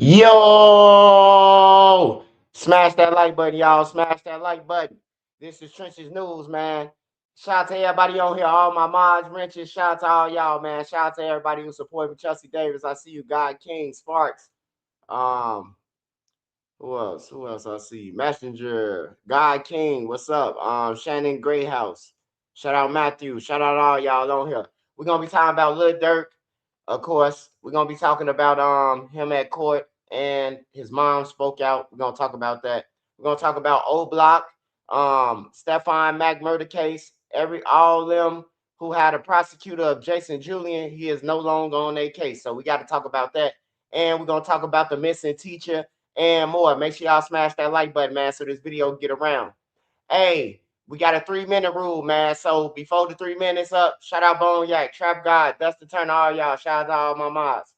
Yo! Smash that like button, y'all. Smash that like button. This is Trenches News, man. Shout out to everybody on here, all my mods, wrenches. Shout out to all y'all, man. Shout out to everybody who supported Chelsea Davis. I see you, God King, Sparks. Um, who else? Who else I see? Messenger, God King, what's up? Shannon Greyhouse. Shout out Matthew. Shout out all y'all on here. We're gonna be talking about Lil Durk, of course. We're gonna be talking about him at court and his mom spoke out. We're gonna talk about that. We're gonna talk about Oblock, Stefan Mack murder case. All them who had a prosecutor of Jason Julian, he is no longer on their case. So we got to talk about that. And we're gonna talk about the missing teacher and more. Make sure y'all smash that like button, man, so this video can get around. Hey, we got a 3-minute rule, man. So before the 3 minutes up, shout out Bone Yak, Trap God, Dustin Turner, all y'all. Shout out to all my mods.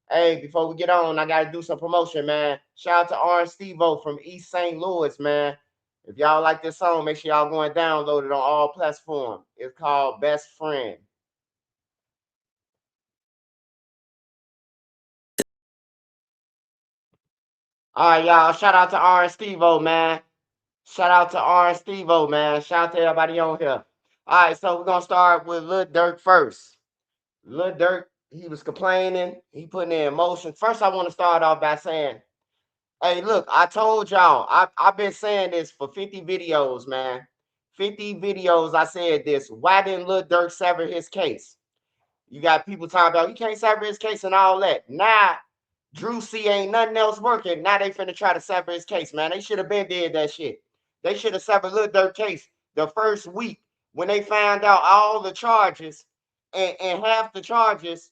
Hey, before we get on, I gotta do some promotion, man. Shout out to Orange Stevo from East St. Louis, man. If y'all like this song, make sure y'all go and download it on all platforms. It's called Best Friend. All right, y'all. Shout out to Orange Stevo, man. Shout out to Orange Stevo, man. Shout out to everybody on here. All right, so we're gonna start with Lil Durk first. Lil Durk, he was complaining, he putting in motion. First, I want to start off by saying, hey, look, I told y'all, I've been saying this for 50 videos, man. 50 videos, I said this. Why didn't Lil Durk sever his case? You got people talking about he can't sever his case and all that. Now, Drew C ain't nothing else working. Now they finna try to sever his case, man. They should have been did that shit. They should have severed Lil Durk case the first week when they found out all the charges and half the charges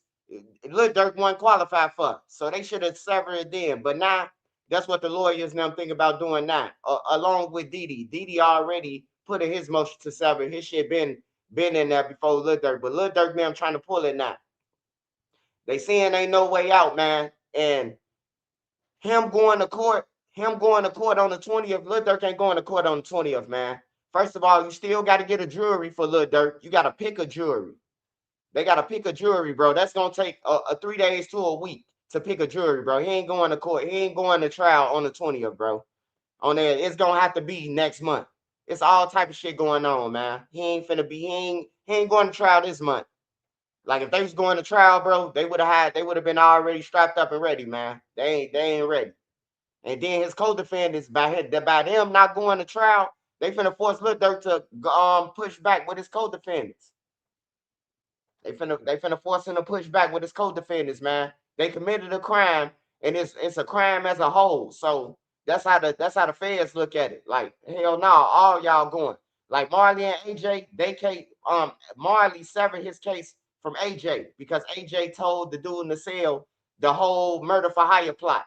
Lil Durk wasn't qualified for. So they should have severed it then. But now that's what the lawyers now think about doing now, along with Didi. Didi already put in his motion to sever. His shit been in there before Lil Durk, but Lil Durk them trying to pull it now. They saying ain't no way out, man. And him going to court, on the 20th. Lil Durk ain't going to court on the 20th, man. First of all, you still got to get a jury for Lil Durk. You got to pick a jury. They got to pick a jury, bro. That's gonna take a 3 days to a week to pick a jury, bro. He ain't going to court. He ain't going to trial on the 20th, bro. On there, it's gonna have to be next month. It's all type of shit going on, man. He ain't finna be. He ain't going to trial this month. Like if they was going to trial, bro, they would have been already strapped up and ready, man. They ain't ready. And then his co-defendants by them not going to trial, they finna force Lil Durk to push back with his co-defendants. They finna force him to push back with his co-defendants, man. They committed a crime, and it's a crime as a whole. So that's how the feds look at it. Like hell no, all y'all going. Like Marley and AJ, they can't. Marley severed his case from AJ because AJ told the dude in the cell the whole murder for hire plot.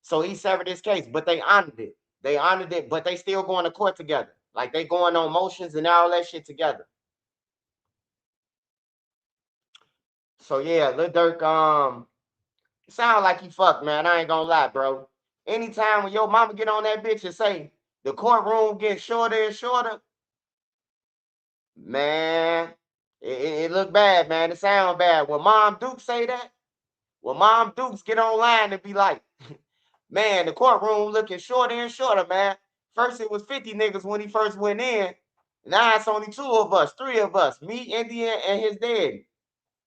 So he severed his case, but they honored it. They honored it, but they still going to court together. Like they going on motions and all that shit together. So yeah, Lil Durk, sound like he fucked, man. I ain't gonna lie, bro. Anytime when your mama get on that bitch and say the courtroom gets shorter and shorter, man, it look bad, man. It sound bad. When Mom Duke say that, when Mom Dukes get online and be like, man, the courtroom looking shorter and shorter, man. First it was 50 niggas when he first went in. Now it's only 2 of us, 3 of us, me, Indian, and his daddy.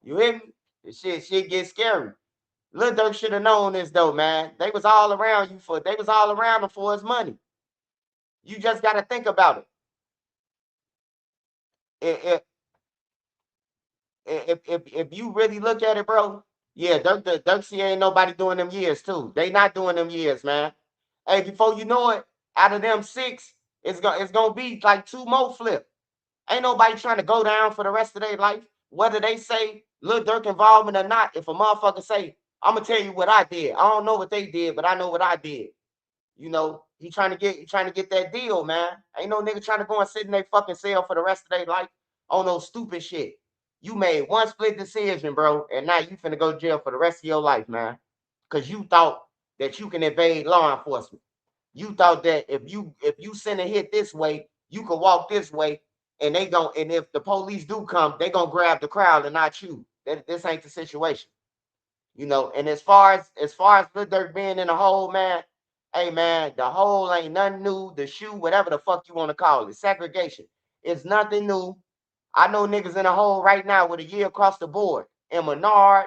You hear me? The shit gets scary. Lil Durk should have known this though, man. They was all around him for his money. You just gotta think about it. If you really look at it, bro, yeah, Dirk C ain't nobody doing them years too. They not doing them years, man. Hey, before you know it, out of them 6, it's gonna be like 2 more flip. Ain't nobody trying to go down for the rest of their life. Whether they say Lil Durk involvement or not, if a motherfucker say, I'm gonna tell you what I did. I don't know what they did, but I know what I did. You know, he trying to get that deal, man. Ain't no nigga trying to go and sit in their fucking cell for the rest of their life on no stupid shit. You made one split decision, bro, and now you finna go to jail for the rest of your life, man. Cause you thought that you can evade law enforcement. You thought that if you send a hit this way, you could walk this way, and if the police do come, they gonna grab the crowd and not you. This ain't the situation. You know, and as far as Lil Durk being in the hole, man, hey man, the hole ain't nothing new. The shoe, whatever the fuck you want to call it, segregation. It's nothing new. I know niggas in the hole right now with a year across the board. In Menard,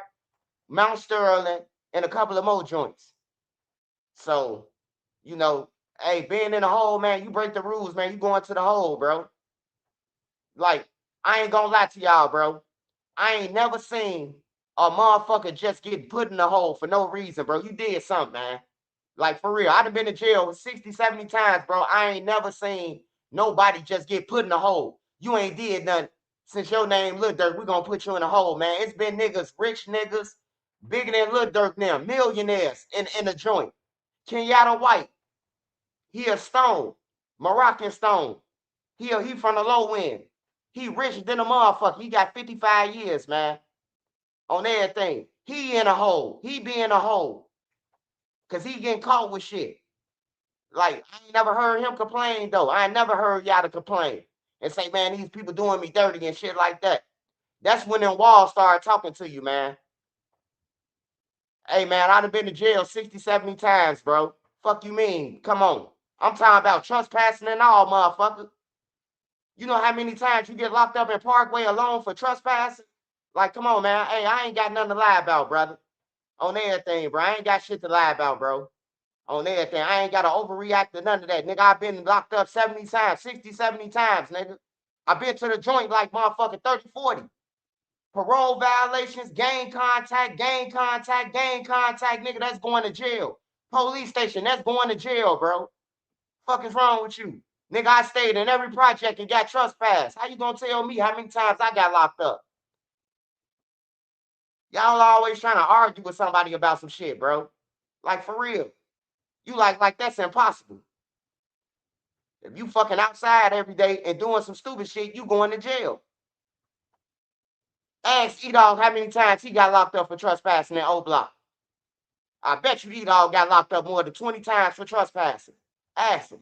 Mount Sterling, and a couple of more joints. So, you know, hey, being in the hole, man, you break the rules, man. You going to the hole, bro. Like, I ain't gonna lie to y'all, bro. I ain't never seen a motherfucker just get put in the hole for no reason, bro. You did something, man. Like, for real. I done been to jail 60, 70 times, bro. I ain't never seen nobody just get put in the hole. You ain't did nothing. Since your name Lil Durk, we gonna put you in the hole, man. It's been niggas, rich niggas, bigger than Lil Durk now, millionaires in the joint. Kenyatta White, he a stone, Moroccan stone. He from the low end. He richer than a motherfucker. He got 55 years, man, on everything. He in a hole. He be in a hole. Cause he getting caught with shit. Like, I ain't never heard him complain though. I ain't never heard y'all to complain and say, man, these people doing me dirty and shit like that. That's when them walls start talking to you, man. Hey man, I done been to jail 60, 70 times, bro. Fuck you mean? Come on. I'm talking about trespassing and all, motherfucker. You know how many times you get locked up in Parkway alone for trespassing? Like, come on, man. Hey, I ain't got nothing to lie about, brother. On everything, bro. I ain't got shit to lie about, bro. On everything. I ain't got to overreact to none of that. Nigga, I've been locked up 70 times, 60, 70 times, nigga. I've been to the joint like motherfucking 30, 40. Parole violations, gang contact, gang contact, gang contact, nigga, that's going to jail. Police station, that's going to jail, bro. Fuck is wrong with you? Nigga, I stayed in every project and got trespassed. How you gonna tell me how many times I got locked up? Y'all always trying to argue with somebody about some shit, bro. Like, for real. You like that's impossible. If you fucking outside every day and doing some stupid shit, you going to jail. Ask E-Dog how many times he got locked up for trespassing in Oblock. I bet you E-Dog got locked up more than 20 times for trespassing. Ask him.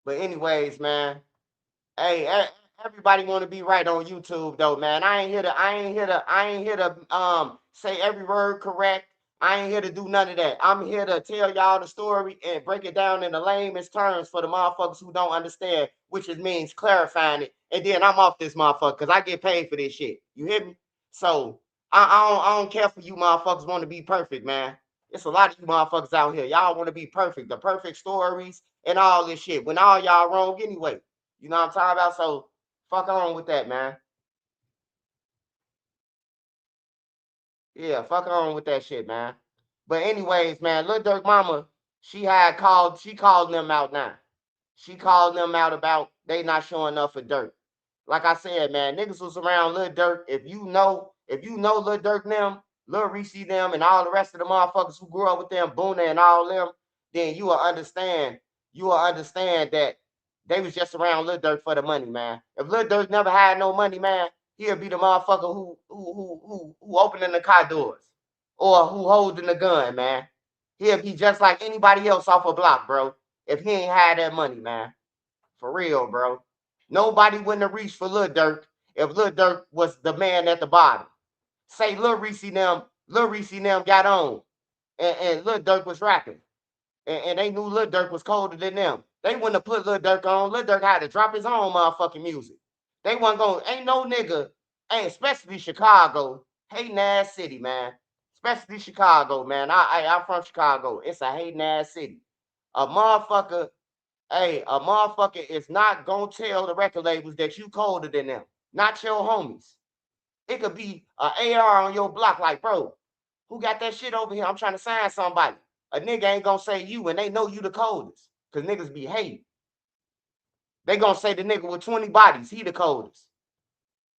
But anyways, man, hey, everybody want to be right on YouTube though, man. I ain't here to say every word correct. I ain't here to do none of that. I'm here to tell y'all the story and break it down in the lamest terms for the motherfuckers who don't understand, which it means clarifying it. And then I'm off this motherfucker because I get paid for this shit. You hear me? So I don't care for you motherfuckers want to be perfect, man. It's a lot of you motherfuckers out here. Y'all want to be perfect, the perfect stories and all this shit. When all y'all wrong anyway. You know what I'm talking about? So fuck on with that, man. Yeah, fuck on with that shit, man. But anyways, man, Lil Durk mama, she called them out now. She called them out about they not showing up for Durk. Like I said, man, niggas was around Lil Durk. If you know Lil Durk them, Lil Reese them, and all the rest of the motherfuckers who grew up with them, Boona and all them, then you will understand. You will understand that they was just around Lil Durk for the money, man. If Lil Durk never had no money, man, he'll be the motherfucker who opening the car doors or who holding the gun, man. He'll be just like anybody else off a block, bro. If he ain't had that money, man. For real, bro. Nobody wouldn't have reached for Lil Durk if Lil Durk was the man at the bottom. Say Lil Reese them got on and Lil Durk was rapping. And they knew Lil Durk was colder than them. They wouldn't have put Lil Durk on. Lil Durk had to drop his own motherfucking music. They wasn't going, ain't no nigga, ain't especially Chicago, hating ass city, man. Especially Chicago, man. I'm from Chicago. It's a hating ass city. A motherfucker, hey, a motherfucker is not gonna tell the record labels that you colder than them. Not your homies. It could be a AR on your block, like, bro, who got that shit over here? I'm trying to sign somebody. A nigga ain't gonna say you and they know you the coldest. Cause niggas be hating. They gonna say the nigga with 20 bodies, he the coldest.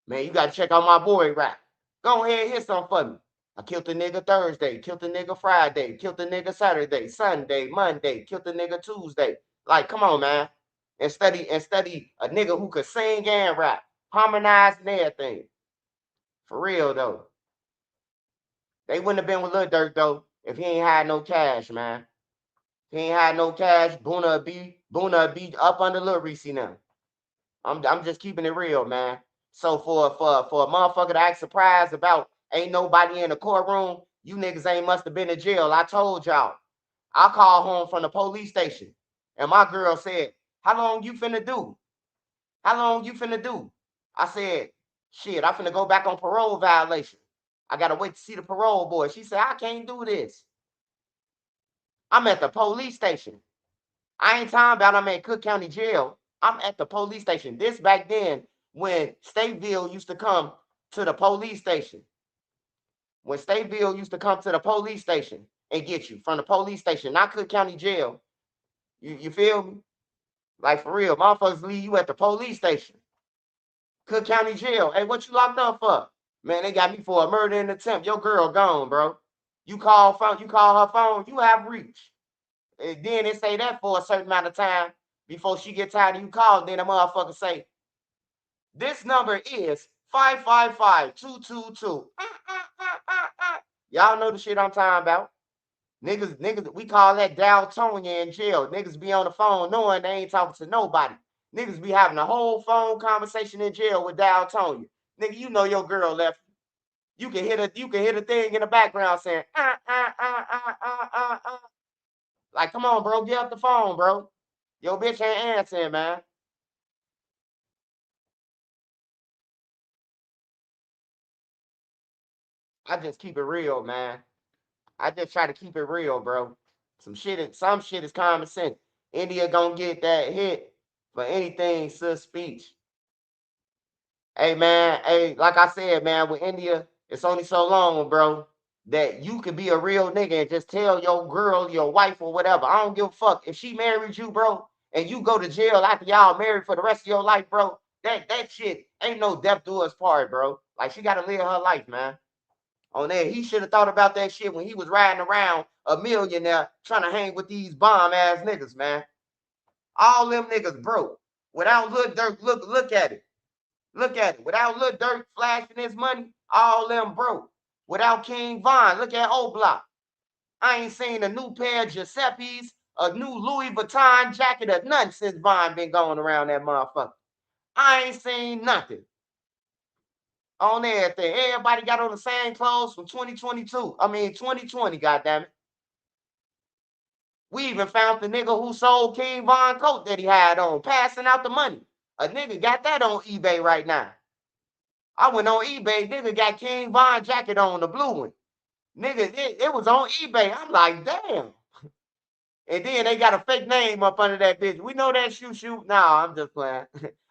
Man, you gotta check out my boy rap. Go ahead and hit something for me. I killed the nigga Thursday, killed the nigga Friday, killed the nigga Saturday, Sunday, Monday, killed the nigga Tuesday. Like, come on, man. And study a nigga who could sing and rap, harmonize and everything. For real though. They wouldn't have been with Lil Durk though if he ain't had no cash, man. He ain't had no cash. Boona be up under Lil Reese now. I'm just keeping it real, man. So for a motherfucker to act surprised about ain't nobody in the courtroom, you niggas ain't must have been in jail. I told y'all. I called home from the police station, and my girl said, "How long you finna do? How long you finna do?" I said, "Shit, I finna go back on parole violation. I gotta wait to see the parole board." She said, "I can't do this. I'm at the police station. I ain't talking about I'm at Cook County Jail. I'm at the police station." This back then when Stateville used to come to the police station. When Stateville used to come to the police station and get you from the police station, not Cook County Jail. You feel me? Like for real, motherfuckers leave you at the police station. Cook County Jail. Hey, what you locked up for? Man, they got me for a murder and attempt. Your girl gone, bro. You call her phone, you have reach. And then they say that for a certain amount of time before she get tired of you calling. Then the motherfucker say, "This number is 555-222." Y'all know the shit I'm talking about. Niggas, we call that Daltonia in jail. Niggas be on the phone knowing they ain't talking to nobody. Niggas be having a whole phone conversation in jail with Daltonia. Nigga, you know your girl left. You can hear the thing in the background saying, like, come on, bro, get up the phone, bro. Your bitch ain't answering, man. I just keep it real, man. I just try to keep it real, bro. Some shit is common sense. India gonna get that hit for anything sus speech. Hey man, hey, like I said, man, with India, it's only so long, bro, that you could be a real nigga and just tell your girl, your wife, or whatever. I don't give a fuck. If she married you, bro, and you go to jail after y'all married for the rest of your life, bro, that shit ain't no death do us part, bro. Like she gotta live her life, man. On there, he should have thought about that shit when he was riding around a millionaire trying to hang with these bomb ass niggas, man. All them niggas broke. Without Lil Durk, look at it. Look at it. Without Lil Durk flashing his money, all them broke. Without King Von, look at Oblock. I ain't seen a new pair of Giuseppe's, a new Louis Vuitton jacket, or nothing since Von been going around that motherfucker. I ain't seen nothing on everything. Everybody got on the same clothes from 2022. I mean 2020, goddammit. We even found the nigga who sold King Von coat that he had on, passing out the money. A nigga got that on eBay right now. I went on eBay, nigga got King Von jacket on, the blue one. Nigga, it was on eBay. I'm like, damn. And then they got a fake name up under that bitch. We know that shoot. Nah, I'm just playing.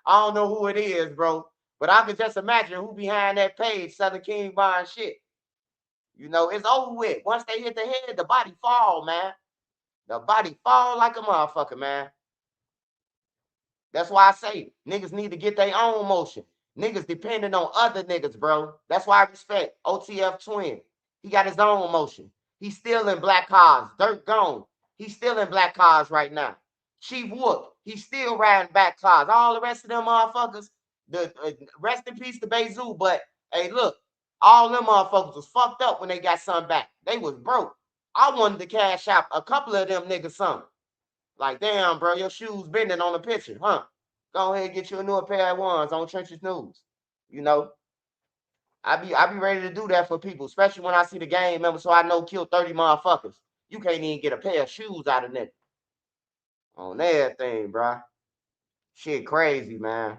I don't know who it is, bro. But I can just imagine who behind that page selling King Von shit. You know, it's over with. Once they hit the head, the body fall, man. The body fall like a motherfucker, man. That's why I say niggas need to get their own motion. Niggas depending on other niggas, bro. That's why I respect OTF Twin. He got his own motion. He's still in black cars. Durk gone. He's still in black cars right now. Chief Wook, he's still riding back cars. All the rest of them motherfuckers, the rest in peace to Bezu. But hey, look, all them motherfuckers was fucked up when they got something back. They was broke. I wanted to cash out a couple of them niggas something. Like, damn, bro, your shoes bending on the picture, huh? Go ahead and get you a new pair of ones on Trenches News. You know, I be ready to do that for people, especially when I see the game member, so I know kill 30 motherfuckers. You can't even get a pair of shoes out of nigga on everything, bro. Shit crazy, man.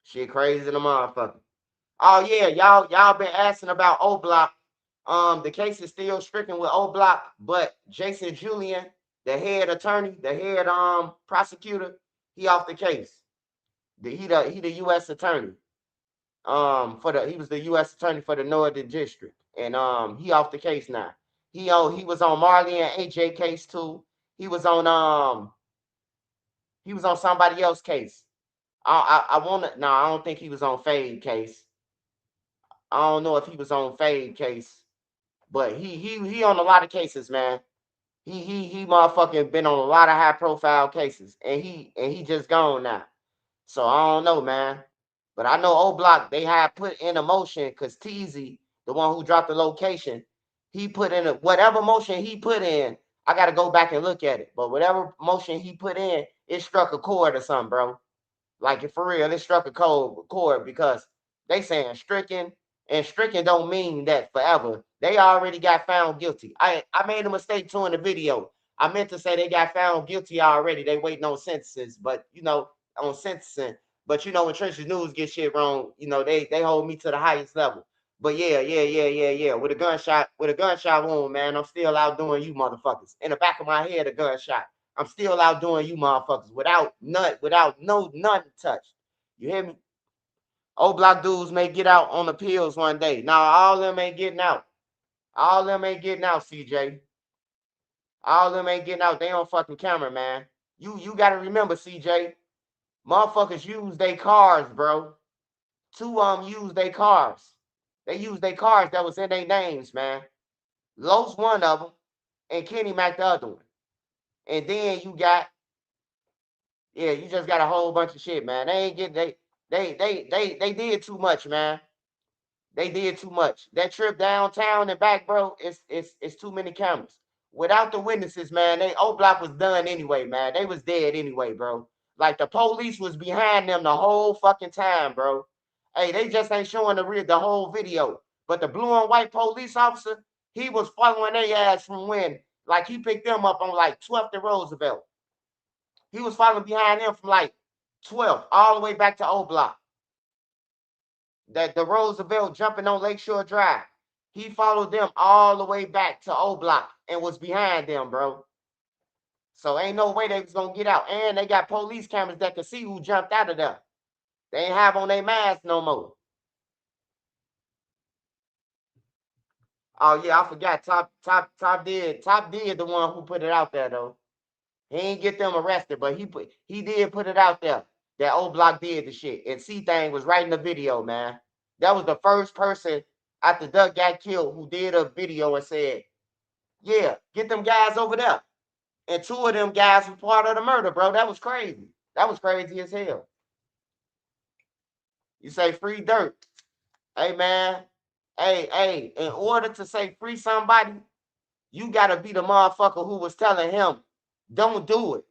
Shit crazy than a motherfucker. Oh yeah, y'all been asking about Oblock. The case is still stricken with Oblock, but Jason Julian, the head attorney, the head prosecutor, he off the case. He the U.S. attorney. He was the U.S. attorney for the Northern District, and he off the case now. He was on Marley and AJ case too. He was on somebody else's case. I want to. No, I don't think he was on Fade case. I don't know if he was on Fade case, but he on a lot of cases, man. He motherfucking been on a lot of high profile cases, and he just gone now. So I don't know, man. But I know O Block they had put in a motion because Teasy, the one who dropped the location, he put in whatever motion he put in. I got to go back and look at it. But whatever motion he put in, it struck a chord or something, bro. Like for real, it struck a chord because they saying stricken, and stricken don't mean that forever. They already got found guilty. I made a mistake too in the video. I meant to say they got found guilty already. They waiting on sentences, but on sentencing. But when Trenches News get shit wrong, they hold me to the highest level. But yeah. With a gunshot wound, man, I'm still outdoing you motherfuckers. In the back of my head, a gunshot. I'm still outdoing you motherfuckers without nothing touched. You hear me? Oblock dudes may get out on appeals one day. Now all of them ain't getting out. All of them ain't getting out, CJ. All of them ain't getting out. They on fucking camera, man. You gotta remember, CJ. Motherfuckers use their cars, bro. Two of them use their cars. They use their cars that was in their names, man. Los one of them, and Kenny Mac the other one. And then you got you just got a whole bunch of shit, man. They ain't getting they did too much, man. They did too much. That trip downtown and back, bro, it's too many cameras. Without the witnesses, man, Oblock was done anyway, man. They was dead anyway, bro. Like the police was behind them the whole fucking time, bro. Hey, they just ain't showing the whole video. But the blue and white police officer, he was following their ass from when, like he picked them up on like 12th and Roosevelt. He was following behind them from like 12th all the way back to Oblock. That the Roosevelt jumping on Lakeshore Drive. He followed them all the way back to Oblock and was behind them, bro. So ain't no way they was gonna get out. And they got police cameras that can see who jumped out of there. They ain't have on their mask no more. Oh yeah, I forgot. Top did the one who put it out there though. He ain't get them arrested, but he did put it out there that Oblock did the shit. And C-Thing was writing the video, man. That was the first person after Durk got killed who did a video and said, yeah, get them guys over there. And two of them guys were part of the murder, bro. That was crazy. That was crazy as hell. You say free Durk. Hey, man. Hey, in order to say free somebody, you got to be the motherfucker who was telling him, don't do it.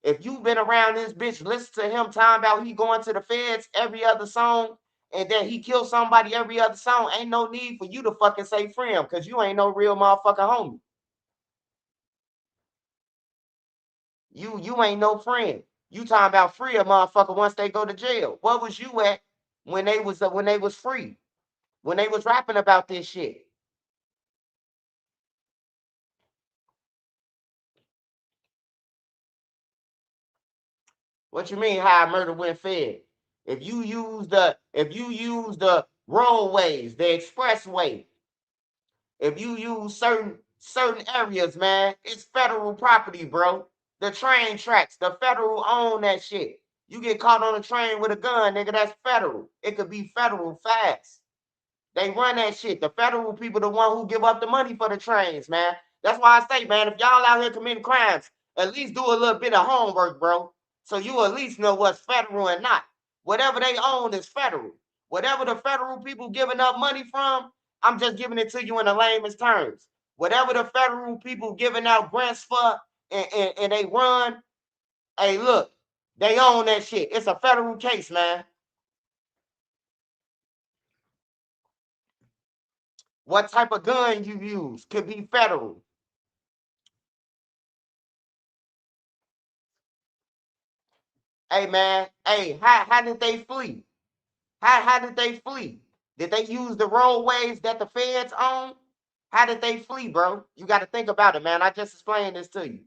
If you've been around this bitch, listen to him talking about he going to the feds every other song and that he killed somebody every other song, ain't no need for you to fucking say free him because you ain't no real motherfucking homie. You ain't no friend. You talking about free a motherfucker once they go to jail. What was you at when they was free? When they was rapping about this shit? What you mean how murder went fed? If you use the roadways, the expressway, if you use certain areas, man, it's federal property, bro. The train tracks, the federal own that shit. You get caught on a train with a gun, nigga, that's federal. It could be federal fast. They run that shit. The federal people, the one who give up the money for the trains, man. That's why I say, man, if y'all out here committing crimes, at least do a little bit of homework, bro. So you at least know what's federal and not. Whatever they own is federal. Whatever the federal people giving up money from, I'm just giving it to you in the lamest terms. Whatever the federal people giving out grants for and they run, hey, look, they own that shit. It's a federal case, man. What type of gun you use could be federal. Hey man, hey, how did they flee? How did they flee? Did they use the roadways that the feds own? How did they flee, bro? You got to think about it, man. I just explained this to you.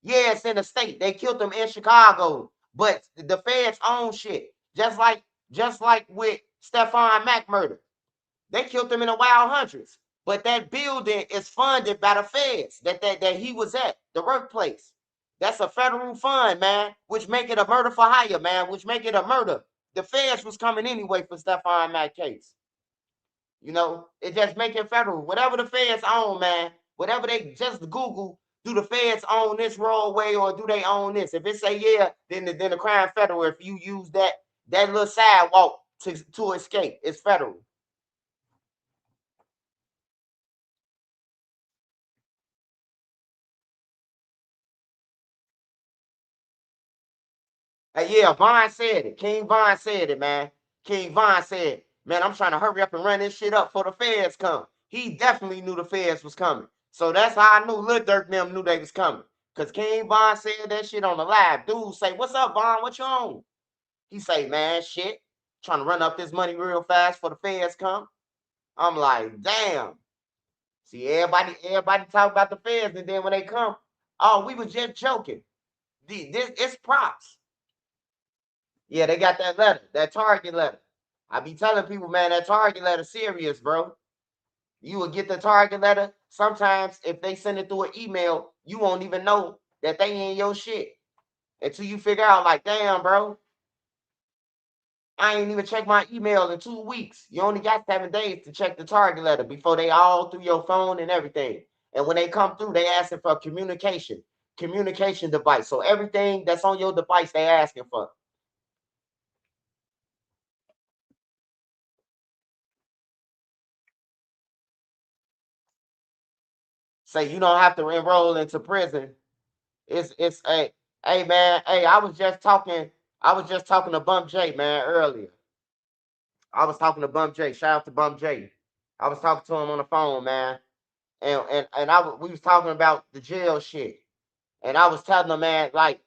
Yeah, it's in the state. They killed them in Chicago, but the feds own shit. Just like with Stephon Mack murder. They killed him in the wild hundreds. But that building is funded by the feds that he was at, the workplace. That's a federal fund, man, which make it a murder for hire, man, which make it a murder. The feds was coming anyway for Stephon Mack case. It just make it federal. Whatever the feds own, man, whatever they just Google, do the feds own this roadway or do they own this? If it say yeah, then the crime federal. If you use that little sidewalk to escape, it's federal. Yeah, Vaughn said it. King Vaughn said it, man. King Vaughn said, man, I'm trying to hurry up and run this shit up before the feds come. He definitely knew the feds was coming. So that's how I knew Lil Durk and them knew they was coming. Because King Vaughn said that shit on the live. Dude say, what's up, Vaughn? What you on? He say, man, shit. Trying to run up this money real fast before the feds come. I'm like, damn. See, everybody talk about the feds, and then when they come, oh, we was just joking. This it's props. Yeah, they got that letter, that target letter. I be telling people, man, that target letter serious, bro. You will get the target letter. Sometimes if they send it through an email, you won't even know that they in your shit until you figure out, like, damn, bro, I ain't even checked my email in 2 weeks. You only got 7 days to check the target letter before they all through your phone and everything. And when they come through, they asking for communication device. So everything that's on your device, they asking for. Say you don't have to enroll into prison. It's a hey man, hey, I was just talking to Bump J, man, earlier. I was talking to Bump J. Shout out to Bump J. I was talking to him on the phone, man. We was talking about the jail shit. And I was telling him, man, like,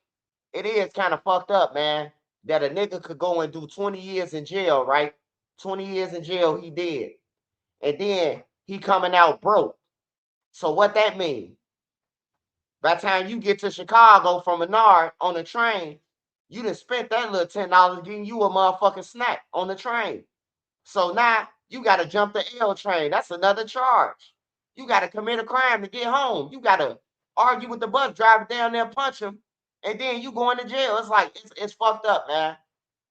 it is kind of fucked up, man, that a nigga could go and do 20 years in jail, right? 20 years in jail he did. And then he coming out broke. So what that mean? By the time you get to Chicago from Menard on the train, you done spent that little $10 getting you a motherfucking snack on the train. So now you got to jump the L train. That's another charge. You got to commit a crime to get home. You got to argue with the bus driver down there, punch him, and then you going to jail. It's like it's fucked up, man.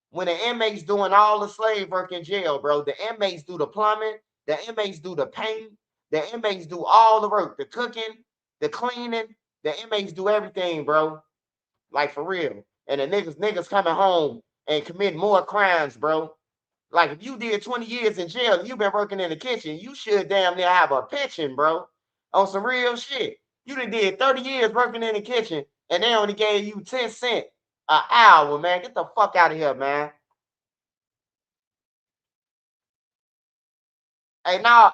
When the inmates doing all the slave work in jail, bro, the inmates do the plumbing, the inmates do the painting, the inmates do all the work, the cooking, the cleaning, the inmates do everything, bro. Like for real. And the niggas coming home and commit more crimes, bro. Like if you did 20 years in jail, you've been working in the kitchen, you should damn near have a pension, bro. On some real shit. You done did 30 years working in the kitchen and they only gave you 10 cents an hour, man. Get the fuck out of here, man. Hey, now,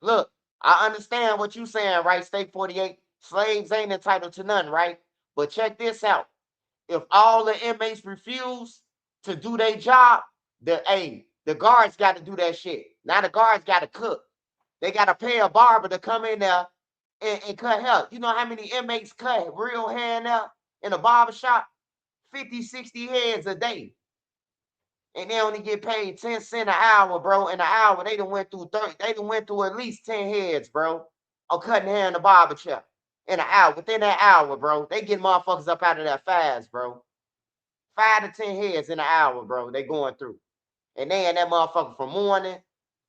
look. I understand what you saying, right? State 48. Slaves ain't entitled to nothing, right? But check this out. If all the inmates refuse to do their job, the guards got to do that shit. Now the guards got to cook. They got to pay a barber to come in there and cut hair. You know how many inmates cut real hair in a barber shop? 50, 60 heads a day. And they only get paid 10 cents an hour, bro. In an hour, they done went through 30, they done went through at least 10 heads, bro. Of cutting hair in the barber shop. In an hour, within that hour, bro. They get motherfuckers up out of that fast, bro. 5 to 10 heads in an hour, bro. They going through. And they in that motherfucker from morning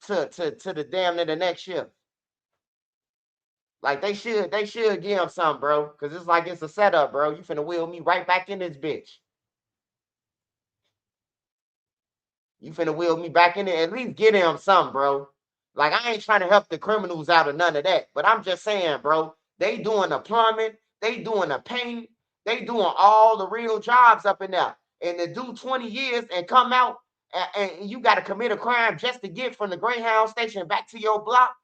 to the damn near the next shift. Like they should give him something, bro. Cause it's like it's a setup, bro. You finna wheel me right back in this bitch. You finna wheel me back in there. At least get him something, bro. Like I ain't trying to help the criminals out of none of that. But I'm just saying, bro, they doing the plumbing, they doing the paint, they doing all the real jobs up in there. And to do 20 years and come out and you gotta commit a crime just to get from the Greyhound station back to your block.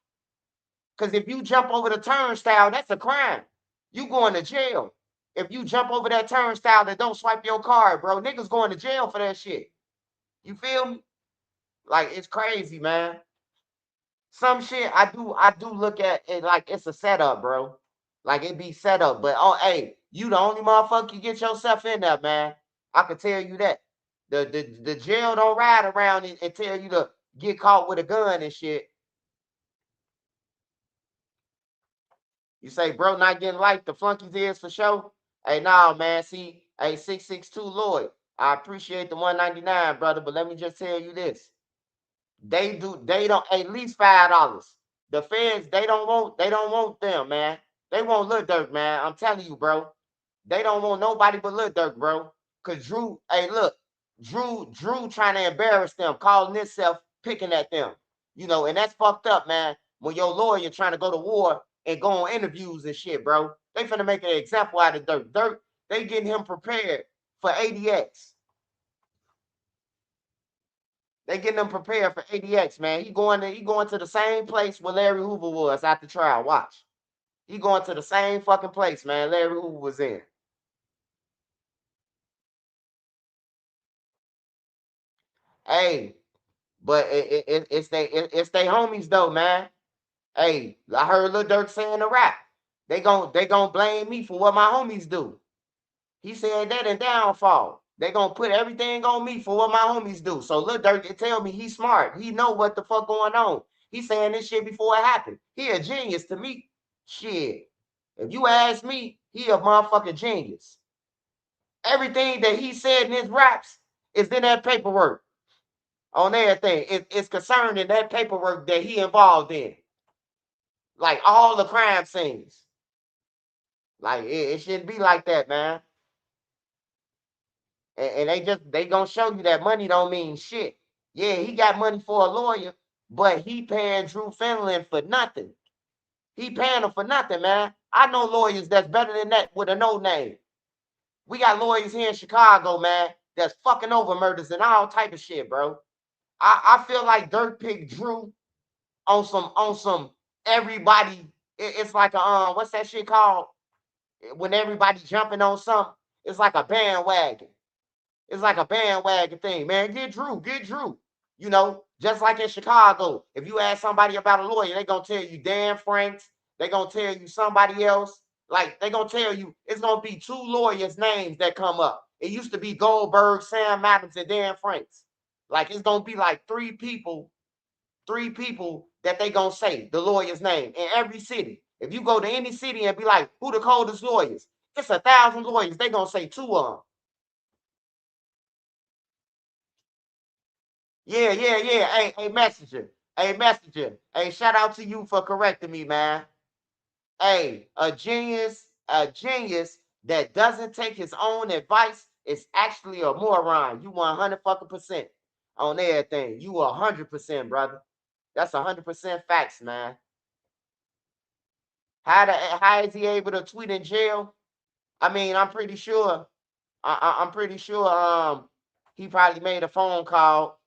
Because if you jump over the turnstile, that's a crime. You going to jail. If you jump over that turnstile that don't swipe your card, bro, niggas going to jail for that shit. You feel me? Like it's crazy, man. Some shit I do look at it like it's a setup, bro. Like it be set up. But oh hey, you the only motherfucker you get yourself in there, man. I can tell you that. The jail don't ride around and tell you to get caught with a gun and shit. You say, bro, not getting light, the flunkies is for sure. Hey, nah, man. See, hey, 662 Lloyd. I appreciate the 199, brother, but let me just tell you this. They don't at least $5. The feds, they don't want them, man. They want Lil Durk, man. I'm telling you, bro. They don't want nobody but Lil Durk, bro. Cause Drew, hey, look, Drew trying to embarrass them, calling himself picking at them. And that's fucked up, man. When your lawyer trying to go to war and go on interviews and shit, bro. They finna make an example out of Durk. Durk, they getting him prepared for ADX. They getting them prepared for ADX, man. He going to the same place where Larry Hoover was at the trial. Watch. He going to the same fucking place, man. Larry Hoover was in. Hey, but it's they homies though, man. Hey, I heard Lil Durk saying the rap. They gon' blame me for what my homies do. He said that in Downfall. They gonna put everything on me for what my homies do. So Lil Durk can tell me he's smart. He know what the fuck going on. He saying this shit before it happened. He a genius to me. Shit. If you ask me, he a motherfucking genius. Everything that he said in his raps is in that paperwork. On everything. It's concerned in that paperwork that he involved in. Like all the crime scenes. Like it shouldn't be like that, man. And they gonna show you that money don't mean shit. Yeah, he got money for a lawyer, but he paying Drew Finland for nothing. He paying him for nothing, man. I know lawyers that's better than that with a no name. We got lawyers here in Chicago, man, that's fucking over murders and all type of shit, bro. I feel like Durk picked Drew on some everybody. It's like a what's that shit called? When everybody jumping on something, it's like a bandwagon. It's like a bandwagon thing, man. Get Drew, get Drew. You know, just like in Chicago, if you ask somebody about a lawyer, they gonna tell you Dan Franks. They gonna tell you somebody else. Like they gonna tell you it's gonna be two lawyers' names that come up. It used to be Goldberg, Sam Adams, and Dan Franks. Like it's gonna be like three people that they gonna say the lawyer's name in every city. If you go to any city and be like, who the coldest lawyers? It's 1,000 lawyers. They gonna say two of them. Yeah, yeah, yeah. Hey, messenger. Hey, messenger. Hey, shout out to you for correcting me, man. Hey, a genius that doesn't take his own advice is actually a moron. You 100 fucking percent on everything. You 100%, brother. That's 100% facts, man. How is he able to tweet in jail? I mean, I'm pretty sure. I'm pretty sure. He probably made a phone call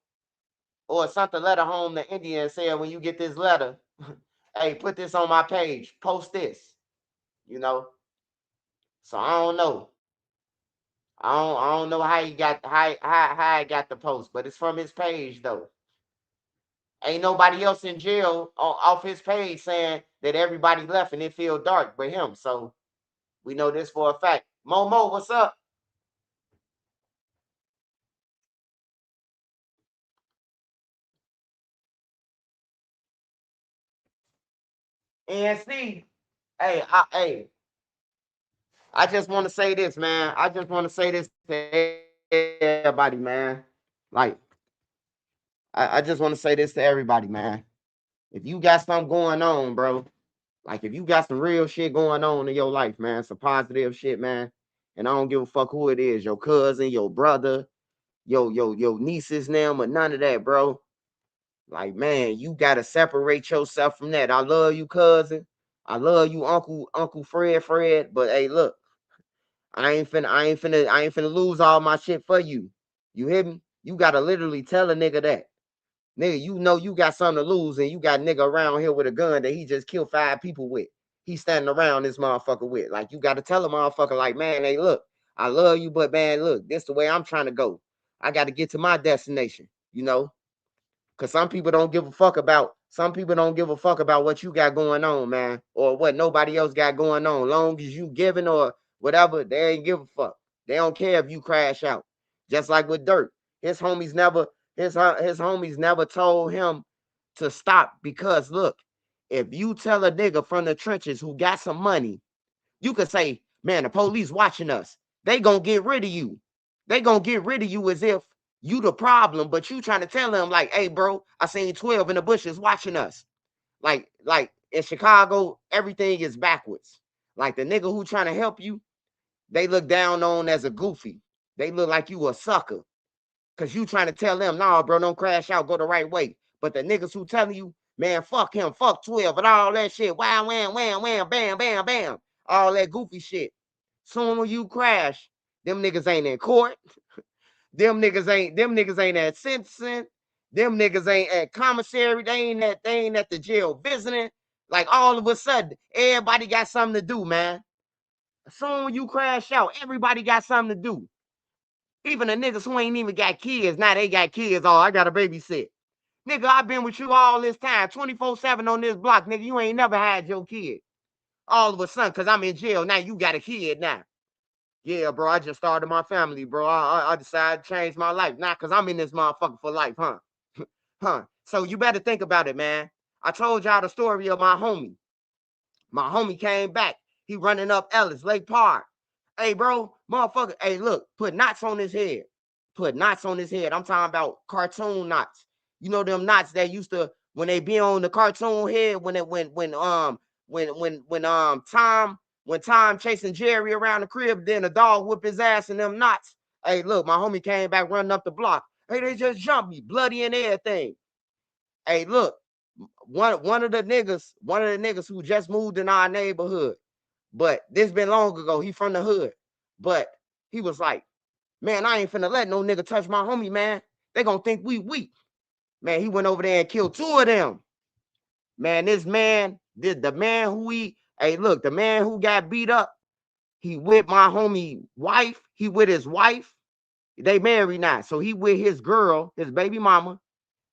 or sent a letter home to India and said, when you get this letter, hey, put this on my page, post this, you know. So I don't know. I don't know how he got how I got the post, but it's from his page though. Ain't nobody else in jail off his page saying that everybody left and it feel dark but him. So we know this for a fact. Momo, what's up? And see, hey, I just want to say this, man. I just want to say this to everybody, man. Like, I just want to say this to everybody, man. If you got something going on, bro, like if you got some real shit going on in your life, man, some positive shit, man, and I don't give a fuck who it is, your cousin, your brother, your nieces, them, or none of that, bro. Like, man, you gotta separate yourself from that. I love you, cousin. I love you, Uncle Fred. But hey, look. I ain't finna lose all my shit for you. You hear me? You gotta literally tell a nigga that. Nigga, you know you got something to lose, and you got a nigga around here with a gun that he just killed 5 people with. He standing around this motherfucker with. Like, you gotta tell a motherfucker, like, man, hey, look, I love you, but man, look, this the way I'm trying to go. I gotta get to my destination, you know? Cause some people don't give a fuck about what you got going on, man, or what nobody else got going on. Long as you giving or whatever, they ain't give a fuck. They don't care if you crash out. Just like with Durk, his homies never his homies never told him to stop because look, if you tell a nigga from the trenches who got some money, you could say, man, the police watching us. They gonna get rid of you. They gonna get rid of you as if you the problem, but you trying to tell them like, hey, bro, I seen 12 in the bushes watching us. Like in Chicago, everything is backwards. Like the nigga who trying to help you, they look down on as a goofy. They look like you a sucker. Cause you trying to tell them, nah, bro, don't crash out, go the right way. But the niggas who telling you, man, fuck him, fuck 12, and all that shit, wow, wham, wham, wham, bam, bam, bam, all that goofy shit. Soon when you crash, Them niggas ain't in court. Them niggas ain't at sentencing. Them niggas ain't at commissary. They ain't at the jail visiting. Like all of a sudden, everybody got something to do, man. Soon you crash out, everybody got something to do. Even the niggas who ain't even got kids, now they got kids. Oh, I got to babysit. Nigga, I been with you all this time, 24/7 on this block. Nigga, you ain't never had your kid. All of a sudden, because I'm in jail, now you got a kid now. Yeah, bro, I just started my family, bro. I decided to change my life. Nah, because I'm in this motherfucker for life, huh? Huh. So you better think about it, man. I told y'all the story of my homie. My homie came back. He running up Ellis, Lake Park. Hey, bro, motherfucker. Hey, look, put knots on his head. Put knots on his head. I'm talking about cartoon knots. You know them knots that used to when they be on the cartoon head when Tom chasing Jerry around the crib, then the dog whip his ass in them knots. Hey, look, my homie came back running up the block. Hey, they just jumped me, bloody and everything. Hey, look, one of the niggas who just moved in our neighborhood, but this been long ago. He from the hood, but he was like, man, I ain't finna let no nigga touch my homie, man. They gonna think we weak. Man, he went over there and killed two of them. Man, this man, the man who hey, look, the man who got beat up, he with my homie wife. He with his wife. They married now. So he with his girl, his baby mama.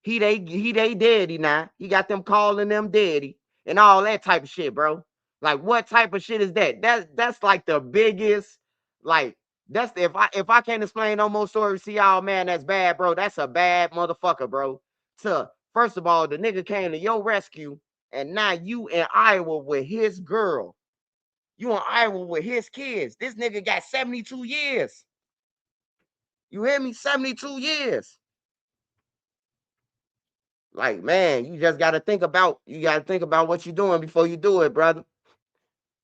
He they daddy now. He got them calling them daddy and all that type of shit, bro. Like what type of shit is that? That's like the biggest, like that's if I can't explain no more stories to y'all, man, that's bad, bro. That's a bad motherfucker, bro. So first of all, the nigga came to your rescue, and now you in Iowa with his girl. You in Iowa with his kids. This nigga got 72 years. You hear me? 72 years. Like, man, you just gotta think about what you're doing before you do it, brother.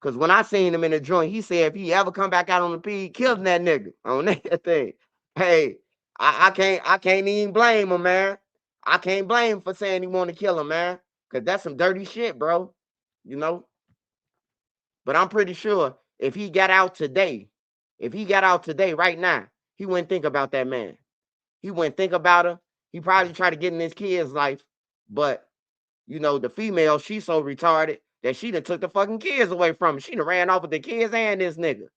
Cause when I seen him in the joint, he said if he ever come back out on the P, he killing that nigga on that thing. Hey, I can't even blame him, man. I can't blame him for saying he want to kill him, man. Cause that's some dirty shit, bro. You know. But I'm pretty sure if he got out today, right now, he wouldn't think about that man. He wouldn't think about her. He probably try to get in his kid's life, but the female, she's so retarded that she done took the fucking kids away from him. She done ran off with the kids and this nigga.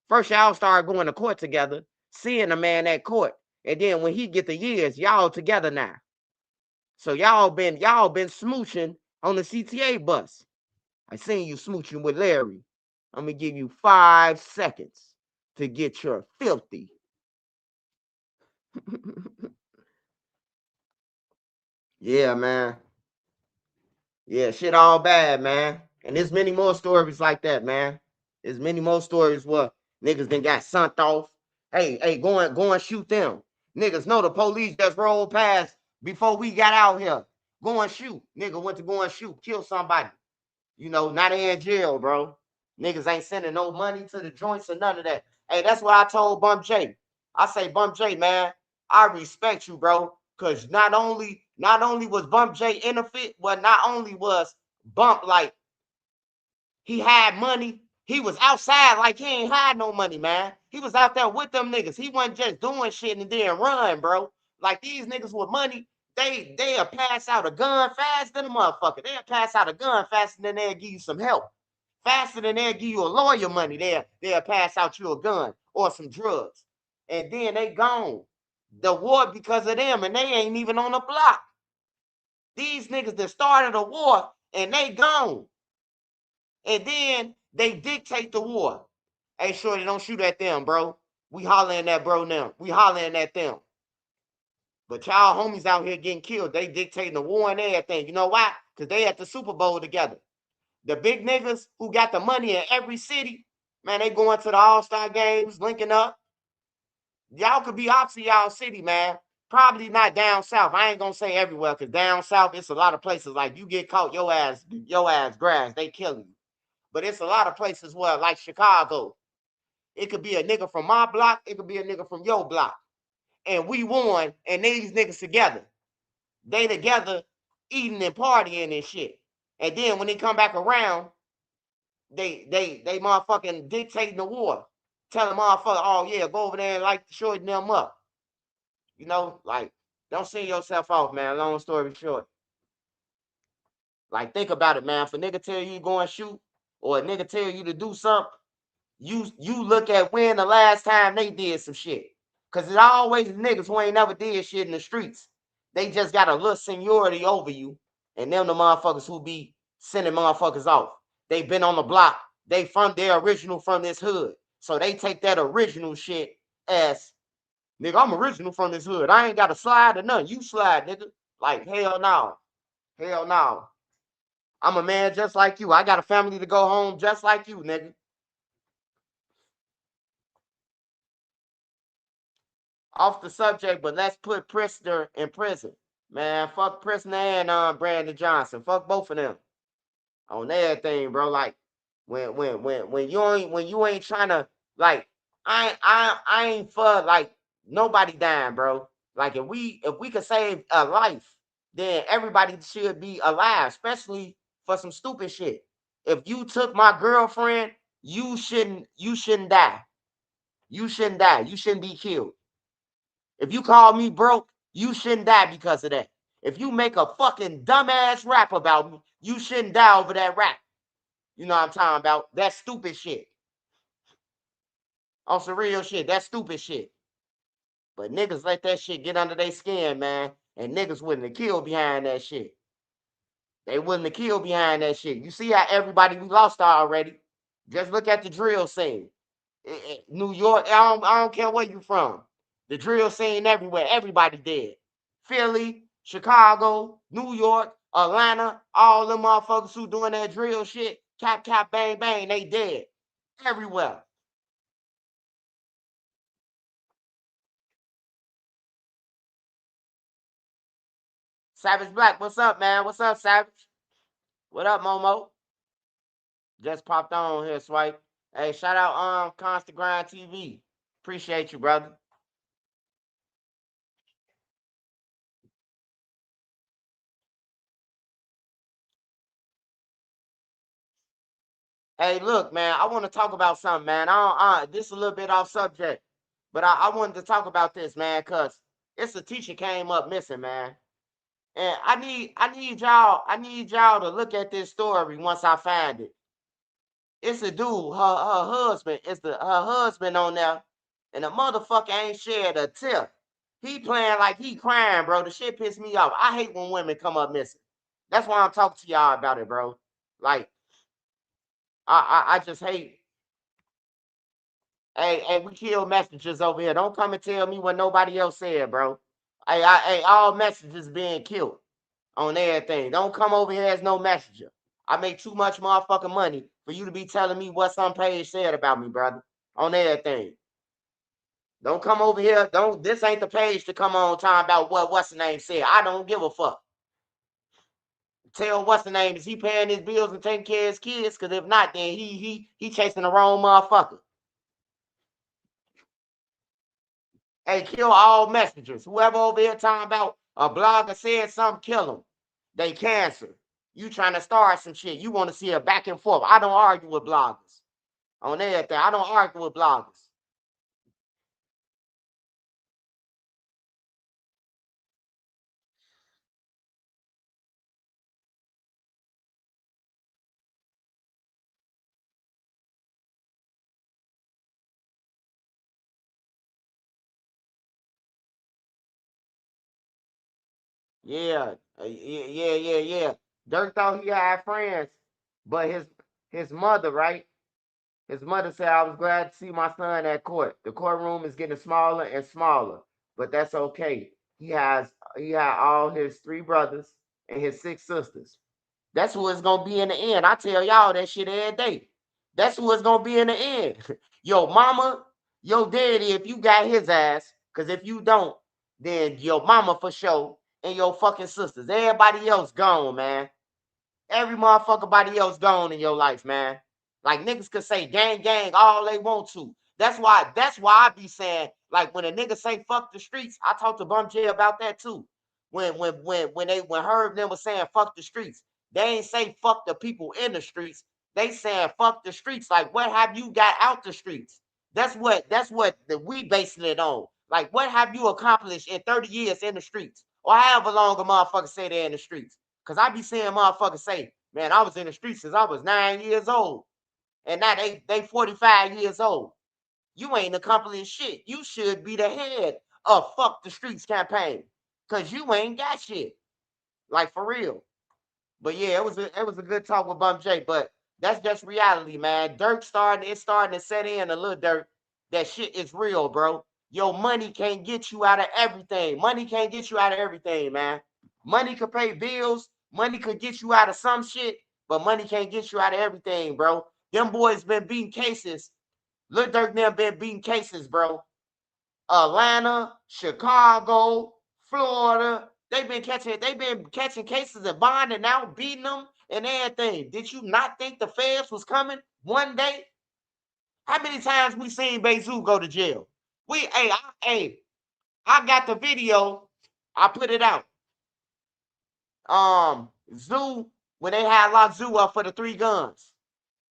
First, y'all started going to court together, seeing the man at court. And then when he get the years, y'all together now. So y'all been smooching on the CTA bus. I seen you smooching with Larry. I'm gonna give you 5 seconds to get your filthy. Yeah, man. Yeah, shit all bad, man. And there's many more stories like that, man. There's many more stories where niggas then got sent off. Hey, go and shoot them. Niggas know the police just rolled past before we got out here. Go and shoot. Nigga went to go and shoot, kill somebody. Now they in jail, bro. Niggas ain't sending no money to the joints or none of that. Hey, that's what I told Bump J. I say, Bump J, man, I respect you, bro. Cause not only was Bump J in the fit, but not only was Bump like he had money, he was outside like he ain't had no money, man. He was out there with them niggas. He wasn't just doing shit and then run, bro. Like these niggas with money, they'll pass out a gun faster than a motherfucker. They'll pass out a gun faster than they'll give you some help. Faster than they'll give you a lawyer money, they'll pass out you a gun or some drugs. And then they gone. The war because of them, and they ain't even on the block. These niggas that started a war and they gone. And then they dictate the war. Hey, shorty, don't shoot at them, bro. We hollering at bro now. We hollering at them. But y'all homies out here getting killed. They dictating the war and everything. You know why? Because they at the Super Bowl together. The big niggas who got the money in every city, man, they going to the All-Star games, linking up. Y'all could be ops in y'all city, man. Probably not down south. I ain't gonna say everywhere, because down south, it's a lot of places like you get caught, your ass grass, they killing you. But it's a lot of places where, like Chicago, it could be a nigga from my block, it could be a nigga from your block. And we won, and these niggas together. They together eating and partying and shit. And then when they come back around, they motherfucking dictating the war. telling motherfucker, oh yeah, go over there and like shorten them up. You know, like, don't send yourself off, man. Long story short. Like, think about it, man. If a nigga tell you go and shoot, or a nigga tell you to do something, you look at when the last time they did some shit. Cause it's always niggas who ain't never did shit in the streets. They just got a little seniority over you. And them the motherfuckers who be sending motherfuckers off. They been on the block. They're original from this hood. So they take that original shit as, nigga, I'm original from this hood. I ain't got to slide or nothing. You slide, nigga. Like, hell no. Hell no. I'm a man just like you. I got a family to go home just like you, nigga. Off the subject, but let's put Prisoner in prison. Man, fuck Prisoner and Brandon Johnson. Fuck both of them on everything, bro. Like, when you ain't trying to, like, I ain't for like nobody dying, bro. Like, if we could save a life, then everybody should be alive, especially for some stupid shit. If you took my girlfriend, you shouldn't die. You shouldn't die. You shouldn't be killed. If you call me broke, you shouldn't die because of that. If you make a fucking dumbass rap about me, you shouldn't die over that rap. You know what I'm talking about? That stupid shit. On some real shit. That stupid shit. But niggas let that shit get under their skin, man. And niggas wouldn't have killed behind that shit. They wouldn't have killed behind that shit. You see how everybody we lost already? Just look at the drill scene. New York, I don't care where you from. The drill scene everywhere. Everybody dead. Philly, Chicago, New York, Atlanta, all them motherfuckers who doing that drill shit, cap, cap, bang, bang, they dead. Everywhere. Savage Black, what's up, man? What's up, Savage? What up, Momo? Just popped on here, Swipe. Hey, shout out Constant Grind TV. Appreciate you, brother. Hey, look, man, I want to talk about something, man. This is a little bit off subject, but I wanted to talk about this, man, cause it's a teacher came up missing, man. And I need y'all to look at this story once I find it. It's a dude, her husband, her husband on there, and the motherfucker ain't shared a tip. He playing like he crying, bro. The shit pissed me off. I hate when women come up missing. That's why I'm talking to y'all about it, bro. Like, I just hate. Hey, we kill messengers over here. Don't come and tell me what nobody else said, bro. Hey, all messages being killed on everything. Don't come over here as no messenger. I make too much motherfucking money for you to be telling me what some page said about me, brother. On everything. Don't come over here. Don't. This ain't the page to come on talking about what's the name said. I don't give a fuck. Tell what's the name, is he paying his bills and taking care of his kids? Because if not, then he chasing the wrong motherfucker. Hey, kill all messengers. Whoever over here talking about a blogger said something, kill them. They cancer. You trying to start some shit. You want to see a back and forth. I don't argue with bloggers. On everything. I don't argue with bloggers. Yeah. Yeah. Durk thought he had friends, but his mother, right? His mother said, I was glad to see my son at court. The courtroom is getting smaller and smaller, but that's okay. He had all his three brothers and his six sisters. That's who it's gonna be in the end. I tell y'all that shit every day. That's who it's gonna be in the end. Your mama, your daddy, if you got his ass, because if you don't, then your mama for sure, and your fucking sisters. Everybody else gone, man. Every motherfucker body else gone in your life, man. Like niggas could say gang gang all they want to. That's why I be saying, like when a nigga say fuck the streets, I talked to Bum J about that too. When Herb them was saying fuck the streets, they ain't say fuck the people in the streets. They saying fuck the streets. Like what have you got out the streets? That's what we basing it on. Like, what have you accomplished in 30 years in the streets? Or however long a motherfucker say they're in the streets. Cause I be seeing motherfuckers say, man, I was in the streets since I was 9 years old. And now they 45 years old. You ain't accomplished shit. You should be the head of fuck the streets campaign. Cause you ain't got shit. Like, for real. But yeah, it was a good talk with Bump J. But that's just reality, man. It's starting to set in a little Dirk. That shit is real, bro. Your money can't get you out of everything. Money can't get you out of everything, man. Money could pay bills. Money could get you out of some shit, but money can't get you out of everything, bro. Them boys been beating cases. Lil Durk them been beating cases, bro. Atlanta, Chicago, Florida. They've been catching cases and bonding out, beating them and everything. Did you not think the feds was coming one day? How many times we seen Bezu go to jail? I got the video. I put it out. Zoo, when they had locked Zoo up for the 3 guns.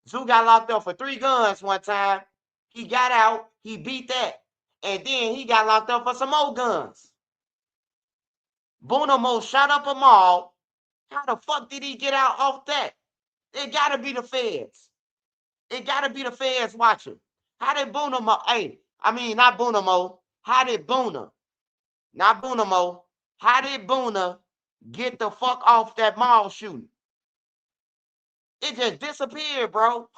Zoo got locked up for 3 guns one time. He got out. He beat that. And then he got locked up for some more guns. Bonomo shot up a mall. How the fuck did he get out off that? It gotta be the feds. It gotta be the feds watching. How did Bonomo, not Bonomo, how did Boona, not Bonomo, how did Boona get the fuck off that mall shooting? It just disappeared, bro.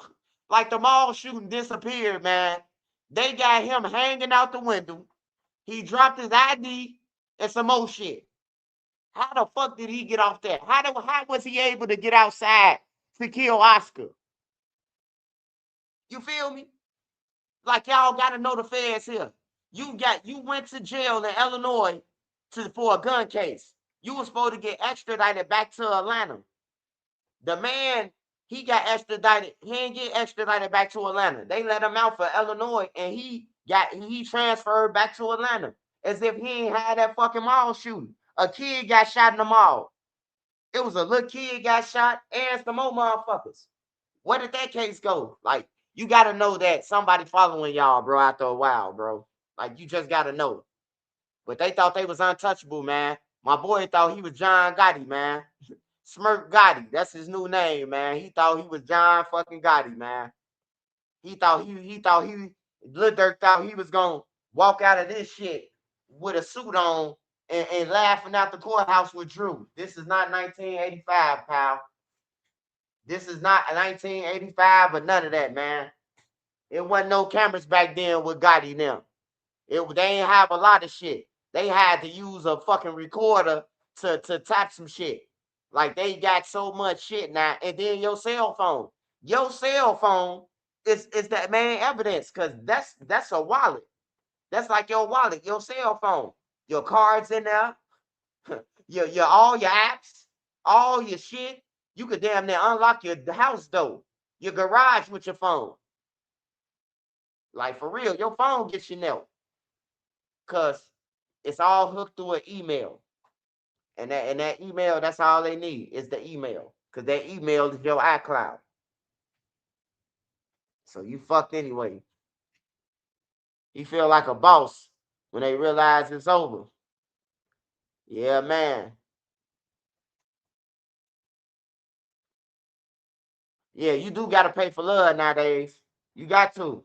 Like the mall shooting disappeared, man. They got him hanging out the window. He dropped his ID and some more shit. How the fuck did he get off that? How was he able to get outside to kill Oscar? You feel me? Like, y'all gotta know the feds here. You went to jail in Illinois for a gun case. You were supposed to get extradited back to Atlanta. The man, he got extradited. He ain't get extradited back to Atlanta. They let him out for Illinois, and he transferred back to Atlanta as if he ain't had that fucking mall shooting. A kid got shot in the mall. It was a little kid got shot and some more motherfuckers. Where did that case go? Like, you gotta know that somebody following y'all, bro, after a while, bro. Like, you just gotta know. But they thought they was untouchable, man. My boy thought he was John Gotti, man. Smirk Gotti, that's his new name, man. He thought he was John fucking Gotti, man. Lil Durk thought he was gonna walk out of this shit with a suit on and laughing out the courthouse with Drew. This is not 1985, pal. This is not 1985 or none of that, man. It wasn't no cameras back then with Gotti now. They ain't have a lot of shit. They had to use a fucking recorder to tap some shit. Like, they got so much shit now. And then your cell phone. Your cell phone is that main evidence, because that's a wallet. That's like your wallet, your cell phone. Your cards in there, your all your apps, all your shit. You could damn near unlock your house door, your garage with your phone. Like, for real, your phone gets you nailed. Cause it's all hooked through an email. And that email, that's all they need is the email. Cause that email is your iCloud. So you fucked anyway. You feel like a boss when they realize it's over. Yeah, man. Yeah, you do gotta pay for love nowadays. You got to.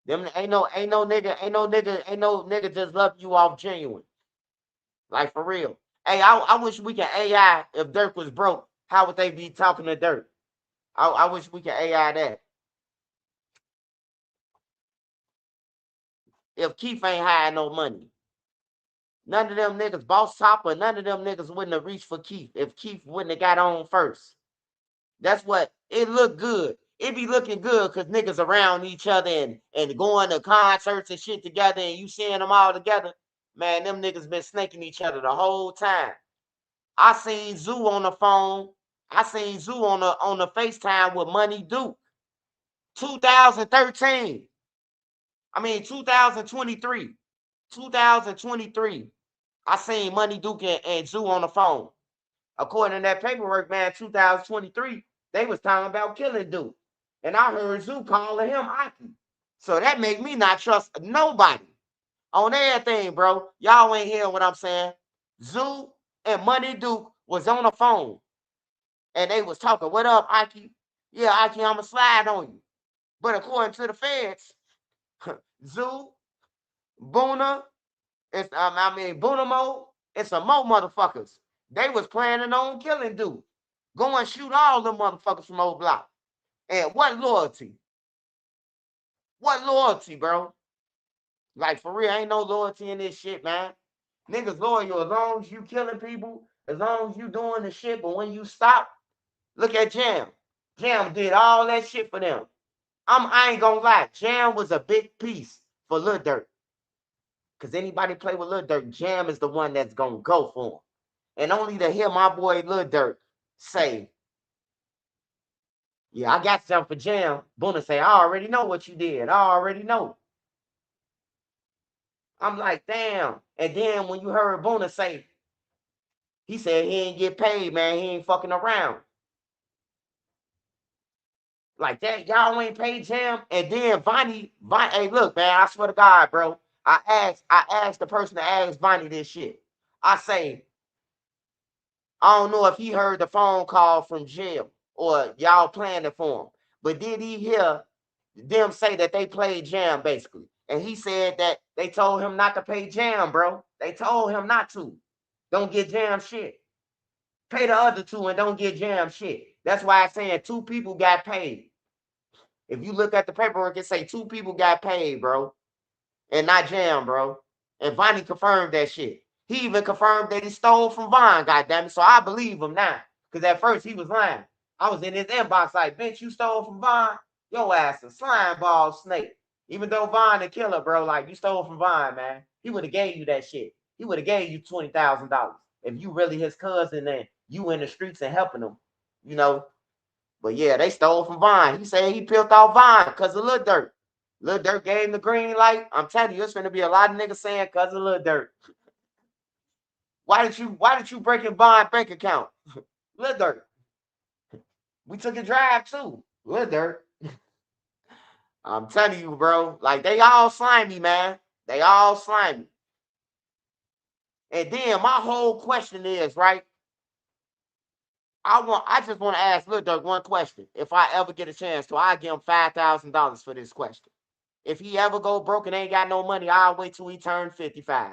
Them ain't no nigga just love you off genuine. Like, for real. Hey, I wish we could AI if Dirk was broke. How would they be talking to Dirk? I wish we could AI that. If Keith ain't had no money. None of them niggas, Boss Topper, none of them niggas wouldn't have reached for Keith if Keith wouldn't have got on first. That's what it looked good. It be looking good because niggas around each other and going to concerts and shit together, and you seeing them all together. Man, them niggas been snaking each other the whole time. I seen Zoo on the phone. I seen Zoo on the FaceTime with Money Duke. 2013. 2023. 2023. I seen Money Duke and Zoo on the phone. According to that paperwork, man, 2023, they was talking about killing Duke. And I heard Zoo calling him Aki. So that make me not trust nobody on everything, bro. Y'all ain't hearing what I'm saying. Zoo and Money Duke was on the phone and they was talking. What up, Ike? Yeah, Ike, I'ma slide on you. But according to the feds, Zoo, Boona, Boonamo, and some more motherfuckers. They was planning on killing dude. Go and shoot all them motherfuckers from Oblock. And what loyalty? What loyalty, bro? Like for real, ain't no loyalty in this shit, man. Niggas loyal as long as you killing people, as long as you doing the shit. But when you stop, look at Jam. Jam did all that shit for them. I ain't gonna lie, Jam was a big piece for Lil Durk. Cause anybody play with Lil Durk, Jam is the one that's gonna go for him. And only to hear my boy Lil Durk say, yeah, I got something for Jam. Boona say, I already know what you did. I already know. I'm like, damn. And then when you heard Boona say, he said he ain't get paid, man. He ain't fucking around. Like that, y'all ain't paid Jam. And then Vonnie, hey, look, man, I swear to God, bro. I asked the person that asked Vonnie this shit. I say, I don't know if he heard the phone call from Jim or y'all planned it for him. But did he hear them say that they played Jam basically? And he said that they told him not to pay Jam, bro. They told him not to. Don't get Jam shit. Pay the other two and don't get Jam shit. That's why I'm saying two people got paid. If you look at the paperwork, it say two people got paid, bro, and not Jam, bro. And Vonnie confirmed that shit. He even confirmed that he stole from Von, goddamn it. So I believe him now. Because at first he was lying. I was in his inbox like, bitch, you stole from Von? Your ass a slime ball snake. Even though Von the killer, bro, like you stole from Von, man. He would have gave you that shit. He would have gave you $20,000 if you really his cousin and you in the streets and helping him, you know. But yeah, they stole from Vine. He said he peeled off Vine because of Lil Durk. Lil Durk gave him the green light. I'm telling you, it's gonna be a lot of niggas saying because of Lil Durk. Why did you break your Vine bank account? Lil Durk. We took a drive too. Lil Durk. I'm telling you, bro. Like they all slimy, man. They all slimy. And then my whole question is, right? I just want to ask Lil Durk one question. If I ever get a chance to, I give him $5,000 for this question. If he ever go broke and ain't got no money, I'll wait till he turn 55.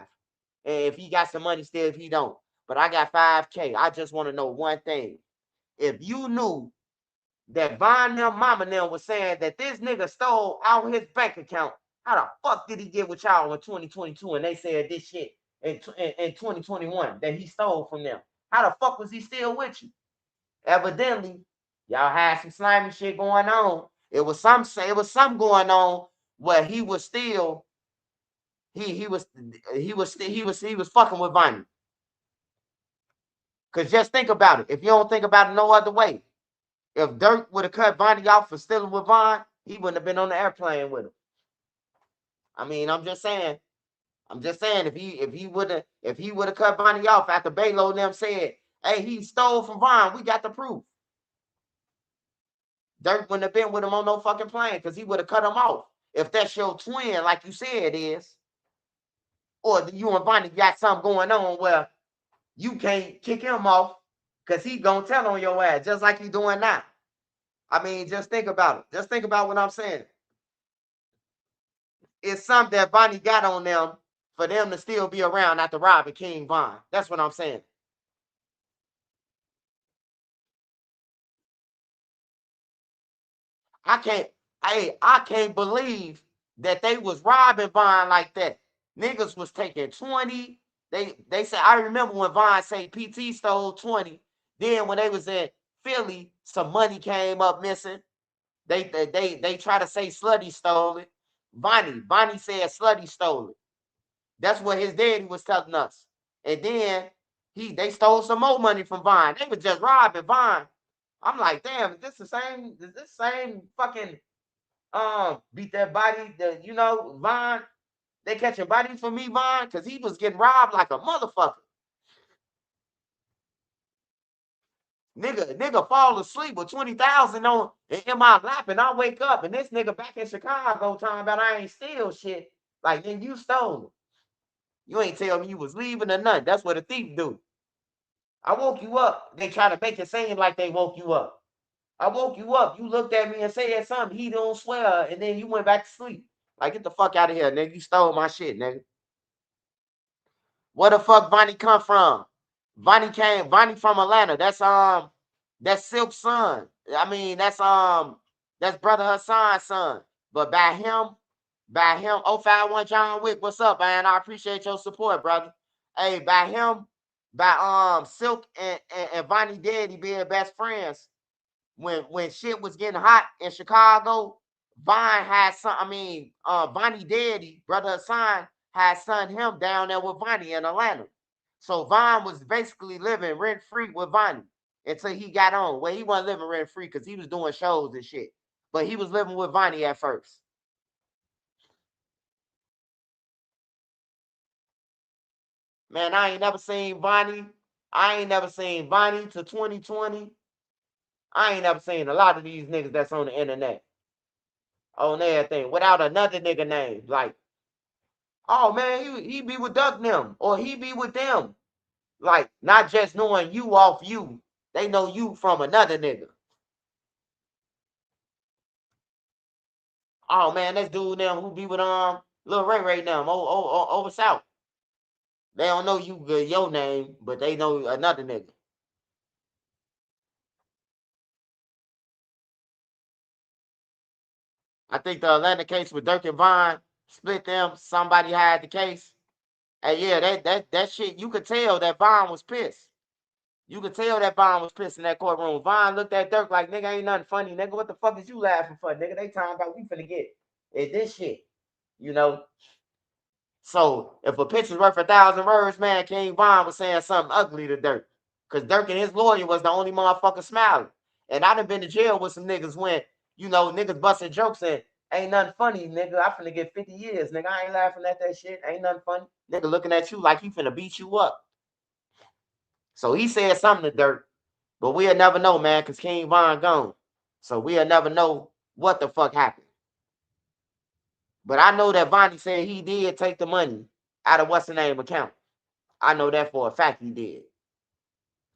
And if he got some money still, if he don't. But I got 5K. I just want to know one thing. If you knew that Von them mama them was saying that this nigga stole out his bank account, how the fuck did he get with y'all in 2022 and they said this shit in 2021 that he stole from them? How the fuck was he still with you? Evidently, y'all had some slimy shit going on. It was some going on where he was still he was fucking with Vonnie. Cause just think about it. If you don't think about it no other way, if Durk would have cut Vonnie off for stealing with Von, he wouldn't have been on the airplane with him. I mean, I'm just saying. I'm just saying if he would have cut Vonnie off after Baylo and them said, hey, he stole from Von, we got the proof. Durk wouldn't have been with him on no fucking plane because he would have cut him off. If that's your twin, like you said it is, or you and Vonnie got something going on where you can't kick him off because he gonna tell on your ass just like you doing now. I mean, just think about it. Just think about what I'm saying. It's something that Vonnie got on them for them to still be around after robbing King Von. That's what I'm saying. I can't, I can't believe that they was robbing Von like that. Niggas was taking 20. They said I remember when Von say PT stole 20. Then when they was in Philly, some money came up missing. They try to say Slutty stole it. Bonnie said Slutty stole it. That's what his daddy was telling us. And then they stole some more money from Von. They was just robbing Von. I'm like, damn, is this same fucking beat that body, Von, they catching bodies for me, Von, because he was getting robbed like a motherfucker. Nigga fall asleep with 20,000 on in my lap, and I wake up and this nigga back in Chicago talking about I ain't steal shit. Like, then you stole it. You ain't tell me you was leaving or nothing. That's what a thief do. I woke you up. They try to make it seem like they woke you up. I woke you up. You looked at me and said something. He don't swear, and then you went back to sleep. Like, get the fuck out of here, nigga. You stole my shit, nigga. Where the fuck Vonnie come from? Vonnie from Atlanta. That's Silk's son. I mean, that's brother Hassan's son. But by him, 051 John Wick, what's up, man? I appreciate your support, brother. Hey, by Silk and Vonnie Daddy being best friends, when shit was getting hot in Chicago, Vine had son. I mean, Vonnie Daddy, brother Hassan, had son him down there with Vonnie in Atlanta. So Vine was basically living rent free with Vonnie until he got on. Well, he wasn't living rent free because he was doing shows and shit. But he was living with Vonnie at first. Man, I ain't never seen Vonnie. I ain't never seen Vonnie to 2020. I ain't never seen a lot of these niggas that's on the internet on everything without another nigga name. Like, oh man, he be with Duck them or he be with them. Like, not just knowing you off you. They know you from another nigga. Oh man, that's dude them who be with Lil Ray right now over south. They don't know you your name, but they know another nigga. I think the Atlanta case with Durk and Vine split them. Somebody had the case. And yeah, that shit, you could tell that Vine was pissed. You could tell that Vine was pissed in that courtroom. Vine looked at Durk like, nigga, ain't nothing funny, nigga. What the fuck is you laughing for, nigga? They talking about we finna get it this shit, you know. So if a picture's worth 1,000 words, man, King Von was saying something ugly to Durk. Cause Durk and his lawyer was the only motherfucker smiling. And I done been to jail with some niggas when, niggas busting jokes and ain't nothing funny, nigga. I finna get 50 years, nigga. I ain't laughing at that shit. Ain't nothing funny. Nigga looking at you like he finna beat you up. So he said something to Durk, but we'll never know, man, cause King Von gone. So we'll never know what the fuck happened. But I know that Vonnie said he did take the money out of what's the name account. I know that for a fact he did.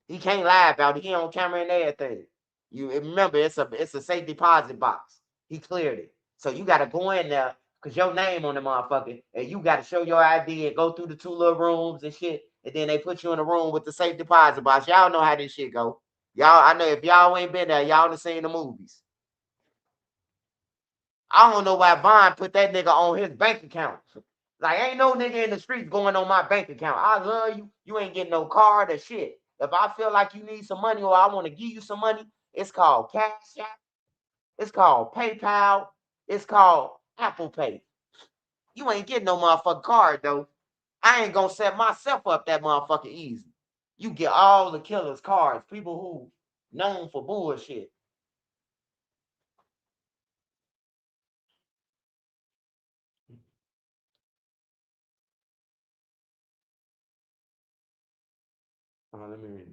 He can't lie about it. He on camera and everything. You remember it's a safe deposit box. He cleared it. So you gotta go in there because your name on the motherfucker, and you gotta show your ID and go through the two little rooms and shit. And then they put you in a room with the safe deposit box. Y'all know how this shit go. Y'all, I know if y'all ain't been there, y'all done seen the movies. I don't know why Vaughn put that nigga on his bank account. Like, ain't no nigga in the streets going on my bank account. I love you. You ain't getting no card or shit. If I feel like you need some money or I want to give you some money, it's called Cash App. It's called PayPal. It's called Apple Pay. You ain't getting no motherfucking card, though. I ain't gonna set myself up that motherfucker easy. You get all the killers' cards, people who known for bullshit. Let me read it.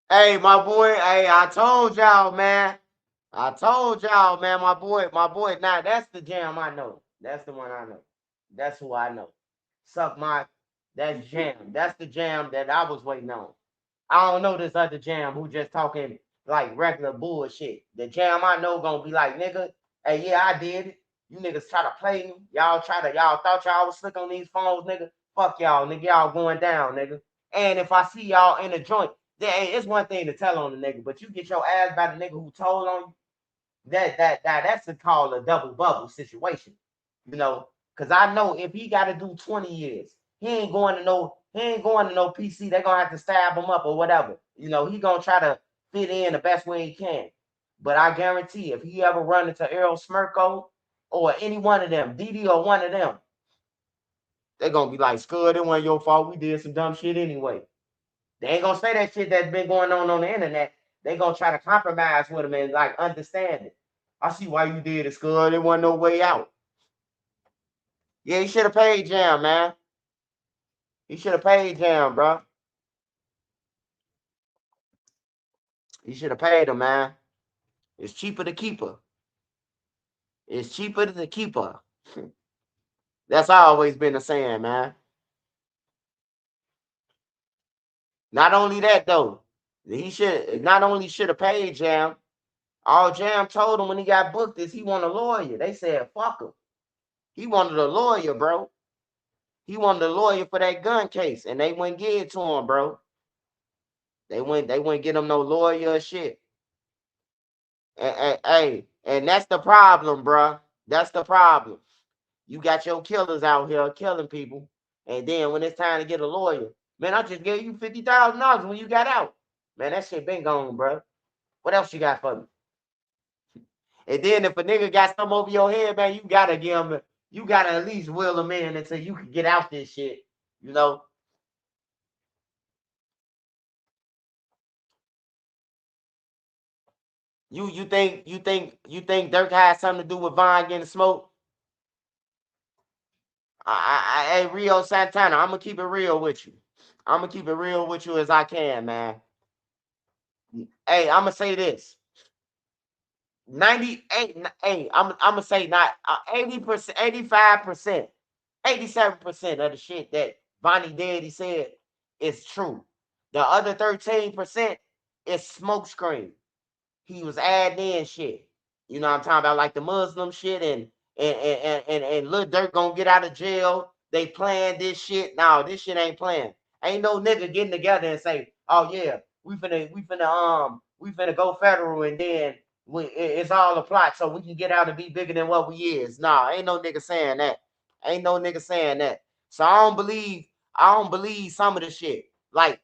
Hey, my boy. Hey, I told y'all, man. I told y'all, man. My boy. Now that's the jam I know. That's the one I know. That's who I know. Suck my. That's jam. That's the jam that I was waiting on. I don't know this other jam who just talking like regular bullshit. The jam I know gonna be like, nigga, hey, yeah, I did it. You niggas try to play me. Y'all thought y'all was slick on these phones, nigga. Fuck y'all, nigga. Y'all going down, nigga. And if I see y'all in a joint, it's one thing to tell on the nigga, but you get your ass by the nigga who told on you. That's a call a double bubble situation, you know. Cause I know if he got to do 20 years, he ain't going to know he ain't going to no PC. They're gonna have to stab him up or whatever. You know, he gonna try to fit in the best way he can. But I guarantee if he ever run into Errol Smirko or any one of them, Didi or one of them, they're gonna be like, Scud, it wasn't your fault. We did some dumb shit anyway. They ain't gonna say that shit that's been going on the internet. They gonna try to compromise with him and like understand it. I see why you did it, Scud. There wasn't no way out. Yeah, he should have paid Jam, man. He should have paid Jam, bro. He should have paid him, man. It's cheaper to keep her. It's cheaper to keep her. That's always been the saying, man. Not only that though, he should not only should have paid Jam. All Jam told him when he got booked is he want a lawyer. They said fuck him. He wanted a lawyer, bro. He wanted a lawyer for that gun case, and they wouldn't give it to him, bro. They wouldn't get him no lawyer or shit. And that's the problem, bro. That's the problem. You got your killers out here killing people, and then when it's time to get a lawyer, man, I just gave you $50,000 when you got out. Man, that shit been gone, bro. What else you got for me? And then if a nigga got something over your head, man, you gotta give him. You gotta at least will him in until you can get out this shit. You know. You think Durk had something to do with Vaughn getting smoked? Hey, Rio Santana, I'm gonna keep it real with you. I'm gonna keep it real with you as I can, man. Hey, I'm gonna say this. 98, hey, I'm gonna say not 80%, 85%, 87% of the shit that Bonnie Daddy said is true. The other 13% is smokescreen. He was adding in shit. You know what I'm talking about, like the Muslim shit and Lil Durk gonna get out of jail. They playing this shit. No, this shit ain't playing. Ain't no nigga getting together and say, oh yeah, we finna go federal and then it's all a plot so we can get out and be bigger than what we is. Nah, ain't no nigga saying that. Ain't no nigga saying that. So I don't believe some of the shit. Like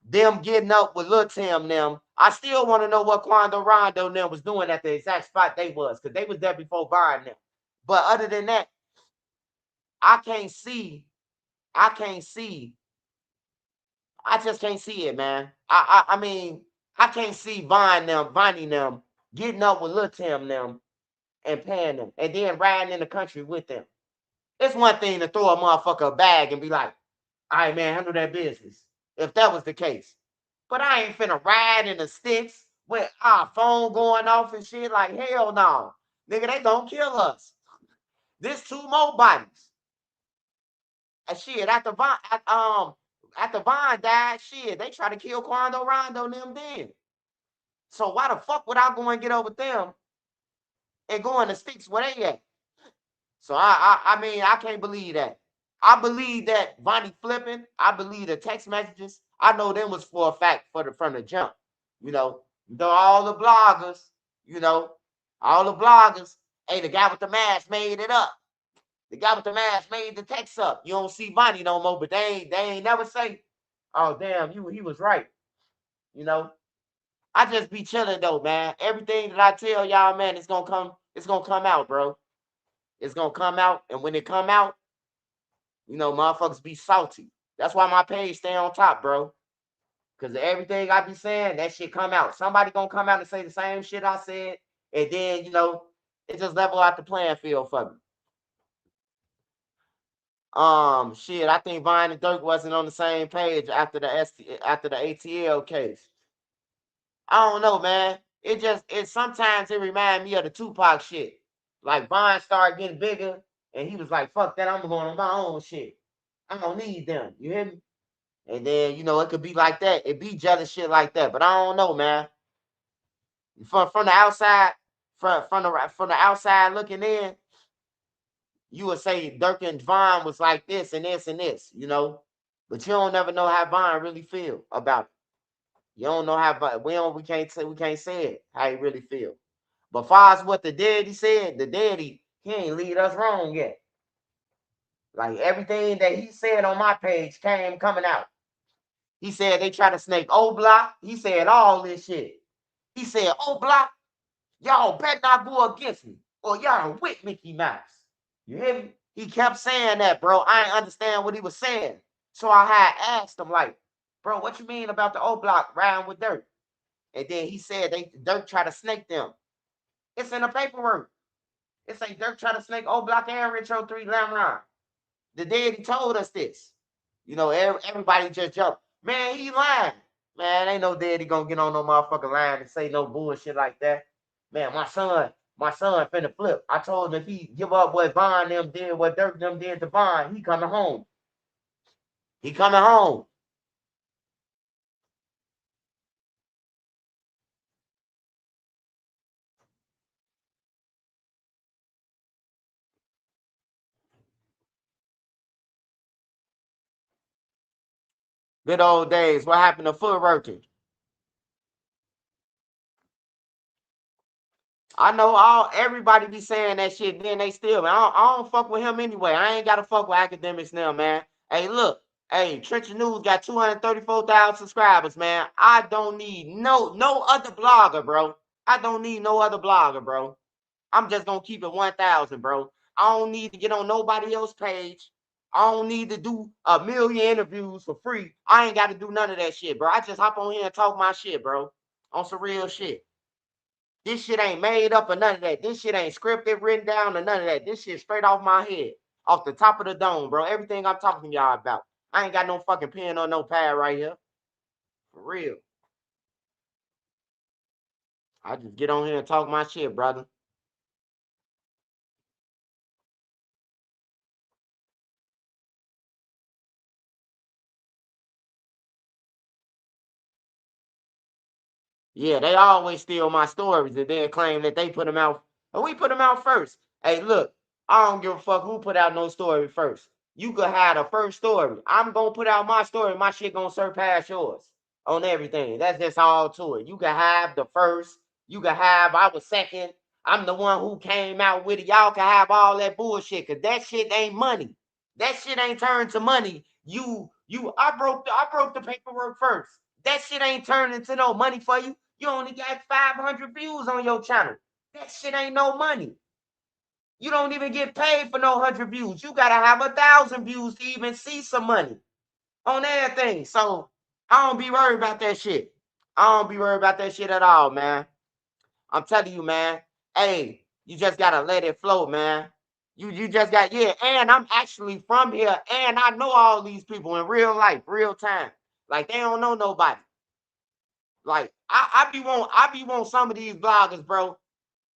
them getting up with Lil Tim them. I still want to know what Quando Rondo them was doing at the exact spot they was, because they was there before buying them. But other than that, I can't see. I can't see. I just can't see it, man. I mean, I can't see Vonnie them getting up with Lil Tim them and paying them, and then riding in the country with them. It's one thing to throw a motherfucker a bag and be like, all right, man, handle that business. If that was the case. But I ain't finna ride in the sticks with our phone going off and shit. Like, hell no. Nigga, they gonna kill us. This two more bodies. And shit, after Vaughn died, shit, they try to kill Quando Rondo and them then. So why the fuck would I go and get over them and go in the sticks where they at? So I mean, I can't believe that. I believe that Vonnie flipping. I believe the text messages. I know them was for a fact from the jump. You know, though all the bloggers, you know, all the bloggers. Hey, the guy with the mask made it up. The guy with the mask made the text up. You don't see Vonnie no more, but they ain't never say, oh damn, he was right. You know, I just be chilling though, man. Everything that I tell y'all, man, it's gonna come out, bro. It's gonna come out, and when it come out, motherfuckers be salty. That's why my page stay on top, bro. Cause everything I be saying, that shit come out. Somebody gonna come out and say the same shit I said, and then it just level out the playing field for me. Shit, I think Vine and Durk wasn't on the same page after the ATL case. I don't know, man. It sometimes it remind me of the Tupac shit. Like Vine started getting bigger, and he was like, "Fuck that, I'm going on my own shit. I don't need them." You hear me? And then it could be like that. It be jealous shit like that. But I don't know, man. From the outside, from the outside looking in, you would say Durk and Vaughn was like this and this and this. But you don't never know how Vaughn really feel about it. You don't know how we can't say it how he really feel. But far as what the daddy said, the daddy he ain't lead us wrong yet. Like everything that he said on my page came coming out. He said they try to snake Oblock. He said all this shit. He said, Oblock, y'all better not go against me, or y'all with Mickey Mouse. You hear me? He kept saying that, bro. I ain't understand what he was saying. So I had asked him, like, bro, what you mean about the Oblock riding with Durk? And then he said Durk try to snake them. It's in the paperwork. It's like Durk try to snake Oblock and Retro 3 Lamron. The day he told us this. You know, everybody just jumped. Man, he lying. Man, ain't no daddy gonna get on no motherfucking line and say no bullshit like that. Man, my son finna flip. I told him if he give up what Von them did, what Durk them did to Von, he coming home. He coming home. Good old days. What happened to footworking? I know everybody be saying that shit, then they still, man. I don't fuck with him anyway. I ain't gotta fuck with academics now, man. Hey, look, hey, Trencher News got 234,000 subscribers, man. I don't need no other blogger, bro. I don't need no other blogger, bro. I'm just gonna keep it 1,000, bro. I don't need to get on nobody else's page. I don't need to do a million interviews for free. I ain't got to do none of that shit, bro. I just hop on here and talk my shit, bro. On some real shit. This shit ain't made up or none of that. This shit ain't scripted, written down, or none of that. This shit straight off my head. Off the top of the dome, bro. Everything I'm talking to y'all about. I ain't got no fucking pen or no pad right here. For real. I just get on here and talk my shit, brother. Yeah, they always steal my stories and then claim that they put them out. And we put them out first. Hey, look, I don't give a fuck who put out no story first. You could have the first story. I'm gonna put out my story. My shit gonna surpass yours on everything. That's just all to it. You can have the first. You can have I was second. I'm the one who came out with it. Y'all can have all that bullshit because that shit ain't money. That shit ain't turned to money. I broke the paperwork first. That shit ain't turned into no money for you. You only got 500 views on your channel. That shit ain't no money. You don't even get paid for no 100 views. You gotta have 1,000 views to even see some money on everything. So I don't be worried about that shit. I don't be worried about that shit at all, man. I'm telling you, man. Hey, you just gotta let it flow, man. You just got, yeah. And I'm actually from here, and I know all these people in real life, real time. Like they don't know nobody. Like I be want some of these bloggers, bro.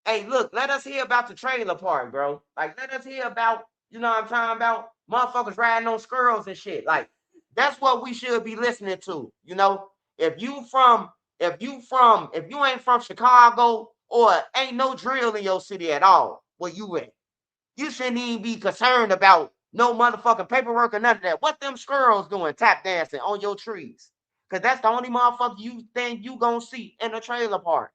Hey, look, let us hear about the trailer park, bro. Like, let us hear about, you know what I'm talking about? Motherfuckers riding on squirrels and shit. Like, that's what we should be listening to. You know, if you ain't from Chicago or ain't no drill in your city at all, where you at, you shouldn't even be concerned about no motherfucking paperwork or none of that. What them squirrels doing tap dancing on your trees? Cause that's the only motherfucker you think you gonna see in the trailer park.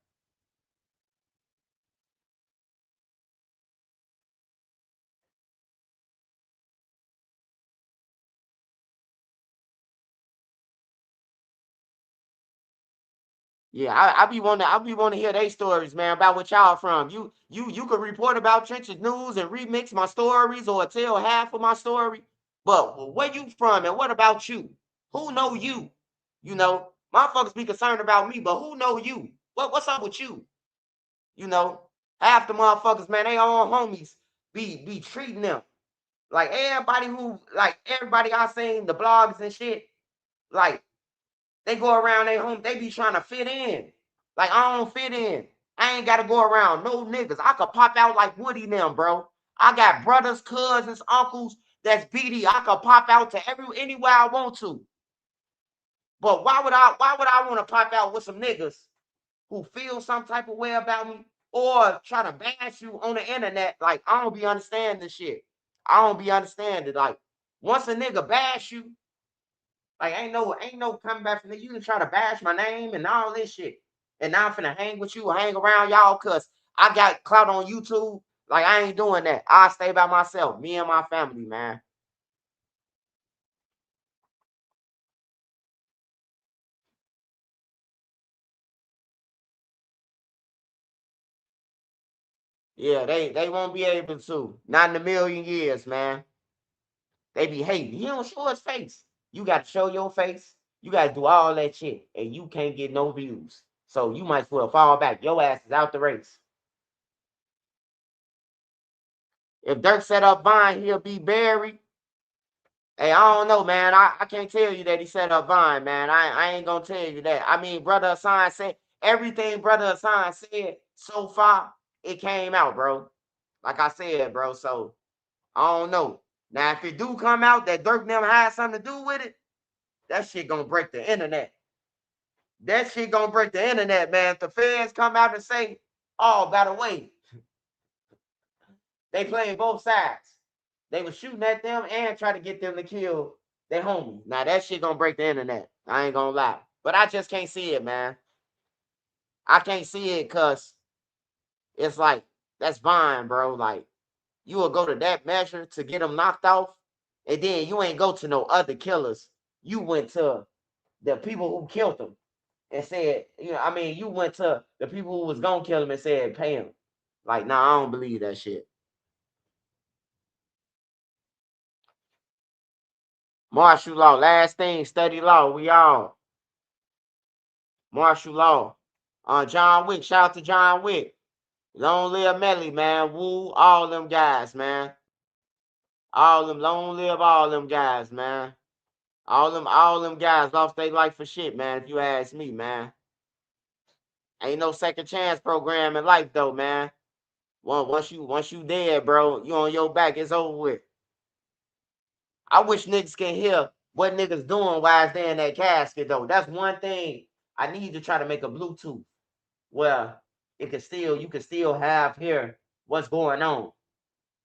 Yeah, I be wanting to hear their stories, man, about what y'all from. You could report about Trenches News and remix my stories or tell half of my story. But where you from and what about you? Who know you? You know, motherfuckers be concerned about me, but who know you? What's up with you? You know, half the motherfuckers, man, they all homies be treating them. Like everybody I seen, the blogs and shit, like they go around their home, they be trying to fit in. Like I don't fit in. I ain't gotta go around no niggas. I could pop out like Woody them, bro. I got brothers, cousins, uncles that's BD. I could pop out to anywhere I want to. But why would I want to pop out with some niggas who feel some type of way about me or try to bash you on the internet? Like I don't be understanding this shit. I don't be understanding. Like once a nigga bash you, like ain't no coming back from there. You can try to bash my name and all this shit. And now I'm finna hang with you, hang around y'all, cause I got clout on YouTube. Like I ain't doing that. I stay by myself, me and my family, man. Yeah, they won't be able to. Not in a million years, man. They be hating. He don't show his face. You got to show your face. You got to do all that shit, and you can't get no views. So you might as well fall back. Your ass is out the race. If Dirk set up Vine, he'll be buried. Hey, I don't know, man. I can't tell you that he set up Vine, man. I ain't gonna tell you that. I mean, Brother Hassan said everything Brother Hassan said so far, it came out, bro. Like I said, bro. So I don't know. Now, if it do come out that Dirk never had something to do with it, that shit gonna break the internet. That shit gonna break the internet, man. If the feds come out and say, "Oh, by the way, they playing both sides. They was shooting at them and try to get them to kill their homies." Now that shit gonna break the internet. I ain't gonna lie. But I just can't see it, man. I can't see it because it's like that's fine, bro. Like you will go to that measure to get them knocked off, and then you ain't go to no other killers. You went to the people who killed them and said, I mean, you went to the people who was gonna kill him and said, pay him. Like, nah, I don't believe that shit. Martial law, last thing, study law. We all martial law. John Wick, shout out to John Wick. Long live Melly, man. Woo, all them guys, man. All them, long live all them guys, man. All them guys lost their life for shit, man. If you ask me, man. Ain't no second chance program in life though, man. Once you dead, bro, you on your back, it's over with. I wish niggas can hear what niggas doing while they in that casket though. That's one thing I need to try to make a Bluetooth where you can still have hear what's going on.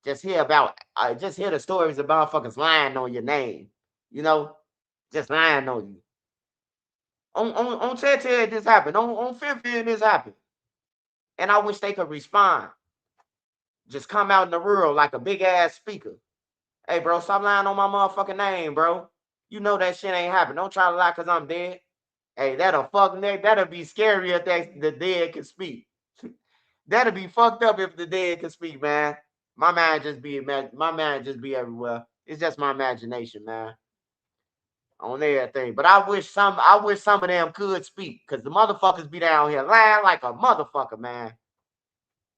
Just hear the stories about fuckers lying on your name. You know, just lying on you. On Ted this happened. On Fifth this happened. And I wish they could respond. Just come out in the world like a big ass speaker. Hey, bro, stop lying on my motherfucking name, bro. You know that shit ain't happening. Don't try to lie because I'm dead. Hey, that'll be scary if the dead can speak. That'll be fucked up if the dead can speak, man. My mind just be everywhere. It's just my imagination, man. On everything. But I wish some of them could speak. Cause the motherfuckers be down here lying like a motherfucker, man.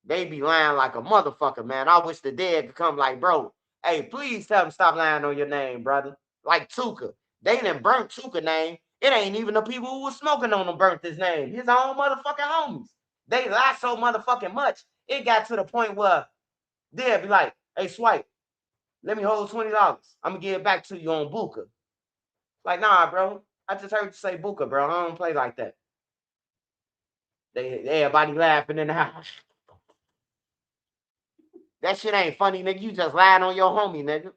They be lying like a motherfucker, man. I wish the dead could come like, bro, hey, please tell them stop lying on your name, brother. Like Tuka. They done burnt Tuka name. It ain't even the people who was smoking on him burnt his name. His own motherfucking homies. They lie so motherfucking much. It got to the point where they'll be like, hey, Swipe, let me hold $20. I'm gonna give it back to you on Buka. Like, nah, bro. I just heard you say Buka, bro. I don't play like that. Everybody laughing in the house. That shit ain't funny, nigga. You just lying on your homie, nigga.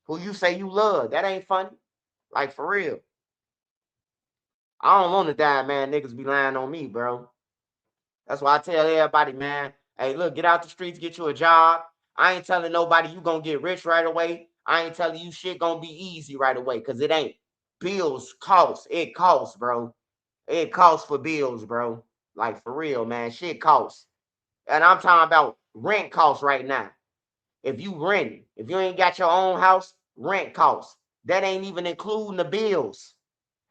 Who you say you love. That ain't funny. Like, for real. I don't want to die, man. Niggas be lying on me, bro. That's why I tell everybody, man. Hey, look, get out the streets, get you a job. I ain't telling nobody you gonna get rich right away. I ain't telling you shit gonna be easy right away, because it ain't. Bills cost. It costs, bro. It costs for bills, bro. Like, for real, man. Shit costs. And I'm talking about rent costs right now. If you rent, if you ain't got your own house, rent costs. That ain't even including the bills.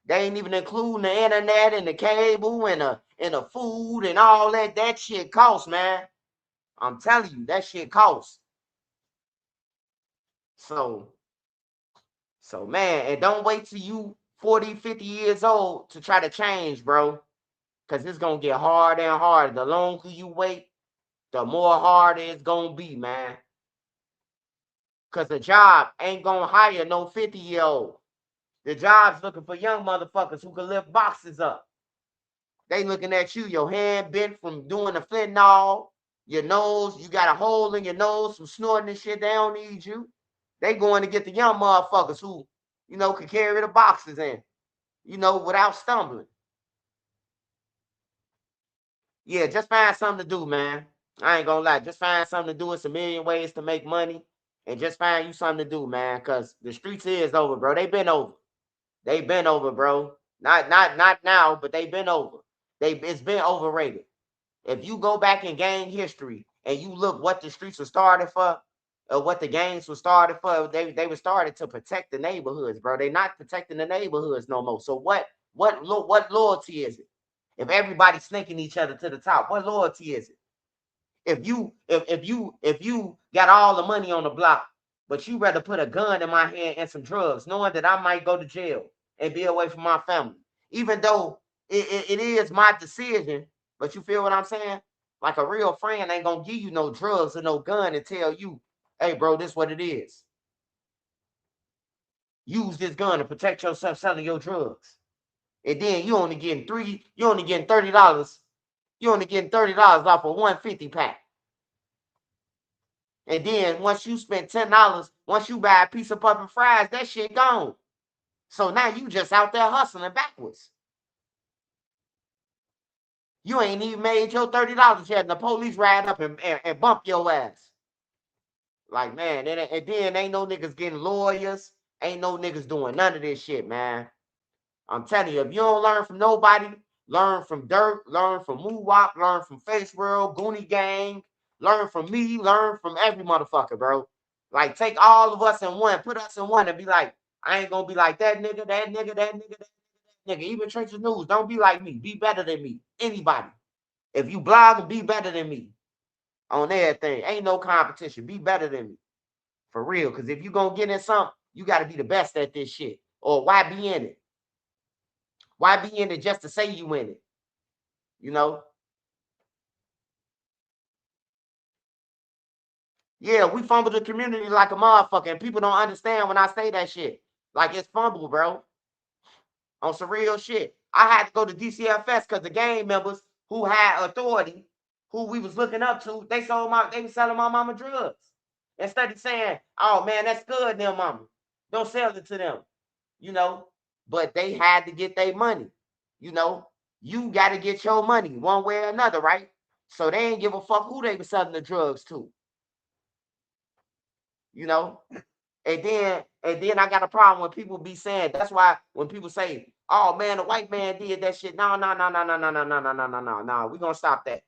They ain't even including the internet and the cable and the food and all that. That shit costs, man. I'm telling you, that shit costs. So, so man, and don't wait till you 40, 50 years old to try to change, bro. Cause it's gonna get harder and harder. The longer you wait, the more harder it's gonna be, man. Cause the job ain't gonna hire no 50-year-old. The job's looking for young motherfuckers who can lift boxes up. They looking at you, your hand bent from doing the fentanyl, your nose, you got a hole in your nose from snorting and shit. They don't need you. They going to get the young motherfuckers who, can carry the boxes in, without stumbling. Yeah, just find something to do, man. I ain't gonna lie. Just find something to do. It's a million ways to make money. And just find you something to do, man. Cause the streets is over, bro. They been over. They been over, bro. Not now, but they been over. It's been overrated. If you go back and gain history and you look what the streets were started for, or what the gangs were started for, they were started to protect the neighborhoods, bro. They not protecting the neighborhoods no more. So what loyalty is it? If everybody's snaking each other to the top, what loyalty is it? If you got all the money on the block, but you rather put a gun in my hand and some drugs, knowing that I might go to jail and be away from my family, even though it is my decision, but you feel what I'm saying? Like a real friend ain't gonna give you no drugs or no gun and tell you, hey bro, this what it is. Use this gun to protect yourself selling your drugs. And then you only getting $30. You only getting $30 off a 150 pack. And then once you spend $10, once you buy a piece of puffin fries, that shit gone. So now you just out there hustling backwards. You ain't even made your $30 yet, and the police ride up and bump your ass. Like, man, and then ain't no niggas getting lawyers. Ain't no niggas doing none of this shit, man. I'm telling you, if you don't learn from nobody, learn from Durk, learn from Moowop, learn from Face World, Goonie Gang, learn from me, learn from every motherfucker, bro. Like, take all of us in one, put us in one, and be like, I ain't gonna be like that nigga, that nigga, that nigga, that nigga. Even Trenches News, don't be like me. Be better than me. Anybody. If you blog, be better than me on everything. Ain't no competition. Be better than me. For real. Because if you gonna get in something, you gotta be the best at this shit. Or why be in it? Why be in it just to say you in it? You know? Yeah, we fumble the community like a motherfucker, and people don't understand when I say that shit. Like it's fumble, bro. On some real shit. I had to go to DCFS because the gang members who had authority, who we was looking up to, they was selling my mama drugs. Instead of saying, oh man, that's good, them mama. Don't sell it to them. You know, but they had to get their money. You know, you got to get your money one way or another, right? So they ain't give a fuck who they were selling the drugs to. You know, and then I got a problem when people be saying, that's why when people say, oh man, the white man did that shit. No, no, no, no, no, no, no, no, no, no, no, no, no. We're gonna stop that.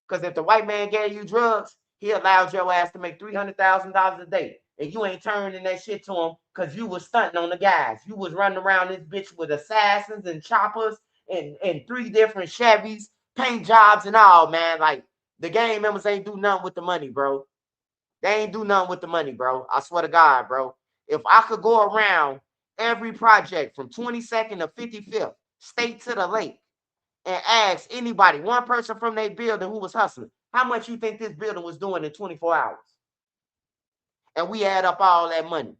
Because if the white man gave you drugs, he allowed your ass to make $300,000 a day. And you ain't turning that shit to him because you was stunting on the guys. You was running around this bitch with assassins and choppers and 3 different Chevys, paint jobs and all, man. Like, the gang members ain't do nothing with the money, bro. They ain't do nothing with the money, bro. I swear to God, bro. If I could go around every project from 22nd to 55th, state to the lake, and ask anybody, one person from their building who was hustling, how much you think this building was doing in 24 hours? And we add up all that money.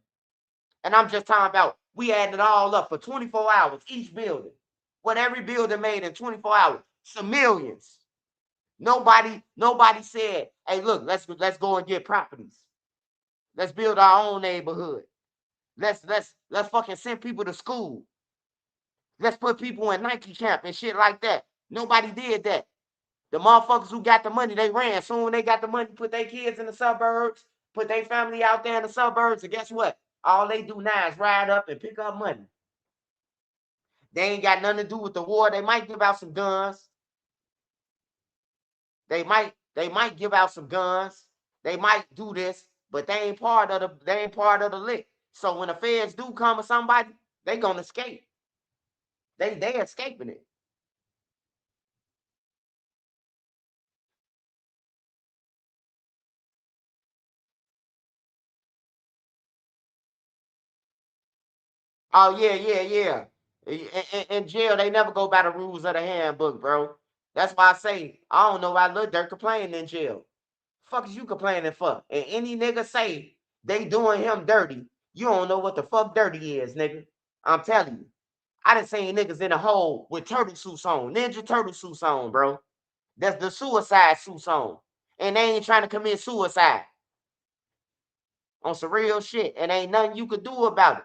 And I'm just talking about, we added it all up for 24 hours, each building. What every building made in 24 hours, some millions. Nobody said, hey, look, let's go and get properties. Let's build our own neighborhood. Let's fucking send people to school. Let's put people in Nike camp and shit like that. Nobody did that. The motherfuckers who got the money, they ran. Soon they got the money, put their kids in the suburbs, put their family out there in the suburbs, and guess what? All they do now is ride up and pick up money. They ain't got nothing to do with the war. They might give out some guns. They might give out some guns. They might do this, but they ain't part of the lick. So when the feds do come or somebody, they gonna escape. They escaping it. Oh yeah, yeah, yeah. In jail, they never go by the rules of the handbook, bro. That's why I say I don't know why Lil Durk complaining in jail. Fuck is you complaining for? And any nigga say they doing him dirty, you don't know what the fuck dirty is, nigga. I'm telling you. I done seen niggas in a hole with turtle suits on, ninja turtle suits on, bro. That's the suicide suits on. And they ain't trying to commit suicide on some real shit. And ain't nothing you could do about it.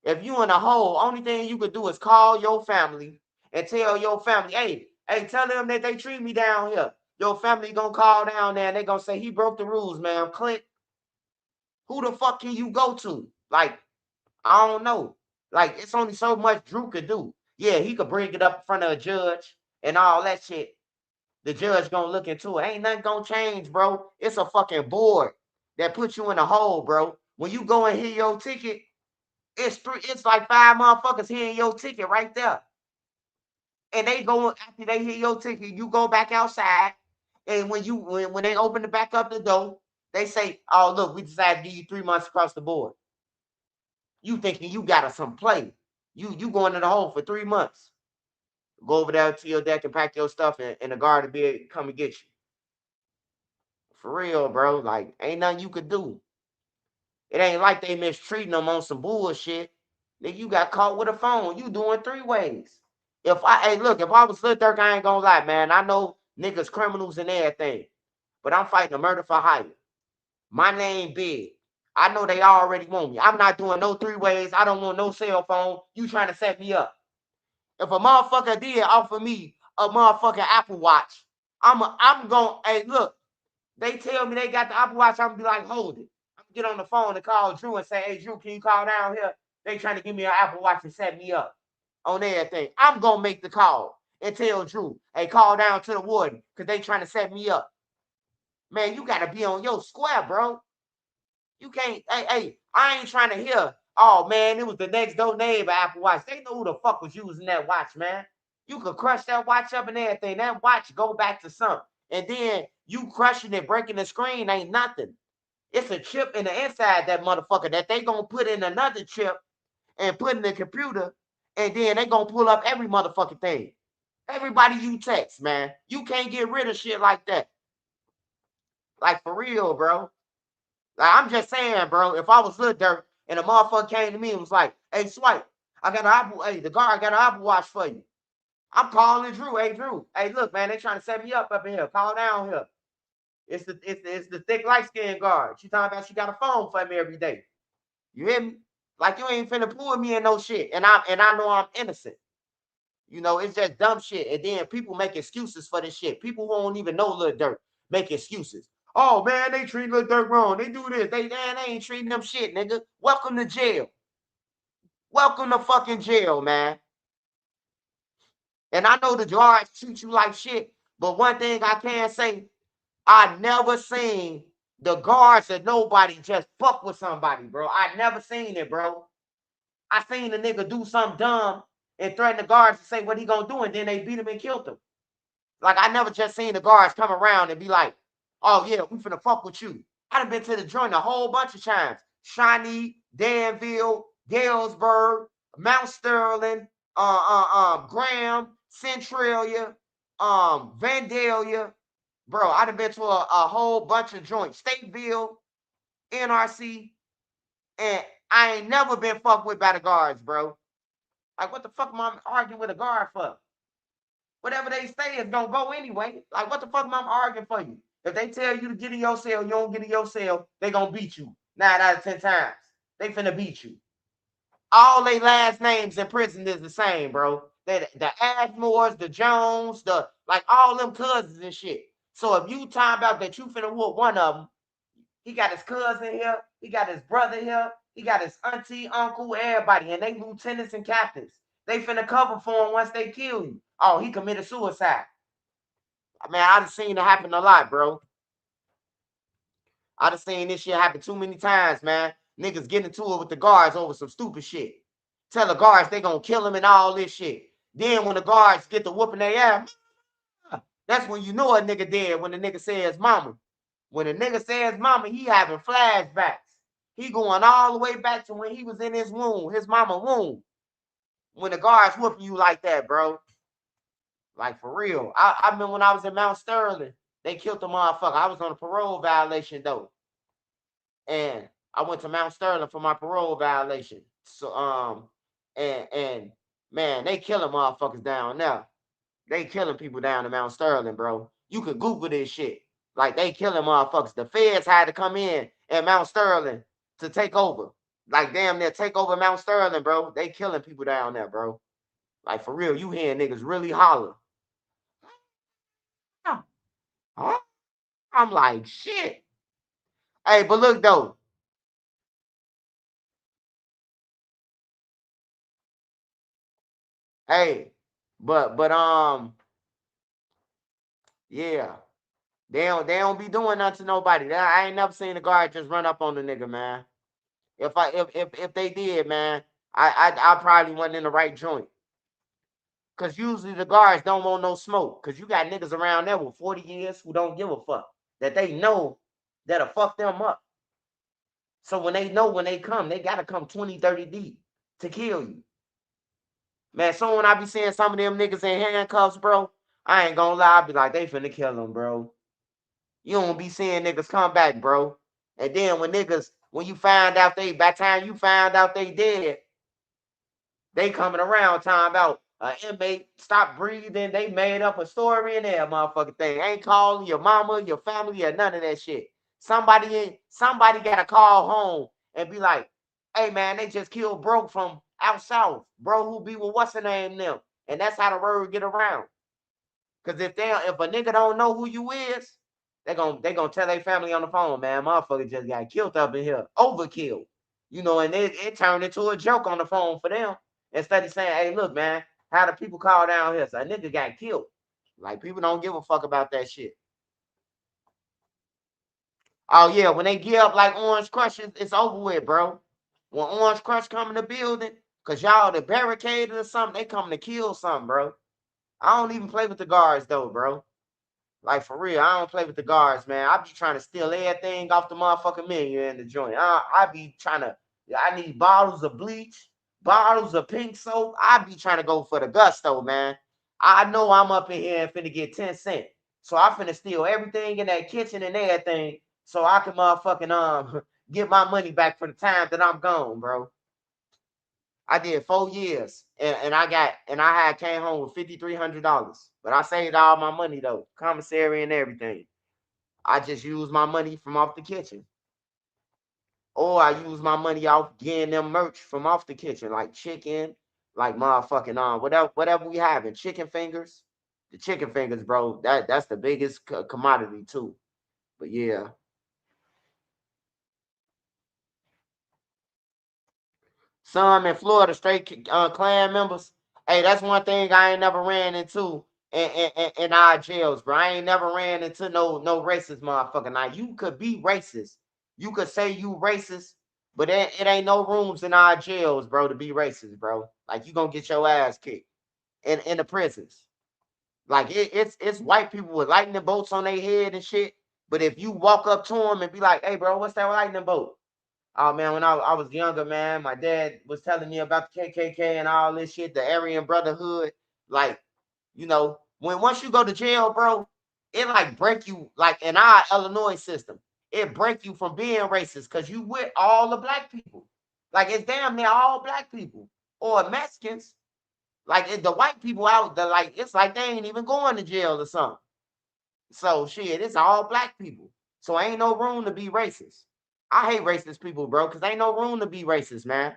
If you in a hole, only thing you could do is call your family and tell your family, hey, tell them that they treat me down here. Your family gonna call down there and they gonna say he broke the rules, man. Click. Who the fuck can you go to? Like, I don't know. Like, it's only so much Drew could do. Yeah, he could bring it up in front of a judge and all that shit. The judge gonna look into it. Ain't nothing gonna change, bro. It's a fucking board that puts you in a hole, bro. When you go and hear your ticket, it's like 5 motherfuckers hearing your ticket right there. And they go after they hear your ticket, you go back outside. And when they open the back up the door, they say, "Oh, look, we decided to give you 3 months across the board." You thinking you got some play. You going in the hole for 3 months. Go over there to your deck and pack your stuff, and the guard will be come and get you. For real, bro. Like, ain't nothing you could do. It ain't like they mistreating them on some bullshit. Nigga, you got caught with a phone. You doing 3 ways. Hey, look, if I was Lil Durk, I ain't gonna lie, man. I know niggas criminals and everything, but I'm fighting a murder for hire. My name big. I know they already want me. I'm not doing no 3 ways. I don't want no cell phone. You trying to set me up. If a motherfucker did offer me a motherfucking Apple Watch, I'm going, hey, look, they tell me they got the Apple Watch, I'm gonna be like, hold it. I'm gonna get on the phone and call Drew and say, hey, Drew, can you call down here? They trying to give me an Apple Watch and set me up on everything. I'm gonna make the call and tell Drew, hey, call down to the warden because they trying to set me up. Man, you gotta be on your square, bro. You can't, hey, I ain't trying to hear, oh man, it was the next door neighbor Apple Watch. They know who the fuck was using that watch, man. You could crush that watch up and everything. That watch go back to something. And then you crushing it, breaking the screen ain't nothing. It's a chip in the inside that motherfucker that they gonna put in another chip and put in the computer, and then they gonna pull up every motherfucking thing. Everybody you text, man. You can't get rid of shit like that. Like for real, bro. Like, I'm just saying, bro, if I was Lil Durk and a motherfucker came to me and was like, hey, Swipe, I got an Apple, hey, the guard got an Apple Watch for you. I'm calling Drew. Hey, Drew. Hey, look, man, they trying to set me up in here. Call down here. It's the thick light skinned guard. She talking about she got a phone for me every day. You hear me? Like you ain't finna pull me in no shit. And I know I'm innocent. You know, it's just dumb shit. And then people make excuses for this shit. People who don't even know Lil Durk make excuses. Oh man, they treat Lil Durk wrong. They do this. They ain't treating them shit, nigga. Welcome to jail. Welcome to fucking jail, man. And I know the guards treat you like shit, but one thing I can say, I never seen the guards or nobody just fuck with somebody, bro. I never seen it, bro. I seen the nigga do something dumb and threaten the guards to say what he gonna do, and then they beat him and killed him. Like I never just seen the guards come around and be like, "Oh yeah, we finna fuck with you." I done been to the joint a whole bunch of times. Shawnee, Danville, Galesburg, Mount Sterling, Graham, Centralia, Vandalia. Bro, I done been to a whole bunch of joints. Stateville, NRC, and I ain't never been fucked with by the guards, bro. Like, what the fuck am I arguing with a guard for? Whatever they say is gonna go anyway. Like, what the fuck am I arguing for you? If they tell you to get in your cell, you don't get in your cell, they gonna beat you 9 out of 10 times. They finna beat you. All their last names in prison is the same, bro. The Ashmores, the Jones, the like all them cousins and shit. So if you talking about that you finna whoop one of them, he got his cousin here, he got his brother here, he got his auntie, uncle, everybody, and they lieutenants and captains. They finna cover for him once they kill you. Oh, he committed suicide. I mean, I've seen it happen a lot, bro. I've seen this shit happen too many times, man. Niggas get into it with the guards over some stupid shit. Tell the guards they gonna kill him and all this shit. Then when the guards get to whooping their ass, that's when you know a nigga dead. When the nigga says mama. When the nigga says mama, he having flashbacks. He going all the way back to when he was in his womb, his mama womb. When the guards whooping you like that, bro. Like for real. I remember when I was in Mount Sterling, they killed the motherfucker. I was on a parole violation though. And I went to Mount Sterling for my parole violation. So and man, they killing motherfuckers down there. They killing people down in Mount Sterling, bro. You can Google this shit. Like they killing motherfuckers. The feds had to come in at Mount Sterling to take over. Like damn near take over Mount Sterling, bro. They killing people down there, bro. Like for real, you hearing niggas really holler. Huh? I'm like, shit. Hey, but look though. Hey, but Yeah. They don't be doing nothing to nobody. I ain't never seen a guard just run up on the nigga, man. If they did, man, I probably wasn't in the right joint. Cause usually the guards don't want no smoke. Cause you got niggas around there with 40 years who don't give a fuck. That they know that'll fuck them up. So when they know when they come, they gotta come 20, 30 deep to kill you. Man, so when I be seeing some of them niggas in handcuffs, bro, I ain't gonna lie, I be like, they finna kill them, bro. You don't be seeing niggas come back, bro. And then when you find out by the time you find out they dead, they coming around talking about inmate stop breathing. They made up a story in there, motherfucking thing. Ain't calling your mama, your family, or none of that shit. Somebody got to call home and be like, hey man, they just killed bro from out south. Bro who be with what's the name them. And that's how the word get around. Cause if a nigga don't know who you is, they gonna tell their family on the phone, man, motherfucker just got killed up in here. Overkill. And it turned into a joke on the phone for them. Instead of saying, hey, look, man, how the people call down here? So a nigga got killed. Like people don't give a fuck about that shit. Oh yeah, when they get up like Orange Crush, it's over with, bro. When Orange Crush come in the building, cause y'all the barricaded or something, they come to kill something, bro. I don't even play with the guards though, bro. Like for real, I don't play with the guards, man. I be trying to steal everything off the motherfucking menu in the joint. I be trying to. I need bottles of bleach, bottles of pink soap. I be trying to go for the gusto, man. I know I'm up in here and finna get 10 cents, so I finna steal everything in that kitchen and everything, so I can motherfucking get my money back for the time that I'm gone, bro. I did 4 years, and I had came home with $5,300. But I saved all my money though, commissary and everything. I just used my money from off the kitchen, or I used my money off getting them merch from off the kitchen, like chicken, like motherfucking whatever we having, chicken fingers. The chicken fingers, bro. That's the biggest commodity too. But yeah, some in Florida, straight clan members. Hey, that's one thing I ain't never ran into in our jails, bro. I ain't never ran into no racist motherfucker. Now you could be racist, you could say you racist, but it ain't no rooms in our jails, bro, to be racist, bro. Like you gonna get your ass kicked in the prisons. Like it's white people with lightning bolts on their head and shit. But if you walk up to them and be like, "Hey, bro, what's that lightning bolt?" Oh man, when I was younger, man, my dad was telling me about the KKK and all this shit, the Aryan Brotherhood. Like, when once you go to jail, bro, it like break you like in our Illinois system. It break you from being racist because you with all the black people. Like it's damn near all black people or Mexicans. Like the white people out there, like it's like they ain't even going to jail or something. So shit, it's all black people. So ain't no room to be racist. I hate racist people, bro, because ain't no room to be racist, man.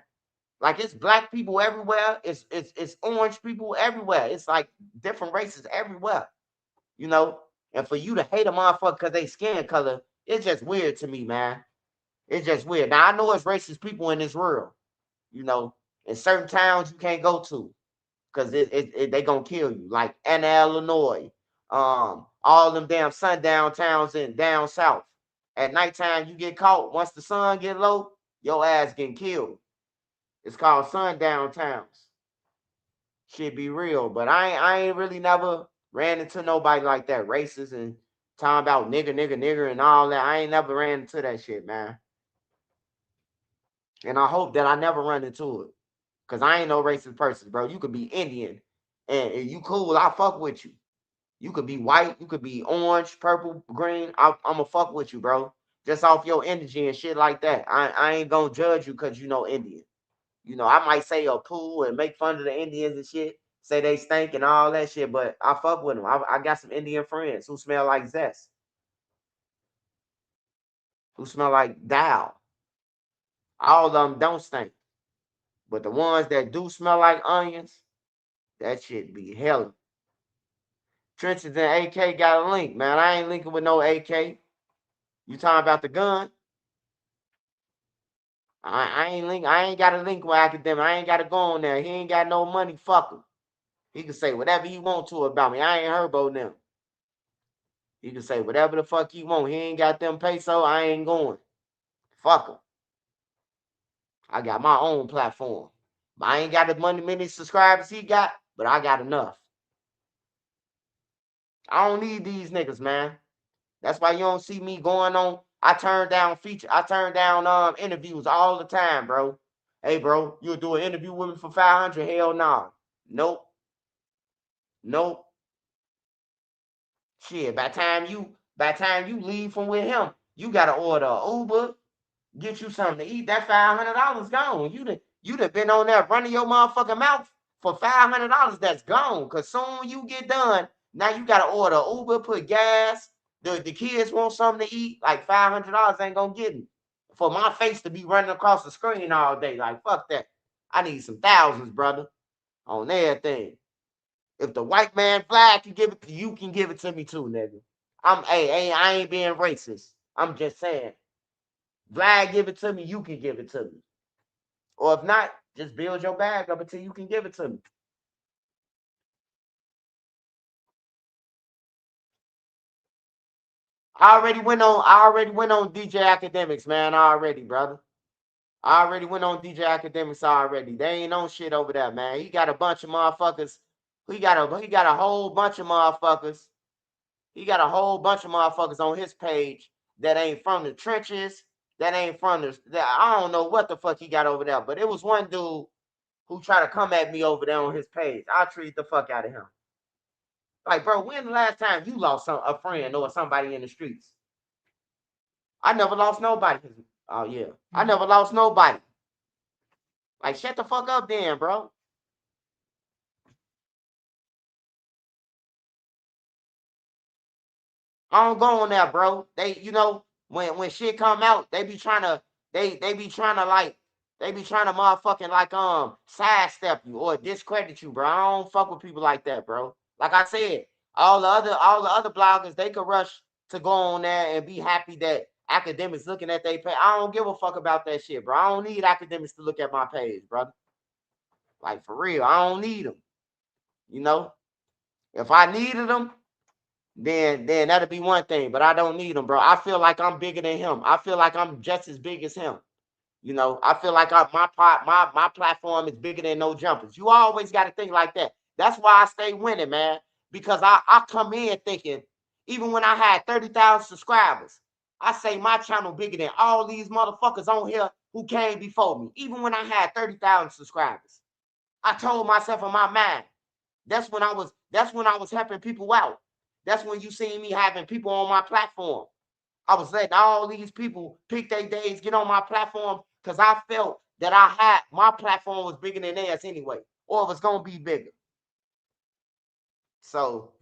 Like it's black people everywhere. It's orange people everywhere. It's like different races everywhere, you know. And for you to hate a motherfucker because they skin color, it's just weird to me, man. It's just weird. Now I know it's racist people in this world, you know. In certain towns you can't go to because they gonna kill you. Like Anna, Illinois, all them damn sundown towns in down south. At nighttime, you get caught. Once the sun get low, your ass getting killed. It's called sundown towns. Should be real, but I ain't really never ran into nobody like that, racist and talking about nigger, nigger, nigger, and all that. I ain't never ran into that shit, man. And I hope that I never run into it. Cause I ain't no racist person, bro. You could be Indian and you cool. I fuck with you. You could be white, you could be orange, purple, green. I'ma fuck with you, bro. Just off your energy and shit like that. I ain't gonna judge you because you know Indian. I might say a poo and make fun of the Indians and shit, say they stink and all that shit, but I fuck with them. I got some Indian friends who smell like zest, who smell like Dow. All of them don't stink, but the ones that do smell like onions, that shit be hell. Trenches and AK got a link, man. I ain't linking with no AK. You talking about the gun? I ain't link. I ain't got a link with academic. I ain't got to go on there. He ain't got no money. Fuck him. He can say whatever he want to about me. I ain't Herbo now. He can say whatever the fuck he want. He ain't got them peso, I ain't going. Fuck him. I got my own platform. I ain't got as many subscribers he got, but I got enough. I don't need these niggas, man. That's why you don't see me going on. I turn down interviews all the time, bro. Hey, bro, you'll do an interview with me for 500? Hell nah. Nope. Nope. Shit, by time you leave from with him, you gotta order an Uber, get you something to eat. That $500 gone. You done been on there running your motherfucking mouth for $500. That's gone. Cause soon you get done, now you gotta order Uber, put gas. The kids want something to eat. Like $500 ain't gonna get me. For my face to be running across the screen all day, like fuck that. I need some thousands, brother, on everything. If the white man flag can give it to you, can give it to me too, nigga. I ain't being racist. I'm just saying. Vlad give it to me, you can give it to me. Or if not, just build your bag up until you can give it to me. I already went on DJ Academics, man. Already, brother. I already went on DJ Academics already. They ain't on shit over there, man. He got a bunch of motherfuckers. He got a whole bunch of motherfuckers. He got a whole bunch of motherfuckers on his page that ain't from the trenches. That ain't from I don't know what the fuck he got over there. But it was one dude who tried to come at me over there on his page. I'll treat the fuck out of him. Like, bro, when the last time you lost a friend or somebody in the streets? I never lost nobody. Oh yeah, I never lost nobody. Like, shut the fuck up, then, bro. I don't go on there, bro. When shit come out, they be trying to like they be trying to motherfucking like sidestep you or discredit you, bro. I don't fuck with people like that, bro. Like I said, all the other bloggers, they could rush to go on there and be happy that academics looking at their page. I don't give a fuck about that shit, bro. I don't need academics to look at my page, brother. Like for real, I don't need them. You know, if I needed them, then that'll be one thing. But I don't need him, bro. I feel like I'm bigger than him. I feel like I'm just as big as him. You know, I feel like my platform is bigger than no jumpers. You always got to think like that. That's why I stay winning, man. Because I come in thinking, even when I had 30,000 subscribers, I say my channel bigger than all these motherfuckers on here who came before me. Even when I had 30,000 subscribers, I told myself in my mind, that's when I was helping people out. That's when you see me having people on my platform. I was letting all these people pick their days, get on my platform, because I felt that I had my platform was bigger than theirs anyway, or it was gonna be bigger. So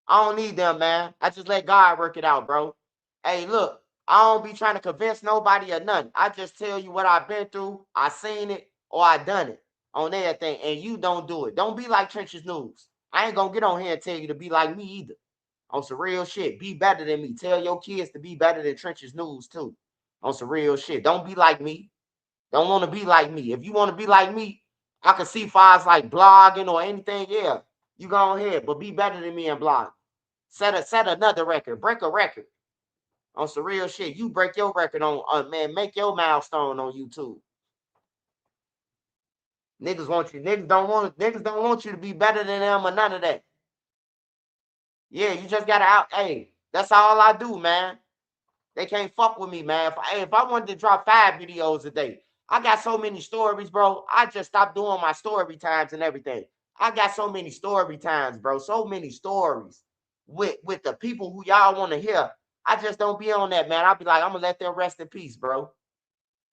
I don't need them, man. I just let God work it out, bro. Hey, look, I don't be trying to convince nobody or nothing. I just tell you what I've been through, I seen it, or I done it on everything, and you don't do it. Don't be like Trenches News. I ain't gonna get on here and tell you to be like me either. On some real shit. Be better than me. Tell your kids to be better than Trenches News too. On some real shit. Don't be like me. Don't want to be like me. If you want to be like me, I can see files like blogging or anything. Yeah, you go ahead, but be better than me and blog. Set another record. Break a record on some real shit. You break your record on man. Make your milestone on YouTube. Niggas want you. Niggas don't want you to be better than them or none of that. Yeah, you just gotta out. Hey, that's all I do, man. They can't fuck with me, man. If I wanted to drop 5 videos a day, I got so many stories, bro. I just stopped doing my story times and everything. I got so many story times, bro. So many stories with the people who y'all want to hear. I just don't be on that, man. I'll be like, I'm gonna let them rest in peace, bro.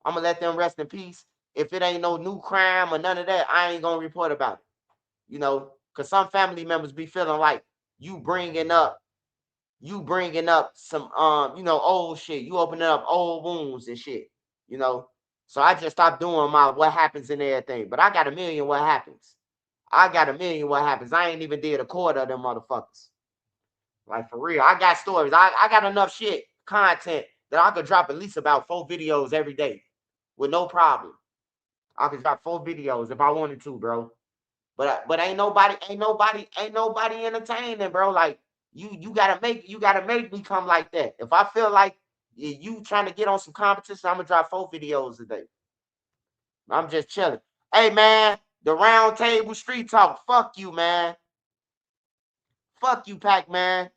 I'm gonna let them rest in peace. If it ain't no new crime or none of that, I ain't gonna report about it. You know, because some family members be feeling like you bringing up some old shit. You opening up old wounds and shit, you know. So I just stopped doing my what happens and everything. But I got a million what happens. I got a million what happens. I ain't even did a quarter of them motherfuckers. Like for real. I got stories. I got enough shit, content that I could drop at least about 4 videos every day with no problem. I could drop 4 videos if I wanted to, bro. But ain't nobody entertaining, bro. Like You gotta make me come like that. If I feel like you trying to get on some competition, I'm gonna drop 4 videos a day. I'm just chilling. Hey man, the round table street talk. Fuck you, man. Fuck you, Pac Man.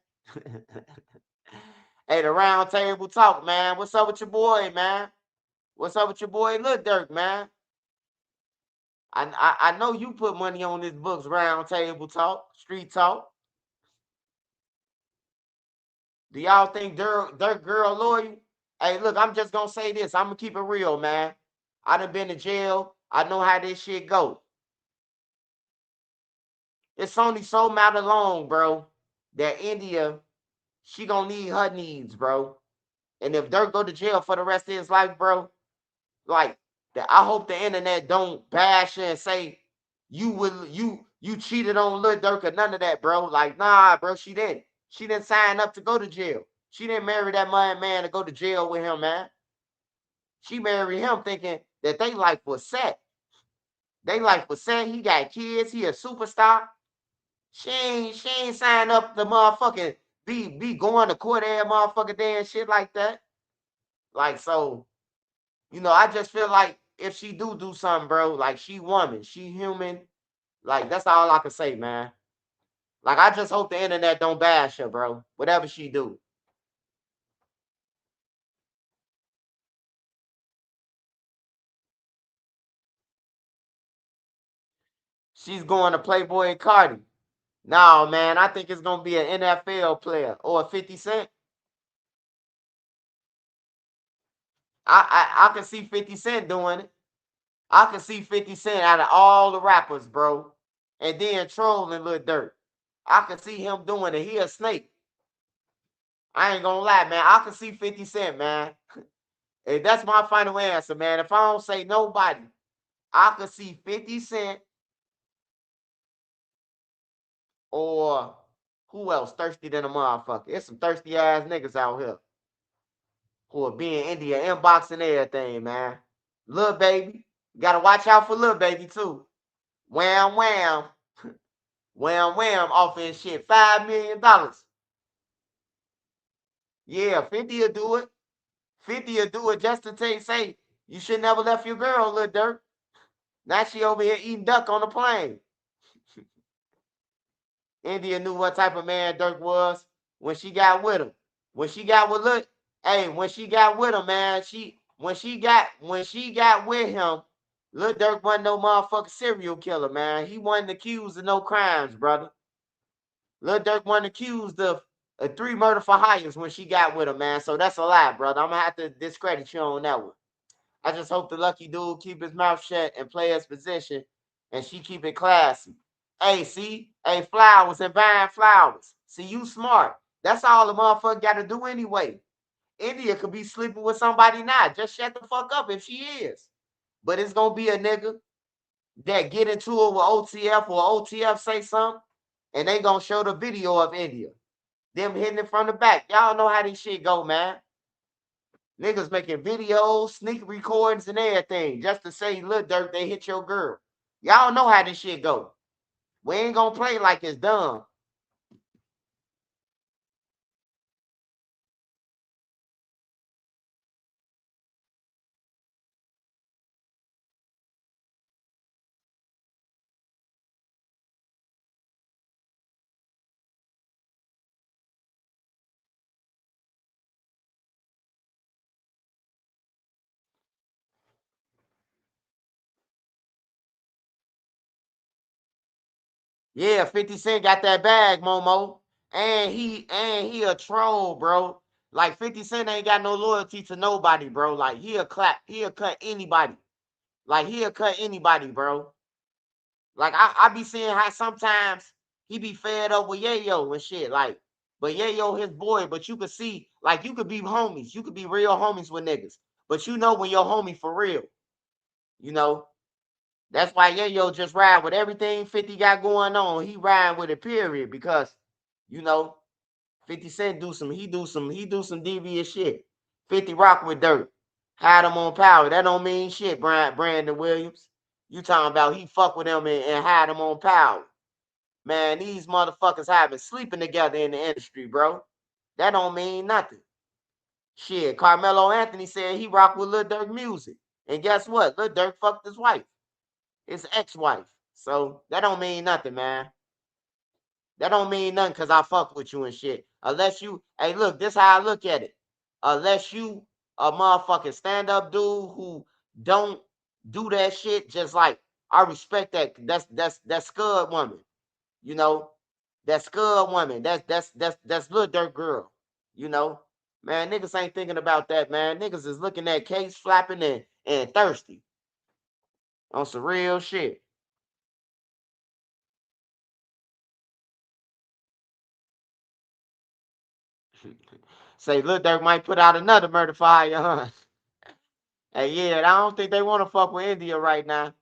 Hey, the round table talk, man. What's up with your boy, man? What's up with your boy, Lil Durk, man? I know you put money on this book's round table talk, street talk. Do y'all think Durk girl loyal? Hey, look, I'm just gonna say this. I'm gonna keep it real, man. I done been to jail. I know how this shit go. It's only so matter long, bro, that India, she gonna need her needs, bro. And if Dirk go to jail for the rest of his life, bro, like I hope the internet don't bash her and say you cheated on Lil Durk or none of that, bro. Like, nah, bro, she didn't. She didn't sign up to go to jail. She didn't marry that man to go to jail with him, man. She married him thinking that they life was set. They life was set. He got kids. He a superstar. She ain't signed up to motherfucking be going to court every motherfucking day and shit like that. Like, so, I just feel like if she do something, bro, like she woman, she human. Like, that's all I can say, man. Like, I just hope the internet don't bash her, bro. Whatever she do. She's going to Playboy Cardi. No, man, I think it's gonna be an NFL player or a 50 Cent. I can see 50 Cent doing it. I can see 50 Cent out of all the rappers, bro. And then trolling Lil Durk. I can see him doing it. He a snake. I ain't gonna lie, man. I can see 50 Cent, man. And that's my final answer, man. If I don't say nobody, I could see 50 Cent or who else thirsty than a motherfucker. It's some thirsty ass niggas out here who are being India inboxing everything, man. Lil baby. You gotta watch out for Lil baby too. Wham wham. Wham wham offering shit. $5 million. Yeah, 50 will do it. 50 will do it just to say, you should never left your girl, Lil Durk. Now she over here eating duck on the plane. India knew what type of man Dirk was when she got with him. When she got with look, hey, when she got with him, man, when she got with him, Lil Durk wasn't no motherfucking serial killer, man. He wasn't accused of no crimes, brother. Lil Durk wasn't accused of 3 murder for hires when she got with him, man. So that's a lie, brother. I'm gonna have to discredit you on that one. I just hope the lucky dude keep his mouth shut and play his position, and she keep it classy. Hey, see, hey, flowers and buying flowers. See, you smart. That's all the motherfucker got to do anyway. India could be sleeping with somebody now. Just shut the fuck up if she is. But it's gonna be a nigga that get into it with OTF or OTF say something, and they gonna show the video of India. Them hitting it from the back. Y'all know how this shit go, man. Niggas making videos, sneak recordings, and everything just to say, look, Dirk, they hit your girl. Y'all know how this shit go. We ain't gonna play like it's done. Yeah, 50 Cent got that bag, Momo. And he a troll, bro. Like 50 Cent ain't got no loyalty to nobody, bro. Like he'll cut anybody. Like he'll cut anybody, bro. Like I be seeing how sometimes he be fed up with Yayo and shit. Like, but Yayo his boy, but you could see, like you could be homies. You could be real homies with niggas. But you know when you're homie for real, you know. That's why Yayo just ride with everything 50 got going on. He ride with it, period. Because, you know, 50 Cent he do some devious shit. 50 rock with dirt. Hide him on power. That don't mean shit, Brandon Williams. You talking about he fuck with him and hide him on power. Man, these motherfuckers have been sleeping together in the industry, bro. That don't mean nothing. Shit, Carmelo Anthony said he rocked with Lil Durk music. And guess what? Lil Durk fucked his wife, his ex-wife. So that don't mean nothing, man. That don't mean nothing because I fuck with you and shit. Unless you, hey, look, this how I look at it. Unless you a motherfucking stand-up dude who don't do that shit, just like I respect that. That's Scud woman. You know, that Scud woman. That's Lil Durk girl. You know, man, niggas ain't thinking about that, man. Niggas is looking at case flapping and thirsty on some real shit. Say Lil Durk might put out another murder fire, huh? Hey, yeah, I don't think they want to fuck with India right now.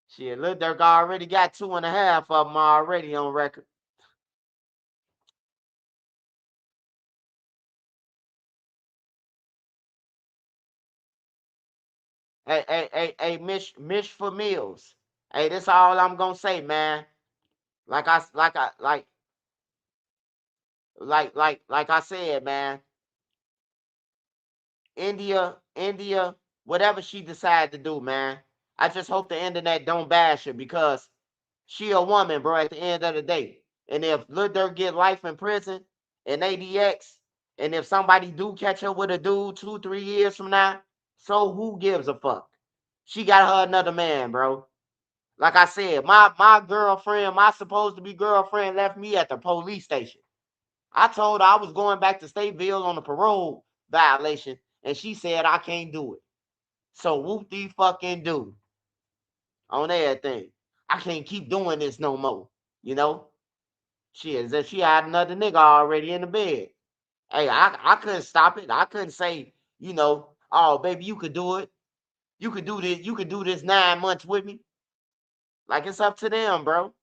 Shit, Lil Durk already got 2.5 of them already on record. Hey, Mish for meals. Hey, this all I'm gonna say, man. Like I like I like I said, man. India, whatever she decide to do, man. I just hope the internet don't bash her because she a woman, bro, at the end of the day. And if Lil Durk get life in prison and ADX, and if somebody do catch her with a dude 2, 3 years from now, so who gives a fuck? She got her another man, bro. Like I said, my girlfriend, my supposed to be girlfriend, left me at the police station. I told her I was going back to Stateville on a parole violation, and she said I can't do it. So whoop de fucking do on everything. I can't keep doing this no more. You know, she had another nigga already in the bed. Hey, I couldn't stop it. I couldn't say, oh baby, you could do it. You could do this. You could do this 9 months with me. Like it's up to them, bro.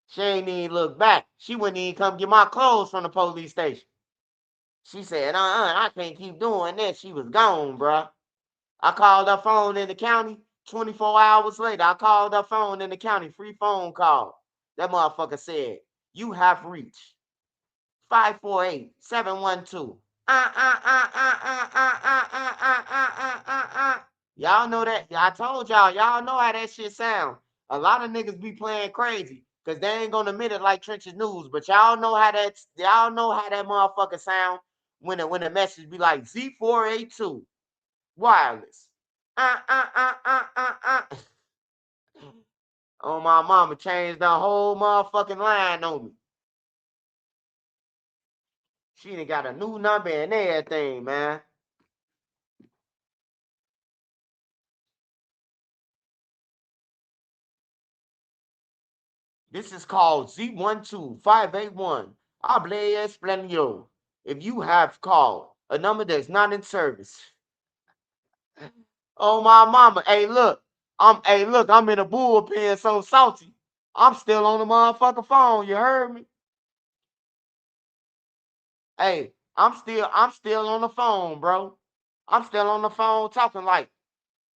She ain't even look back. She wouldn't even come get my clothes from the police station. She said, I can't keep doing this. She was gone, bro. I called her phone in the county. 24 hours later, I called her phone in the county. Free phone call. That motherfucker said, you have reached 548-712. Y'all know that. I told y'all. Y'all know how that shit sound. A lot of niggas be playing crazy because they ain't gonna admit it like Trenches News. But y'all know how that motherfucker sound when the message be like Z482 wireless. Oh my mama changed the whole motherfucking line on me. She done got a new number and everything, man. This is called Z12581. Hable español. If you have called a number that's not in service. Oh my mama. I'm in a bullpen so salty. I'm still on the motherfucking phone. You heard me? Hey, I'm still on the phone, bro. I'm still on the phone talking like,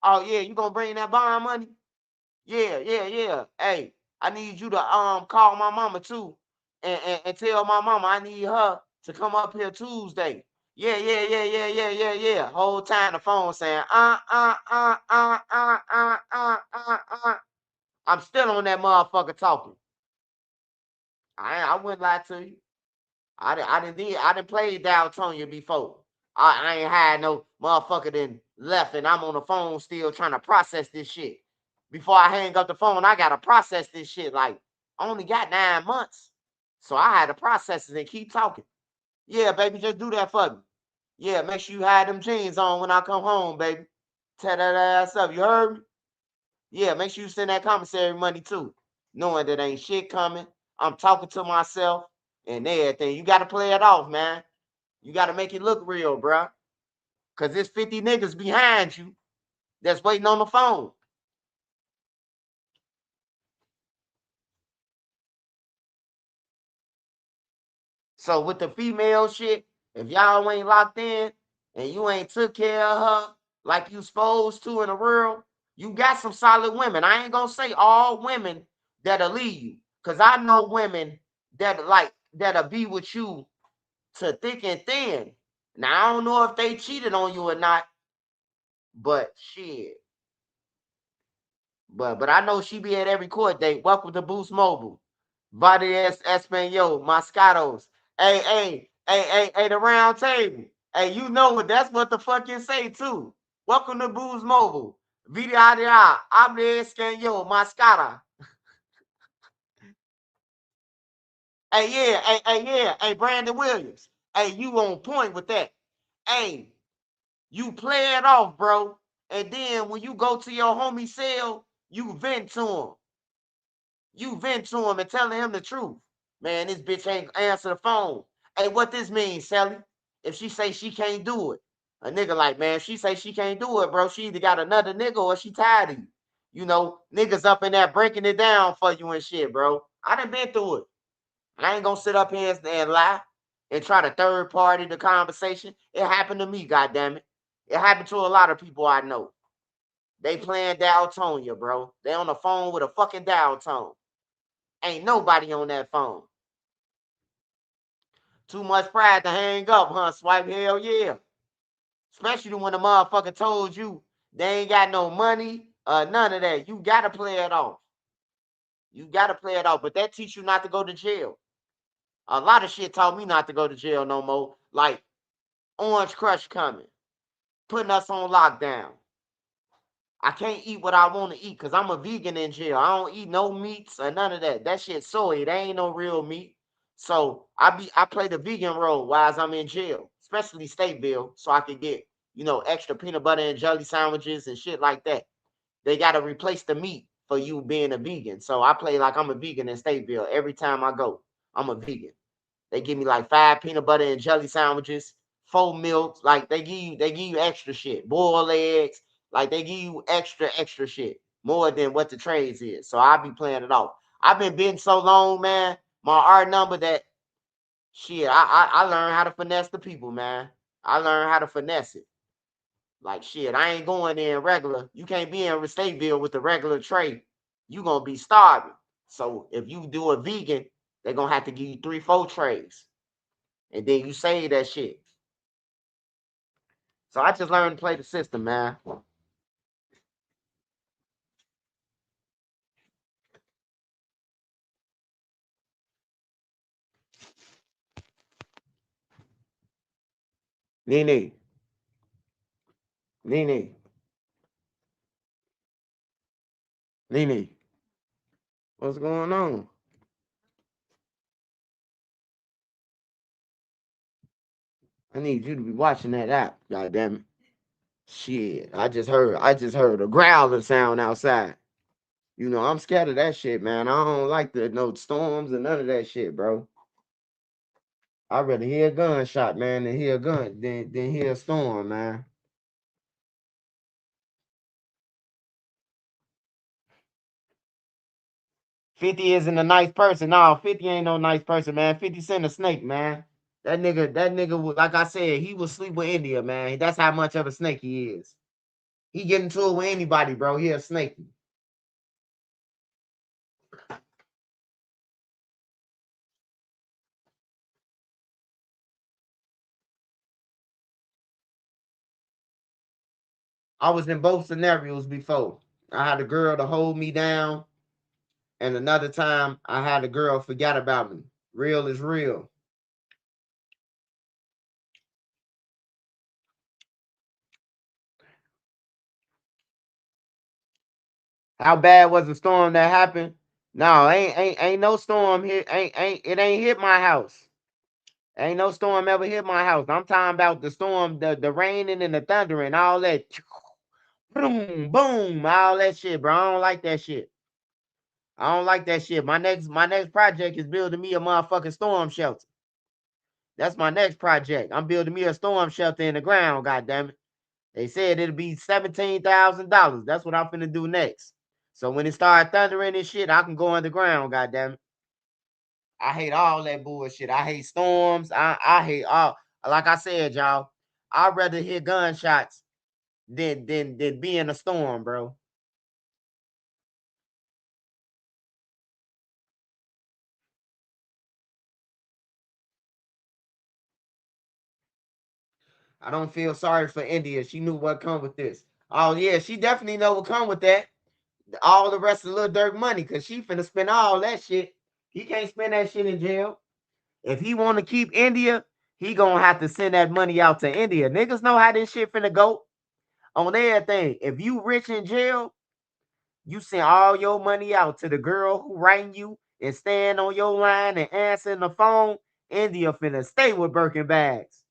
oh yeah, you gonna bring that bond money? Yeah, yeah, yeah. Hey, I need you to call my mama too, and tell my mama I need her to come up here Tuesday. Yeah, yeah, yeah, yeah, yeah, yeah, yeah. Whole time the phone saying I'm still on that motherfucker talking. I wouldn't lie to you. I didn't play Daltonia before. I ain't had no motherfucker then left and I'm on the phone still trying to process this shit. Before I hang up the phone, I gotta process this shit. Like, I only got 9 months. So I had to process it and keep talking. Yeah, baby, just do that for me. Yeah, make sure you have them jeans on when I come home, baby. Tear that ass up. You heard me? Yeah, make sure you send that commissary money too. Knowing that ain't shit coming. I'm talking to myself and everything. You gotta play it off, man. You gotta make it look real, bruh. Cause there's 50 niggas behind you that's waiting on the phone. So with the female shit, if y'all ain't locked in and you ain't took care of her like you supposed to in the world, You got some solid women. I ain't gonna say all women that'll leave you, cause I know women that'll be with you to thick and thin. Now I don't know if they cheated on you or not, but shit. But I know she be at every court date. Welcome to Boost Mobile. Varias Espanol, Moscatos. Hey, the round table. Hey, you know what? That's what the fuck you say too. Welcome to Boost Mobile. Vida de Hable Espanol, Moscata. Hey, Brandon Williams. Hey, you on point with that. Hey, you play it off, bro. And then when you go to your homie cell, you vent to him. You vent to him and telling him the truth. Man, this bitch ain't answer the phone. Hey, what this means, Sally? If she say she can't do it, a nigga like, man, if she say she can't do it, bro, she either got another nigga or she tired of you. You know, niggas up in there breaking it down for you and shit, bro. I done been through it. I ain't gonna sit up here and lie and try to third party the conversation. It happened to me, goddammit. It happened to a lot of people I know. They playing Daltonia, bro. They on the phone with a fucking dial tone. Ain't nobody on that phone. Too much pride to hang up, huh, Swipe? Hell yeah. Especially when the motherfucker told you they ain't got no money, none of that. You gotta play it off. You gotta play it off. But that teach you not to go to jail. A lot of shit taught me not to go to jail no more. Like Orange Crush coming, putting us on lockdown. I can't eat what I want to eat because I'm a vegan in jail. I don't eat no meats or none of that. That shit soy. That ain't no real meat. So I play the vegan role while I'm in jail, especially Stateville, so I can get, extra peanut butter and jelly sandwiches and shit like that. They gotta replace the meat for you being a vegan. So I play like I'm a vegan in Stateville every time I go. I'm a vegan. They give me like 5 peanut butter and jelly sandwiches, 4 milks. Like they give you extra shit. Boiled eggs. Like they give you extra shit. More than what the trades is. So I be playing it off. I've been bidding so long, man. My R number that shit. I learned how to finesse the people, man. I learned how to finesse it. Like shit, I ain't going in regular. You can't be in Stateville with the regular tray. You gonna be starving. So if you do a vegan, they're gonna have to give you 3, 4 trays. And then you save that shit. So I just learned to play the system, man. Nene, Nene, Nene, what's going on? I need you to be watching that app, goddamn it. Shit, I just heard a growling sound outside. I'm scared of that shit, man. I don't like the no storms and none of that shit, bro. I'd rather hear a gunshot, man, than hear a gun than hear a storm, man. 50 isn't a nice person. No, 50 ain't no nice person, man. 50 Cent a snake, man. That nigga was, like I said, he was sleep with India, man. That's how much of a snake he is. He get into it with anybody, bro. He a snake. I was in both scenarios before. I had a girl to hold me down, and another time I had a girl forget about me. Real is real. How bad was the storm that happened? No, ain't no storm hit. Ain't hit my house. Ain't no storm ever hit my house. I'm talking about the storm, the raining and the thundering, all that. Boom, boom, all that shit, bro. I don't like that shit. I don't like that shit. My next project is building me a motherfucking storm shelter. That's my next project. I'm building me a storm shelter in the ground, goddamn it. They said it'll be $17,000. That's what I'm finna do next. So when it start thundering and shit, I can go underground, goddamn it. I hate all that bullshit. I hate storms. I hate all, like I said, y'all. I'd rather hear gunshots than be in a storm, bro. I don't feel sorry for India. She knew what come with this. Oh yeah, she definitely know what come with that. All the rest of Lil Durk money, cause she finna spend all that shit. He can't spend that shit in jail. If he want to keep India, he gonna have to send that money out to India. Niggas know how this shit finna go on everything. If you rich in jail, you send all your money out to the girl who writing you and stand on your line and answering the phone. India finna stay with Birkin bags.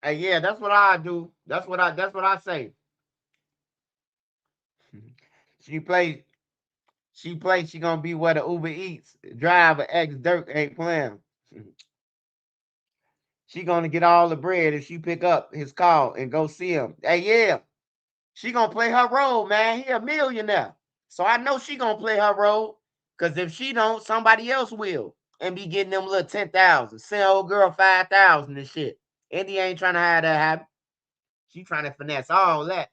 Hey, yeah, that's what I do. That's what I say. She play, she gonna be where the Uber Eats driver ex Dirk ain't playing. She gonna get all the bread if she pick up his call and go see him. Hey, yeah, she gonna play her role, man. He a millionaire. So I know she gonna play her role. Cause if she don't, somebody else will. And be getting them little 10,000. Send old girl 5,000 and shit. Indy ain't trying to have that happen. She trying to finesse all that.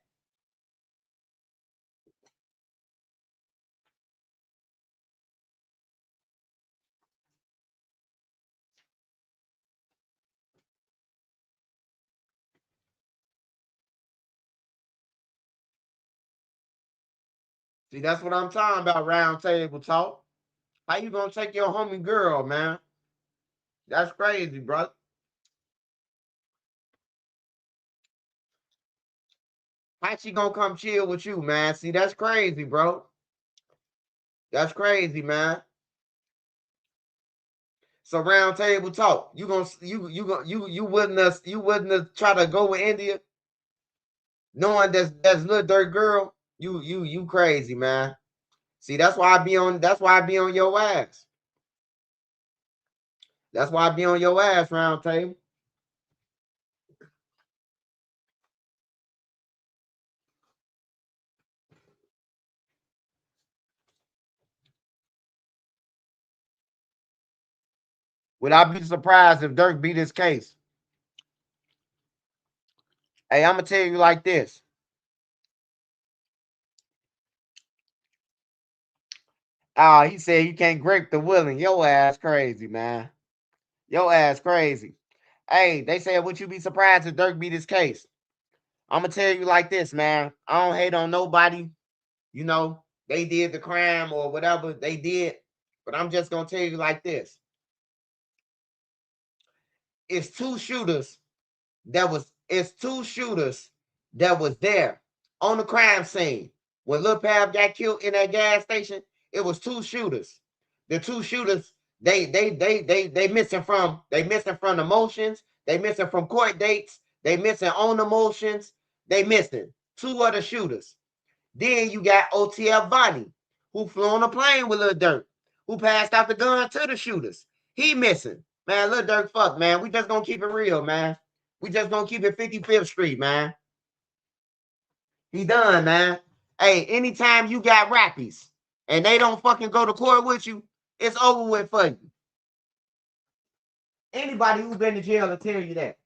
See, that's what I'm talking about, round table talk. How you gonna take your homie girl, man? That's crazy, bro. How she gonna come chill with you, man? See, that's crazy, bro. That's crazy, man. So round table talk. You wouldn't have try to go with India knowing that's little dirt girl. You crazy, man. See, that's why I be on your ass. That's why I be on your ass, round table. Would I be surprised if Dirk beat his case? Hey, I'm gonna tell you like this. He said you can't grape the willing. Your ass crazy, man. Your ass crazy. Hey, they said would you be surprised if Dirk beat his case? I'm gonna tell you like this, man. I don't hate on nobody. You know, they did the crime or whatever they did, but I'm just gonna tell you like this. It's two shooters it's two shooters that was there on the crime scene. When Lil Pav got killed in that gas station, it was two shooters. The two shooters, they missing from the motions, they missing from court dates, they missing on the motions, they missing two other shooters. Then you got OTF Bonnie, who flew on a plane with Lil Durk, who passed out the gun to the shooters. He missing. Man, Lil Durk, fuck, man. We just gonna keep it real, man. We just gonna keep it 55th Street, man. He done, man. Hey, anytime you got rappies and they don't fucking go to court with you, it's over with for you. Anybody who's been to jail will tell you that.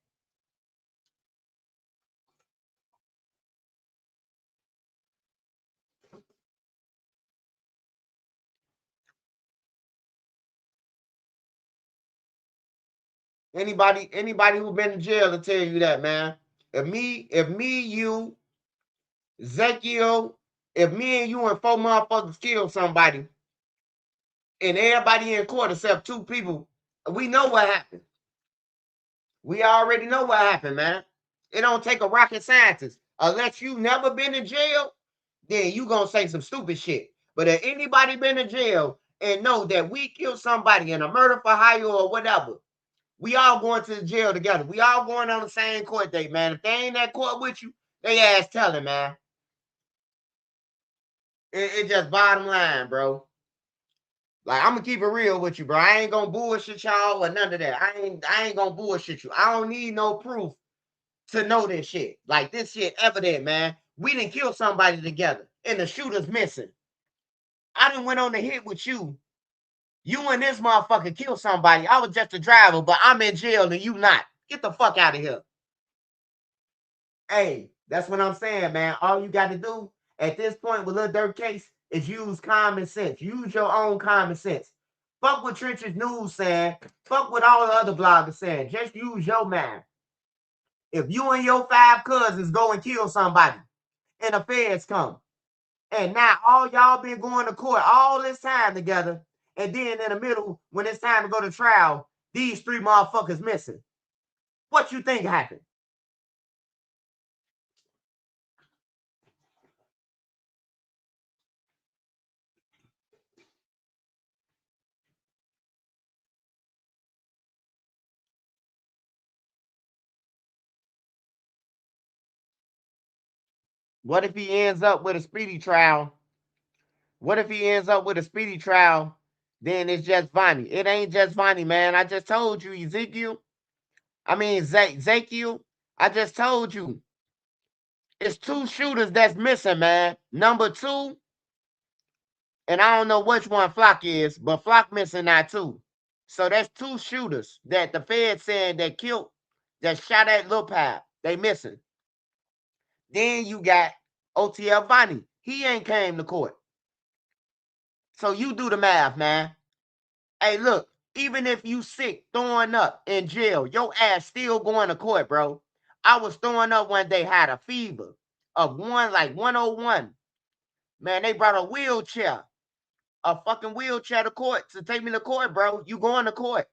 Anybody who's been to jail will tell you that, man. If me, you, Zekio, if me and you and four motherfuckers kill somebody and everybody in court except two people, we know what happened. We already know what happened, man. It don't take a rocket scientist. Unless you never been in jail, then you gonna say some stupid shit. But if anybody been in jail and know that we killed somebody in a murder for hire or whatever, we all going to the jail together. We all going on the same court date, man. If they ain't at court with you, they ass telling, man. It just bottom line, bro. Like I'm gonna keep it real with you, bro. I ain't gonna bullshit y'all or none of that. I ain't gonna bullshit you. I don't need no proof to know this shit. Like this shit evident, man. We didn't kill somebody together, and the shooter's missing. I didn't went on the hit with you. You and this motherfucker killed somebody. I was just a driver, but I'm in jail and you not. Get the fuck out of here. Hey, that's what I'm saying, man. All you got to do at this point with Lil Durk case is use common sense. Use your own common sense. Fuck what Trench's News saying. Fuck what all the other bloggers saying. Just use your mind. If you and your 5 cousins go and kill somebody and the feds come, and now all y'all been going to court all this time together, and then in the middle, when it's time to go to trial, these 3 motherfuckers missing. What you think happened? What if he ends up with a speedy trial? What if he ends up with a speedy trial? Then it's just Vonnie. It ain't just Vonnie, man. I just told you, Ezekiel. I mean, Ezekiel. I just told you. It's 2 shooters that's missing, man. Number 2, and I don't know which one Flock is, but Flock missing now too. So that's 2 shooters that the Fed saying that killed, that shot at Lil Pap. They missing. Then you got OTL Vonnie. He ain't came to court. So you do the math, man. Hey, look, even if you sick, throwing up in jail, your ass still going to court, bro. I was throwing up one day, had a fever of 101. Man, they brought a wheelchair, a fucking wheelchair to court to take me to court, bro. You going to court.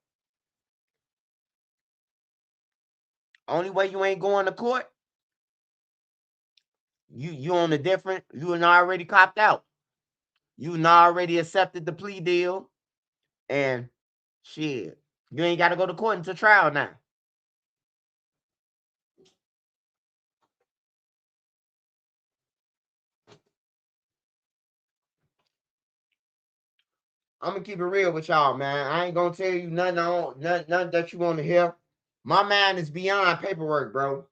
Only way you ain't going to court, you on a different, you already copped out. You already accepted the plea deal, and shit, you ain't got to go to court until trial now. I'm gonna keep it real with y'all, man. I ain't gonna tell you nothing that you want to hear. My mind is beyond paperwork, bro.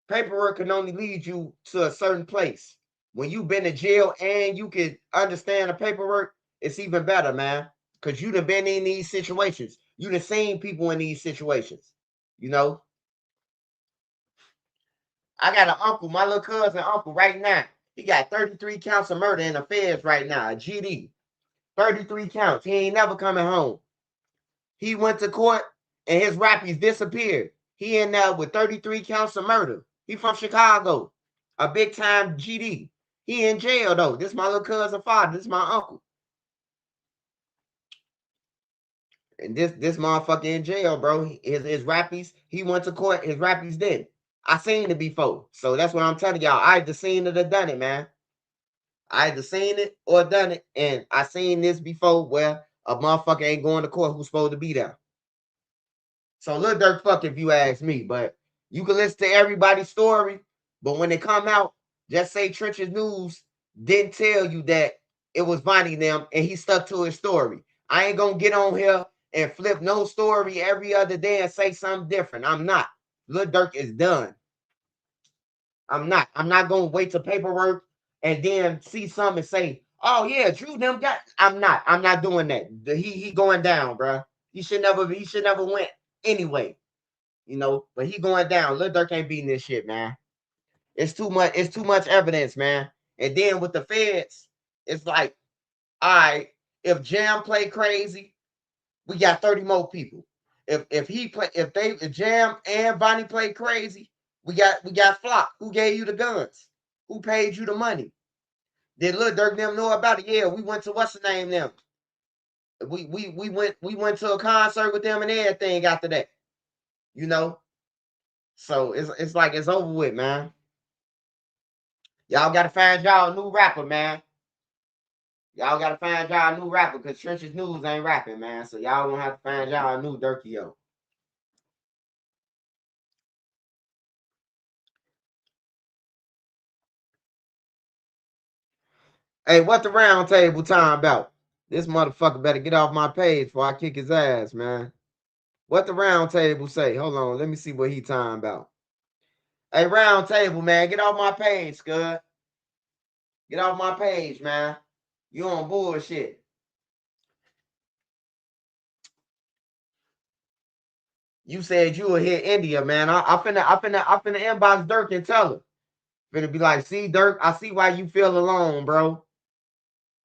Paperwork can only lead you to a certain place. When you've been to jail and you can understand the paperwork, it's even better, man. Cause you done been in these situations. You done seen people in these situations. You know, I got an uncle, my little cousin uncle right now. He got 33 counts of murder in the feds right now, a GD. 33 counts. He ain't never coming home. He went to court and his rappies disappeared. He in there with 33 counts of murder. He from Chicago, a big time GD. He in jail though. This my little cousin father. This my uncle. And this motherfucker in jail, bro. His rappies, he went to court. His rappies did. I seen it before. So that's what I'm telling y'all. I either seen it or done it, man. I either seen it or done it. And I seen this before where a motherfucker ain't going to court who's supposed to be there. So Lil Durk fuck if you ask me, but you can listen to everybody's story. But when they come out, just say Trench's News didn't tell you that it was Vonnie them and he stuck to his story. I ain't gonna get on here and flip no story every other day and say something different. I'm not. Lil Durk is done. I'm not. I'm not gonna wait till paperwork and then see something and say, oh yeah, Drew them got. I'm not. I'm not doing that. He going down, bro. He should never went anyway. But he going down. Lil Durk ain't beating this shit, man. It's too much. It's too much evidence, man. And then with the feds, it's like, all right, if Jam play crazy, we got 30 more people. If Jam and Vonnie play crazy, we got Flock. Who gave you the guns? Who paid you the money? Did Lil Durk them know about it? Yeah, we went to what's the name them. We went to a concert with them and everything after that. You know, so it's like it's over with, man. Y'all gotta find y'all a new rapper, man. Y'all gotta find y'all a new rapper because Trench's News ain't rapping, man. So y'all gonna have to find y'all a new Durkio. Hey, what the round table time about? This motherfucker better get off my page before I kick his ass, man. What the round table say? Hold on, let me see what he time about. Hey, round table, man. Get off my page, Scud. Get off my page, man. You on bullshit. You said you would hit India, man. I finna inbox Durk and tell her. Finna be like, see, Durk, I see why you feel alone, bro.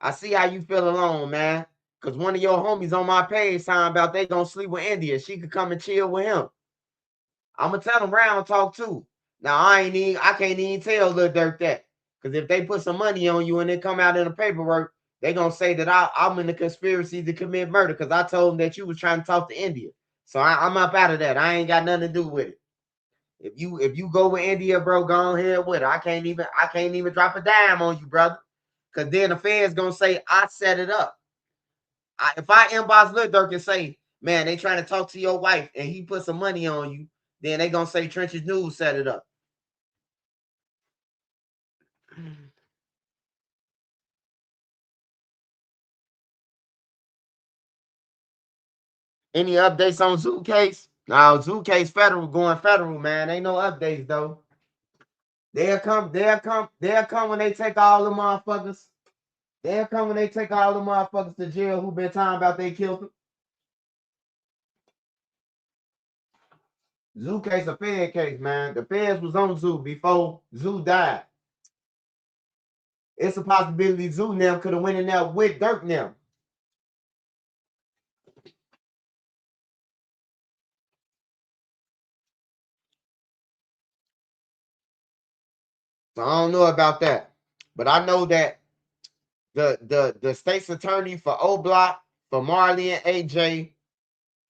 I see how you feel alone, man. Cause one of your homies on my page talking about they gonna sleep with India. She could come and chill with him. I'ma tell them round talk too. Now I can't even tell Lil Durk that. Cause if they put some money on you and it come out in the paperwork, they gonna say that I'm in the conspiracy to commit murder because I told them that you was trying to talk to India. So I'm up out of that. I ain't got nothing to do with it. If you go with India, bro, go ahead with it. I can't even drop a dime on you, brother. Cause then the feds gonna say I set it up. If I inbox Lil Durk and say, man, they trying to talk to your wife and he put some money on you, then they gonna say Trenches News set it up. Any updates on Zoo case? No, Zoo case federal going federal, man. Ain't no updates though. They'll come when they take all the motherfuckers. They'll come when they take all the motherfuckers to jail who been talking about they killed them. Zoo case a Fed case, man. The feds was on Zoo before Zoo died. It's a possibility Zoo now could have went in there with Durk now. So I don't know about that. But I know that the state's attorney for Oblock, for Marley and AJ,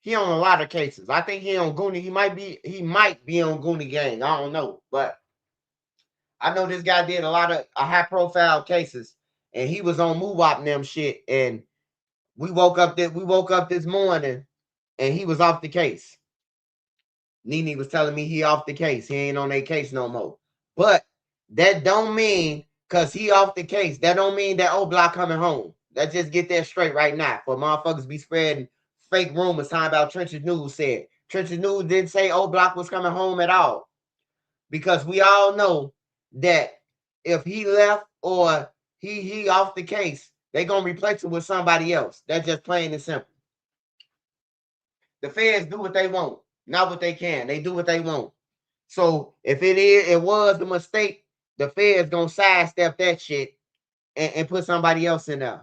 he on a lot of cases. I think he on Goonie. He might be on Goonie Gang. I don't know. But I know this guy did a lot of high profile cases. And he was on Moowop and them shit. And we woke up this morning and he was off the case. Nene was telling me he off the case. He ain't on that case no more. But that don't mean because he off the case, that don't mean that Oblock coming home. Let's just get that straight right now. For motherfuckers be spreading fake rumors talking about Trenches News said. Trenches News didn't say Oblock was coming home at all. Because we all know that if he left or he off the case, they gonna replace him with somebody else. That's just plain and simple. The feds do what they want, not what they can. They do what they want. So if it was a mistake, the feds gonna sidestep that shit and put somebody else in there.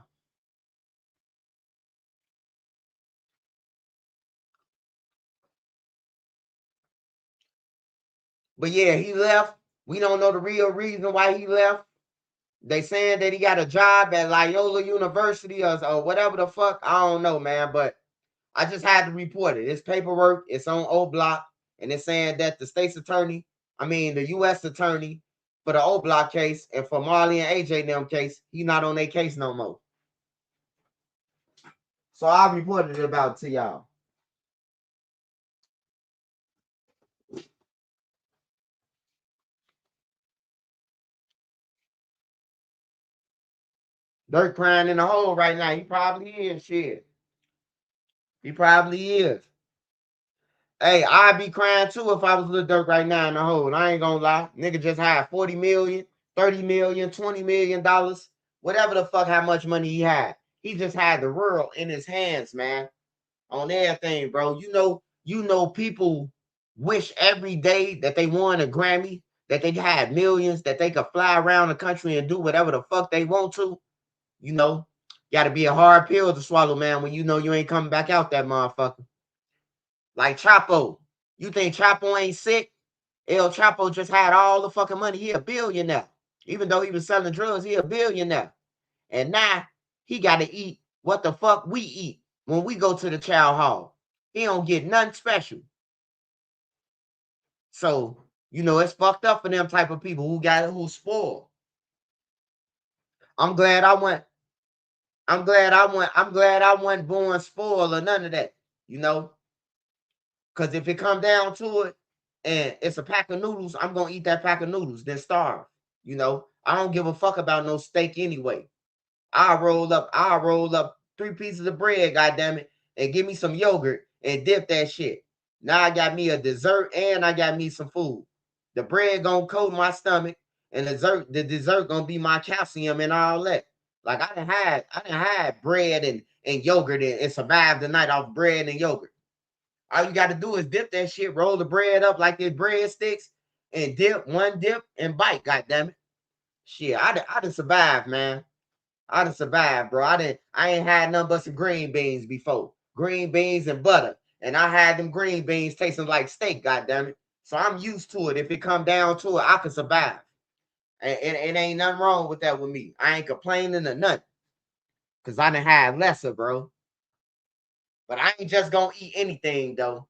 But yeah, he left. We don't know the real reason why he left. They saying that he got a job at Loyola University or whatever the fuck. I don't know, man. But I just had to report it. It's paperwork. It's on Oblock, and it's saying that the state's attorney, the U.S. attorney for the Oblock case and for Marley and AJ them case, he not on their case no more. So I reported it about to y'all. Durk crying in the hole right now. He probably is. Shit. He probably is. Hey, I'd be crying too if I was Lil Durk right now in the hole. I ain't gonna lie. Nigga just had 40 million, 30 million, $20 million, whatever the fuck how much money he had. He just had the world in his hands, man. On everything, bro. You know, people wish every day that they won a Grammy, that they had millions, that they could fly around the country and do whatever the fuck they want to. You know, gotta be a hard pill to swallow, man, when you know you ain't coming back out that motherfucker. Like Chapo. You think Chapo ain't sick? El Chapo just had all the fucking money. He a billionaire. Even though he was selling drugs, he a billionaire. And now he gotta eat what the fuck we eat when we go to the chow hall. He don't get nothing special. So, it's fucked up for them type of people who's spoiled. I'm glad I went. I'm glad I wasn't born spoiled or none of that. You know, because if it come down to it, and it's a pack of noodles, I'm gonna eat that pack of noodles, then starve. I don't give a fuck about no steak anyway. I'll roll up 3 pieces of bread, goddamn it, and give me some yogurt and dip that shit. Now I got me a dessert and I got me some food. The bread gonna coat my stomach, and the dessert gonna be my calcium and all that. Like I done had bread and yogurt and survived the night off bread and yogurt. All you gotta do is dip that shit, roll the bread up like it's breadsticks, and dip and bite. Goddamn it, shit! I done survived, man. I done survived, bro. I ain't had nothing but some green beans before. Green beans and butter. And I had them green beans tasting like steak, goddamn it. So I'm used to it. If it come down to it, I can survive. And ain't nothing wrong with that with me. I ain't complaining or nothing. Cause I done had lesser, bro. But I ain't just gonna eat anything though.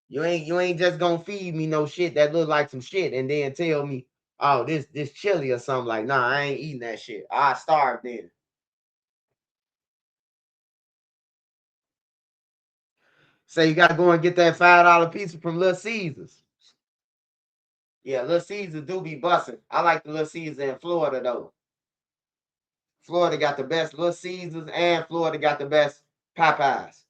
You ain't just gonna feed me no shit that look like some shit and then tell me, oh, this chili or something. Like, nah, I ain't eating that shit. I starve then. So you gotta go and get that $5 pizza from Little Caesars. Yeah, Little Caesars do be busting. I like the Little Caesars in Florida though. Florida got the best Little Caesars, and Florida got the best Popeyes.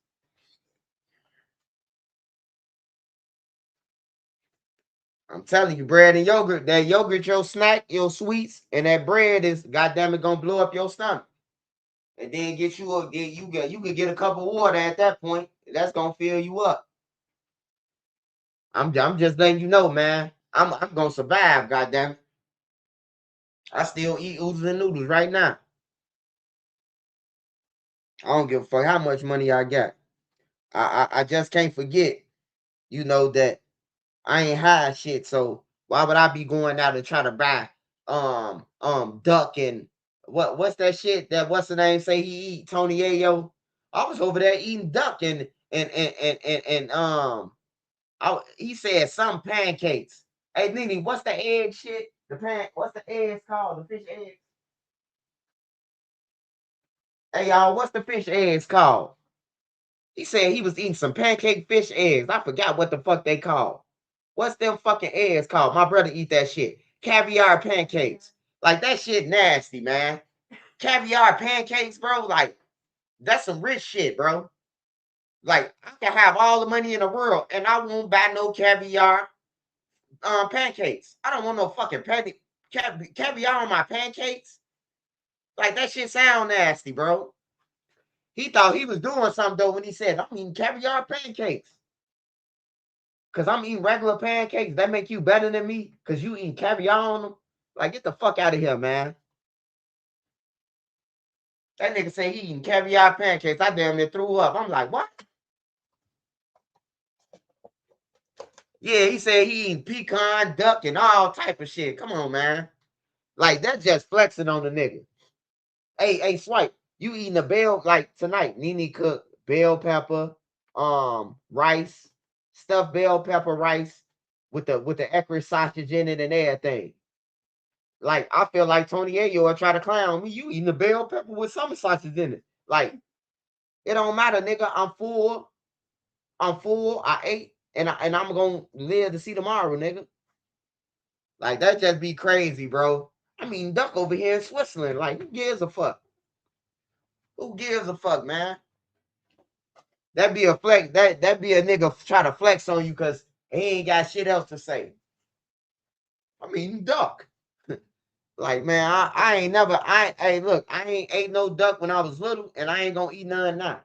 I'm telling you, bread and yogurt. That yogurt, your snack, your sweets, and that bread is goddamn it gonna blow up your stomach. And then get you a you could get a cup of water at that point. That's gonna fill you up. I'm just letting you know, man. I'm gonna survive, goddamn. I still eat oodles and noodles right now. I don't give a fuck how much money I got. I just can't forget, that I ain't high shit. So why would I be going out and try to buy duck and what's that shit that what's the name say he eat Tony Ayo? I was over there eating duck and he said some pancakes. Hey Nene, what's the egg shit? What's the eggs called? The fish eggs. Hey y'all, what's the fish eggs called? He said he was eating some pancake fish eggs. I forgot what the fuck they called. What's them fucking eggs called? My brother eat that shit. Caviar pancakes. Like that shit nasty, man. Caviar pancakes, bro. Like that's some rich shit, bro. Like I can have all the money in the world and I won't buy no caviar pancakes. I don't want no fucking caviar on my pancakes. Like that shit sound nasty, bro. He thought he was doing something though when he said, I'm eating caviar pancakes. Cause I'm eating regular pancakes. That make you better than me? Cause you eating caviar on them? Like, get the fuck out of here, man. That nigga say he eating caviar pancakes. I damn near threw up. I'm like, what? Yeah, he said he eating pecan, duck, and all type of shit. Come on, man. Like, that's just flexing on the nigga. Hey, Swipe, you eating a bell like tonight? Nene cooked bell pepper, rice, stuffed bell pepper rice with the Eckrich sausage in it and everything. Like, I feel like Tony Ayo try to clown me. You eating the bell pepper with summer sausage in it. Like, it don't matter, nigga. I'm full. I'm full. I ate. And I'm gonna live to see tomorrow, nigga. Like, that just be crazy, bro. I mean, duck over here in Switzerland. Like, who gives a fuck? Who gives a fuck, man? That be a flex. That be a nigga try to flex on you because he ain't got shit else to say. I mean, duck. Like, man, I ain't never, hey, look, I ain't ate no duck when I was little, and I ain't gonna eat none now.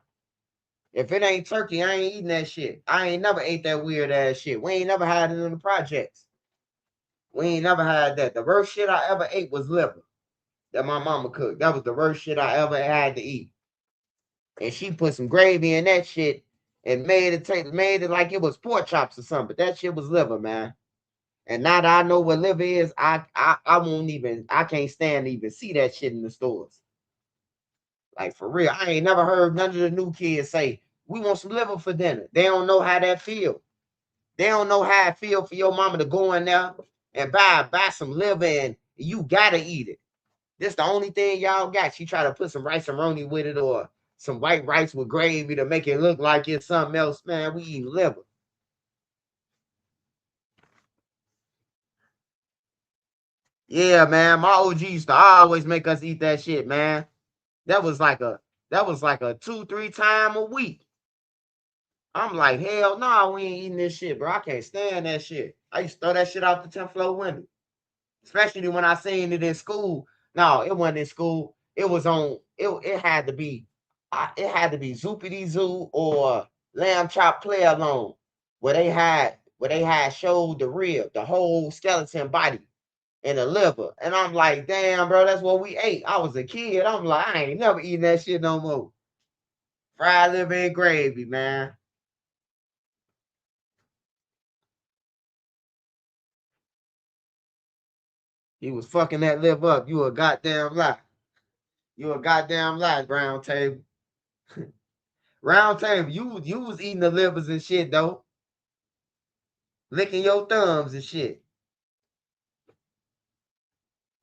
If it ain't turkey, I ain't eating that shit. I ain't never ate that weird ass shit. We ain't never had it in the projects. We ain't never had that. The worst shit I ever ate was liver that my mama cooked. That was the worst shit I ever had to eat. And she put some gravy in that shit and made it like it was pork chops or something. But that shit was liver, man. And now that I know what liver is, I won't even, I can't stand to even see that shit in the stores. Like for real, I ain't never heard none of the new kids say, we want some liver for dinner. They don't know how that feel. They don't know how it feel for your mama to go in there and buy some liver and you gotta eat it. This the only thing y'all got. She try to put some rice and roni with it or some white rice with gravy to make it look like it's something else. Man, we eat liver. Yeah, man. My OG used to always make us eat that shit, man. That was like a that was like a 2, 3 time a week. I'm like, hell no, we ain't eating this shit, bro. I can't stand that shit. I used to throw that shit out the 10th floor window. Especially when I seen it in school. No, it wasn't in school. It was on. It had to be. It had to be Zoopity Zoo or Lamb Chop Play Alone, where they had showed the rib, the whole skeleton body and the liver, and I'm like, damn, bro, that's what we ate. I was a kid. I'm like, I ain't never eating that shit no more. Fried liver and gravy, man. He was fucking that liver up. You a goddamn lie. You a goddamn lie, Brown Table. Round table, you was eating the livers and shit though, licking your thumbs and shit.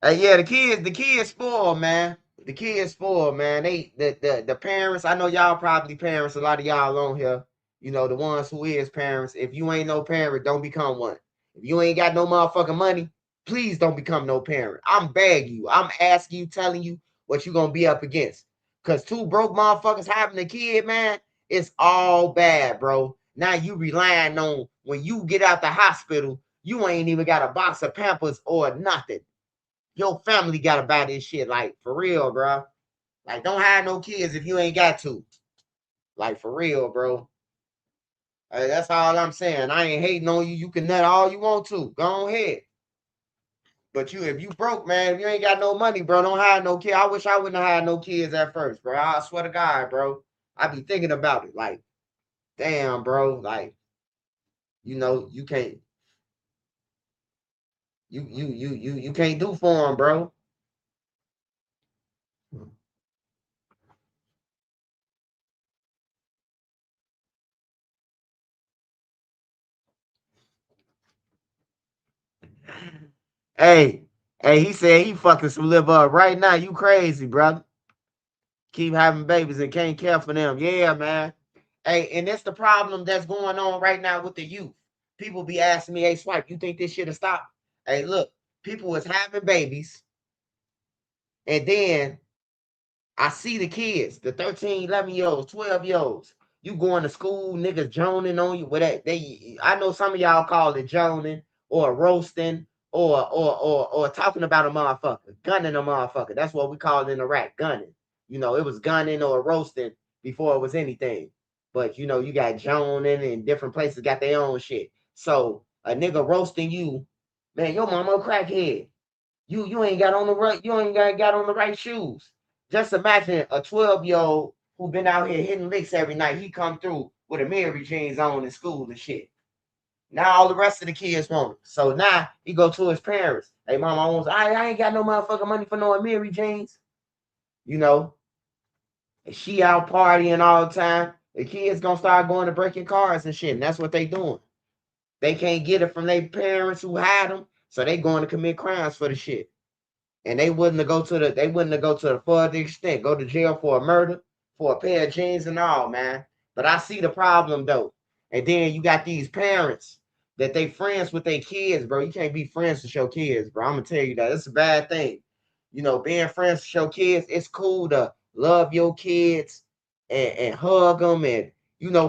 Yeah, the kids spoiled, man. The kids spoiled, man. The parents. I know y'all probably parents. A lot of y'all on here. You know the ones who is parents. If you ain't no parent, don't become one. If you ain't got no motherfucking money, please don't become no parent. I'm begging you. I'm asking you, telling you what you gonna be up against. Cause two broke motherfuckers having a kid, man, it's all bad, bro. Now you relying on when you get out the hospital, you ain't even got a box of Pampers or nothing. Your family got to buy this shit, like for real, bro. Like, don't have no kids if you ain't got to. Like for real, bro. That's all I'm saying. I ain't hating on you. You can nut all you want to. Go ahead. But if you broke, man, if you ain't got no money, bro, don't have no kid. I wish I wouldn't have had no kids at first, bro. I swear to God, bro. I be thinking about it. Like, damn, bro. Like, you can't, you can't do for them, bro. Hey, hey, he said he fucking some live up right now. You crazy, brother. Keep having babies and can't care for them. Yeah, man. Hey, and that's the problem that's going on right now with the youth. People be asking me, hey, Swipe, you think this shit will stop? Hey, look, people is having babies, and then I see the kids, the 13, 11 year olds, 12 year olds. You going to school, niggas joning on you. With that, I know some of y'all call it joning or roasting or talking about a motherfucker, gunning a motherfucker. That's what we call it in Iraq, gunning. It was gunning or roasting before it was anything. But you got joning and different places got their own shit. So a nigga roasting you, man, your mama a crackhead. You ain't got on the right, you ain't got on the right shoes. Just imagine a 12-year-old who been out here hitting licks every night. He come through with a Mary jeans on in school and shit. Now all the rest of the kids want him. So now he go to his parents. Hey, mom, I ain't got no motherfucking money for no Mary jeans. You know, and she out partying all the time. The kids gonna start going to breaking cars and shit. And that's what they doing. They can't get it from their parents who had them. So they going to commit crimes for the shit. And they wouldn't go to the further extent, go to jail for a murder, for a pair of jeans and all, man. But I see the problem though. And then you got these parents that they friends with their kids, bro. You can't be friends with your kids, bro. I'm gonna tell you that. It's a bad thing. Being friends with your kids, it's cool to love your kids and hug them and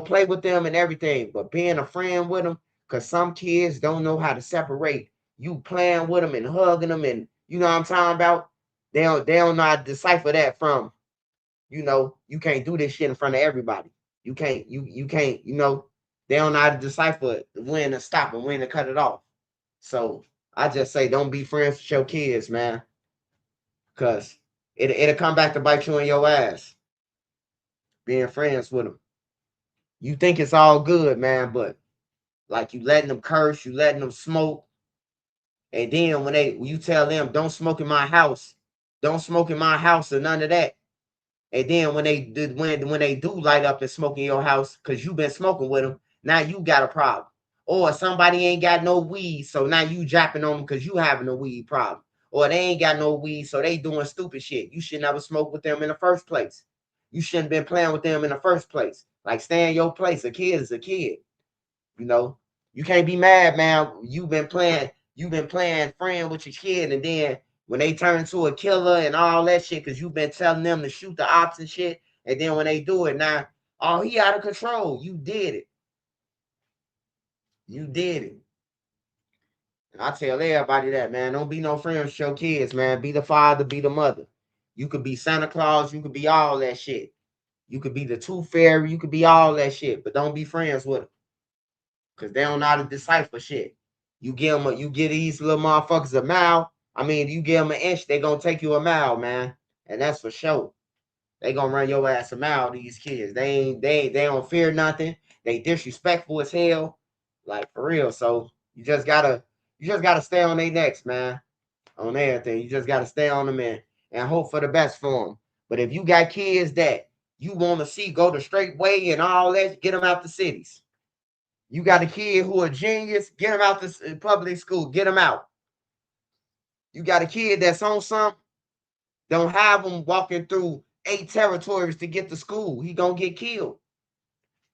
play with them and everything. But being a friend with them, because some kids don't know how to separate you playing with them and hugging them, and you know what I'm talking about. They don't know how to decipher that from you can't do this shit in front of everybody. You can't they don't know how to decipher when to stop and when to cut it off. So I just say don't be friends with your kids, man, because it'll come back to bite you in your ass being friends with them. You think it's all good, man, but like you letting them curse, you letting them smoke, and then when you tell them don't smoke in my house, don't smoke in my house or none of that. And then when they do light up and smoke in your house because you've been smoking with them, now you got a problem. Or somebody ain't got no weed, so now you japping on them because you having a weed problem. Or they ain't got no weed, so they doing stupid shit. You should never smoke with them in the first place. You shouldn't been playing with them in the first place. Like stay in your place. A kid is a kid. You know, you can't be mad, man. You've been playing friend with your kid, and then when they turn to a killer and all that shit, because you've been telling them to shoot the ops and shit, and then when they do it, now, oh, he out of control. You did it. You did it. I tell everybody that, man. Don't be no friend with your kids, man. Be the father, be the mother. You could be Santa Claus, you could be all that shit. You could be the tooth fairy, you could be all that shit, but don't be friends with them. Cause they don't know how to decipher shit. You get these little motherfuckers a mile. I mean, you give them an inch, they gonna take you a mile, man. And that's for sure. They gonna run your ass a mile, these kids. They don't fear nothing. They disrespectful as hell. Like for real. So you just gotta stay on their necks, man. On everything. You just gotta stay on them and hope for the best for them. But if you got kids that you want to see go the straight way and all that, get them out the cities. You got a kid who a genius, get them out to public school, get them out. You got a kid that's on something, don't have him walking through 8 territories to get to school. He gonna get killed.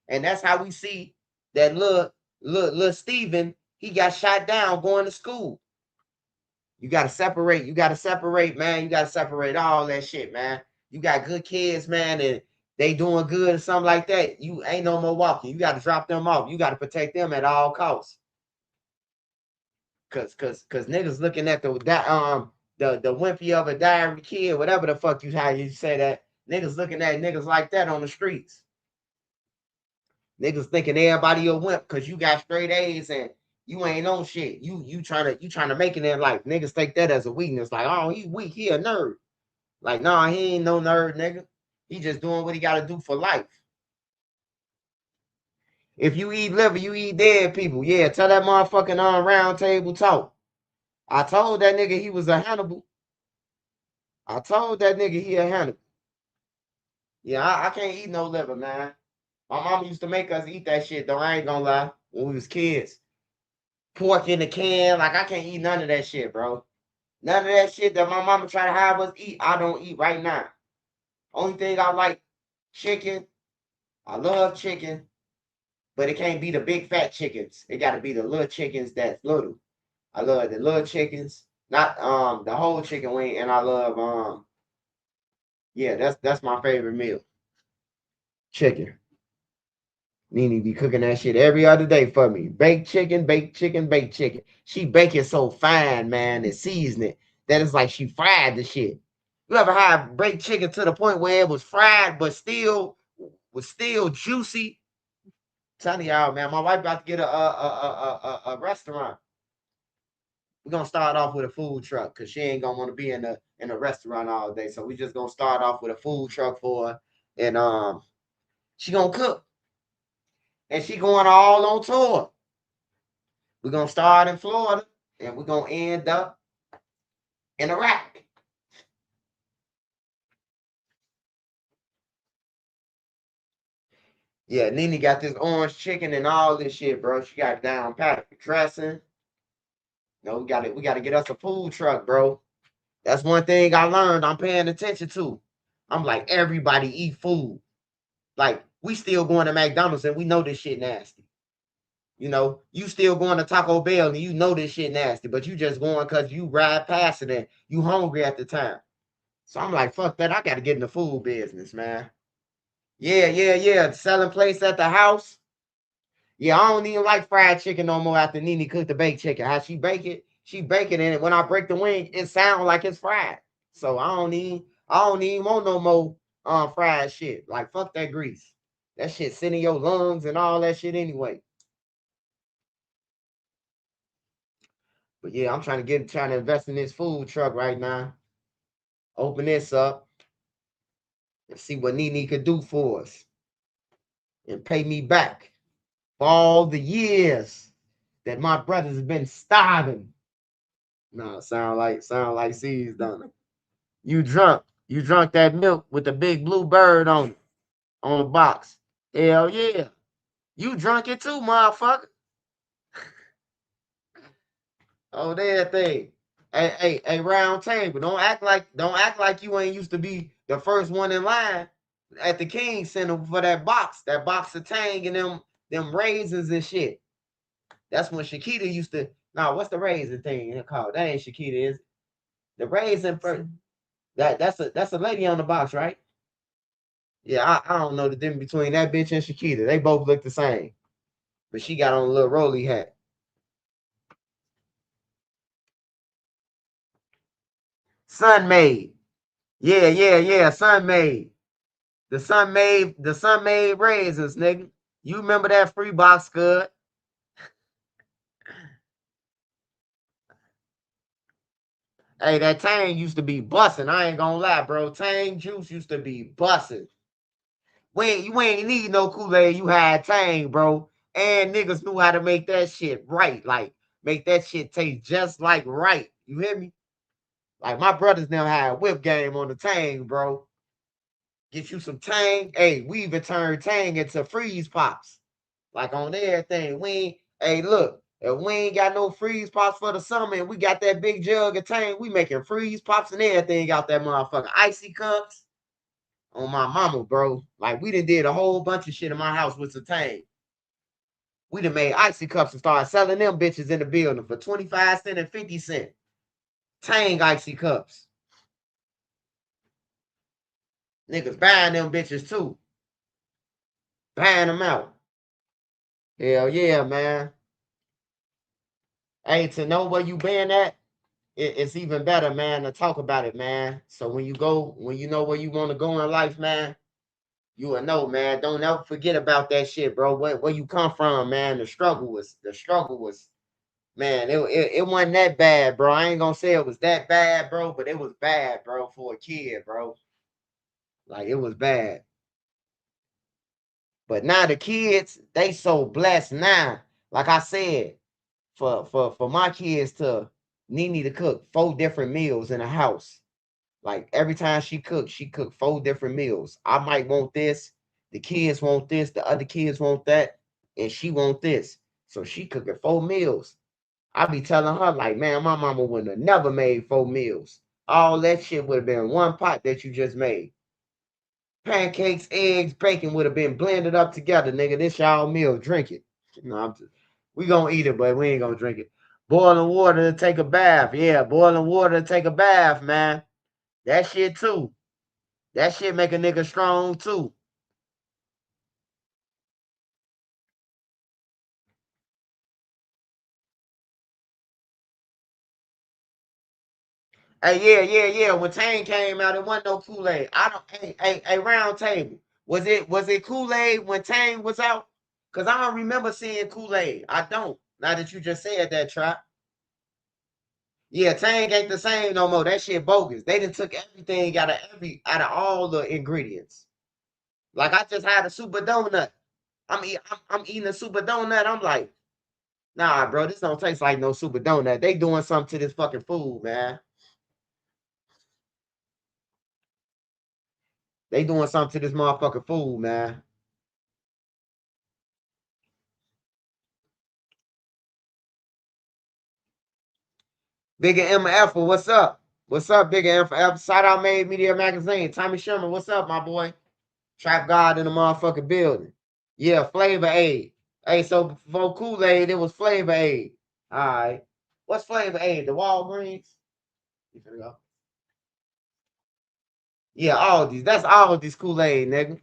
And that's how we see that little Steven, he got shot down going to school. You gotta separate. You gotta separate, man. You gotta separate all that shit, man. You got good kids, man, and they doing good or something like that. You ain't no more walking. You gotta drop them off. You gotta protect them at all costs. Cause niggas looking at the wimpy of a diary kid, whatever the fuck how you say that. Niggas looking at niggas like that on the streets. Niggas thinking everybody a wimp because you got straight A's and you ain't on shit. You trying to make it in life. Niggas take that as a weakness. Like, oh, he weak, he a nerd. Like, nah, he ain't no nerd, nigga. He just doing what he gotta do for life. If you eat liver, you eat dead people. Yeah, tell that motherfucking on round table talk. I told that nigga he was a Hannibal. I told that nigga he a Hannibal. Yeah, I can't eat no liver, man. My mama used to make us eat that shit, though. I ain't gonna lie. When we was kids. Pork in the can. Like, I can't eat none of that shit, bro. None of that shit that my mama try to have us eat, I don't eat right now. Only thing I like, chicken. I love chicken, but it can't be the big fat chickens. It gotta be the little chickens that's little. I love the little chickens, not the whole chicken wing, and I love yeah, that's my favorite meal. Chicken. Nene be cooking that shit every other day for me. Baked chicken, baked chicken, baked chicken. She bake it so fine, man, and season it that it's like she fried the shit. You ever have baked chicken to the point where it was fried but still juicy? Telling y'all, man, my wife about to get a restaurant. We're gonna start off with a food truck because she ain't gonna want to be in a restaurant all day. So we just gonna start off with a food truck for her, and she gonna cook, and she going all on tour. We're gonna start in Florida, and we're gonna end up in Iraq. Yeah, Nene got this orange chicken and all this shit, bro. She got down pat dressing. No, we gotta get us a food truck, bro. That's one thing I learned. I'm paying attention to. I'm like, everybody eat food. Like, we still going to McDonald's and we know this shit nasty. You know, you still going to Taco Bell and you know this shit nasty, but you just going because you ride past it and you hungry at the time. So I'm like, fuck that. I got to get in the food business, man. Yeah, yeah, yeah. Selling place at the house. Yeah, I don't even like fried chicken no more after Nene cooked the baked chicken. How she bake it in it. When I break the wing, it sounds like it's fried. So I don't even want no more fried shit. Like fuck that grease. That shit sitting in your lungs and all that shit anyway. But yeah, I'm trying to invest in this food truck right now. Open this up and see what Nene could do for us and pay me back for all the years that my brothers have been starving. No, sound like C's done it. You drunk. You drunk that milk with the big blue bird on the box. Hell yeah. You drunk it too, motherfucker. Oh, that thing. Hey, round table. Don't act like you ain't used to be the first one in line at the King Center for that box of Tang and them raisins and shit. That's when Shakita used to. Nah, what's the raisin thing called? That ain't Shakita, is it? The raisin first. That's a lady on the box, right? Yeah, I don't know the difference between that bitch and Shakita. They both look the same, but she got on a little rolly hat. Sun made. Yeah, yeah, yeah. Sun made. The sun made raisins, nigga. You remember that free box good? Hey, that Tang used to be bussin'. I ain't gonna lie, bro. Tang juice used to be bussin'. You ain't need no Kool-Aid. You had Tang, bro. And niggas knew how to make that shit right. Like, make that shit taste just like right. You hear me? Like, my brothers now had whip game on the Tang, bro. Get you some Tang. Hey, we even turned Tang into freeze pops. Like on everything. Hey, look, if we ain't got no freeze pops for the summer and we got that big jug of Tang, we making freeze pops and everything out that motherfucker. Icy cups on my mama, bro. Like we done did a whole bunch of shit in my house with some Tang. We done made icy cups and started selling them bitches in the building for 25 cents and 50 cents. Tang icy cups. Niggas buying them bitches too. Buying them out. Hell yeah, man. Hey, to know where you been at, it's even better, man, to talk about it, man. So when you know where you want to go in life, man, you will know, man. Don't ever forget about that shit, bro. Where you come from, man. The struggle was, man. It wasn't that bad, bro. I ain't gonna say it was that bad, bro, but it was bad, bro, for a kid, bro. Like it was bad. But now the kids, they so blessed now. Like I said, for my kids to Nene to cook 4 different meals in a house. Like every time she cooked 4 different meals. I might want this, the kids want this, the other kids want that, and she want this. So she cooking 4 meals. I be telling her like, man, my mama wouldn't have never made 4 meals. All that shit would have been one pot that you just made. Pancakes, eggs, bacon would have been blended up together, nigga. This y'all meal, drink it. No, we gonna eat it, but we ain't gonna drink it. Boiling water to take a bath. Yeah, boiling water to take a bath, man. That shit too. That shit make a nigga strong too. Hey, yeah, yeah, yeah. When Tang came out, it wasn't no Kool-Aid. I don't hey, round table. Was it Kool-Aid when Tang was out? Cause I don't remember seeing Kool-Aid. I don't. Now that you just said that, Trap. Yeah, Tang ain't the same no more. That shit bogus. They done took everything out of all the ingredients. Like I just had a super donut. I'm eating a super donut. I'm like, nah, bro, this don't taste like no super donut. They doing something to this fucking food, man. They doing something to this motherfucking food, man. Bigger MF, what's up? What's up, Bigger MF? Shout out Made Media Magazine. Tommy Sherman, what's up, my boy? Trap God in the motherfucking building. Yeah, Flavor Aid. Hey, so before Kool-Aid, it was Flavor Aid. All right. What's Flavor Aid? The Walgreens? You finna go? Yeah, all these. That's all these Kool-Aid, nigga.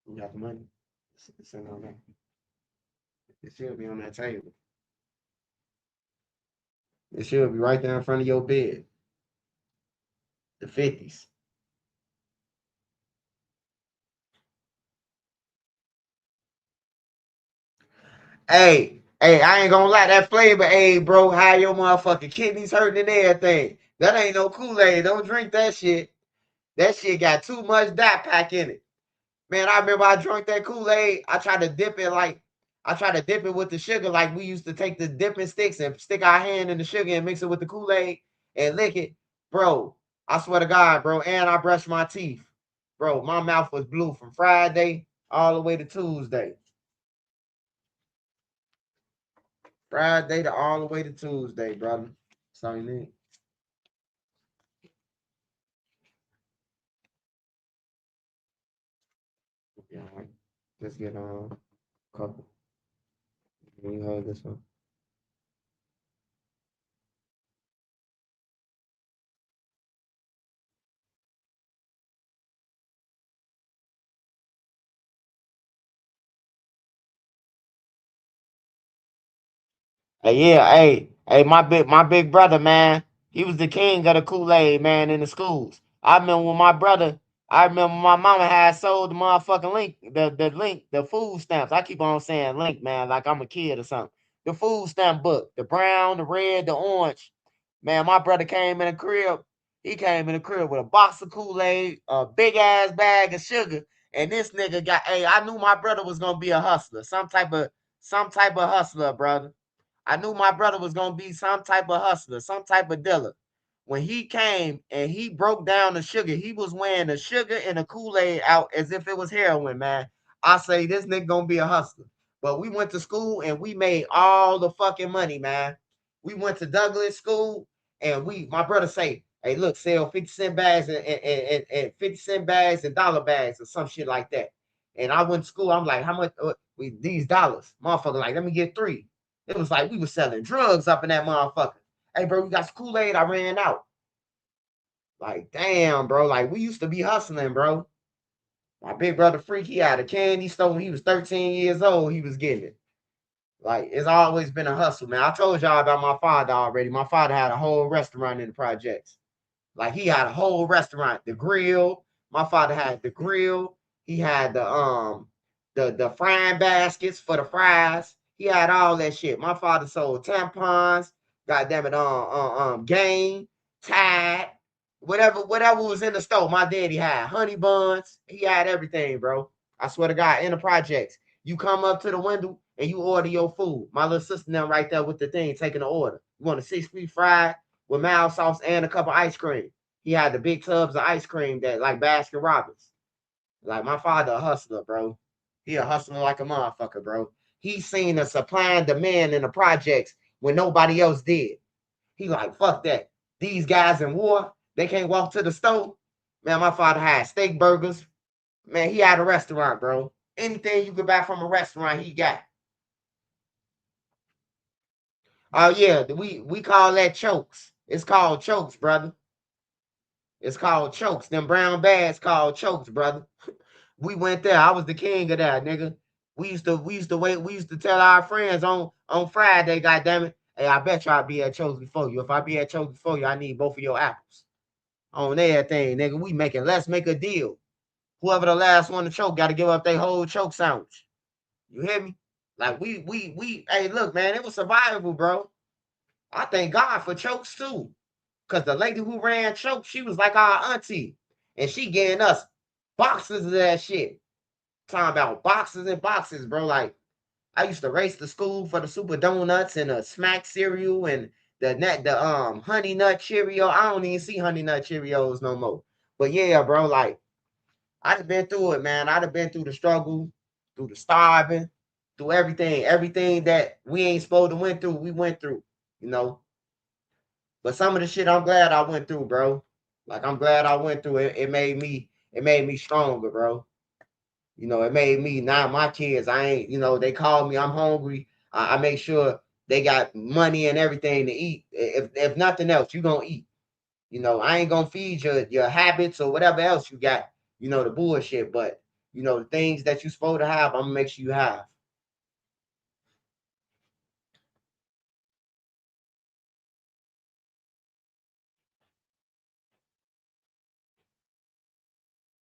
You got the money? It's on that. It should be on that table. It should be right there in front of your bed. The 50s. Hey, I ain't gonna lie, that flavor aid, bro, how your motherfucking kidneys hurting and everything. That ain't no Kool-Aid. Don't drink that shit. That shit got too much dye pack in it. Man, I remember I drank that Kool-Aid. I tried to dip it with the sugar like we used to take the dipping sticks and stick our hand in the sugar and mix it with the Kool-Aid and lick it. Bro, I swear to God, bro, and I brushed my teeth. Bro, my mouth was blue from Friday all the way to Tuesday. Friday to all the way to Tuesday, brother. So you need. Yeah, all right. Let's get a couple. Can you hold this one? Yeah, hey, my big brother, man. He was the king of the Kool-Aid, man, in the schools. I remember my mama had sold the motherfucking link, the food stamps. I keep on saying link, man, like I'm a kid or something. The food stamp book, the brown, the red, the orange. Man, my brother came in the crib. He came in the crib with a box of Kool-Aid, a big ass bag of sugar, and this nigga got. Hey, I knew my brother was gonna be a hustler, some type of hustler, brother. I knew my brother was gonna be some type of hustler, some type of dealer. When he came and he broke down the sugar, he was weighing the sugar and the Kool-Aid out as if it was heroin, man. I say this nigga gonna be a hustler. But we went to school and we made all the fucking money, man. We went to Douglas School and my brother say, hey, look, sell 50-cent bags and 50-cent bags and dollar bags or some shit like that. And I went to school. I'm like, how much? These dollars, motherfucker. Like, let me get 3. It was like we was selling drugs up in that motherfucker. Hey, bro, you got some Kool-Aid? I ran out. Like, damn, bro. Like, we used to be hustling, bro. My big brother Freak, he had a candy store when he was 13 years old. He was getting it. Like, it's always been a hustle, man. I told y'all about my father already. My father had a whole restaurant in the projects. Like he had a whole restaurant, the grill. My father had the grill. He had the frying baskets for the fries. He had all that shit. My father sold tampons, goddamn it, Game, Tide, whatever was in the store. My daddy had honey buns. He had everything, bro. I swear to God, in the projects, you come up to the window and you order your food. My little sister now right there with the thing taking the order. You want a 6-piece fry with mild sauce and a cup of ice cream. He had the big tubs of ice cream that like Baskin Robbins. Like my father a hustler, bro. He a hustler like a motherfucker, bro. He seen the supply and demand in the projects when nobody else did. He like, fuck that. These guys in war, they can't walk to the store. Man, my father had steak burgers. Man, he had a restaurant, bro. Anything you could buy from a restaurant, he got. Oh yeah, we call that chokes. It's called chokes, brother. It's called chokes. Them brown bags called chokes, brother. We went there. I was the king of that, nigga. We used to tell our friends on Friday, goddamn it. Hey, I bet you I'll be at Chokes before you. If I be at Chokes before you, I need both of your apples. On everything, nigga. Let's make a deal. Whoever the last one to choke got to give up their whole choke sandwich. You hear me? Like hey, look, man, it was survivable, bro. I thank God for chokes too. Cause the lady who ran choke, she was like our auntie. And she getting us boxes of that shit. Talking about boxes and boxes, bro. Like I used to race to school for the super donuts and the smack cereal and the honey nut Cheerio. I don't even see honey nut Cheerios no more. But yeah, bro, like I'd have been through it, man. I'd have been through the struggle, through the starving, through everything. Everything that we ain't supposed to went through, we went through, you know. But some of the shit I'm glad I went through, bro. Like I'm glad I went through it. It made me stronger, bro. It made me now my kids. I ain't, they call me, I'm hungry. I make sure they got money and everything to eat. If nothing else, you gonna eat. I ain't gonna feed your habits or whatever else you got, the bullshit. But the things that you supposed to have, I'm gonna make sure you have.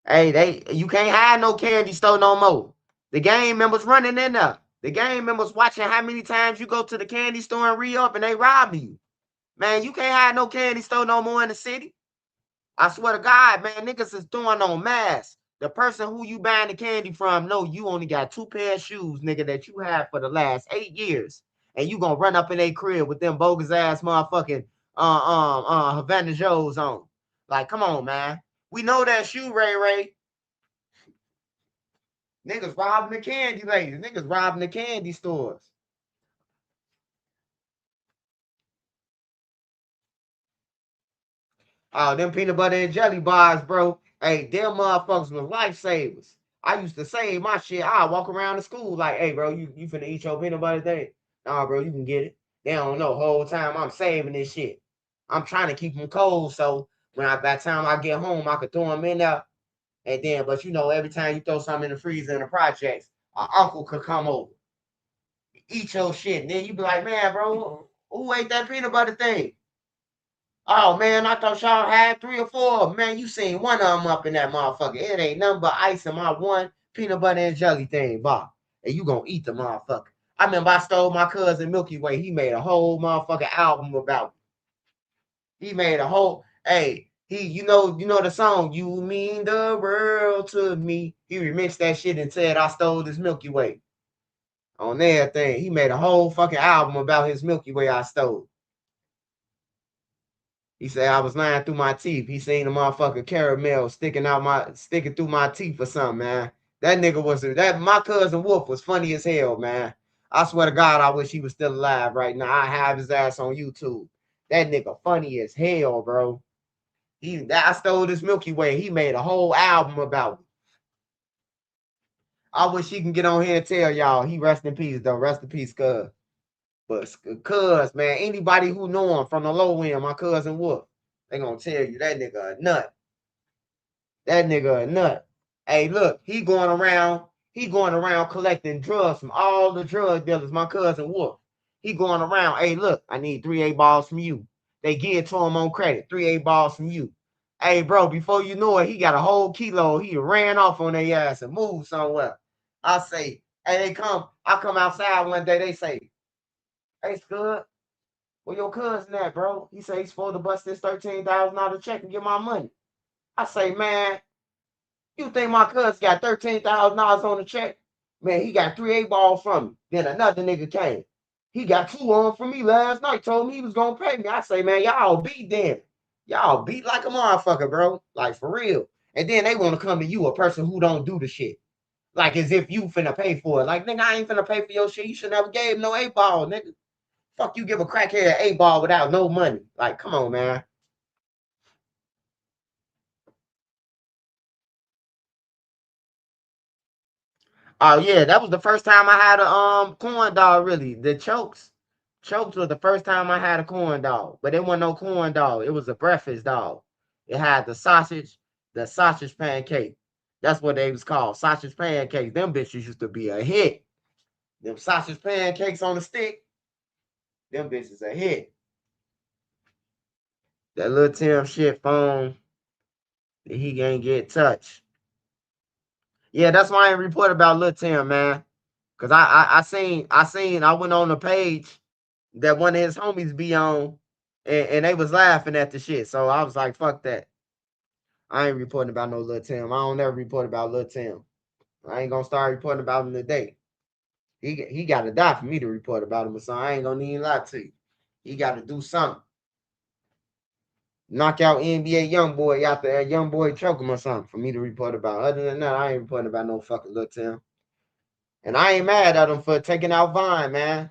Hey, you can't hide no candy store no more. The gang members running in there. The gang members watching how many times you go to the candy store and re-up and they rob you. Man, you can't hide no candy store no more in the city. I swear to God, man, niggas is throwing on masks. The person who you buying the candy from know you only got 2 pair of shoes, nigga, that you had for the last 8 years. And you gonna run up in a crib with them bogus ass motherfucking Havana Joes on. Like, come on, man. We know that shoe, Ray Ray. Niggas robbing the candy ladies. Niggas robbing the candy stores. Oh, them peanut butter and jelly bars, bro. Hey, them motherfuckers was lifesavers. I used to save my shit. I walk around the school like, hey, bro, you finna eat your peanut butter thing? Nah, bro, you can get it. They don't know. Whole time I'm saving this shit. I'm trying to keep them cold so by the time I get home, I could throw them in there. And then, but every time you throw something in the freezer in the projects, our uncle could come over. eat your shit. And then you be like, man, bro, who ate that peanut butter thing? Oh man, I thought y'all had 3 or 4. Man, you seen one of them up in that motherfucker. It ain't nothing but ice in my one peanut butter and jelly thing, Bob. And you gonna eat the motherfucker. I remember I stole my cousin Milky Way. He made a whole motherfucking album about it. He made a whole you know the song, You Mean the World to Me. He remixed that shit and said I stole this Milky Way on everything. He made a whole fucking album about his Milky Way I stole. He said I was lying through my teeth. He seen the motherfucker caramel sticking through my teeth or something, man. That nigga was that my cousin Wolf was funny as hell, man. I swear to God, I wish he was still alive right now. I have his ass on YouTube. That nigga funny as hell, bro. I stole this Milky Way. He made a whole album about it. I wish he can get on here and tell y'all. He rest in peace, though. Rest in peace, cuz. But cuz, man, anybody who know him from the low end, my cousin Wolf, they gonna tell you that nigga a nut. That nigga a nut. Hey, look, he going around collecting drugs from all the drug dealers, my cousin Wolf. He going around, hey, look, I need 3 8 balls from you. They give it to him on credit, 3 8 balls from you. Hey, bro, before you know it, he got a whole kilo. He ran off on their ass and moved somewhere. I say, hey, I come outside one day, they say, hey, Scud, where your cousin at, bro? He say he's supposed to bust this $13,000 check and get my money. I say, man, you think my cousin got $13,000 on the check? Man, he got 3 8 balls from me. Then another nigga came. He got 2 on from me last night. Told me he was gonna pay me. I say, man, y'all beat them. Y'all beat like a motherfucker, bro. Like for real. And then they want to come to you, a person who don't do the shit. Like as if you finna pay for it. Like, nigga, I ain't finna pay for your shit. You should never gave no 8 ball, nigga. Fuck you give a crackhead 8 ball without no money. Like, come on, man. Oh yeah, that was the first time I had a corn dog. Really, the chokes was the first time I had a corn dog, but it wasn't no corn dog. It was a breakfast dog. It had the sausage pancake. That's what they was called, sausage pancakes. Them bitches used to be a hit. Them sausage pancakes on the stick. Them bitches a hit. That little Tim shit phone, he can't get touched. Yeah, that's why I ain't report about Lil Tim, man. Cause I went on the page that one of his homies be on, and they was laughing at the shit. So I was like, fuck that. I ain't reporting about no Lil Tim. I don't never report about Lil Tim. I ain't gonna start reporting about him today. He gotta die for me to report about him, so I ain't gonna even lie to you. He gotta do something. Knock out NBA young boy out there, young boy choke him or something for me to report about. Other than that, I ain't reporting about no fucking Lil Tim. And I ain't mad at him for taking out Vine, man.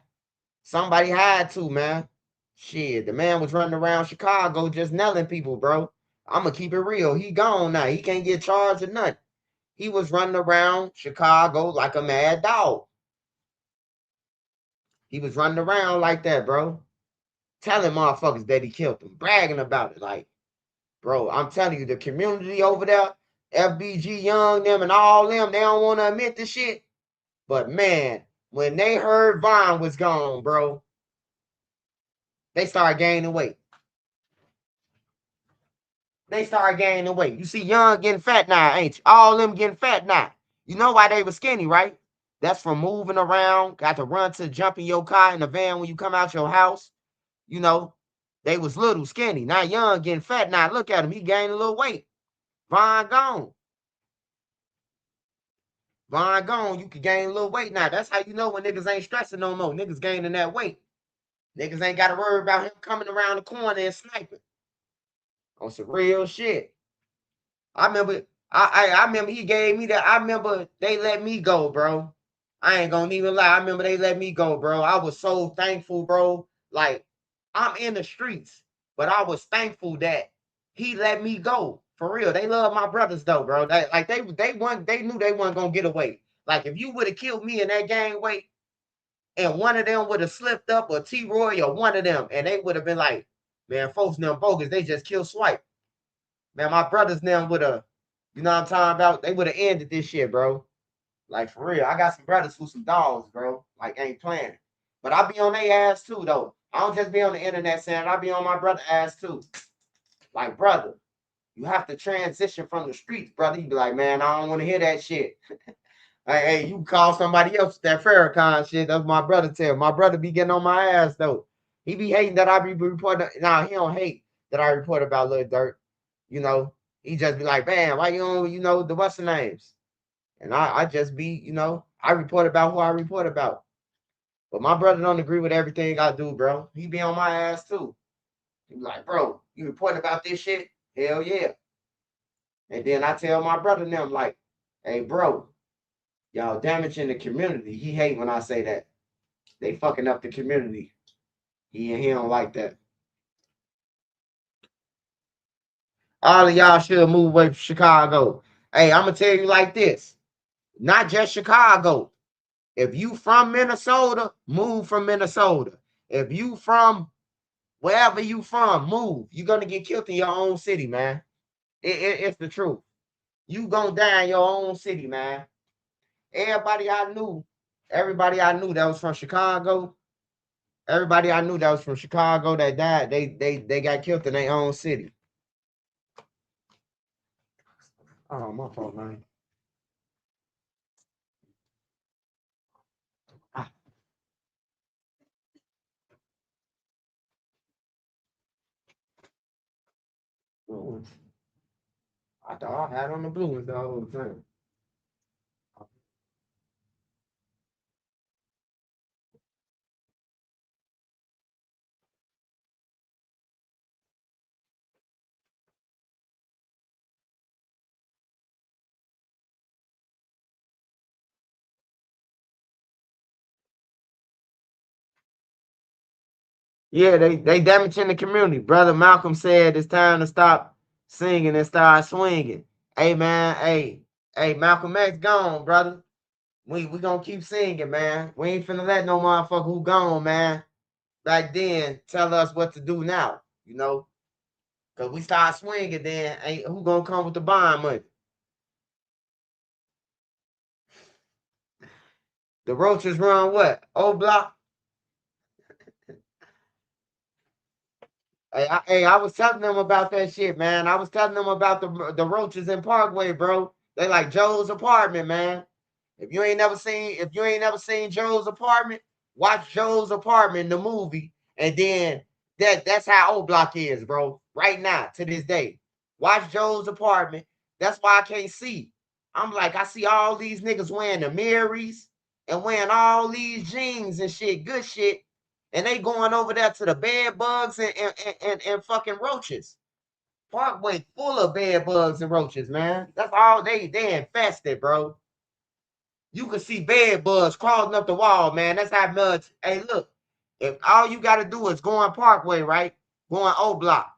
Somebody had to, man. Shit, the man was running around Chicago just nailing people, bro. I'ma keep it real. He gone now. He can't get charged or nothing. He was running around Chicago like a mad dog. He was running around like that, bro. Telling motherfuckers that he killed them, bragging about it. Like, bro, I'm telling you, the community over there, FBG Young, them, and all them, they don't want to admit the shit. But man, when they heard Vaughn was gone, bro, they started gaining weight. They started gaining weight. You see Young getting fat now, ain't you? All them getting fat now. You know why they were skinny, right? That's from moving around, got to run to jump in your car in the van when you come out your house. You know, they was little skinny. Now Young getting fat now. Look at him. He gained a little weight. Vaughn gone. Vaughn gone. You can gain a little weight now. That's how you know when niggas ain't stressing no more. Niggas gaining that weight. Niggas ain't got to worry about him coming around the corner and sniping on some real shit. I remember I remember he gave me that. I remember they let me go, bro. I ain't gonna even lie. I remember they let me go, bro. I was so thankful, bro. Like, I'm in the streets, but I was thankful that he let me go. For real. They love my brothers though, bro. They knew they weren't gonna get away. Like if you would have killed me in that gang weight and one of them would have slipped up, or T Roy or one of them, and they would have been like, man, folks them bogus, they just killed Swipe. Man, my brothers now would have, you know what I'm talking about? They would have ended this shit, bro. Like for real. I got some brothers who some dogs, bro. Like ain't playing. But I be on their ass too, though. I don't just be on the internet saying I be on my brother ass too. Like, brother, you have to transition from the streets, brother. You be like, man, I don't want to hear that shit. Hey, you call somebody else that Farrakhan shit. That's my brother tell. My brother be getting on my ass though. He be hating that I be reporting. Nah, he don't hate that I report about Lil Durk. You know, he just be like, man, why you don't, the what's the names? And I just be, I report about who I report about. But my brother don't agree with everything I do, bro. He be on my ass too. He be like, bro, you reporting about this shit? Hell yeah. And then I tell my brother and them like, hey, bro, y'all damaging the community. He hate when I say that. They fucking up the community. He don't like that. All of y'all should move away from Chicago. Hey, I'm gonna tell you like this. Not just Chicago. If you from Minnesota, move from Minnesota. If you from wherever you from, move. You're gonna get killed in your own city, man. It's the truth. You gonna die in your own city, man. Everybody I knew, everybody I knew that was from Chicago, everybody I knew that was from Chicago that died, they got killed in their own city. Oh, my fault, man. Ah, ooh, I thought I had on the blue ones the whole time. Yeah, they damaging the community. Brother Malcolm said it's time to stop singing and start swinging. Hey man, hey, Malcolm X gone, brother. We gonna keep singing, man. We ain't finna let no motherfucker who gone, man. Back then, tell us what to do now. Cause we start swinging, then ain't who gonna come with the bond money? The roaches run what? Oblock. Hey, I was telling them about that shit, man. I was telling them about the roaches in Parkway, bro. They like Joe's apartment, man. If you ain't never seen Joe's apartment, watch Joe's apartment, the movie, and then that's how Old Block is, bro. Right now, to this day. Watch Joe's apartment. That's why I can't see. I'm like, I see all these niggas wearing the Marys and wearing all these jeans and shit, good shit, and they going over there to the bed bugs and fucking roaches. Parkway full of bed bugs and roaches, man. That's all they infested, bro. You can see bed bugs crawling up the wall, man. That's how much. Hey, look, if all you got to do is go on Parkway, right? Go on Old Block,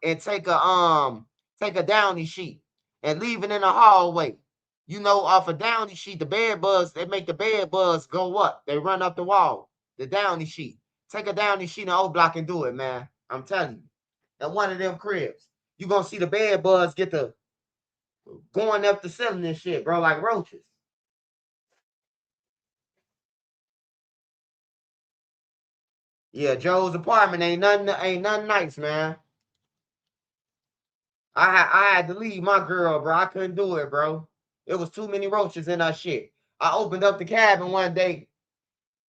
and take a Downy sheet and leave it in the hallway. Off a Downy sheet, the bed bugs they make the bed bugs go up. They run up the wall. The Downy sheet. Take a Downy sheet in Old Block and do it, man. I'm telling you. At one of them cribs, you gonna see the bed bugs get the going up the ceiling and shit, bro, like roaches. Yeah, Joe's apartment ain't nothing nice, man. I had to leave my girl, bro. I couldn't do it, bro. It was too many roaches in that shit. I opened up the cabin one day,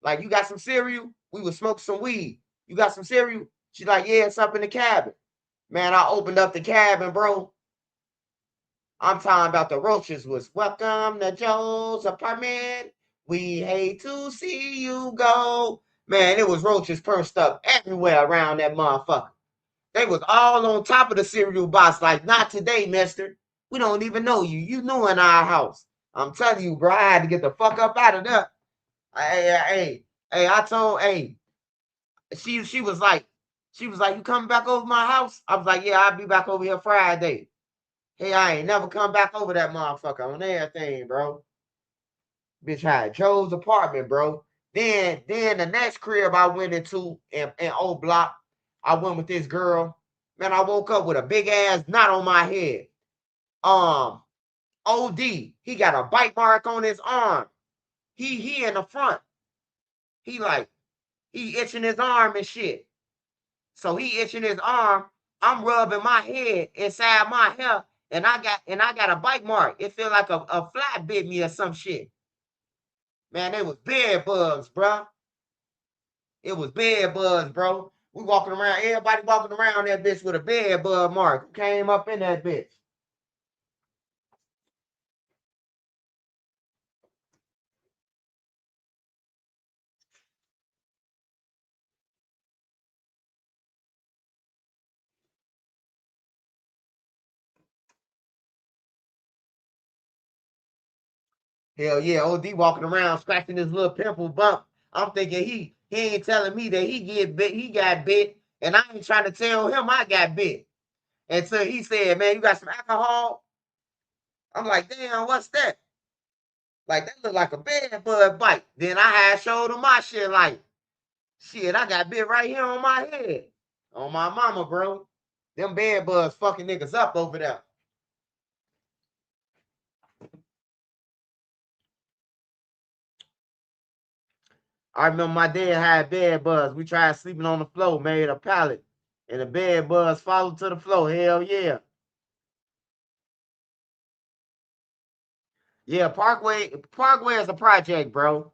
like, you got some cereal? We would smoke some weed. You got some cereal? She's like, yeah, it's up in the cabin. Man, I opened up the cabin, bro. I'm talking about the roaches was welcome to Joe's apartment. We hate to see you go. Man, it was roaches perched up everywhere around that motherfucker. They was all on top of the cereal box, like, not today, mister. We don't even know you. You new in our house. I'm telling you, bro, I had to get the fuck up out of there. Hey, I told, hey, she was like, you coming back over my house? I was like, yeah, I'll be back over here Friday. Hey, I ain't never come back over that motherfucker on everything, bro. Bitch had Joe's apartment, bro. Then the next crib I went into in Old Block, I went with this girl. Man, I woke up with a big ass knot on my head. OD, he got a bite mark on his arm. He in the front. He like he itching his arm and shit. So he itching his arm. I'm rubbing my head inside my hair, and I got a bite mark. It feel like a fly bit me or some shit. Man, they was bed bugs, bro. It was bed bugs, bro. We walking around, everybody walking around that bitch with a bed bug mark. Came up in that bitch. Hell yeah, OD walking around scratching his little pimple bump. I'm thinking he ain't telling me that he get bit, he got bit, and I ain't trying to tell him I got bit. Until he said, "Man, you got some alcohol?" I'm like, "Damn, what's that?" Like that look like a bed bug bite. Then I had showed him my shit like, shit, I got bit right here on my head. On my mama, bro. Them bed bugs fucking niggas up over there. I remember my dad had bed bugs. We tried sleeping on the floor, made a pallet, and the bed bugs followed to the floor. Hell yeah. Yeah, Parkway is a project, bro.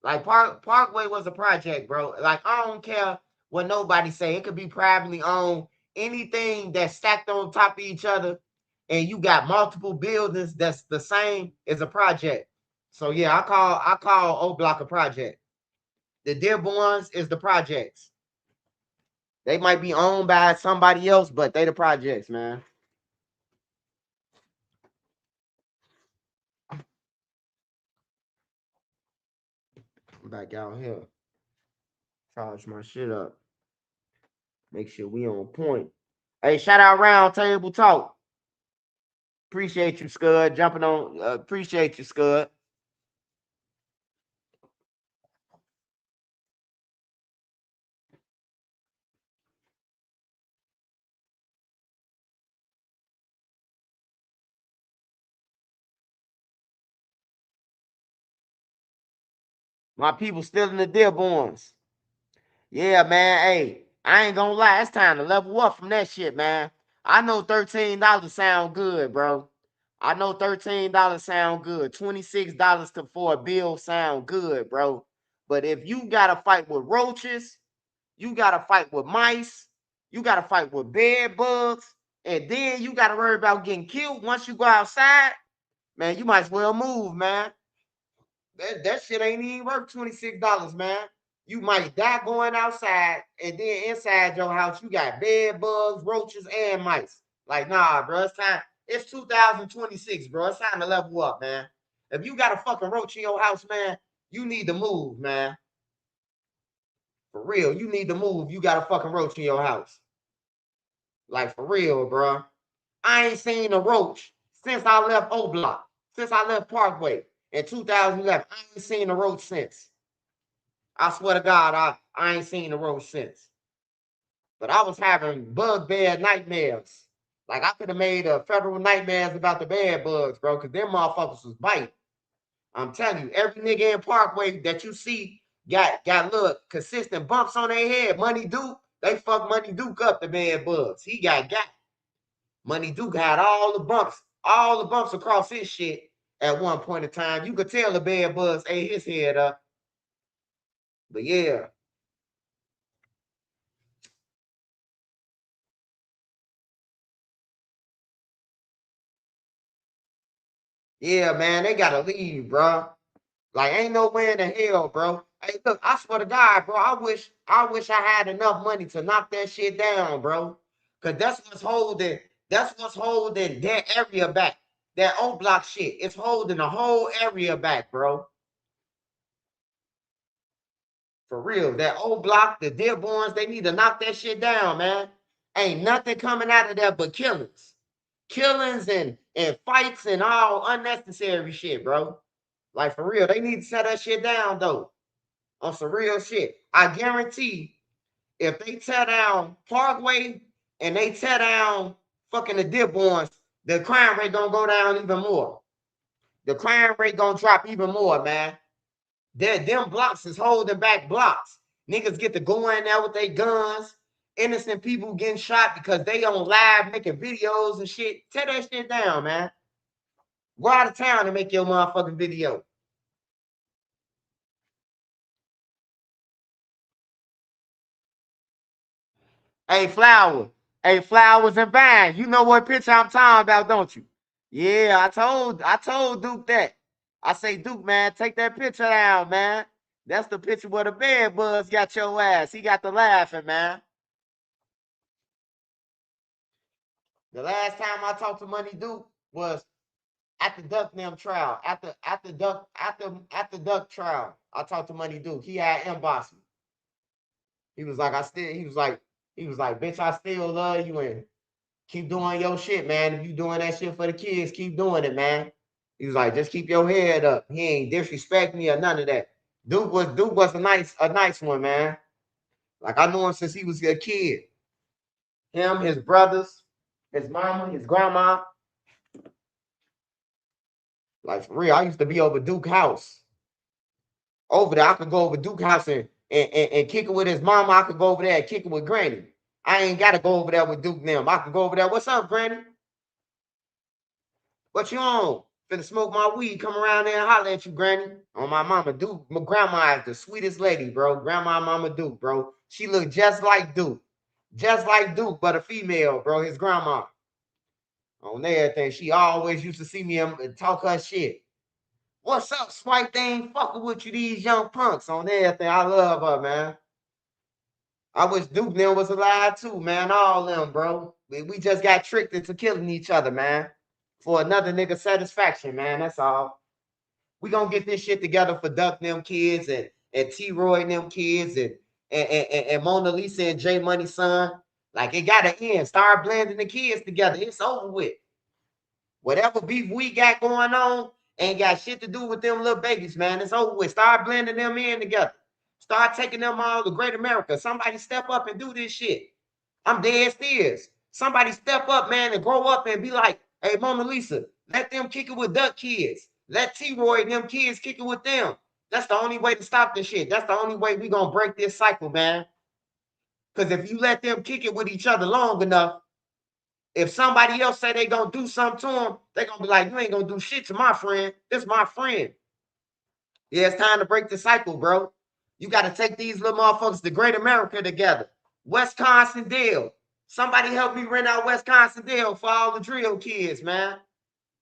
Like Parkway was a project, bro. Like I don't care what nobody say. It could be privately owned. Anything that's stacked on top of each other, and you got multiple buildings that's the same is a project. So yeah, I call Oblock a project. The Dearborns is the projects. They might be owned by somebody else, but they the projects, man. I'm back out here. Charge my shit up. Make sure we on point. Hey, shout out Round Table Talk. Appreciate you, Scud. Jumping on. Appreciate you, Scud. My people still in the Dearborns. Yeah, man. Hey, I ain't gonna lie. It's time to level up from that shit, man. I know $13 sound good, bro. I know $13 sound good. $26 for a bill sound good, bro. But if you gotta fight with roaches, you gotta fight with mice, you gotta fight with bed bugs, and then you gotta worry about getting killed once you go outside, man, you might as well move, man. That shit ain't even worth $26, man. You might die going outside, and then inside your house, you got bed bugs, roaches, and mice. Like, nah, bro, it's time. It's 2026, bro. It's time to level up, man. If you got a fucking roach in your house, man, you need to move, man. For real, you need to move. You got a fucking roach in your house. Like, for real, bro. I ain't seen a roach since I left O Block, since I left Parkway in 2011. I ain't seen a roach since. I swear to God, I ain't seen a roach since. But I was having bugbear nightmares. Like I could have made a federal nightmares about the bed bugs, bro, because them motherfuckers was biting. I'm telling you, every nigga in Parkway that you see got little consistent bumps on their head. Money Duke, they fuck Money Duke up the bed bugs. He got. Money Duke had all the bumps across his shit at one point in time. You could tell the bed bugs ate his head up. But yeah, yeah, man, they gotta leave, bro. Like, ain't no way in the hell, bro. Hey, look, I swear to God, bro. I wish I had enough money to knock that shit down, bro. Cause that's what's holding that area back. That O block shit. It's holding the whole area back, bro. For real. That O block, the Dearborns, they need to knock that shit down, man. Ain't nothing coming out of there but killings. Killings and fights and all unnecessary shit, bro. Like for real. They need to set that shit down though. On some real shit. I guarantee if they tear down Parkway and they tear down fucking the Dearborns, the crime rate gonna go down even more. The crime rate gonna drop even more, man. Them blocks is holding back blocks. Niggas get to go in there with their guns. Innocent people getting shot because they on live making videos and shit. Tear that shit down, man. Go out of town and make your motherfucking video. Hey, Flower. Hey, Flowers and Vine. You know what picture I'm talking about, don't you? Yeah, I told Duke that. I say, Duke, man, take that picture down, man. That's the picture where the bed buzz got your ass. He got the laughing, man. The last time I talked to Money Duke was at the Duck Nam trial. At the Duck trial. I talked to Money Duke. He had inboxed me. He was like, he was like, bitch, I still love you and keep doing your shit, man. If you doing that shit for the kids, keep doing it, man. He was like, just keep your head up. He ain't disrespect me or none of that. Duke was a nice one, man. Like I knew him since he was a kid. Him, his brothers, his mama, his grandma. Like for real, I used to be over Duke house. Over there, I could go over Duke house and kick it with his mama. I could go over there and kick it with Granny. I ain't gotta go over there with Duke them. I could go over there. What's up, Granny? What you on? Finna smoke my weed. Come around there and holler at you, Granny. On my mama, Duke. My grandma is the sweetest lady, bro. Grandma, mama Duke, bro. She look just like Duke. Just like Duke, but a female, bro. His grandma. On everything. She always used to see me and talk her shit. What's up, Swipe? They ain't fucking with you, these young punks. On everything. I love her, man. I wish Duke them was alive too, man. All them, bro. We just got tricked into killing each other, man. For another nigga satisfaction, man. That's all. We gonna get this shit together for Duck them kids and T Roy and them kids and Mona Lisa and J Money son. Like it gotta end. Start blending the kids together. It's over with. Whatever beef we got going on ain't got shit to do with them little babies, man. It's over with. Start blending them in together. Start taking them all to Great America. Somebody step up and do this shit. I'm dead serious. Somebody step up, man, and grow up and be like, hey, Mona Lisa, let them kick it with Duck kids. Let T-Roy and them kids kick it with them. That's the only way to stop this shit. That's the only way we gonna break this cycle, man. Because if you let them kick it with each other long enough, if somebody else say they gonna do something to them, they gonna be like, you ain't gonna do shit to my friend. This my friend. Yeah, it's time to break the cycle, bro. You got to take these little motherfuckers to Great America together. Wisconsin Dale. Somebody help me rent out Wisconsin Dale for all the drill kids, man.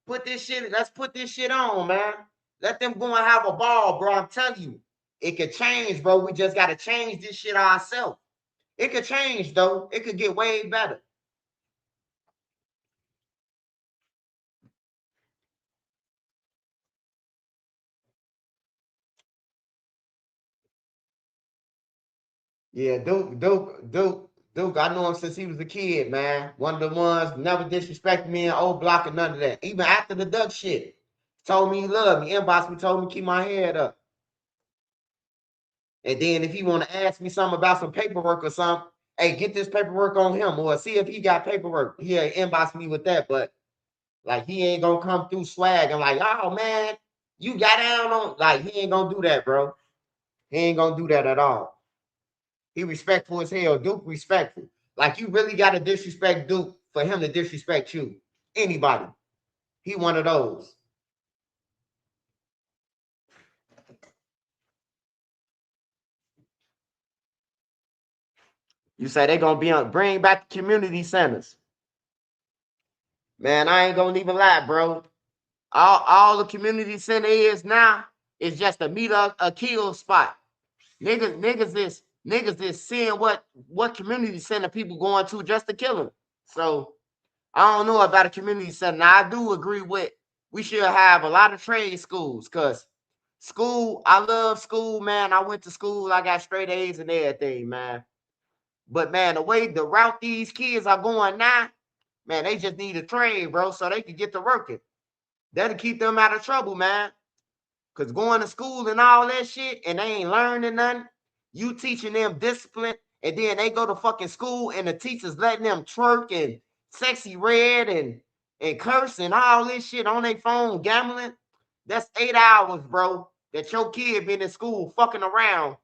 Let's put this shit on, man. Let them go and have a ball, bro. I'm telling you, it could change, bro. We just got to change this shit ourselves. It could change, though. It could get way better. Yeah, Duke. I know him since he was a kid, man. One of the ones never disrespected me in Oblock and none of that. Even after the Duck shit, told me he loved me, inboxed me, told me to keep my head up. And then if he want to ask me something about some paperwork or something, hey, get this paperwork on him or see if he got paperwork. He'll inbox me with that, but like he ain't gonna come through swag and like, oh man, you got down on like he ain't gonna do that, bro. He ain't gonna do that at all. He respectful as hell. Duke respectful. Like you really gotta disrespect Duke for him to disrespect you. Anybody. He one of those. You say they gonna be on bring back the community centers. Man, I ain't gonna even lie, bro. All the community center is now is just a meet a kill spot. Niggas is seeing what community center people going to just to kill them. So I don't know about a community center. Now I do agree with we should have a lot of trade schools because school, I love school, man. I went to school, I got straight A's and everything, man. But man, the route these kids are going now, man, they just need a trade, bro, so they can get to working. That'll keep them out of trouble, man. Cause going to school and all that shit and they ain't learning nothing. You teaching them discipline, and then they go to fucking school and the teachers letting them twerk and sexy red and curse and all this shit on their phone gambling. That's 8 hours, bro. that your kid been in school fucking around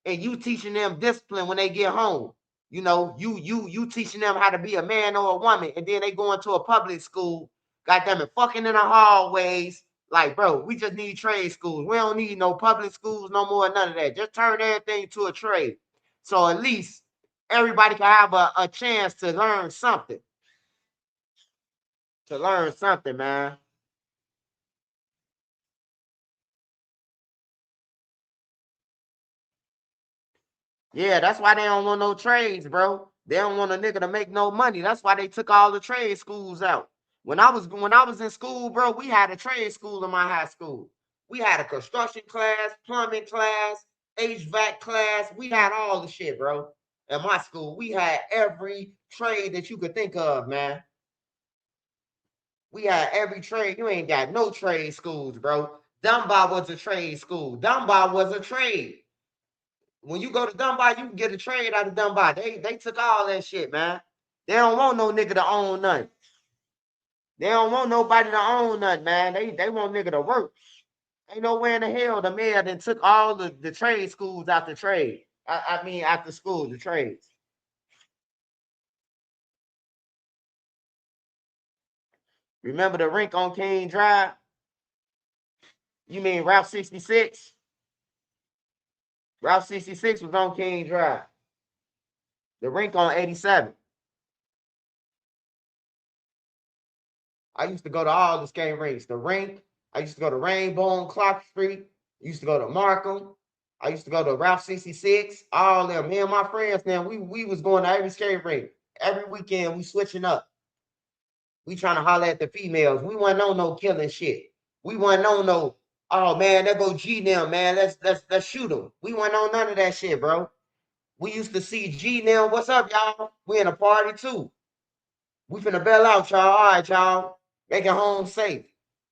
and you teaching them discipline when they get home. You know, you teaching them how to be a man or a woman, and then they go into a public school, goddamn it, fucking in the hallways. Like, bro, we just need trade schools. We don't need no public schools no more, none of that. Just turn everything to a trade. So at least everybody can have a chance to learn something. To learn something, man. Yeah, that's why they don't want no trades, bro. They don't want a nigga to make no money. That's why they took all the trade schools out. When I was in school, bro, we had a trade school in my high school. We had a construction class, plumbing class, HVAC class. We had all the shit, bro. In my school, we had every trade that you could think of, man. We had every trade. You ain't got no trade schools, bro. Dunbar was a trade school. Dunbar was a trade. When you go to Dunbar, you can get a trade out of Dunbar. They took all that shit, man. They don't want no nigga to own nothing. They don't want nobody to own nothing, man. They want nigga to work. Ain't nowhere in the hell the mayor then took all the trade schools out the trade. I mean after school, the trades. Remember the rink on King Drive? You mean Route 66? Route 66 was on King Drive. The rink on 87. I used to go to all the skate rinks. The rink. I used to go to Rainbow on Clark Street. I used to go to Markham. I used to go to Route 66. All them. Me and my friends, man, we was going to every skate rink. Every weekend, we switching up. We trying to holler at the females. We wasn't on no killing shit. We wasn't on no, oh man, there go G them, man. Let's shoot them. We wasn't on none of that shit, bro. We used to see G them. What's up, y'all? We in a party too. We finna bail out, y'all. All right, y'all. Make it home safe.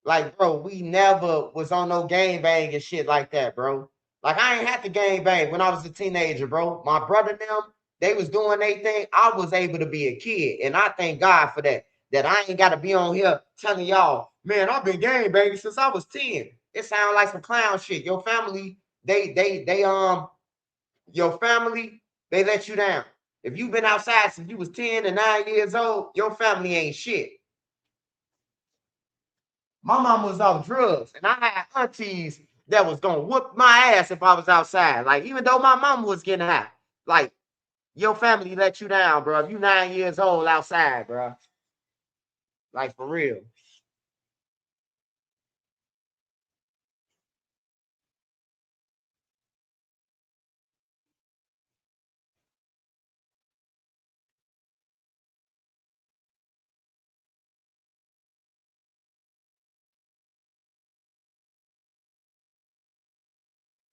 Like, bro, we never was on no gang bang and shit like that, bro. Like, I ain't had to gang bang when I was a teenager, bro. My brother and them, they was doing their thing. I was able to be a kid, and I thank God for that. That I ain't got to be on here telling y'all, man, I've been gang banging since I was 10. It sounds like some clown shit. Your family, your family, they let you down. If you've been outside since you was 10 and 9 years old, your family ain't shit. My mama was off drugs, and I had aunties that was gonna whoop my ass if I was outside. Like, even though my mama was getting high, like, your family let you down, bro. If you 9 years old outside, bro. Like, for real.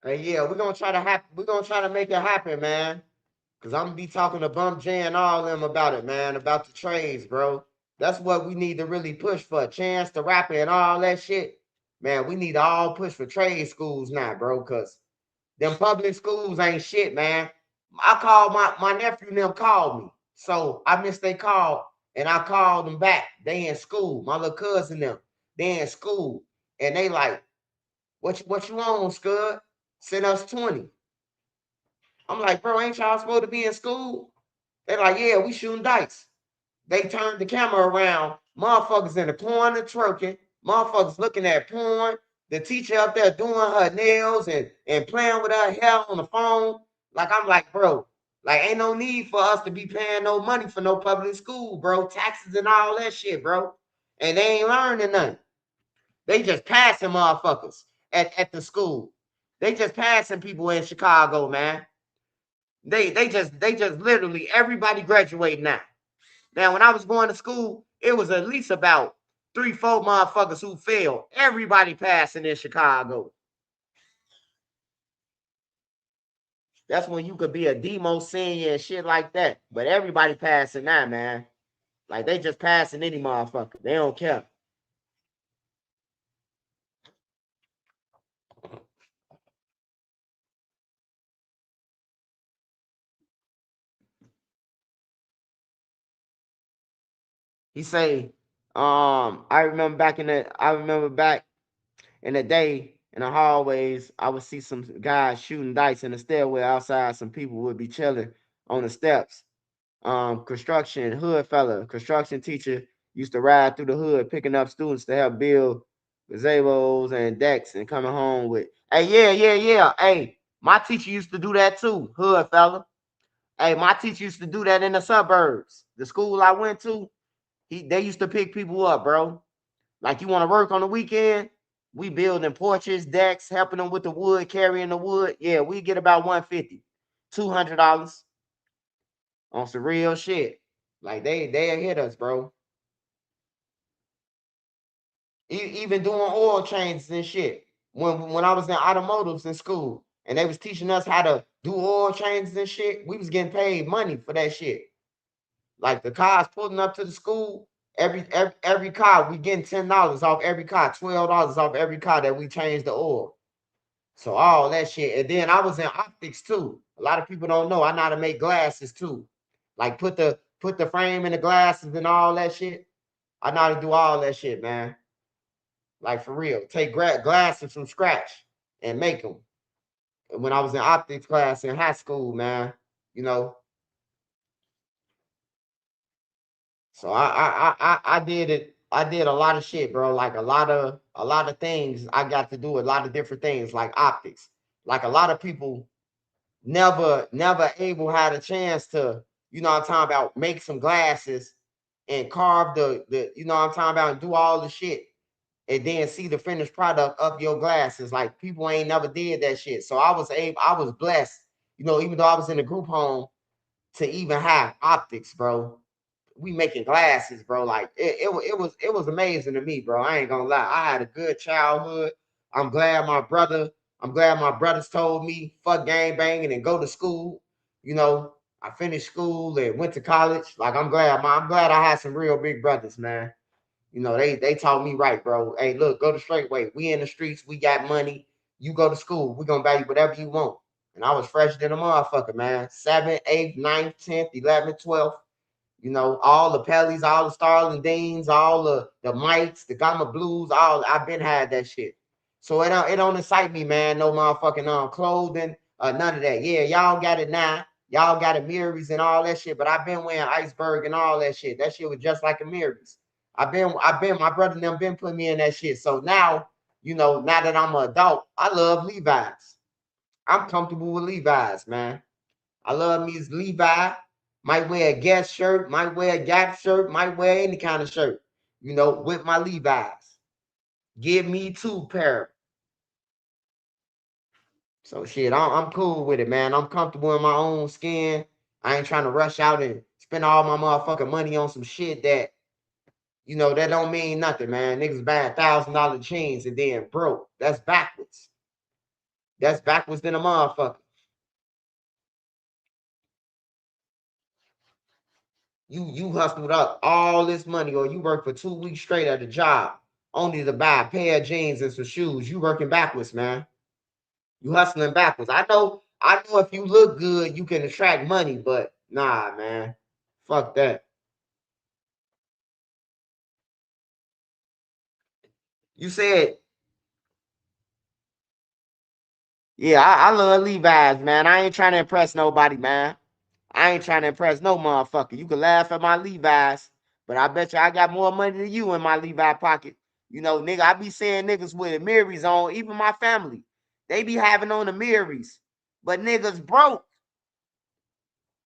And yeah, we're gonna try to make it happen, man. Cause I'm gonna be talking to Bump J and all them about it, man, about the trades, bro. That's what we need to really push for. Chance the Rapper and all that shit. Man, we need to all push for trade schools now, bro. Cause them public schools ain't shit, man. I called my nephew and them called me. So I missed their call and I called them back. They in school. My little cousin them. They in school. And they like, what you on, Scud? Send us 20. I'm like, bro, ain't y'all supposed to be in school? They like, yeah, we shooting dice. They turned the camera around. Motherfuckers in the corner twerking. Motherfuckers looking at porn. The teacher up there doing her nails and playing with her hair on the phone. Like, I'm like, bro, like, ain't no need for us to be paying no money for no public school, bro. Taxes and all that shit, bro. And they ain't learning nothing. They just passing motherfuckers at the school. They just passing people in Chicago, man. They just literally everybody graduating now. Now, when I was going to school, it was at least about 3, 4 motherfuckers who failed. Everybody passing in Chicago. That's when you could be a demo senior and shit like that. But everybody passing now, man. Like they just passing any motherfucker. They don't care. He say, I remember back in the day in the hallways, I would see some guys shooting dice in the stairwell outside. Some people would be chilling on the steps. Construction hood fella, construction teacher used to ride through the hood picking up students to help build gazebos and decks and coming home with, hey, yeah. Hey, my teacher used to do that too, hood fella. Hey, my teacher used to do that in the suburbs. The school I went to, they used to pick people up, bro. Like you want to work on the weekend, we building porches, decks, helping them with the wood, carrying the wood. Yeah, we get about 150, $200 on some real shit. Like they hit us, bro. Even doing oil changes and shit. When I was in automotives in school and they was teaching us how to do oil changes and shit, we was getting paid money for that shit. Like the cars pulling up to the school, every car we getting $10 off every car, $12 off every car that we changed the oil. So all that shit. And then I was in optics too. A lot of people don't know. I know how to make glasses too. Like put the frame in the glasses and all that shit. I know how to do all that shit, man. Like for real. Take glasses from scratch and make them. When I was in optics class in high school, man, you know. So I did it. I did a lot of shit, bro. Like a lot of things. I got to do a lot of different things, like optics. Like a lot of people never able had a chance to, I'm talking about, make some glasses and carve the I'm talking about, and do all the shit and then see the finished product of your glasses. Like people ain't never did that shit. So I was blessed, even though I was in a group home, to even have optics, bro. We making glasses, bro. Like it was amazing to me, bro. I ain't gonna lie. I had a good childhood. I'm glad my brother, I'm glad my brothers told me fuck gang banging and go to school. You know, I finished school and went to college. Like I'm glad I had some real big brothers, man. They taught me right, bro. Hey, look, go the straight way. We in the streets, we got money. You go to school, we gonna buy you whatever you want. And I was fresh than a motherfucker, man. 7th, 8th, 9th, 10th, 11th, 12th. All the Pellies, all the Starling Deans, all the Mites, the Gamma Blues, all I've been had that shit. So it don't excite me, man. No motherfucking clothing, none of that. Yeah, y'all got it now. Y'all got a Miris and all that shit, but I've been wearing Iceberg and all that shit. That shit was just like a Miris. My brother and them been putting me in that shit. So now, now that I'm an adult, I love Levi's. I'm comfortable with Levi's, man. I love me as Levi. Might wear a Guess shirt, might wear a Gap shirt, might wear any kind of shirt, with my Levi's. Give me two pair. So shit, I'm cool with it, man. I'm comfortable in my own skin. I ain't trying to rush out and spend all my motherfucking money on some shit that don't mean nothing, man. Niggas buying $1,000 jeans and then broke. That's backwards. That's backwards than a motherfucker. You hustled up all this money, or you worked for 2 weeks straight at a job only to buy a pair of jeans and some shoes. You working backwards, man. You hustling backwards. I know if you look good, you can attract money, but nah, man. Fuck that. You said, yeah, I love Levi's, man. I ain't trying to impress nobody, man. I ain't trying to impress no motherfucker. You can laugh at my Levi's, but I bet you I got more money than you in my Levi pocket. Nigga, I be seeing niggas with Miris on, even my family. They be having on the Miris, but niggas broke.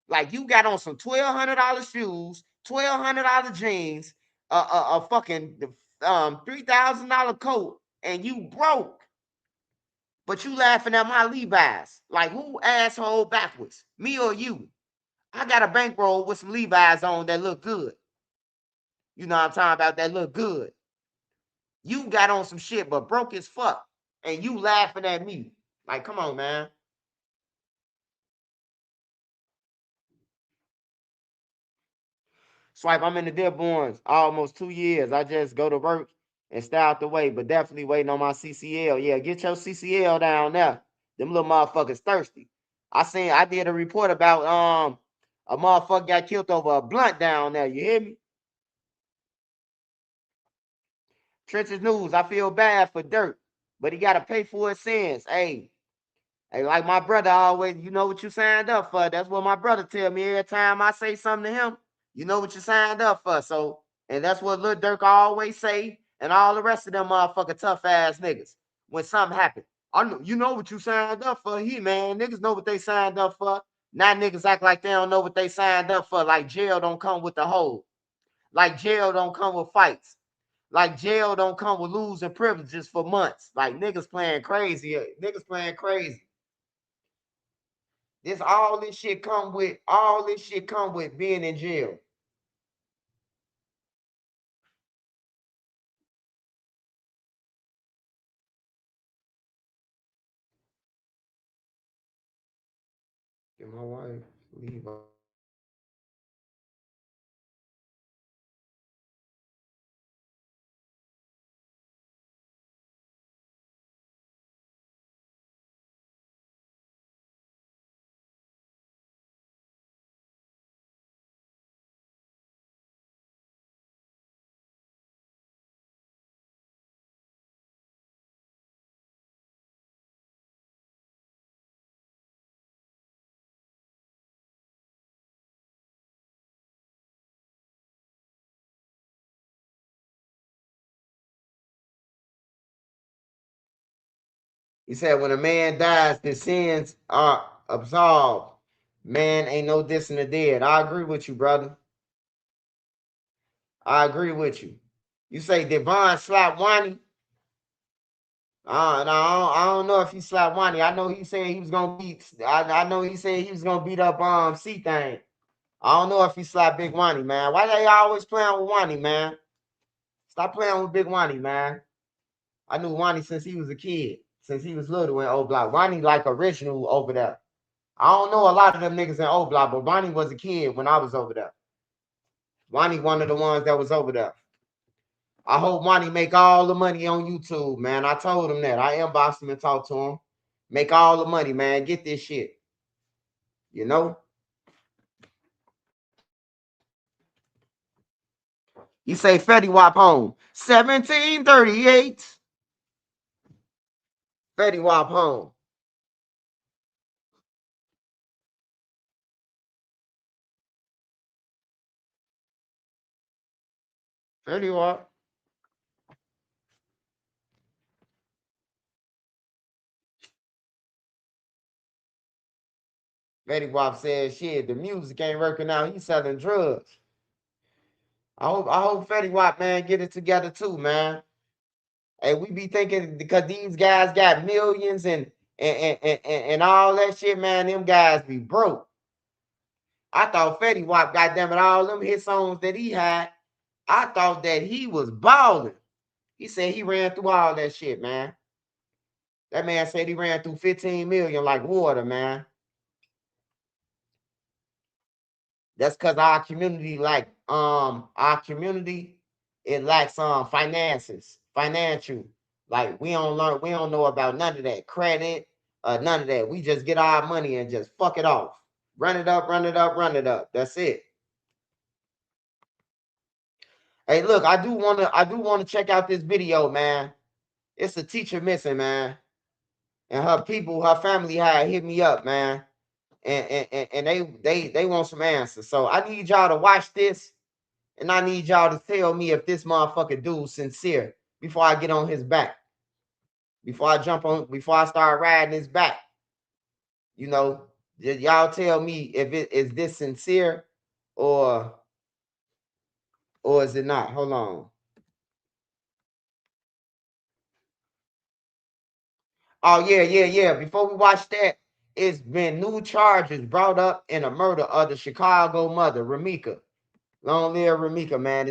Like you got on some $1,200 shoes, $1,200 jeans, a fucking $3,000 coat, and you broke. But you laughing at my Levi's. Like who asshole backwards? Me or you? I got a bankroll with some Levi's on that look good. You know what I'm talking about? That look good. You got on some shit, but broke as fuck. And you laughing at me. Like, come on, man. Swipe, I'm in the Dearborns almost 2 years. I just go to work and stay out the way, but definitely waiting on my CCL. Yeah, get your CCL down there. Them little motherfuckers thirsty. I did a report about a motherfucker got killed over a blunt down there. You hear me? Trenches News. I feel bad for Durk. but he got to pay for his sins. Hey, like my brother always, you know what you signed up for. That's what my brother tell me every time I say something to him. You know what you signed up for. So, and that's what Lil Durk always say, and all the rest of them motherfucking tough ass niggas. When something happen, I know you know what you signed up for. Man, niggas know what they signed up for. Now niggas act like they don't know what they signed up for. Like jail don't come with the hole. Like jail don't come with fights. Like jail don't come with losing privileges for months. Like niggas playing crazy. Niggas playing crazy. All this shit come with being in jail. Get my wife leave. He said, when a man dies, his sins are absolved. Man, ain't no dissing the dead. I agree with you, brother. I agree with you. You say Devon slapped Wani? No, I don't know if he slapped Wani. I know he said he was gonna beat. I know he said he was gonna beat up C thing. I don't know if he slapped Big Wani, man. Why they always playing with Wani, man? Stop playing with Big Wani, man. I knew Wani since he was a kid, since he was little in Oblock. Wani like original over there. I don't know a lot of them niggas in Oblock, but Wani was a kid when I was over there. Wani one of the ones that was over there. I hope Wani make all the money on YouTube, man. I told him that. I inboxed him and talked to him. Make all the money, man. Get this shit. You know? He say Fetty Wap home. 1738. Fetty Wap home. Fetty Wap. Fetty Wap said, shit, the music ain't working out. He's selling drugs. I hope Fetty Wap, man, get it together too, man. Hey, we be thinking because these guys got millions and all that shit, man, them guys be broke. I thought Fetty Wap, goddamn it, all them hit songs that he had, I thought that he was balling. He said he ran through all that shit, man. That man said he ran through 15 million like water, man. That's because our community, it lacks finances, financial. Like we don't know about none of that credit, none of that. We just get our money and just fuck it off. Run it up, run it up, run it up. That's it. Hey, look, I do wanna check out this video, man. It's a teacher missing, man. And her family had hit me up, man. And they want some answers. So I need y'all to watch this. And I need y'all to tell me if this motherfucker dude's sincere before I get on his back. Before I start riding his back. You know, y'all tell me if it is this sincere or is it not? Hold on. Oh yeah. Before we watch that, it's been new charges brought up in a murder of the Chicago mother, Ramika. Long live Ramika, man.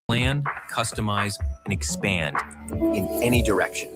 Plan, customize, and expand in any direction.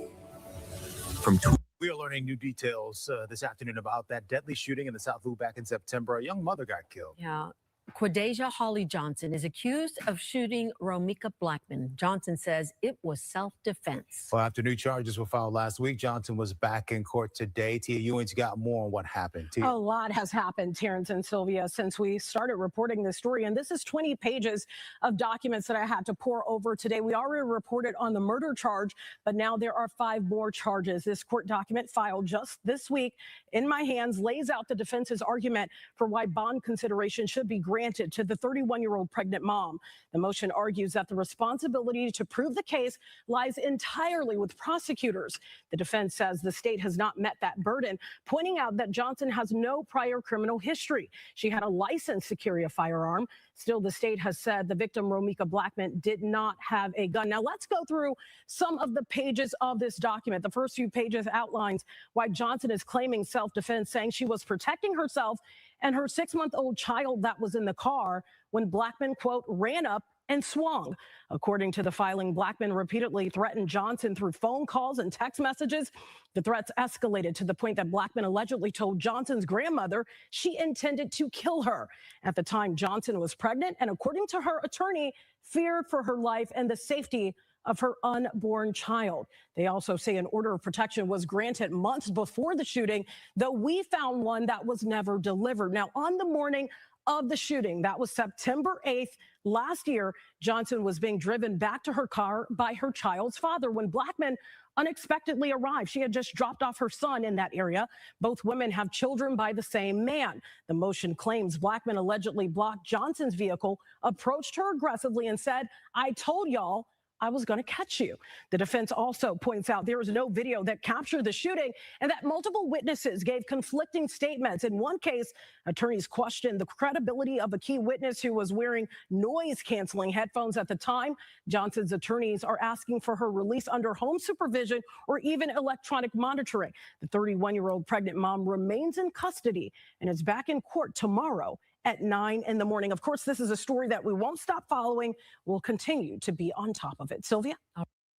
We are learning new details this afternoon about that deadly shooting in the South Loop back in September. A young mother got killed. Yeah. Quadeja Holly Johnson is accused of shooting Romika Blackman. Johnson says it was self-defense. Well, after new charges were filed last week, Johnson was back in court today. Tia Ewing's got more on what happened. Tia. A lot has happened, Terrence and Sylvia, since we started reporting this story. And this is 20 pages of documents that I had to pour over today. We already reported on the murder charge, but now there are 5 more charges. This court document filed just this week in my hands lays out the defense's argument for why bond consideration should be granted to the 31-year-old pregnant mom. The motion argues that the responsibility to prove the case lies entirely with prosecutors. The defense says the state has not met that burden, pointing out that Johnson has no prior criminal history. She had a license to carry a firearm. Still, the state has said the victim, Romika Blackman, did not have a gun. Now, let's go through some of the pages of this document. The first few pages outlines why Johnson is claiming self-defense, saying she was protecting herself and her 6-month-old child that was in the car when Blackman, quote, ran up and swung. According to the filing, Blackman repeatedly threatened Johnson through phone calls and text messages. The threats escalated to the point that Blackman allegedly told Johnson's grandmother she intended to kill her. At the time, Johnson was pregnant and, according to her attorney, feared for her life and the safety of her unborn child. They also say an order of protection was granted months before the shooting, though we found one that was never delivered. Now, on the morning of the shooting, that was September 8th last year, Johnson was being driven back to her car by her child's father when Blackman unexpectedly arrived. She had just dropped off her son in that area. Both women have children by the same man. The motion claims Blackman allegedly blocked Johnson's vehicle, approached her aggressively and said, "I told y'all I was going to catch you." The defense also points out there is no video that captured the shooting and that multiple witnesses gave conflicting statements. In one case, attorneys questioned the credibility of a key witness who was wearing noise-canceling headphones at the time. Johnson's attorneys are asking for her release under home supervision or even electronic monitoring. The 31-year-old pregnant mom remains in custody and is back in court tomorrow at 9 in the morning. Of course, this is a story that we won't stop following. We'll continue to be on top of it. Sylvia?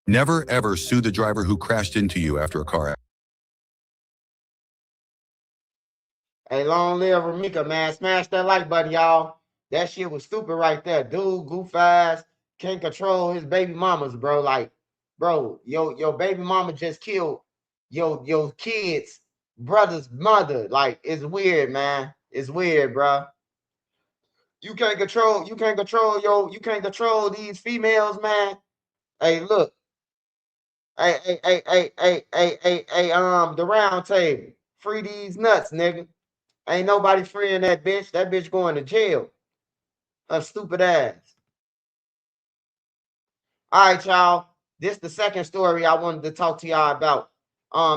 Never, ever sue the driver who crashed into you after a car accident. Hey, long live Ramika, man. Smash that like button, y'all. That shit was stupid right there. Dude, goof ass, can't control his baby mamas, bro. Like, bro, your baby mama just killed your kid's brother's mother. Like, it's weird, man. It's weird, bro. You can't control these females, man. Hey, look. Hey, the round table. Free these nuts, nigga. Ain't nobody freeing that bitch. That bitch going to jail. A stupid ass. All right, y'all. This the second story I wanted to talk to y'all about.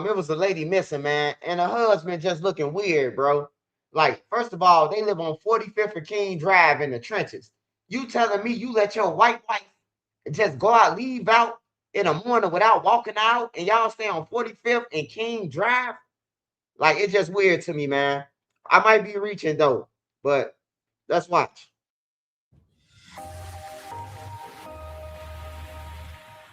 It was a lady missing, man, and her husband just looking weird, bro. Like, first of all, they live on 45th and King Drive in the trenches. You telling me you let your white wife just go out, leave out in the morning without walking out, and y'all stay on 45th and King Drive? Like, it's just weird to me, man. I might be reaching, though, but let's watch.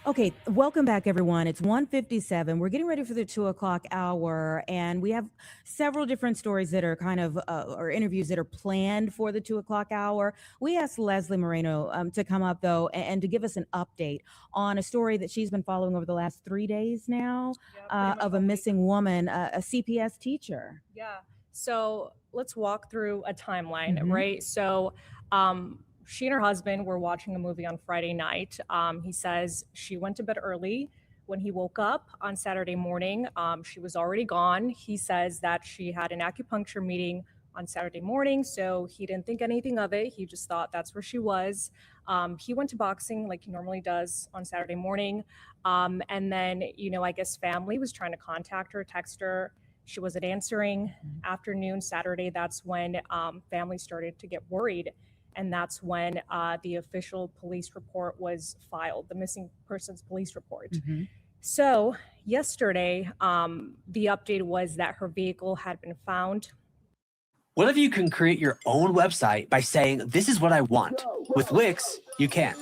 Okay, welcome back, everyone. It's 1:57. We're getting ready for the 2 o'clock hour, and we have several different stories that are kind of, or interviews that are planned for the 2 o'clock hour. We asked Leslie Moreno to come up, though, and to give us an update on a story that she's been following over the last 3 days now, of a missing woman, a CPS teacher. Yeah. So let's walk through a timeline, right? So, she and her husband were watching a movie on Friday night. He says she went to bed early. When he woke up on Saturday morning, she was already gone. He says that she had an acupuncture meeting on Saturday morning, so he didn't think anything of it. He just thought that's where she was. He went to boxing like he normally does on Saturday morning. And then, I guess family was trying to contact her, text her. She wasn't answering. Afternoon Saturday, that's when family started to get worried. And that's when the official police report was filed, the missing persons police report. So yesterday, the update was that her vehicle had been found. What if you can create your own website by saying, "This is what I want"? With Wix, you can.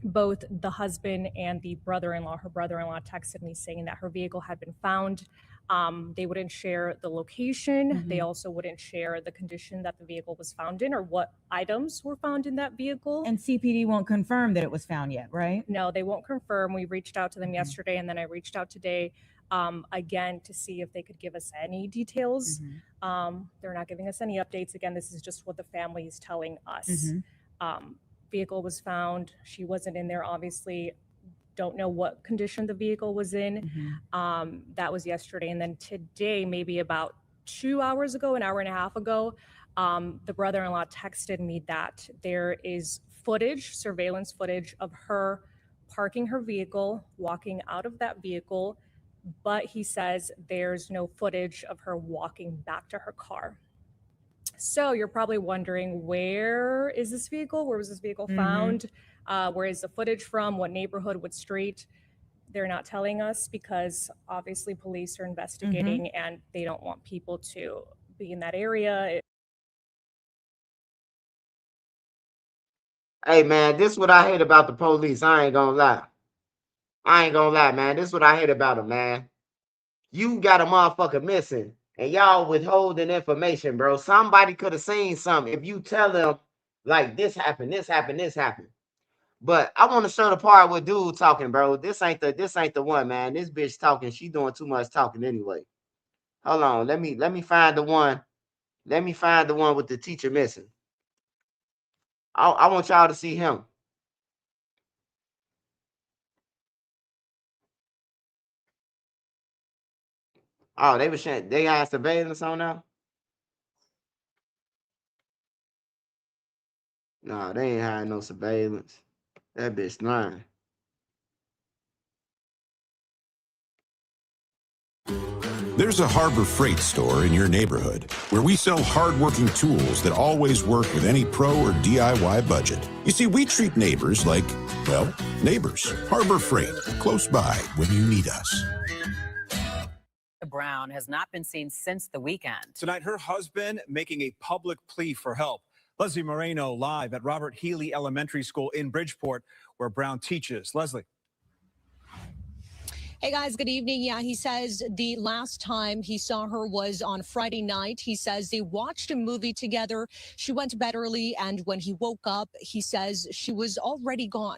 Both the husband and the brother-in-law, her brother-in-law texted me saying that her vehicle had been found. They wouldn't share the location. They Mhm. also wouldn't share the condition that the vehicle was found in or what items were found in that vehicle. And CPD won't confirm that it was found yet, right? No, they won't confirm. We reached out to them Mhm. yesterday, and then I reached out today again to see if they could give us any details. They're not giving us any updates. Again, this is just what the family is telling us. Vehicle was found. She wasn't in there, obviously. Don't know what condition the vehicle was in. That was yesterday. And then today, maybe about 2 hours ago, an hour and a half ago, the brother-in-law texted me that there is footage, surveillance footage of her parking her vehicle, walking out of that vehicle, but he says there's no footage of her walking back to her car. So you're probably wondering, where is this vehicle? Where was this vehicle found? Where is the footage from? What neighborhood? What street? They're not telling us because obviously police are investigating and they don't want people to be in that area. Hey, man, this is what I hate about the police. I ain't gonna lie. I ain't gonna lie, man. This is what I hate about them, man. You got a motherfucker missing, and y'all withholding information, bro. Somebody could have seen something if you tell them, like, this happened, this happened, this happened. But I want to show the part with dude talking, bro. This ain't the one, man. This bitch talking. She doing too much talking anyway. Hold on. Let me find the one. Let me find the one with the teacher missing. I want y'all to see him. Oh, they was saying they got surveillance on now. No, they ain't had no surveillance. That bitch lying. There's a Harbor Freight store in your neighborhood where we sell hardworking tools that always work with any pro or DIY budget. You see, we treat neighbors like, well, neighbors. Harbor Freight, close by when you need us. Brown has not been seen since the weekend. Tonight, her husband making a public plea for help. Leslie Moreno live at Robert Healy Elementary School in Bridgeport, where Brown teaches. Leslie. Hey guys, good evening. Yeah, he says the last time he saw her was on Friday night. He says they watched a movie together. She went to bed early, and when he woke up, he says she was already gone.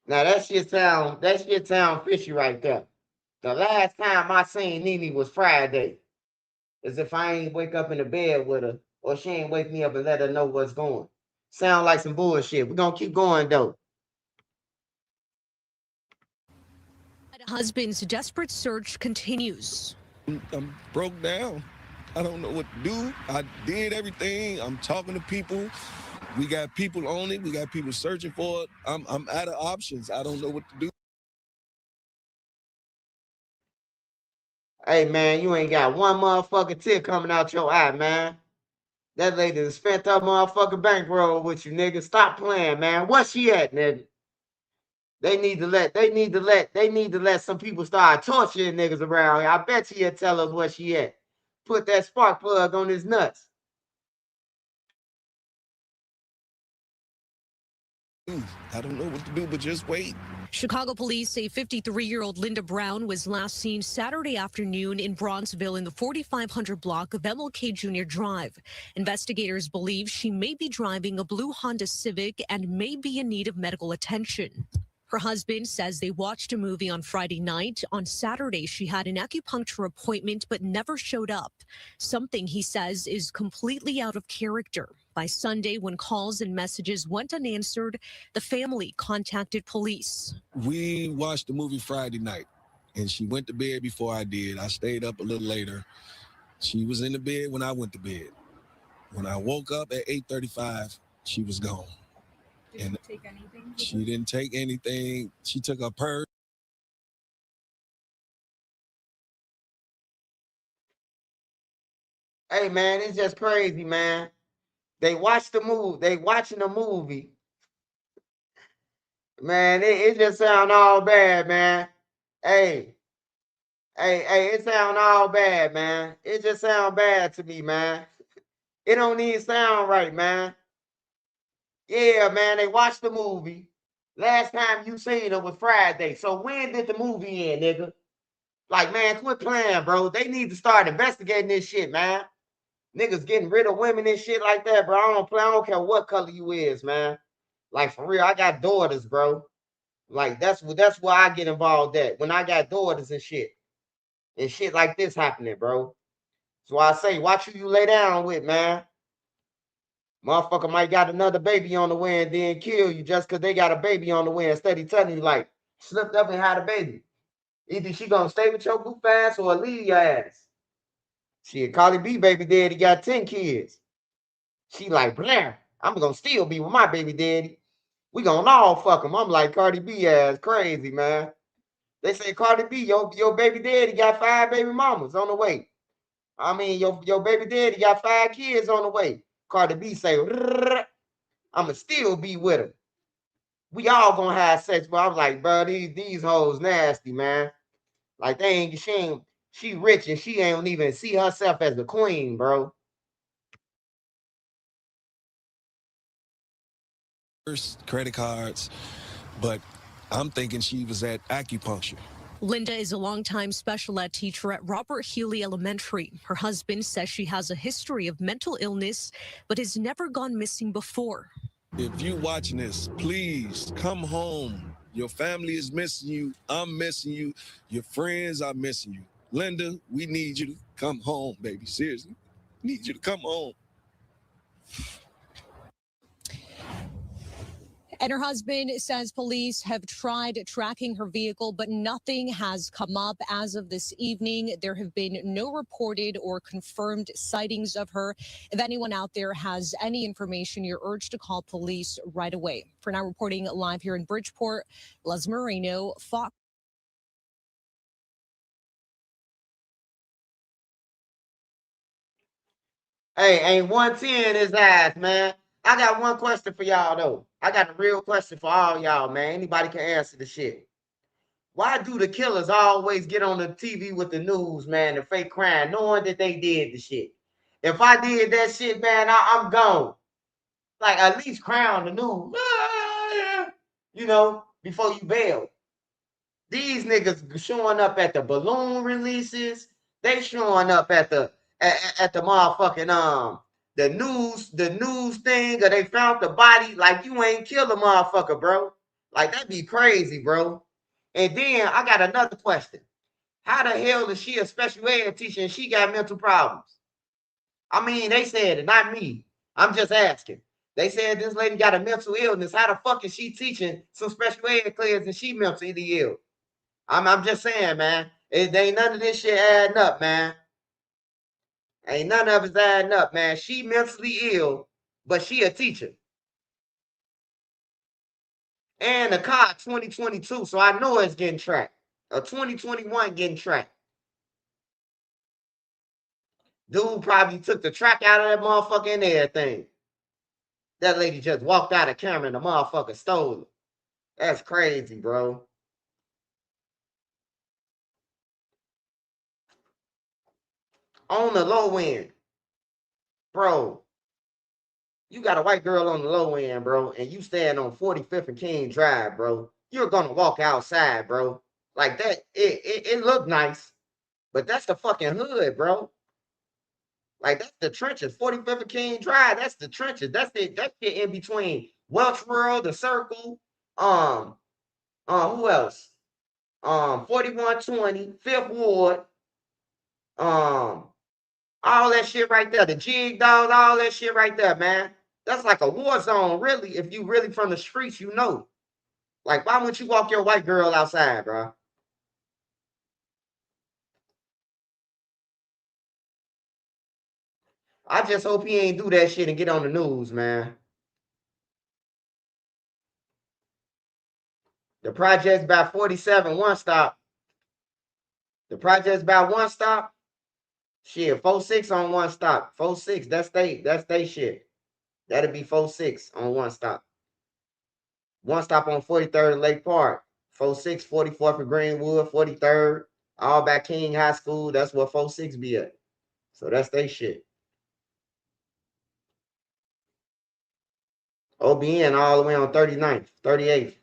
Now that shit sound fishy right there. The last time I seen Nene was Friday. As if I ain't wake up in the bed with her, or she ain't wake me up and let her know what's going. Sound like some bullshit. We're gonna keep going though. Husband's desperate search continues. I'm broke down. I don't know what to do. I did everything. I'm talking to people. We got people on it. We got people searching for it. I'm out of options. I don't know what to do. Hey man, you ain't got one motherfucking tear coming out your eye, man. That lady done spent her motherfucking bankroll with you, nigga. Stop playing, man. Where she at, nigga? They need to let some people start torturing niggas around here. I bet she'll tell us where she at. Put that spark plug on his nuts. I don't know what to do, but just wait. Chicago police say 53-year-old Linda Brown was last seen Saturday afternoon in Bronzeville in the 4500 block of MLK Jr. Drive. Investigators believe she may be driving a blue Honda Civic and may be in need of medical attention. Her husband says they watched a movie on Friday night. On Saturday, she had an acupuncture appointment but never showed up. Something he says is completely out of character. By Sunday, when calls and messages went unanswered, the family contacted police. We watched the movie Friday night, and she went to bed before I did. I stayed up a little later. She was in the bed when I went to bed. When I woke up at 8:35, she was gone. Did she take anything? She didn't take anything. She took a purse. Hey man, it's just crazy, man. They watch the movie. They watching the movie. Man, it just sound all bad, man. Hey, hey, it sound all bad, man. It just sound bad to me, man. It don't even sound right, man. Yeah, man, they watched the movie. Last time you seen her was Friday. So when did the movie end, nigga? Like, man, quit playing, bro. They need to start investigating this shit, man. Niggas getting rid of women and shit like that, bro. I don't play. I don't care what color you is, man. Like, for real, I got daughters, bro. Like, that's where I get involved at. When I got daughters and shit like this happening, bro. So I say, watch who you lay down with, man. Motherfucker might got another baby on the way and then kill you just because they got a baby on the way and steady telling you, like, slipped up and had a baby. Either she gonna stay with your goof ass or leave your ass. Shit, Cardi B baby daddy got 10 kids. She like, Blair, I'm gonna still be with my baby daddy. We gonna all fuck him. I'm like, Cardi B ass crazy, man. They say, Cardi B, your baby daddy got 5 baby mamas on the way. I mean, your baby daddy got 5 kids on the way. Cardi B say, I'ma still be with him. We all gonna have sex, but I'm like, bro, these hoes nasty, man. Like they ain't she rich and she ain't even see herself as the queen, bro. Credit cards, but I'm thinking she was at acupuncture. Linda is a longtime special ed teacher at Robert Healy Elementary. Her husband says she has a history of mental illness, but has never gone missing before. If you watching this, please come home. Your family is missing you. I'm missing you. Your friends are missing you. Linda, we need you to come home, baby. Seriously. Need you to come home. And her husband says police have tried tracking her vehicle, but nothing has come up as of this evening. There have been no reported or confirmed sightings of her. If anyone out there has any information, you're urged to call police right away. For now, reporting live here in Bridgeport, Les Moreno, Fox. Hey, ain't 110 his ass, man. I got one question for y'all though. I got a real question for all y'all, man. Anybody can answer the shit. Why do the killers always get on the TV with the news, man, and fake crime, knowing that they did the shit? If I did that shit, man, I'm gone. Like, at least crown the news. You know, before you bail. These niggas showing up at the balloon releases. They showing up at the motherfucking the news thing, or they found the body. Like, you ain't kill a motherfucker, bro. Like, that'd be crazy, bro. And then I got another question. How the hell is she a special ed teacher and she got mental problems? I mean, they said it, not me. I'm just asking. They said this lady got a mental illness. How the fuck is she teaching some special ed class and she mentally ill? I'm just saying, man. It ain't none of this shit adding up, man. Ain't none of it's adding up, man. She mentally ill, but she a teacher. And the car 2022, so I know it's getting tracked. A 2021 getting tracked. Dude probably took the track out of that motherfucker and everything. That lady just walked out of camera and the motherfucker stole it. That's crazy, bro. On the low end, bro. You got a white girl on the low end, bro, and you stand on 45th and King Drive, bro. You're gonna walk outside, bro. Like that, it looked nice, but that's the fucking hood, bro. Like that's the trenches. 45th and King Drive, that's the trenches. That's shit in between Welch World, the Circle, who else? 4120, 5th Ward, all that shit right there. The jig dogs, all that shit right there, man. That's like a war zone, really. If you really from the streets, you know. Like, why wouldn't you walk your white girl outside, bro? I just hope he ain't do that shit and get on the news, man. The project's about 47, one stop. The project's about one stop. Shit, 4-6 on one stop. 4-6, that's they shit. That'd be 4-6 on one stop. One stop on 43rd and Lake Park. 4-6, 44th and Greenwood, 43rd. All back King High School. That's where 4-6 be at. So that's they shit. OBN all the way on 39th, 38th.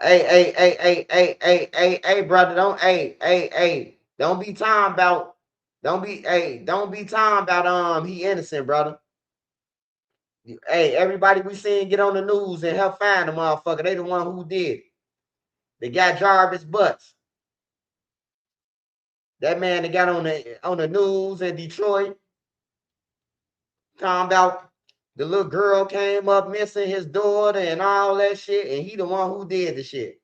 Hey, brother, don't be talking about, don't be talking about, he innocent, brother. Hey, everybody we seen get on the news and help find the motherfucker. They the one who did. They got Jarvis Butts. That man that got on the news in Detroit, talking about the little girl came up missing his daughter and all that shit, and he the one who did the shit.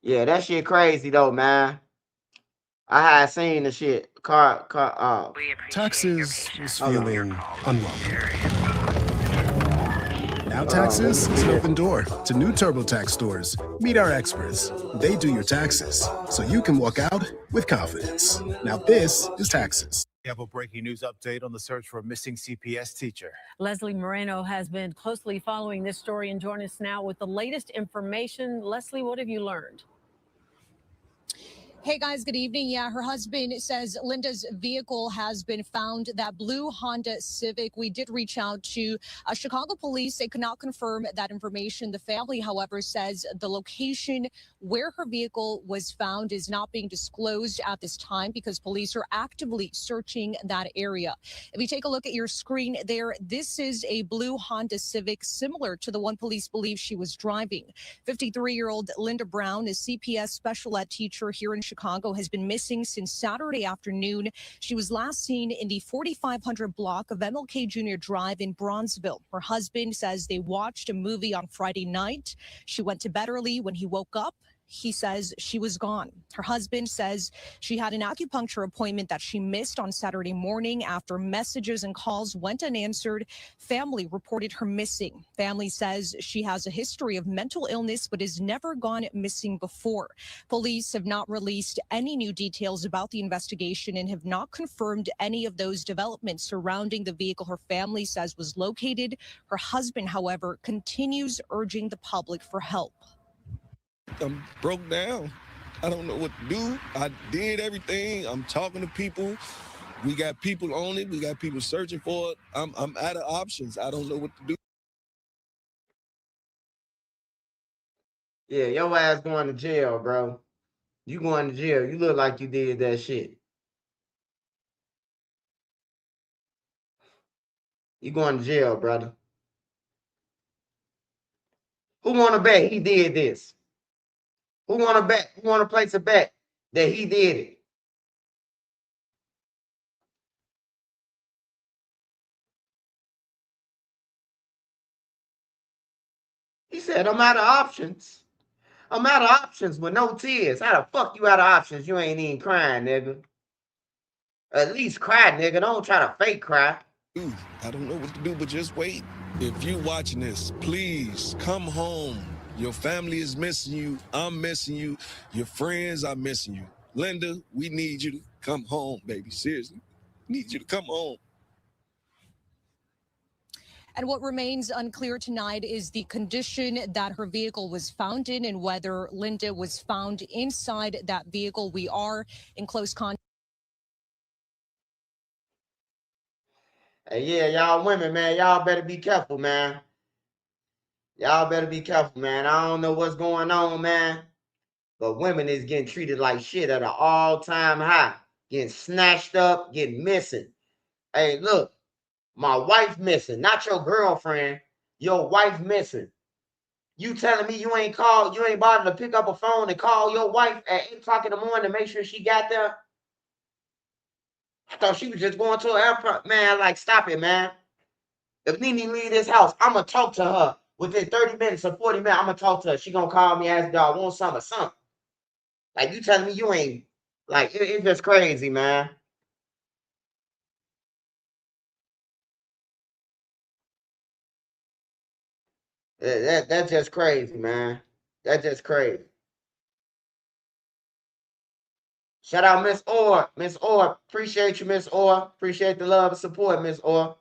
Yeah, that shit crazy though, man. I had seen the shit. Taxes was feeling unwelcome. Now Taxes is an open door to new TurboTax stores. Meet our experts. They do your taxes, so you can walk out with confidence. Now this is Taxes. We have a breaking news update on the search for a missing CPS teacher. Leslie Moreno has been closely following this story and joins us now with the latest information. Leslie, what have you learned? Hey guys, good evening. Yeah, her husband says Linda's vehicle has been found, that blue Honda Civic. We did reach out to Chicago police. They could not confirm that information. The family, however, says the location where her vehicle was found is not being disclosed at this time because police are actively searching that area. If you take a look at your screen there, this is a blue Honda Civic similar to the one police believe she was driving. 53-year-old Linda Brown, a CPS special ed teacher here in Chicago, has been missing since Saturday afternoon. She was last seen in the 4500 block of MLK Jr. Drive in Bronzeville. Her husband says they watched a movie on Friday night. She went to bed early. When he woke up, he says she was gone. Her husband says she had an acupuncture appointment that she missed on Saturday morning. After messages and calls went unanswered, family reported her missing. Family says she has a history of mental illness but has never gone missing before. Police have not released any new details about the investigation and have not confirmed any of those developments surrounding the vehicle her family says was located. Her husband, however, continues urging the public for help. I'm broke down. I don't know what to do. I did everything. I'm talking to people. We got people on it. We got people searching for it. I'm out of options. I don't know what to do. Yeah, your ass going to jail, bro. You going to jail. You look like you did that shit. You going to jail, brother. Who want to bet he did this? Who want to bet? Who want to place a bet that he did it? He said, I'm out of options. I'm out of options with no tears. How the fuck you out of options? You ain't even crying, nigga. At least cry, nigga. Don't try to fake cry. I don't know what to do, but just wait. If you watching this, please come home. Your family is missing you. I'm missing you. Your friends are missing you. Linda, we need you to come home, baby. Seriously. We need you to come home. And what remains unclear tonight is the condition that her vehicle was found in and whether Linda was found inside that vehicle. We are in close contact. Hey, yeah, y'all women, man, y'all better be careful, man. Y'all better be careful, man. I don't know what's going on, man. But women is getting treated like shit at an all-time high. Getting snatched up, getting missing. Hey, look, my wife missing. Not your girlfriend. Your wife missing. You telling me you ain't bothered to pick up a phone and call your wife at 8 o'clock in the morning to make sure she got there? I thought she was just going to an airport. Man, like, stop it, man. If Nene leave this house, I'm going to talk to her. Within 30 minutes or 40 minutes, I'm going to talk to her. She going to call me, ask, dog, want something or something. Like, you telling me you ain't, like, it's just crazy, man. That's just crazy, man. That's just crazy. Shout out Miss Orr. Miss Orr, appreciate you, Miss Orr. Appreciate the love and support, Miss Orr.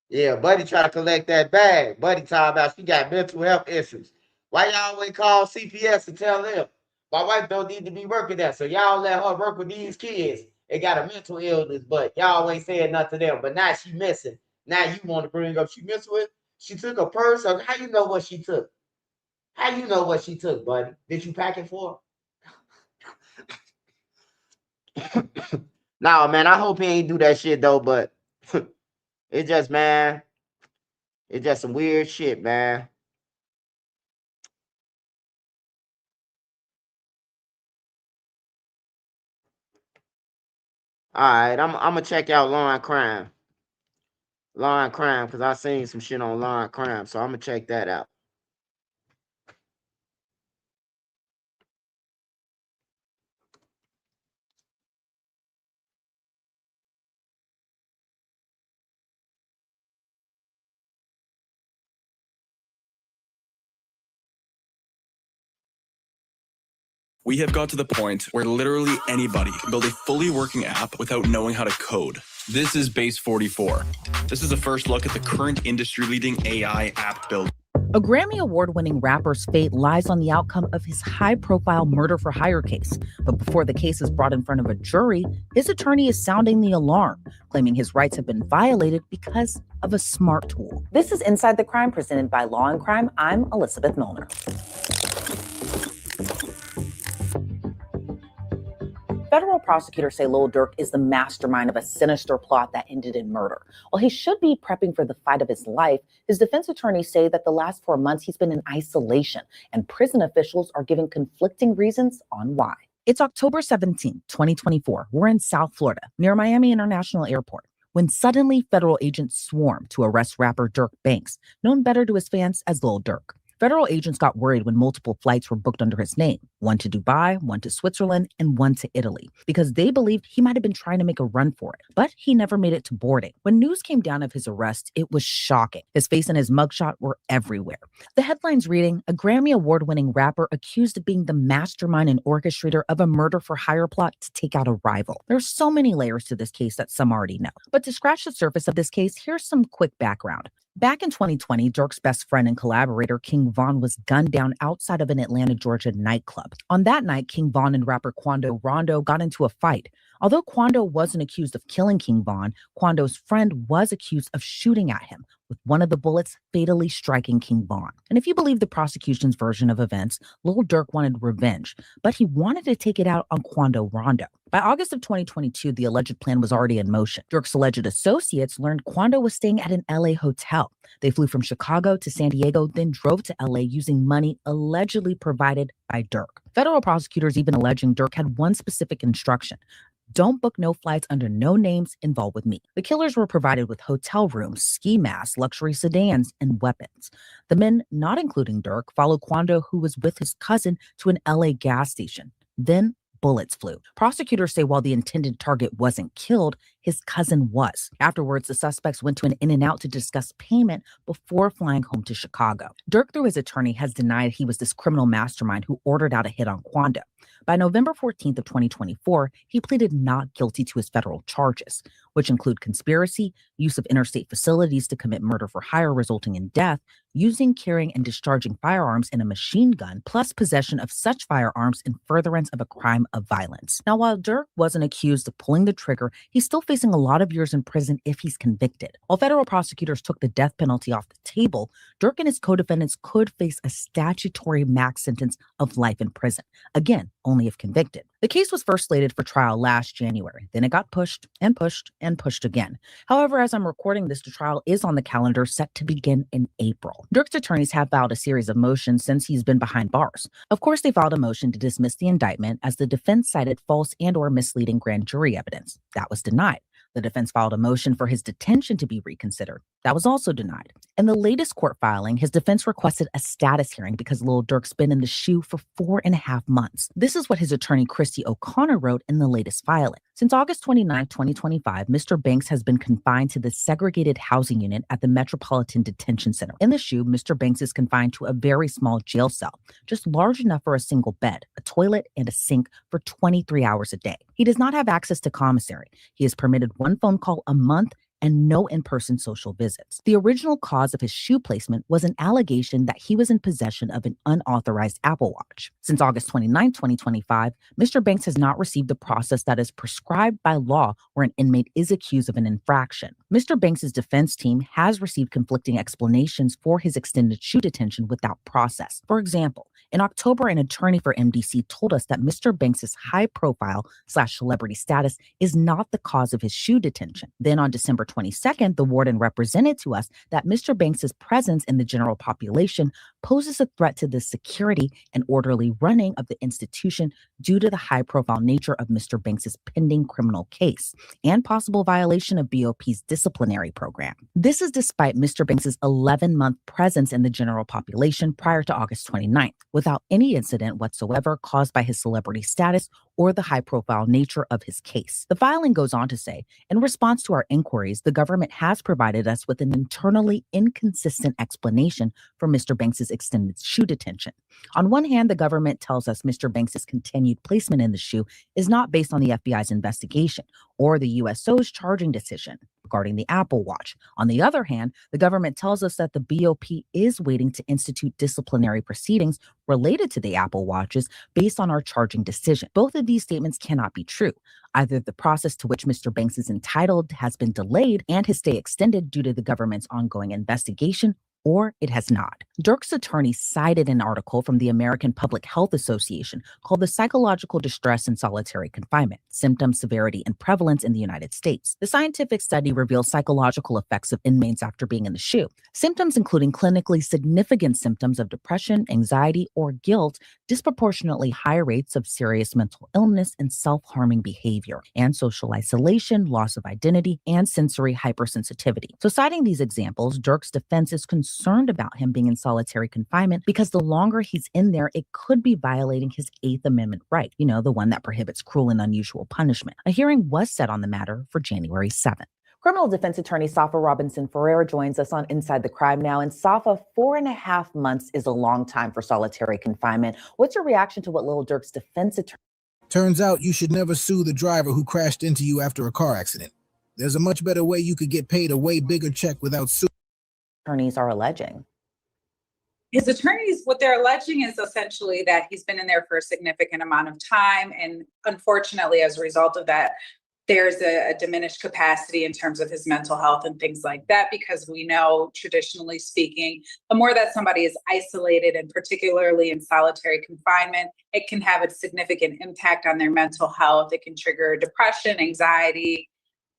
Yeah, Buddy try to collect that bag. Buddy talking about she got mental health issues. Why y'all always call CPS and tell them? My wife don't need to be working there, so y'all let her work with these kids. They got a mental illness, but y'all ain't saying nothing to them. But now she missing. Now you want to bring up she missing with? She took a purse. Or how you know what she took? How you know what she took, buddy? Did you pack it for her? Nah, man, I hope he ain't do that shit though, but it just, man, it's just some weird shit, man. All right, I'm gonna check out Law and Crime. Law and Crime, because I seen some shit on Law and Crime, so I'm gonna check that out. We have got to the point where literally anybody can build a fully working app without knowing how to code. This is Base 44. This is a first look at the current industry-leading AI app build. A Grammy Award-winning rapper's fate lies on the outcome of his high-profile murder-for-hire case. But before the case is brought in front of a jury, his attorney is sounding the alarm, claiming his rights have been violated because of a smart tool. This is Inside the Crime, presented by Law and Crime. I'm Elizabeth Milner. Federal prosecutors say Lil Durk is the mastermind of a sinister plot that ended in murder. While he should be prepping for the fight of his life, his defense attorneys say that the last 4 months he's been in isolation, and prison officials are giving conflicting reasons on why. It's October 17, 2024. We're in South Florida, near Miami International Airport, when suddenly federal agents swarm to arrest rapper Durk Banks, known better to his fans as Lil Durk. Federal agents got worried when multiple flights were booked under his name, one to Dubai, one to Switzerland, and one to Italy, because they believed he might have been trying to make a run for it. But he never made it to boarding. When news came down of his arrest, it was shocking. His face and his mugshot were everywhere. The headlines reading, a Grammy Award-winning rapper accused of being the mastermind and orchestrator of a murder-for-hire plot to take out a rival. There's so many layers to this case that some already know. But to scratch the surface of this case, here's some quick background. Back in 2020, Durk's best friend and collaborator, King Von, was gunned down outside of an Atlanta, Georgia nightclub. On that night, King Von and rapper Quando Rondo got into a fight. Although Quando wasn't accused of killing King Von, Quando's friend was accused of shooting at him, with one of the bullets fatally striking King Von. And if you believe the prosecution's version of events, Lil Durk wanted revenge, but he wanted to take it out on Quando Rondo. By August of 2022, the alleged plan was already in motion. Durk's alleged associates learned Quando was staying at an LA hotel. They flew from Chicago to San Diego, then drove to LA using money allegedly provided by Durk. Federal prosecutors even alleging Durk had one specific instruction: don't book no flights under no names involved with me. The killers were provided with hotel rooms, ski masks, luxury sedans, and weapons. The men, not including Durk, followed Quando, who was with his cousin, to an LA gas station. Then bullets flew. Prosecutors say while the intended target wasn't killed, his cousin was. Afterwards, the suspects went to an In-N-Out to discuss payment before flying home to Chicago. Durk, through his attorney, has denied he was this criminal mastermind who ordered out a hit on Quando. By November 14th of 2024, he pleaded not guilty to his federal charges, which include conspiracy, use of interstate facilities to commit murder for hire resulting in death, using, carrying, and discharging firearms in a machine gun, plus possession of such firearms in furtherance of a crime of violence. Now, while Durk wasn't accused of pulling the trigger, he's still facing a lot of years in prison if he's convicted. While federal prosecutors took the death penalty off the table, Durk and his co-defendants could face a statutory max sentence of life in prison. Again, only if convicted. The case was first slated for trial last January. Then it got pushed and pushed and pushed again. However, as I'm recording this, the trial is on the calendar set to begin in April. Durk's attorneys have filed a series of motions since he's been behind bars. Of course, they filed a motion to dismiss the indictment as the defense cited false and/or misleading grand jury evidence. That was denied. The defense filed a motion for his detention to be reconsidered. That was also denied. In the latest court filing, his defense requested a status hearing because Lil Durk's been in the SHU for 4.5 months. This is what his attorney, Christy O'Connor, wrote in the latest filing. Since August 29, 2025, Mr. Banks has been confined to the segregated housing unit at the Metropolitan Detention Center. In the SHU, Mr. Banks is confined to a very small jail cell, just large enough for a single bed, a toilet, and a sink for 23 hours a day. He does not have access to commissary. He is permitted one phone call a month and no in-person social visits. The original cause of his shoe placement was an allegation that he was in possession of an unauthorized Apple Watch. Since August 29, 2025, Mr. Banks has not received the process that is prescribed by law where an inmate is accused of an infraction. Mr. Banks' defense team has received conflicting explanations for his extended shoe detention without process. For example, in October, an attorney for MDC told us that Mr. Banks' high-profile/celebrity status is not the cause of his shoe detention. Then on December 22nd, the warden represented to us that Mr. Banks' presence in the general population poses a threat to the security and orderly running of the institution due to the high-profile nature of Mr. Banks' pending criminal case and possible violation of BOP's disciplinary program. This is despite Mr. Banks' 11-month presence in the general population prior to August 29th, without any incident whatsoever caused by his celebrity status or the high-profile nature of his case. The filing goes on to say, in response to our inquiries, the government has provided us with an internally inconsistent explanation for Mr. Banks' extended shoe detention. On one hand, the government tells us Mr. Banks' continued placement in the shoe is not based on the FBI's investigation or the USO's charging decision regarding the Apple Watch. On the other hand, the government tells us that the BOP is waiting to institute disciplinary proceedings related to the Apple Watches based on our charging decision. Both of these statements cannot be true. Either the process to which Mr. Banks is entitled has been delayed and his stay extended due to the government's ongoing investigation, or it has not. Durk's attorney cited an article from the American Public Health Association called The Psychological Distress in Solitary Confinement, Symptoms, Severity, and Prevalence in the United States. The scientific study reveals psychological effects of inmates after being in the shoe. Symptoms including clinically significant symptoms of depression, anxiety, or guilt, disproportionately high rates of serious mental illness and self-harming behavior, and social isolation, loss of identity, and sensory hypersensitivity. So citing these examples, Durk's defense is concerned about him being in solitary confinement because the longer he's in there, it could be violating his 8th Amendment right, the one that prohibits cruel and unusual punishment. A hearing was set on the matter for January 7th. Criminal defense attorney Safa Robinson Ferreira joins us on Inside the Crime now. And Safa, 4.5 months is a long time for solitary confinement. What's your reaction to what Lil Durk's defense attorney? Turns out you should never sue the driver who crashed into you after a car accident. There's a much better way you could get paid a way bigger check without suing. Attorneys are alleging. His attorneys, what they're alleging is essentially that he's been in there for a significant amount of time. And unfortunately, as a result of that, there's a diminished capacity in terms of his mental health and things like that, because we know, traditionally speaking, the more that somebody is isolated, and particularly in solitary confinement, it can have a significant impact on their mental health. It can trigger depression, anxiety,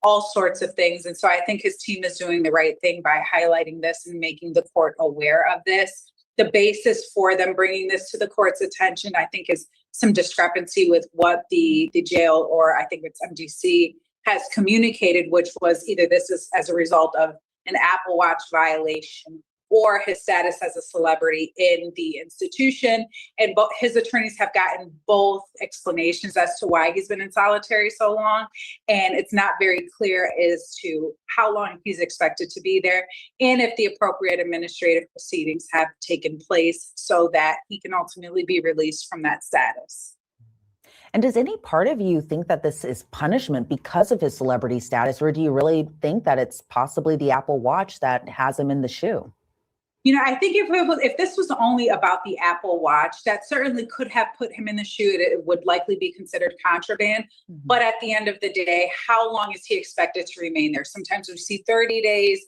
all sorts of things. And so I think his team is doing the right thing by highlighting this and making the court aware of this. The basis for them bringing this to the court's attention, I think, is some discrepancy with what the jail, or I think it's MDC, has communicated, which was either this is as a result of an Apple Watch violation or his status as a celebrity in the institution. And his attorneys have gotten both explanations as to why he's been in solitary so long. And it's not very clear as to how long he's expected to be there and if the appropriate administrative proceedings have taken place so that he can ultimately be released from that status. And does any part of you think that this is punishment because of his celebrity status, or do you really think that it's possibly the Apple Watch that has him in the shoe? I think if this was only about the Apple Watch, that certainly could have put him in the shoe. It would likely be considered contraband. Mm-hmm. But at the end of the day, how long is he expected to remain there? Sometimes we see 30 days.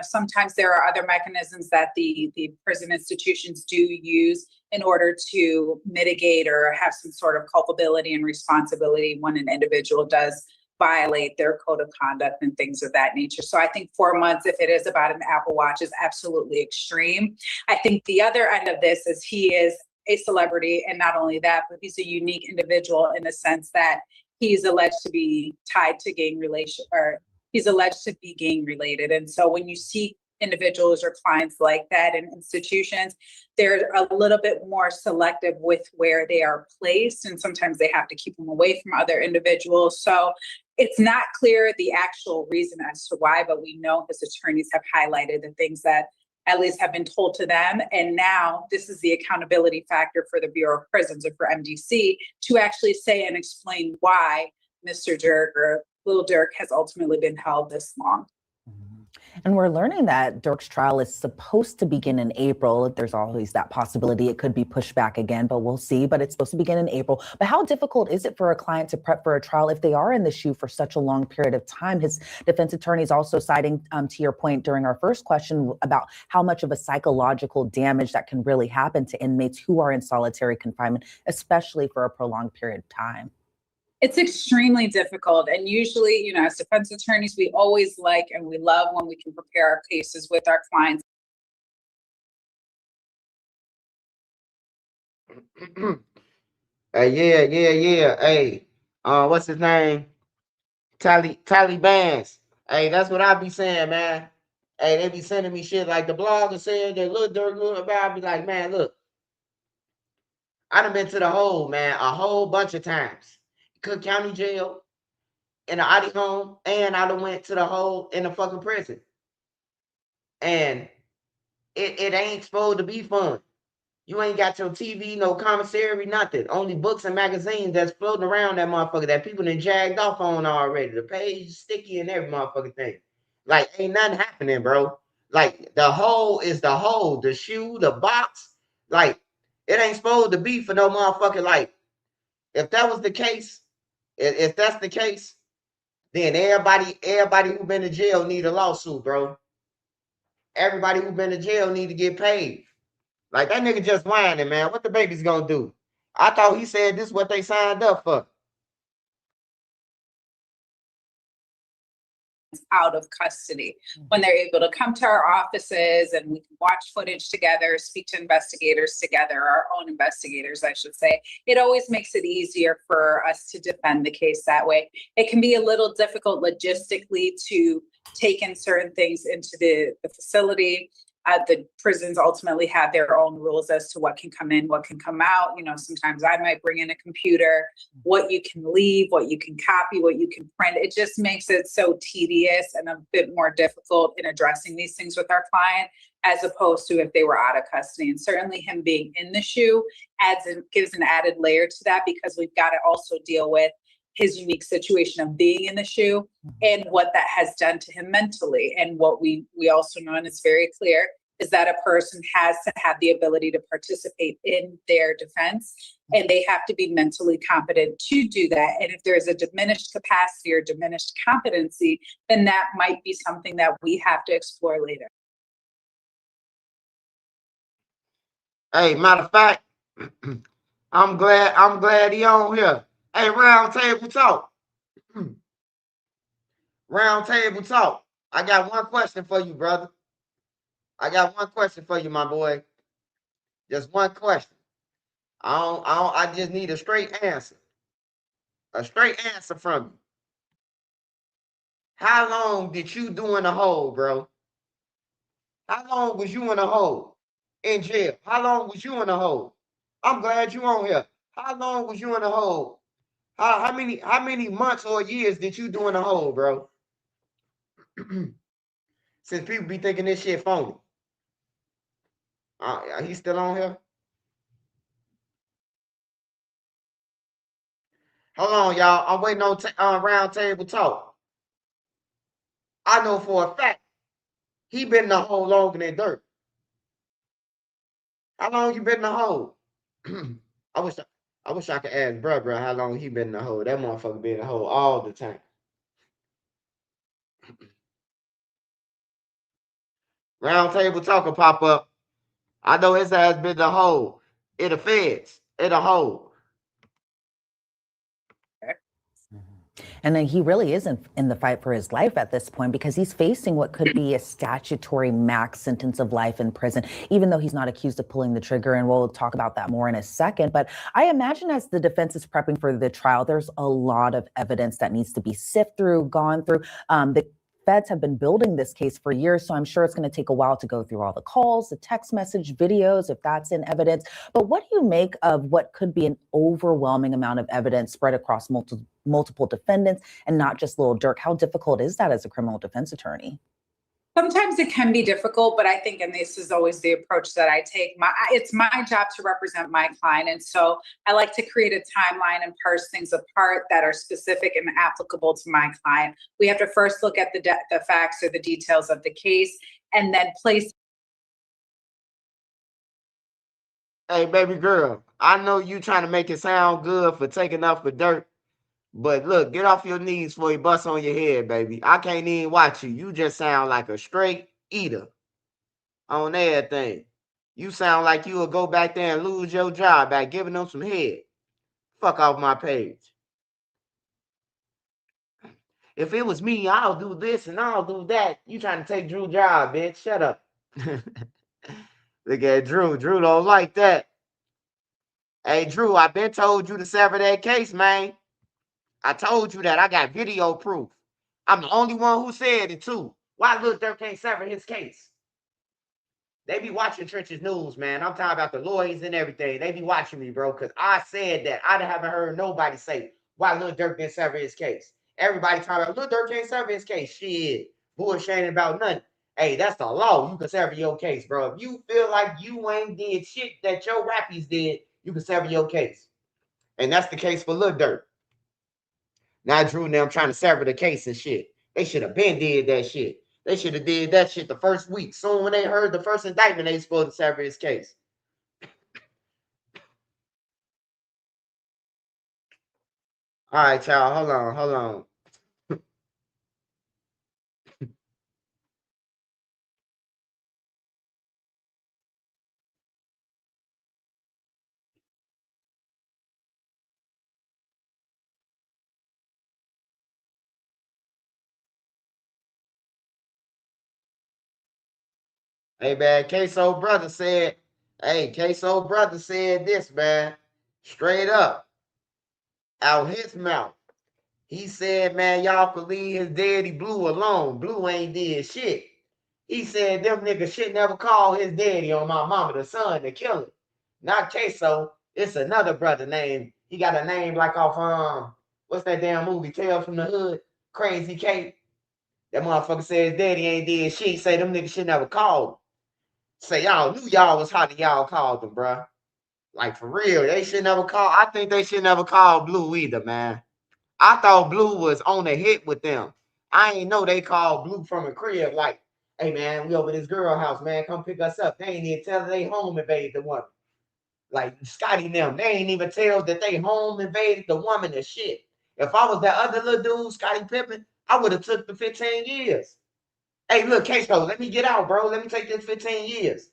Sometimes there are other mechanisms that the prison institutions do use in order to mitigate or have some sort of culpability and responsibility when an individual does violate their code of conduct and things of that nature. So I think 4 months, if it is about an Apple Watch, is absolutely extreme. I think the other end of this is he is a celebrity, and not only that, but he's a unique individual in the sense that he's alleged to be tied to gang relation, or he's alleged to be gang related. And so when you see individuals or clients like that in institutions, they're a little bit more selective with where they are placed. And sometimes they have to keep them away from other individuals. So it's not clear the actual reason as to why, but we know his attorneys have highlighted the things that at least have been told to them. And now this is the accountability factor for the Bureau of Prisons, or for MDC, to actually say and explain why Mr. Durk, or Lil Durk, has ultimately been held this long. And we're learning that Durk's trial is supposed to begin in April. There's always that possibility it could be pushed back again, but we'll see. But it's supposed to begin in April. But how difficult is it for a client to prep for a trial if they are in the shoe for such a long period of time? His defense attorney is also citing, to your point during our first question, about how much of a psychological damage that can really happen to inmates who are in solitary confinement, especially for a prolonged period of time. It's extremely difficult. And usually, you know, as defense attorneys, we always like and we love when we can prepare our cases with our clients. Yeah. Hey, what's his name? Talibans. Hey, that's what I be saying, man. Hey, they be sending me shit like the blogger said that Lil Durk knew about. I be like, man, look, I done been to the hole, man, a whole bunch of times. Cook County Jail, in the Audi home, and I done went to the hole in the fucking prison. And it ain't supposed to be fun. You ain't got your TV, no commissary, nothing. Only books and magazines that's floating around that motherfucker that people done jagged off on already. The page sticky and every motherfucking thing. Like, ain't nothing happening, bro. Like, the hole is the hole. The shoe, the box. Like, it ain't supposed to be for no motherfucker. Like, if that was the case, if that's the case, then everybody who been to jail need a lawsuit, bro. Everybody who been to jail need to get paid. Like, that nigga just whining, man. What the baby's gonna do? I thought he said this is what they signed up for. Out of custody when they're able to come to our offices and we can watch footage together, speak to investigators together, our own investigators, I should say. It always makes it easier for us to defend the case that way. It can be a little difficult logistically to take in certain things into the facility. The prisons ultimately have their own rules as to what can come in, what can come out. You know, sometimes I might bring in a computer, what you can leave, what you can copy, what you can print. It just makes it so tedious and a bit more difficult in addressing these things with our client, as opposed to if they were out of custody. And certainly him being in the shoe gives an added layer to that, because we've got to also deal with his unique situation of being in the shoe and what that has done to him mentally. And what we also know, and it's very clear, is that a person has to have the ability to participate in their defense, and they have to be mentally competent to do that. And if there's a diminished capacity or diminished competency, then that might be something that we have to explore later. Hey, matter of fact, I'm glad he on here. Hey, round table talk. Round table talk. I got one question for you, brother. I got one question for you, my boy. Just one question. I just need a straight answer. A straight answer from you. How long did you do in the hole, bro? How long was you in the hole? In jail? How long was you in the hole? I'm glad you on here. How long was you in the hole? How many months or years did you do in the hole, bro? Since people be thinking this shit phony. He's still on here? Hold on, y'all. I'm waiting on round table talk. I know for a fact he been in the hole longer than Durk. How long you been in the hole? I wish I could ask bro how long he been in the hole. That motherfucker been in the hole all the time. Round table talk will pop up. I know his ass been in the hole. In the feds. In the hole. And then he really isn't in the fight for his life at this point, because he's facing what could be a statutory max sentence of life in prison, even though he's not accused of pulling the trigger. And we'll talk about that more in a second. But I imagine as the defense is prepping for the trial, there's a lot of evidence that needs to be sifted through, gone through. The feds have been building this case for years, so I'm sure it's going to take a while to go through all the calls, the text message, videos, if that's in evidence. But what do you make of what could be an overwhelming amount of evidence spread across multiple defendants and not just Lil Durk? How difficult is that as a criminal defense attorney? Sometimes it can be difficult, but I think, and this is always the approach that I take, it's my job to represent my client. And so I like to create a timeline and parse things apart that are specific and applicable to my client. We have to first look at the facts or the details of the case and then place. Hey, baby girl, I know you trying to make it sound good for taking up for Durk, but look, get off your knees before you bust on your head, baby. I can't even watch you. You just sound like a straight eater on everything. You sound like you will go back there and lose your job by giving them some head. Fuck off my page. If it was me, I'll do this and I'll do that. You trying to take Drew's job, bitch. Shut up. Look at Drew. Drew don't like that. Hey, Drew, I been told you to sever that case, man. I told you that. I got video proof. I'm the only one who said it, too. Why Lil Durk can't sever his case? They be watching Trenches News, man. I'm talking about the lawyers and everything. They be watching me, bro, because I said that. I haven't heard nobody say why Lil Durk didn't sever his case. Everybody talking about Lil Durk can't sever his case. Shit. Bullshitting about nothing. Hey, that's the law. You can sever your case, bro. If you feel like you ain't did shit that your rappies did, you can sever your case. And that's the case for Lil Durk. Now Drew and them trying to sever the case and shit. They should have been did that shit. They should have did that shit the first week. Soon when they heard the first indictment, they supposed to sever his case. All right, y'all. Hold on. Hey, man, Queso brother said, Queso brother said this, man, straight up out his mouth. He said, man, y'all could leave his daddy Blue alone. Blue ain't did shit. He said them niggas shit never call his daddy on my mama, the son, to kill him. Not Queso. It's another brother named, he got a name like off, what's that damn movie, Tales from the Hood? Crazy Kate. That motherfucker said his daddy ain't did shit. He say them niggas shit never called him. Say y'all knew y'all was hot and y'all called them, bruh. Like for real, they should never call. I think they should never call Blue either, man. I thought Blue was on a hit with them. I ain't know they called Blue from a crib like, hey man, we over this girl house, man. Come pick us up. They ain't even tell her they home invaded the woman. Like Scotty and them, they ain't even tell that they home invaded the woman and shit. If I was that other little dude, Scotty Pippen, I would have took the 15 years. Hey, look, Queso, let me get out, bro. Let me take this 15 years.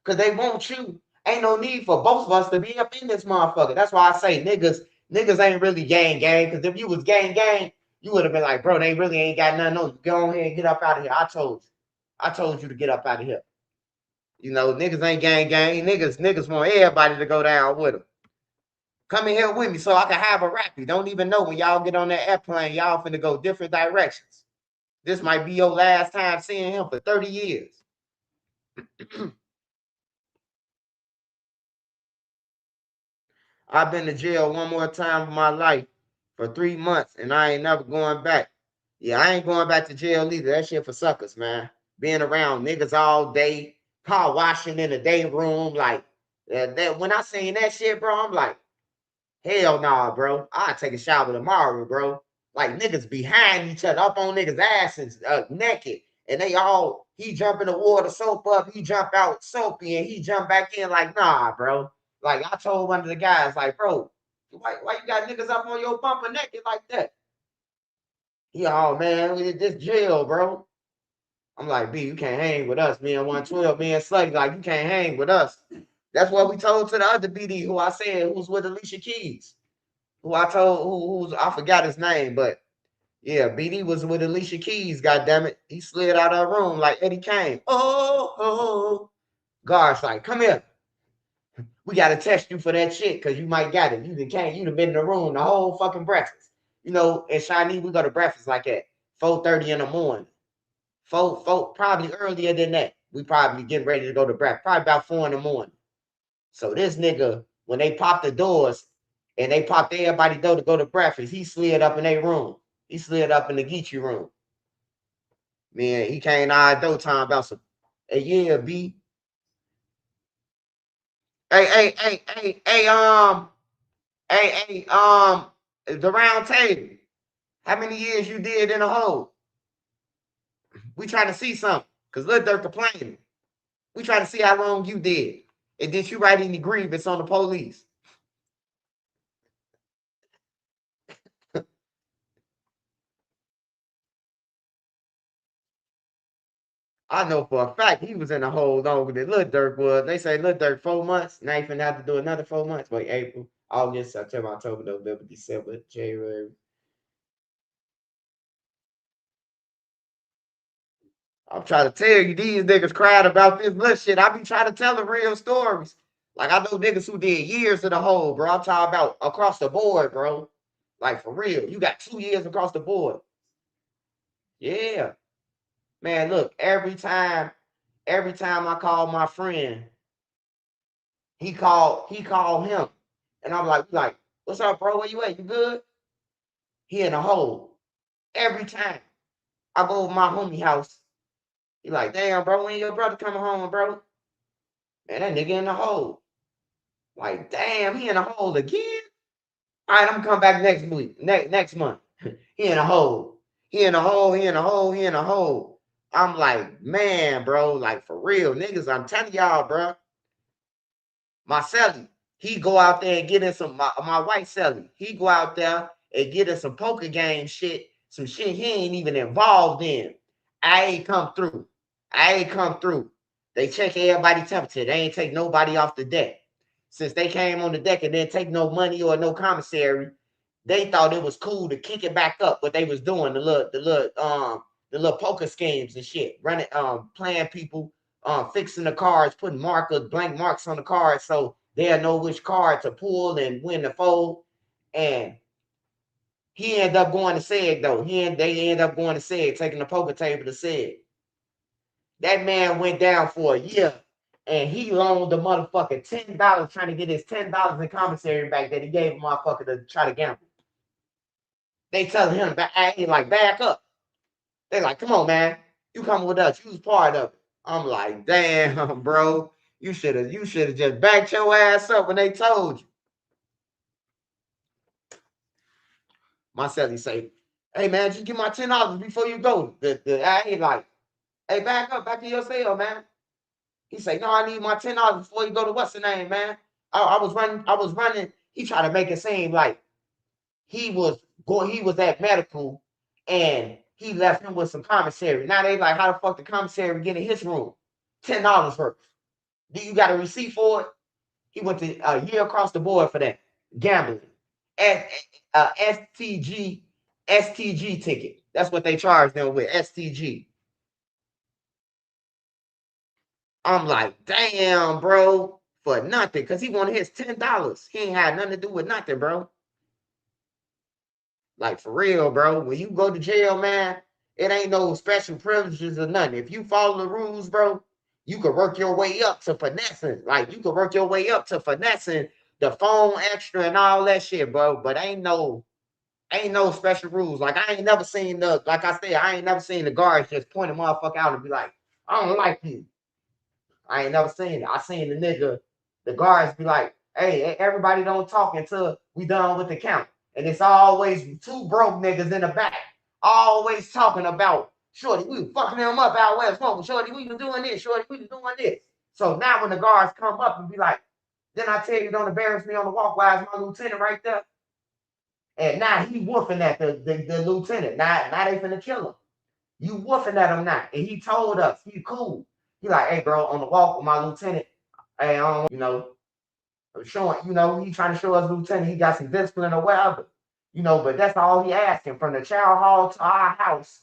Because they want you. Ain't no need for both of us to be up in this motherfucker. That's why I say niggas ain't really gang. Because if you was gang, you would have been like, bro, they really ain't got nothing on you. Go ahead and get up out of here. I told you to get up out of here. You know, niggas ain't gang. Niggas want everybody to go down with them. Come in here with me so I can have a rap. You don't even know when y'all get on that airplane, y'all finna go different directions. This might be your last time seeing him for 30 years. I've been to jail one more time in my life for 3 months, and I ain't never going back. Yeah, I ain't going back to jail either. That shit for suckers, man. Being around niggas all day, car washing in the day room, like that. When I seen that shit, bro, I'm like, hell nah, bro. I'll take a shower tomorrow, bro. Like niggas behind each other, up on niggas' asses, naked, and they all he jump in the water, soap up, he jump out soapy, and he jump back in like, nah, bro. Like I told one of the guys, like, bro, why you got niggas up on your bumper naked like that? He, oh man, this jail, bro. I'm like, B, you can't hang with us, me and 112, me and Slutty, like you can't hang with us. That's what we told to the other BD who I said who's with Alicia Keys. Who I told who's I forgot his name, but yeah, BD was with Alicia Keys, goddammit. He slid out of the room like Eddie Kane. Oh. Guards like, come here. We gotta test you for that shit because you might got it. You'd have been in the room the whole fucking breakfast. You know, in Shawnee, we go to breakfast like at 4:30 in the morning. Four, probably earlier than that. We probably getting ready to go to breakfast. Probably about 4 in the morning. So this nigga, when they popped the doors and they popped everybody door to go to breakfast, he slid up in their room. He slid up in the Geechee room. Man, he came out though talking about some. Hey, yeah, B. Hey, the round table. How many years you did in a hole? We trying to see something. Cause Lil Durk complaining. We trying to see how long you did. And did you write any grievance on the police? I know for a fact he was in a hole longer than Lil Durk was. They say Lil Durk 4 months. Now he finna have to do another 4 months. Wait, April, August, September, October, November, December, January. I'm trying to tell you, these niggas cried about this little shit. I be trying to tell the real stories. Like I know niggas who did years in the hole, bro. I'm talking about across the board, bro. Like for real. You got 2 years across the board. Yeah. Man, look, every time I call my friend, he called him. And I'm like, what's up, bro? Where you at? You good? He in a hole. Every time I go over my homie house, he like, damn, bro, when your brother coming home, bro? Man, that nigga in the hole. Like, damn, he in a hole again? All right, I'm gonna come back next week, next month. He in a hole. He in a hole, he in a hole, he in a hole. I'm like, man, bro, like for real, niggas, I'm telling y'all, bro. My celly, he go out there and get in my white celly. He go out there and get in some poker game shit, some shit he ain't even involved in. I ain't come through. I ain't come through. They check everybody temperature. They ain't take nobody off the deck. Since they came on the deck and didn't take no money or no commissary, they thought it was cool to kick it back up. What they was doing, the little poker schemes and shit, running, playing people, fixing the cards, putting blank marks on the cards so they'll know which card to pull and win the fold. And he ended up going to SEG though. They ended up going to SEG, taking the poker table to SEG. That man went down for a year and he loaned the motherfucker $10 trying to get his $10 in commissary back that he gave a motherfucker to try to gamble. They telling him, hey, like, back up. They like, come on, man. You come with us. You was part of it. I'm like, damn, bro. You should have just backed your ass up when they told you. My celly say, hey man, just give my $10 before you go. I ain't like, hey, back to your cell, man. He say, no, I need my $10 before you go to what's the name, man. I was running. He tried to make it seem like he was at medical and he left him with some commissary. Now they like, how the fuck the commissary get in his room? $10 worth. Do you got a receipt for it? He went to a year across the board for that. Gambling. STG ticket. That's what they charged them with, STG. I'm like, damn, bro, for nothing. Because he wanted his $10. He ain't had nothing to do with nothing, bro. Like, for real, bro. When you go to jail, man, it ain't no special privileges or nothing. If you follow the rules, bro, you can work your way up to finessing. Like, you can work your way up to finessing the phone extra and all that shit, bro. But ain't no special rules. Like, I ain't never seen I ain't never seen the guards just point a motherfucker out and be like, I don't like you. I ain't never seen it. I seen the guards be like, hey, everybody don't talk until we done with the count. And it's always two broke niggas in the back, always talking about, Shorty, we was fucking them up out west. Shorty, we was doing this. Shorty, we was doing this. So now when the guards come up and be like, then I tell you, don't embarrass me on the walk. Why is my lieutenant right there? And now he woofing at the lieutenant. Now they finna kill him. You woofing at him now. And he told us, he cool. He like, hey, bro, on the walk with my lieutenant, hey, showing, he trying to show us lieutenant he got some discipline or whatever. But that's all he asking from the child hall to our house.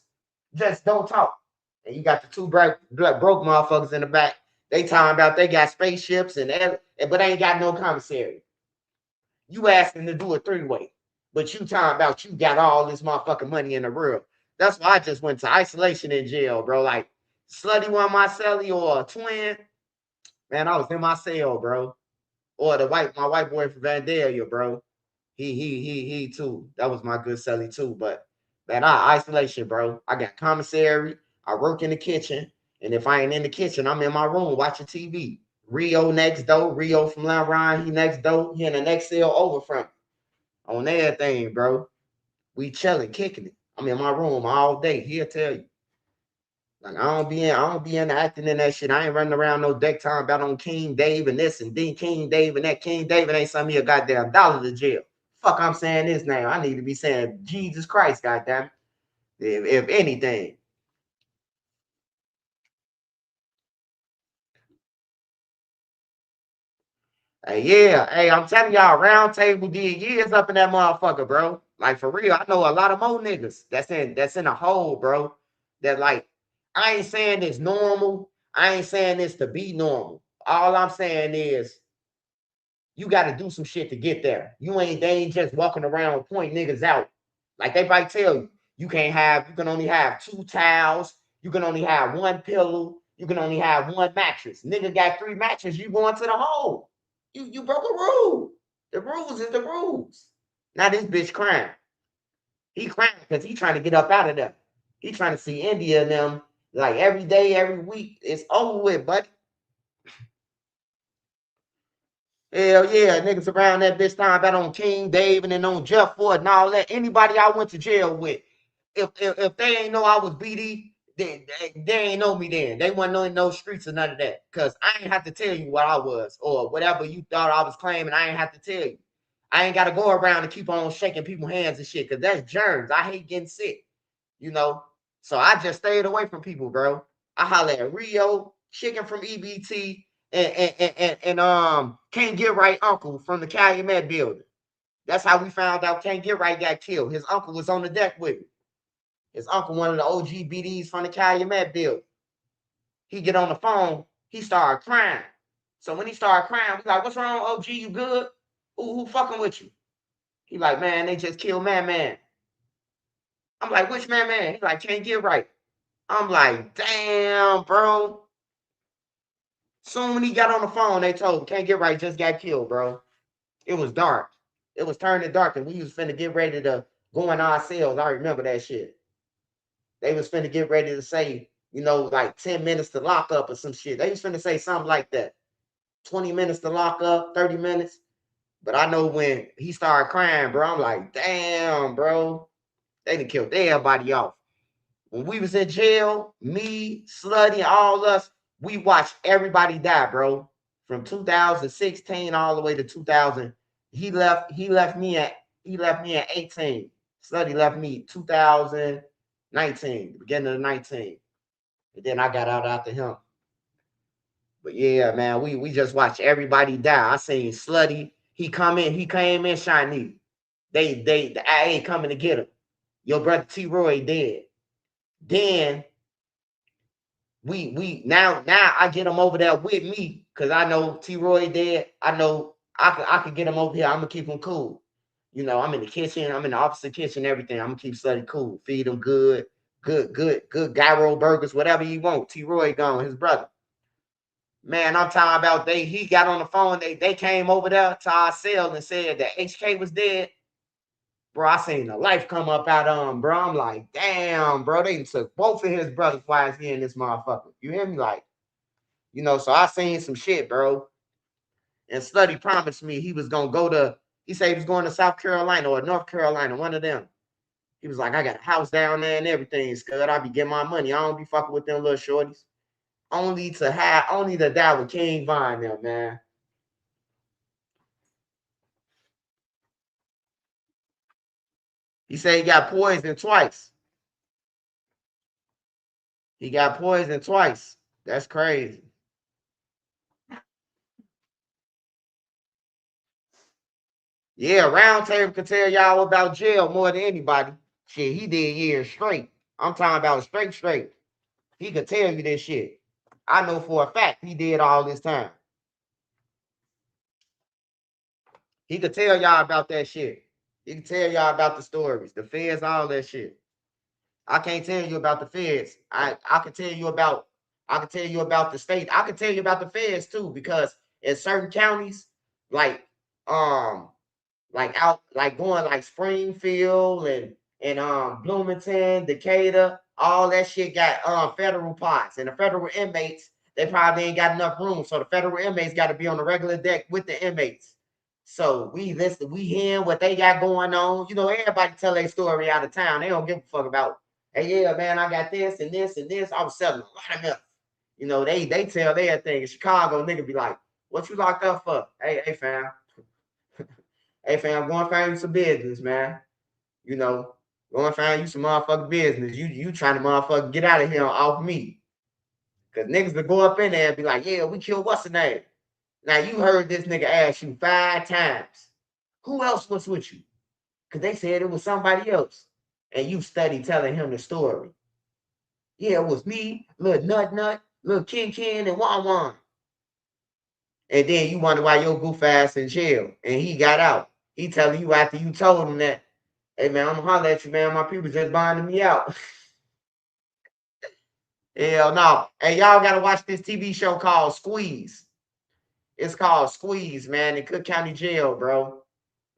Just don't talk. And you got the two broke motherfuckers in the back. They talking about they got spaceships but they ain't got no commissary. You asking to do a three-way. But you talking about you got all this motherfucking money in the world. That's why I just went to isolation in jail, bro. Like, slutty one, my celly, or a twin. Man, I was in my cell, bro. Or my white boy from Vandalia, bro. He too. That was my good celly too. But man, isolation, bro. I got commissary. I work in the kitchen, and if I ain't in the kitchen, I'm in my room watching TV. Rio next door, Rio from Line Ryan, he next door, he in the next cell over from me. On everything, bro. We chilling, kicking it. I'm in my room all day. He'll tell you. Like I don't be in acting in that shit. I ain't running around no deck time about on King Dave and this and then King Dave and that. King David ain't sent me a goddamn dollar to jail. Fuck, I'm saying this now. I need to be saying Jesus Christ, goddamn. If anything. Hey, yeah. Hey, I'm telling y'all, Round Table did years up in that motherfucker, bro. Like for real, I know a lot of more niggas that's in a hole, bro. That like, I ain't saying it's normal. I ain't saying this to be normal. All I'm saying is you got to do some shit to get there. They ain't just walking around pointing niggas out. Like they might tell you, you can only have 2 towels, you can only have 1 pillow, you can only have 1 mattress. Nigga got 3 mattresses, you going to the hole. You broke a rule. The rules is the rules. Now this bitch crying. He crying because he trying to get up out of there. He trying to see India and them like every day, every week. It's over with, buddy. Hell yeah, niggas around that bitch time about on King David and on Jeff Ford and all that. Anybody I went to jail with, if they ain't know I was BD, they ain't know me then. They wasn't knowing no streets or none of that. Cause I ain't have to tell you what I was or whatever you thought I was claiming. I ain't have to tell you. I ain't gotta go around and keep on shaking people's hands and shit. Cause that's germs. I hate getting sick. You know. So I just stayed away from people, bro. I holler at Rio, chicken from EBT, and Can't Get Right Uncle from the Calumet building. That's how we found out Can't Get Right got killed. His uncle was on the deck with me. His uncle, one of the OG BDs from the Calumet building. He get on the phone, he started crying. So when he started crying, we like, what's wrong, OG? You good? Who fucking with you? He like, man, they just killed Man. I'm like, which Man? He like, Can't Get Right. I'm like, damn, bro. Soon when he got on the phone, they told him, Can't Get Right just got killed, bro. It was dark. It was turning dark, and we was finna get ready to go in our cells. I remember that shit. They was finna get ready to say, like 10 minutes to lock up or some shit. They was finna say something like that. 20 minutes to lock up, 30 minutes. But I know when he started crying, bro, I'm like, damn, bro. They done killed everybody off. When we was in jail, me, Slutty, all us, we watched everybody die, bro. From 2016 all the way to 2000. He left me at 18. Slutty left me 2019, the beginning of 19. And then I got out after him. But yeah, man, we just watched everybody die. I seen Slutty. He came in shiny. The IA coming to get him. Your brother T Roy dead. Then we now I get him over there with me because I know T Roy dead. I know I could get him over here. I'm gonna keep him cool. I'm in the kitchen, I'm in the opposite kitchen, everything. I'm gonna keep Slutty cool, feed him good gyro burgers, whatever you want. T Roy gone, his brother. Man, I'm talking about he got on the phone, they came over there to our cell and said that HK was dead. Bro, I seen the life come up out of him, bro. I'm like, damn, bro. They took both of his brothers while he in this motherfucker. You hear me? Like, so I seen some shit, bro. And Slutty promised me he was gonna he said he was going to South Carolina or North Carolina, one of them. He was like, I got a house down there and everything, Scud. I be getting my money. I don't be fucking with them little shorties. Only to die with King Von now, man. He said he got poisoned twice. He got poisoned twice. That's crazy. Yeah, Roundtable could tell y'all about jail more than anybody. Shit, he did years straight. I'm talking about straight. He could tell you this shit. I know for a fact he did all this time. He could tell y'all about that shit. He could tell y'all about the stories, the feds, all that shit. I can't tell you about the feds. I can tell you about the state. I can tell you about the feds too, because in certain counties, like out like going like Springfield and Bloomington, Decatur, all that shit got federal pods, and the federal inmates, they probably ain't got enough room. So the federal inmates got to be on the regular deck with the inmates. So we listen, we hearing what they got going on. You know, everybody tell their story out of town. They don't give a fuck about, hey, yeah, man, I got this and this and this. I was selling a lot of milk. You know, they tell their thing. In Chicago, nigga be like, what you locked up for? Hey, fam. Hey, fam, go and find you some business, man. You know, go and find you some motherfucking business. You trying to motherfucker get out of here off me. Because niggas will go up in there and be like, yeah, we killed what's the name? Now, you heard this nigga ask you 5 times, who else was with you? Because they said it was somebody else. And you study telling him the story. Yeah, it was me, little Nut, little Ken, and Wan. And then you wonder why your goof ass in jail. And he got out. He telling you after you told him that, hey, man, I'm going to holler at you, man. My people just bonding me out. Hell no. Hey, y'all got to watch this TV show called Squeeze. It's called Squeeze, man, in Cook County Jail, bro.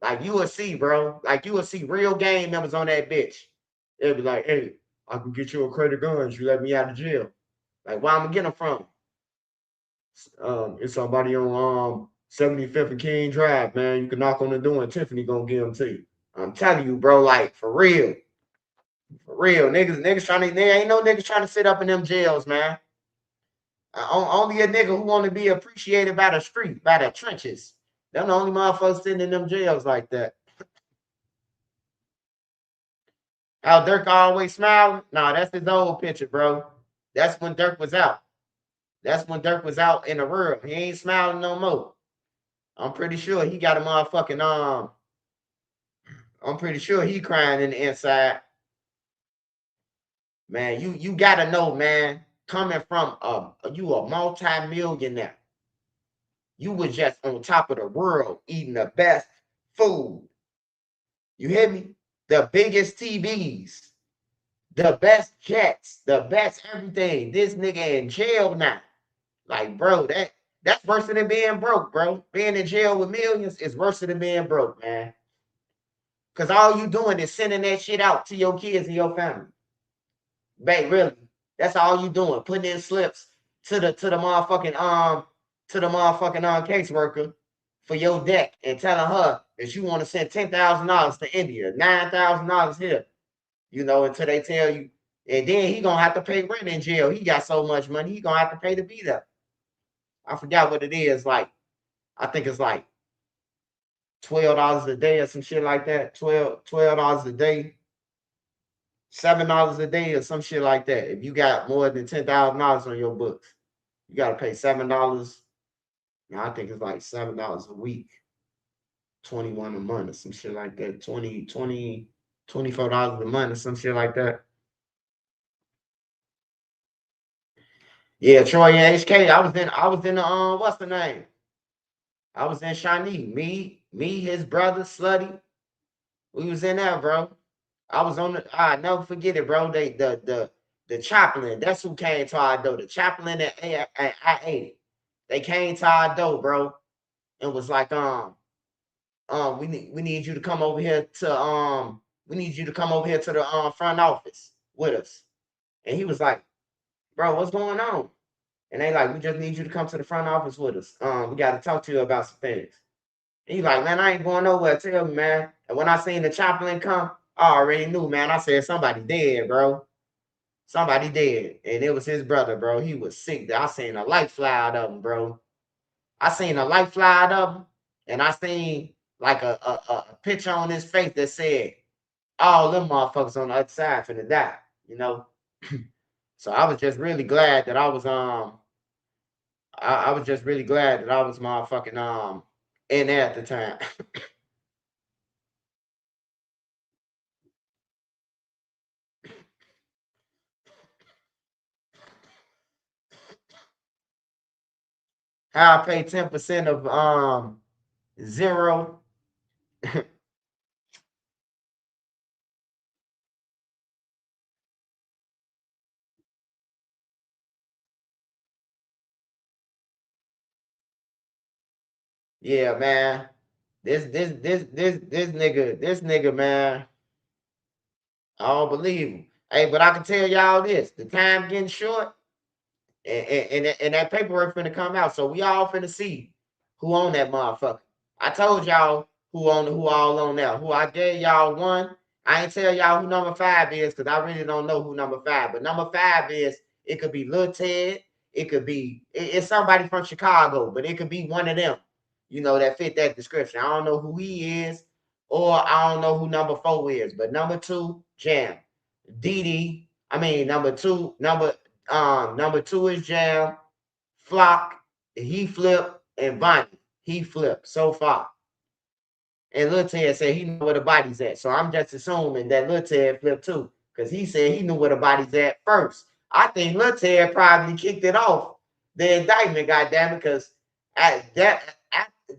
Like, you will see, bro. Like, you will see real gang members on that bitch. They'll be like, hey, I can get you a crate of guns. You let me out of jail. Like, where I'm going to get them from? It's somebody on 75th and King Drive, man. You can knock on the door and Tiffany going to give them to you. I'm telling you, bro, like, for real. For real. Niggas trying to, there ain't no niggas trying to sit up in them jails, man. Only a nigga who want to be appreciated by the street, by the trenches. Them the only motherfuckers sitting in them jails like that. How Durk always smiling? Nah, that's his old picture, bro. That's when Durk was out. That's when Durk was out in the world. He ain't smiling no more. I'm pretty sure he got a motherfucking I'm pretty sure he crying in the inside. Man, you gotta know, man. Coming from you a multi-millionaire. You was just on top of the world eating the best food. You hear me? The biggest TVs, the best jets, the best everything. This nigga in jail now. Like, bro, that's worse than being broke, bro. Being in jail with millions is worse than being broke, man. Cause all you doing is sending that shit out to your kids and your family. Babe, really. That's all you doing. Putting in slips to the motherfucking caseworker for your deck and telling her that you want to send $10,000 to India, $9,000 here. You know, until they tell you, and then he gonna have to pay rent in jail. He got so much money, he gonna have to pay to be there. I forgot what it is. Like, I think it's like $12 a day or some shit like that. $12 a day, $7 a day or some shit like that. If you got more than $10,000 on your books, you gotta pay $7. I think it's like $7 a week, 21 a month or some shit like that. $24 a month or some shit like that. Yeah, Troy and HK. I was in the what's the name? I was in Shawnee. Me, his brother, Slutty. We was in there, bro. I was on the I never forget it, bro. The chaplain, that's who came to our door. The chaplain at I-80. They came to our door, bro, and was like, we need you to come over here to we need you to come over here to the front office with us. And he was like, bro, what's going on? And they like, we just need you to come to the front office with us. We got to talk to you about some things. And he's like, man, I ain't going nowhere. Tell me, man. And when I seen the chaplain come, I already knew, man. I said, somebody dead, bro. Somebody dead. And it was his brother, bro. He was sick. I seen a light fly out of him, bro. I seen a light fly out of him. And I seen like a picture on his face that said, all them motherfuckers on the other side finna die, you know? So I was just really glad that I was I was just really glad that I was motherfucking in there at the time. How I pay 10% of zero. Yeah, man. This nigga, man. I don't believe him. Hey, but I can tell y'all this: the time getting short, and that paperwork finna come out. So we all finna see who on that motherfucker. I told y'all who all on there. Who I gave y'all one. I ain't tell y'all who number 5 is because I really don't know who number 5. But number 5 is, it could be Lil Ted. It could be it's somebody from Chicago, but it could be one of them. You know, that fit that description. I don't know who he is, or I don't know who number 4 is. But number 2, Jam. Didi. I mean number 2 is Jam. Flock, he flipped, and Bonnie, he flipped so far. And Lil Ted said he knew where the body's at. So I'm just assuming that Lil Ted flipped too, because he said he knew where the body's at first. I think Lil Ted probably kicked it off, the indictment, goddamn it, because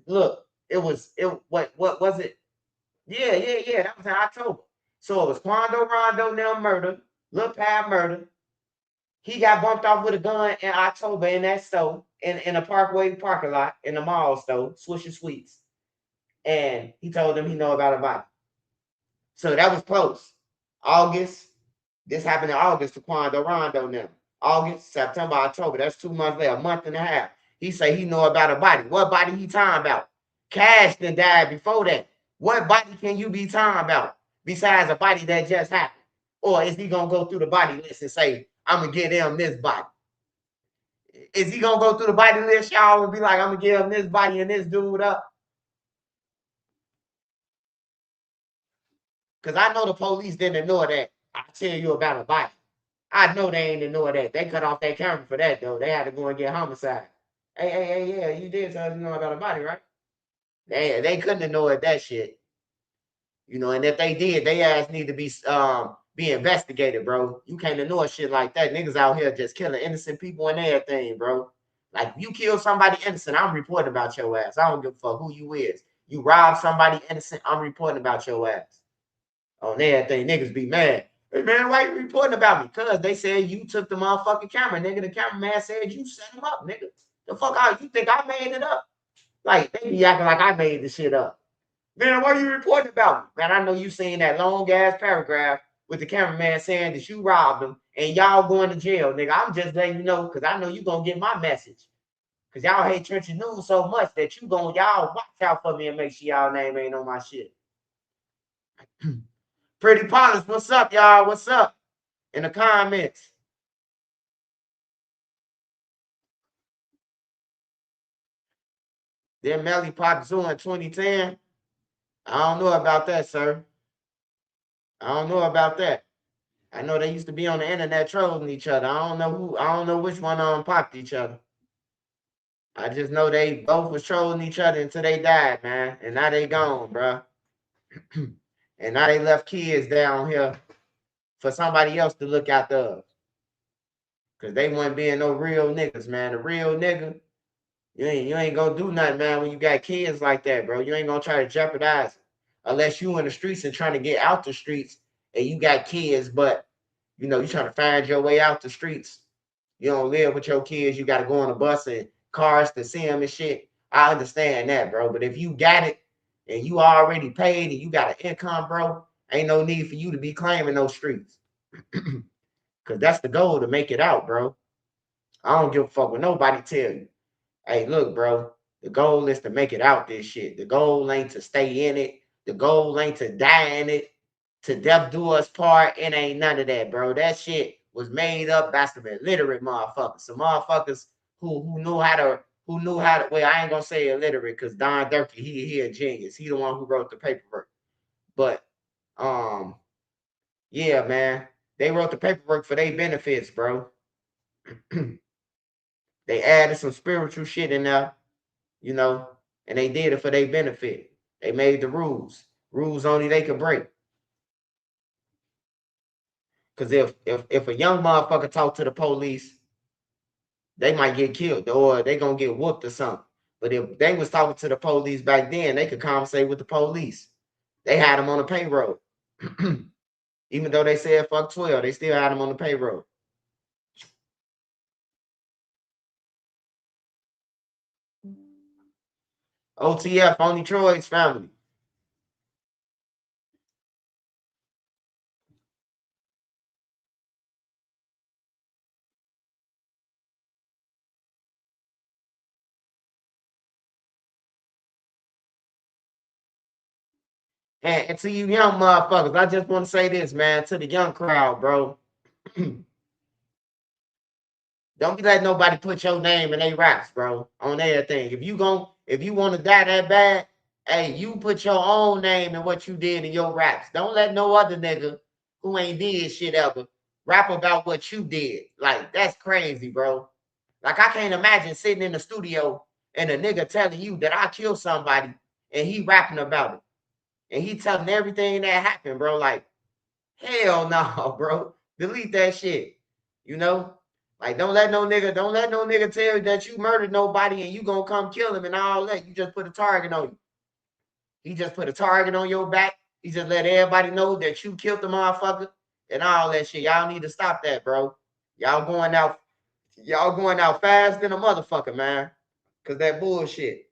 look, what was it? Yeah. That was in October. So it was Quando Rondo now murder, Lil Pab murder. He got bumped off with a gun in October in that store, in a Parkway parking lot, in the mall store, Swisher Sweets. And he told them he know about a body. So that was close. August. This happened in August to Quando Rondo now. August, September, October. That's 2 months later, a month and a half. He say he know about a body. What body he talking about? Cash done died before that. What body can you be talking about besides a body that just happened? Or is he gonna go through the body list and say, I'm gonna get him this body? Is he gonna go through the body list, y'all, and be like, I'm gonna give him this body and this dude up? Because I know the police didn't ignore that. I tell you about a body. I know they ain't ignore that. They cut off their camera for that, though. They had to go and get homicide. Hey, yeah, you did tell us you know about a body, right? They couldn't ignore that shit. You know, and if they did, they ass need to be investigated, bro. You can't ignore shit like that. Niggas out here just killing innocent people and everything, bro. Like, you kill somebody innocent, I'm reporting about your ass. I don't give a fuck who you is. You rob somebody innocent, I'm reporting about your ass. On everything, niggas be mad. Hey, man, why you reporting about me? Because they said you took the motherfucking camera, nigga. The cameraman said you set him up, nigga. The fuck out? You think I made it up? Like, they be acting like I made the shit up. Man, why you reporting about me? Man, I know you seen that long ass paragraph with the cameraman saying that you robbed him and y'all going to jail, nigga. I'm just letting you know because I know you gonna get my message. Because y'all hate Trenching News so much that y'all watch out for me and make sure y'all name ain't on my shit. Pretty Polish, what's up, y'all? What's up? In the comments. Then Melly Pop Zoo in 2010. I don't know about that, sir. I don't know about that. I know they used to be on the internet trolling each other. I don't know which one of them popped each other. I just know they both was trolling each other until they died, man. And now they gone, bro. And now they left kids down here for somebody else to look after. Because they weren't being no real niggas, man. A real nigga, you ain't gonna do nothing, man, when you got kids like that, bro. You ain't gonna try to jeopardize it. Unless you in the streets and trying to get out the streets and you got kids, but you know, you trying to find your way out the streets. You don't live with your kids, you gotta go on a bus and cars to see them and shit. I understand that, bro. But if you got it and you already paid and you got an income, bro, ain't no need for you to be claiming those streets. Cause that's the goal, to make it out, bro. I don't give a fuck what nobody tell you. Hey, look, bro, the goal is to make it out this shit. The goal ain't to stay in it. The goal ain't to die in it. To death do us part. It ain't none of that, bro. That shit was made up by some illiterate motherfuckers. Some motherfuckers who knew how to, well, I ain't gonna say illiterate because Don Durk, he a genius. He the one who wrote the paperwork. But yeah, man. They wrote the paperwork for their benefits, bro. They added some spiritual shit in there, you know, and they did it for their benefit. They made the rules only they could break. Because if a young motherfucker talk to the police, they might get killed or they gonna get whooped or something. But if they was talking to the police back then, they could conversate with the police. They had them on the payroll. Even though they said fuck 12, they still had them on the payroll. OTF, only Troy's family. And to you young motherfuckers, I just want to say this, man, to the young crowd, bro. Don't be letting nobody put your name in their raps, bro, on everything. If you want to die that bad, hey, you put your own name in what you did in your raps. Don't let no other nigga who ain't did shit ever rap about what you did. Like, that's crazy, bro. Like, I can't imagine sitting in the studio and a nigga telling you that I killed somebody and he rapping about it. And he telling everything that happened, bro. Like, hell no, bro. Delete that shit. You know? Like, don't let no nigga tell you that you murdered nobody and you gonna come kill him and all that. You just put a target on you. He just put a target on your back. He just let everybody know that you killed the motherfucker and all that shit. Y'all need to stop that, bro. Y'all going out fast than a motherfucker, man. Cause that bullshit.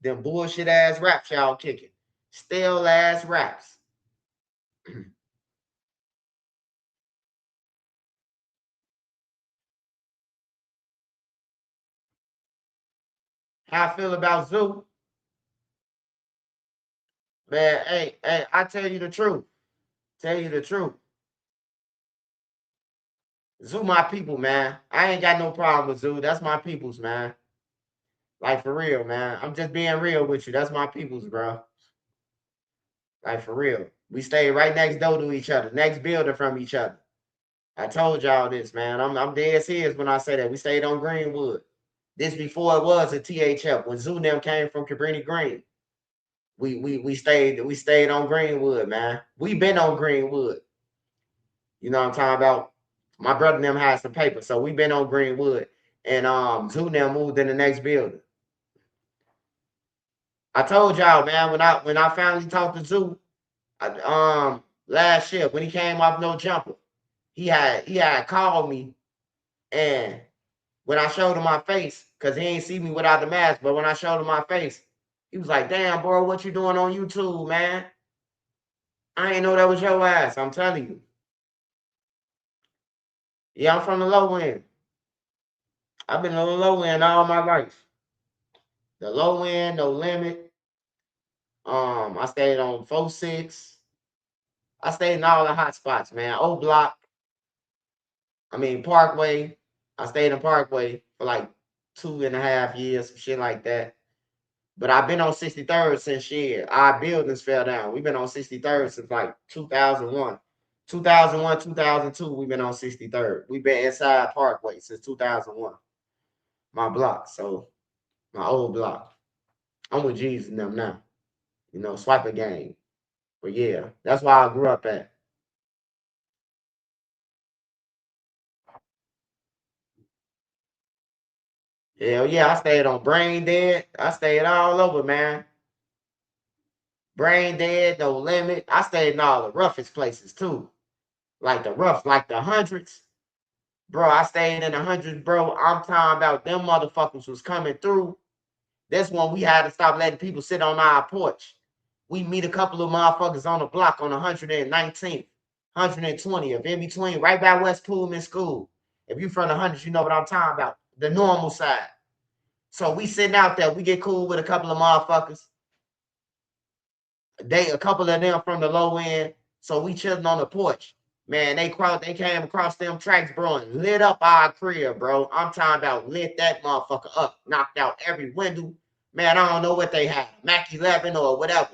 Them bullshit ass raps y'all kicking. Stale ass raps. How I feel about Zoo? Man, hey, I tell you the truth. Tell you the truth. Zoo my people, man. I ain't got no problem with Zoo. That's my peoples, man. Like for real, man. I'm just being real with you. That's my peoples, bro. Like for real. We stay right next door to each other, next building from each other. I told y'all this, man. I'm dead serious when I say that. We stayed on Greenwood. This before it was a THF. When Zoo them came from Cabrini Green. We stayed on Greenwood, man. We been on Greenwood. You know what I'm talking about? My brother and them had some paper, so we been on Greenwood. And Zoo now moved in the next building. I told y'all, man, when I finally talked to Zoo, last year when he came off No Jumper, he had called me, and when I showed him my face, cause he ain't see me without the mask, but when I showed him my face, he was like, "Damn, bro, what you doing on YouTube, man? I ain't know that was your ass. I'm telling you." Yeah, I'm from the low end. I've been on the low end all my life. The low end, no limit. I stayed on 4-6. I stayed in all the hot spots, man. Oblock. Parkway. I stayed in Parkway for like 2.5 years, some shit like that. But I've been on 63rd since shit. Our buildings fell down. We've been on 63rd since like 2001. 2001, 2002, we've been on 63rd. We've been inside Parkway since 2001. My block, so my old block. I'm with Jesus and them now. You know, swipe a game. But yeah, that's why I grew up at. Hell yeah, I stayed on Brain Dead. I stayed all over, man. Brain Dead, No Limit. I stayed in all the roughest places too. Like the hundreds. Bro, I stayed in the hundreds, bro. I'm talking about them motherfuckers was coming through. That's when we had to stop letting people sit on our porch. We meet a couple of motherfuckers on the block on 119th, 120th, in between, right by West Pullman School. If you from the hundreds, you know what I'm talking about. The normal side. So we sitting out there, we get cool with a couple of motherfuckers. A couple of them from the low end. So we chilling on the porch. Man, they came across them tracks, bro, and lit up our crib, bro. I'm talking about lit that motherfucker up, knocked out every window. Man, I don't know what they had, Mac 11 or whatever,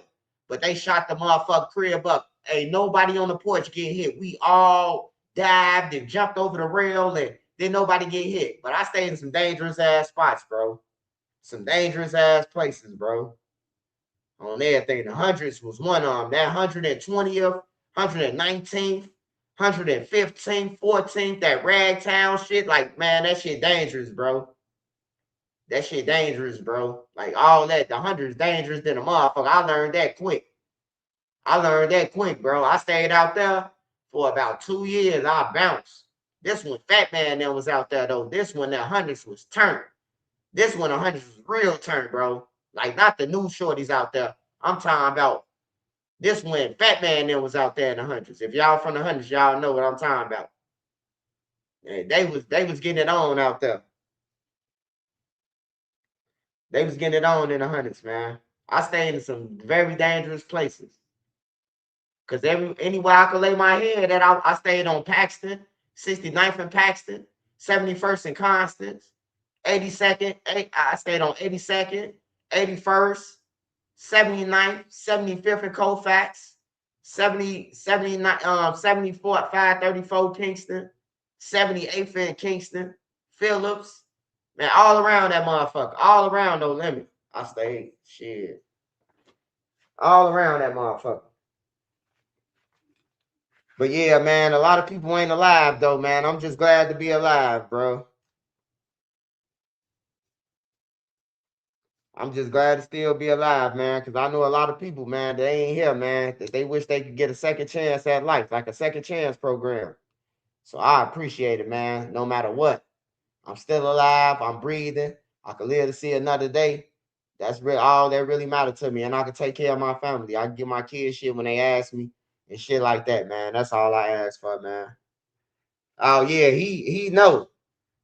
but they shot the motherfucker crib up. Ain't nobody on the porch get hit. We all dived and jumped over the rail, and didn't nobody get hit. But I stayed in some dangerous ass spots, bro. Some dangerous ass places, bro. On everything. The hundreds was one of them. That 120th, 119th, 115th, 14th, that Ragtown shit. Like, man, that shit dangerous, bro. That shit dangerous, bro. Like, all that. The hundreds dangerous than a motherfucker. I learned that quick. Bro. I stayed out there for about 2 years. I bounced. This one, Fat Man that was out there, though. This one, that hundreds was turned. This one, 100 was real turn, bro. Like, not the new shorties out there. I'm talking about this one. Fat Man then was out there in the hundreds. If y'all from the hundreds, y'all know what I'm talking about. And they was getting it on out there. They was getting it on in the hundreds, man. I stayed in some very dangerous places. Cause anywhere I could lay my head at, I stayed on Paxton, 69th and Paxton, 71st and Constance, 82nd. I stayed on 82nd, 81st, 79th, 75th and Colfax, 79, 74th, 534 Kingston, 78th in Kingston, Phillips. Man, all around that motherfucker. All around No Limit. I stayed. Shit. All around that motherfucker. But yeah, man, a lot of people ain't alive though, man. I'm just glad to be alive, bro. I'm just glad to still be alive, man, because I know a lot of people, man, they ain't here, man, that they wish they could get a second chance at life, like a second chance program. So I appreciate it, man, no matter what. I'm still alive. I'm breathing. I can live to see another day. That's all that really matters to me. And I can take care of my family. I can give my kids shit when they ask me and shit like that, man. That's all I ask for, man. Oh yeah, he know.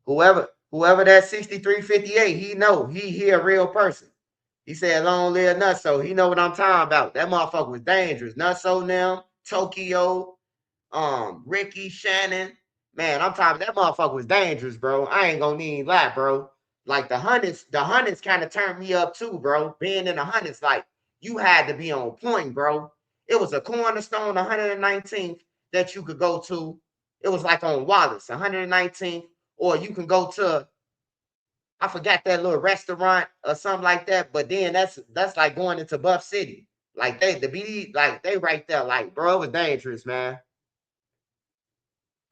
Whoever that 6358, he a real person. He said long live Nutso. He know what I'm talking about. That motherfucker was dangerous. Nutso now, Tokyo, Ricky, Shannon. Man, I'm talking that motherfucker was dangerous, bro. I ain't gonna need that, bro. Like the hundreds kind of turned me up too, bro. Being in the hundreds, like you had to be on point, bro. It was a cornerstone 119th that you could go to. It was like on Wallace, 119th, or you can go to, I forgot that little restaurant or something like that. But then that's like going into Buff City. Like the BD, like they right there. Like, bro, it was dangerous, man.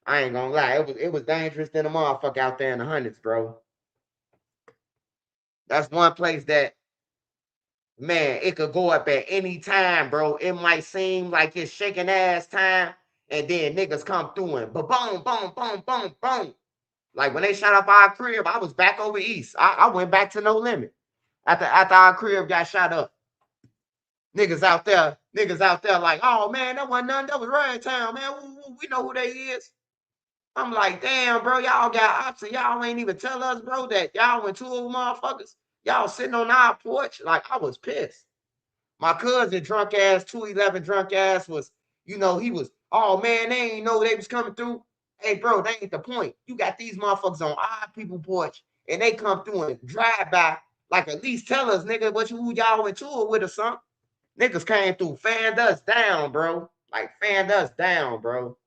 I ain't gonna lie. It was dangerous than a motherfucker out there in the hundreds, bro. That's one place that, man, it could go up at any time, bro. It might seem like it's shaking ass time, and then niggas come through and boom, boom, boom, boom, boom. Like when they shot up our crib, I was back over east. I went back to No Limit after our crib got shot up. Niggas out there like, oh man, that wasn't nothing. That was Ragtown, man. We know who they is. I'm like, damn, bro, y'all got ops and y'all ain't even tell us, bro, that y'all went two of motherfuckers. Y'all sitting on our porch. Like, I was pissed. My cousin, drunk ass, 211 drunk ass was, he was, oh man, they ain't know they was coming through. Hey, bro, that ain't the point. You got these motherfuckers on our people porch and they come through and drive by. Like, at least tell us, nigga, who y'all went to it with or something. Niggas came through, fanned us down, bro. Like, fanned us down, bro.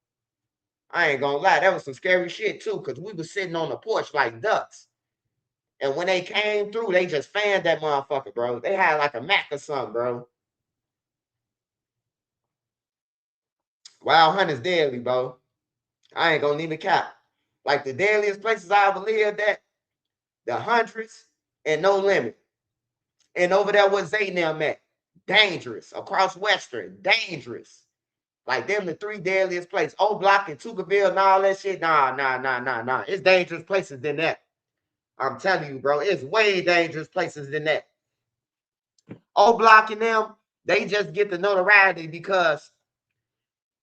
I ain't gonna lie, that was some scary shit too, because we was sitting on the porch like ducks. And when they came through, they just fanned that motherfucker, bro. They had like a Mac or something, bro. Wild Hunt is deadly, bro. I ain't gonna even cap. Like the deadliest places I ever lived at, the hundreds and No Limit. And over there was Zay and them at. Dangerous. Across Western, dangerous. Like them the three deadliest places. Oblock and Tuckerville and all that shit. Nah. It's dangerous places than that. I'm telling you, bro. It's way dangerous places than that. Oblock and them, they just get the notoriety because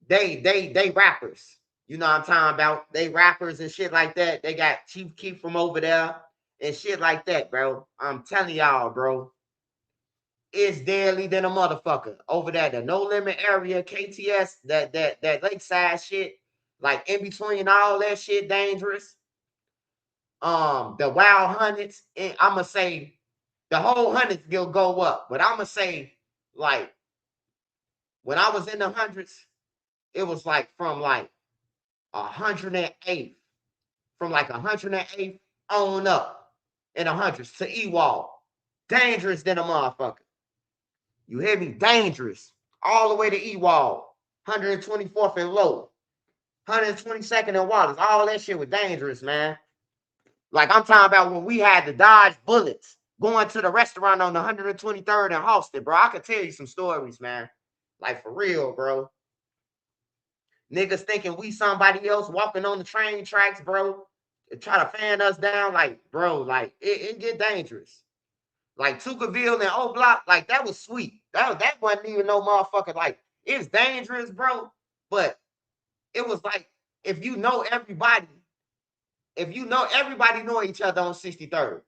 they rappers. You know what I'm talking about? They rappers and shit like that. They got Chief Keef from over there and shit like that, bro. I'm telling y'all, bro. It's deadly than a motherfucker. Over there, the No Limit area, KTS, that lakeside shit, like in between all that shit, dangerous. The Wild Hundreds, I'ma say the whole hundreds will go up, but I'ma say like when I was in the hundreds, it was like from like 108, from like 108 on up in the hundreds to Ewald. Dangerous than a motherfucker. You hear me? Dangerous. All the way to Ewald. 124th and Low. 122nd and Wallace. All that shit was dangerous, man. Like I'm talking about when we had to dodge bullets going to the restaurant on the 123rd and Halsted, bro. I could tell you some stories, man. Like for real, bro. Niggas thinking we somebody else walking on the train tracks, bro. Try to fan us down, like, bro, like it get dangerous. Like Tuckerville and Oblock, like that was sweet. That wasn't even no motherfucker. Like it's dangerous, bro. But it was like if you know everybody know each other on 63rd.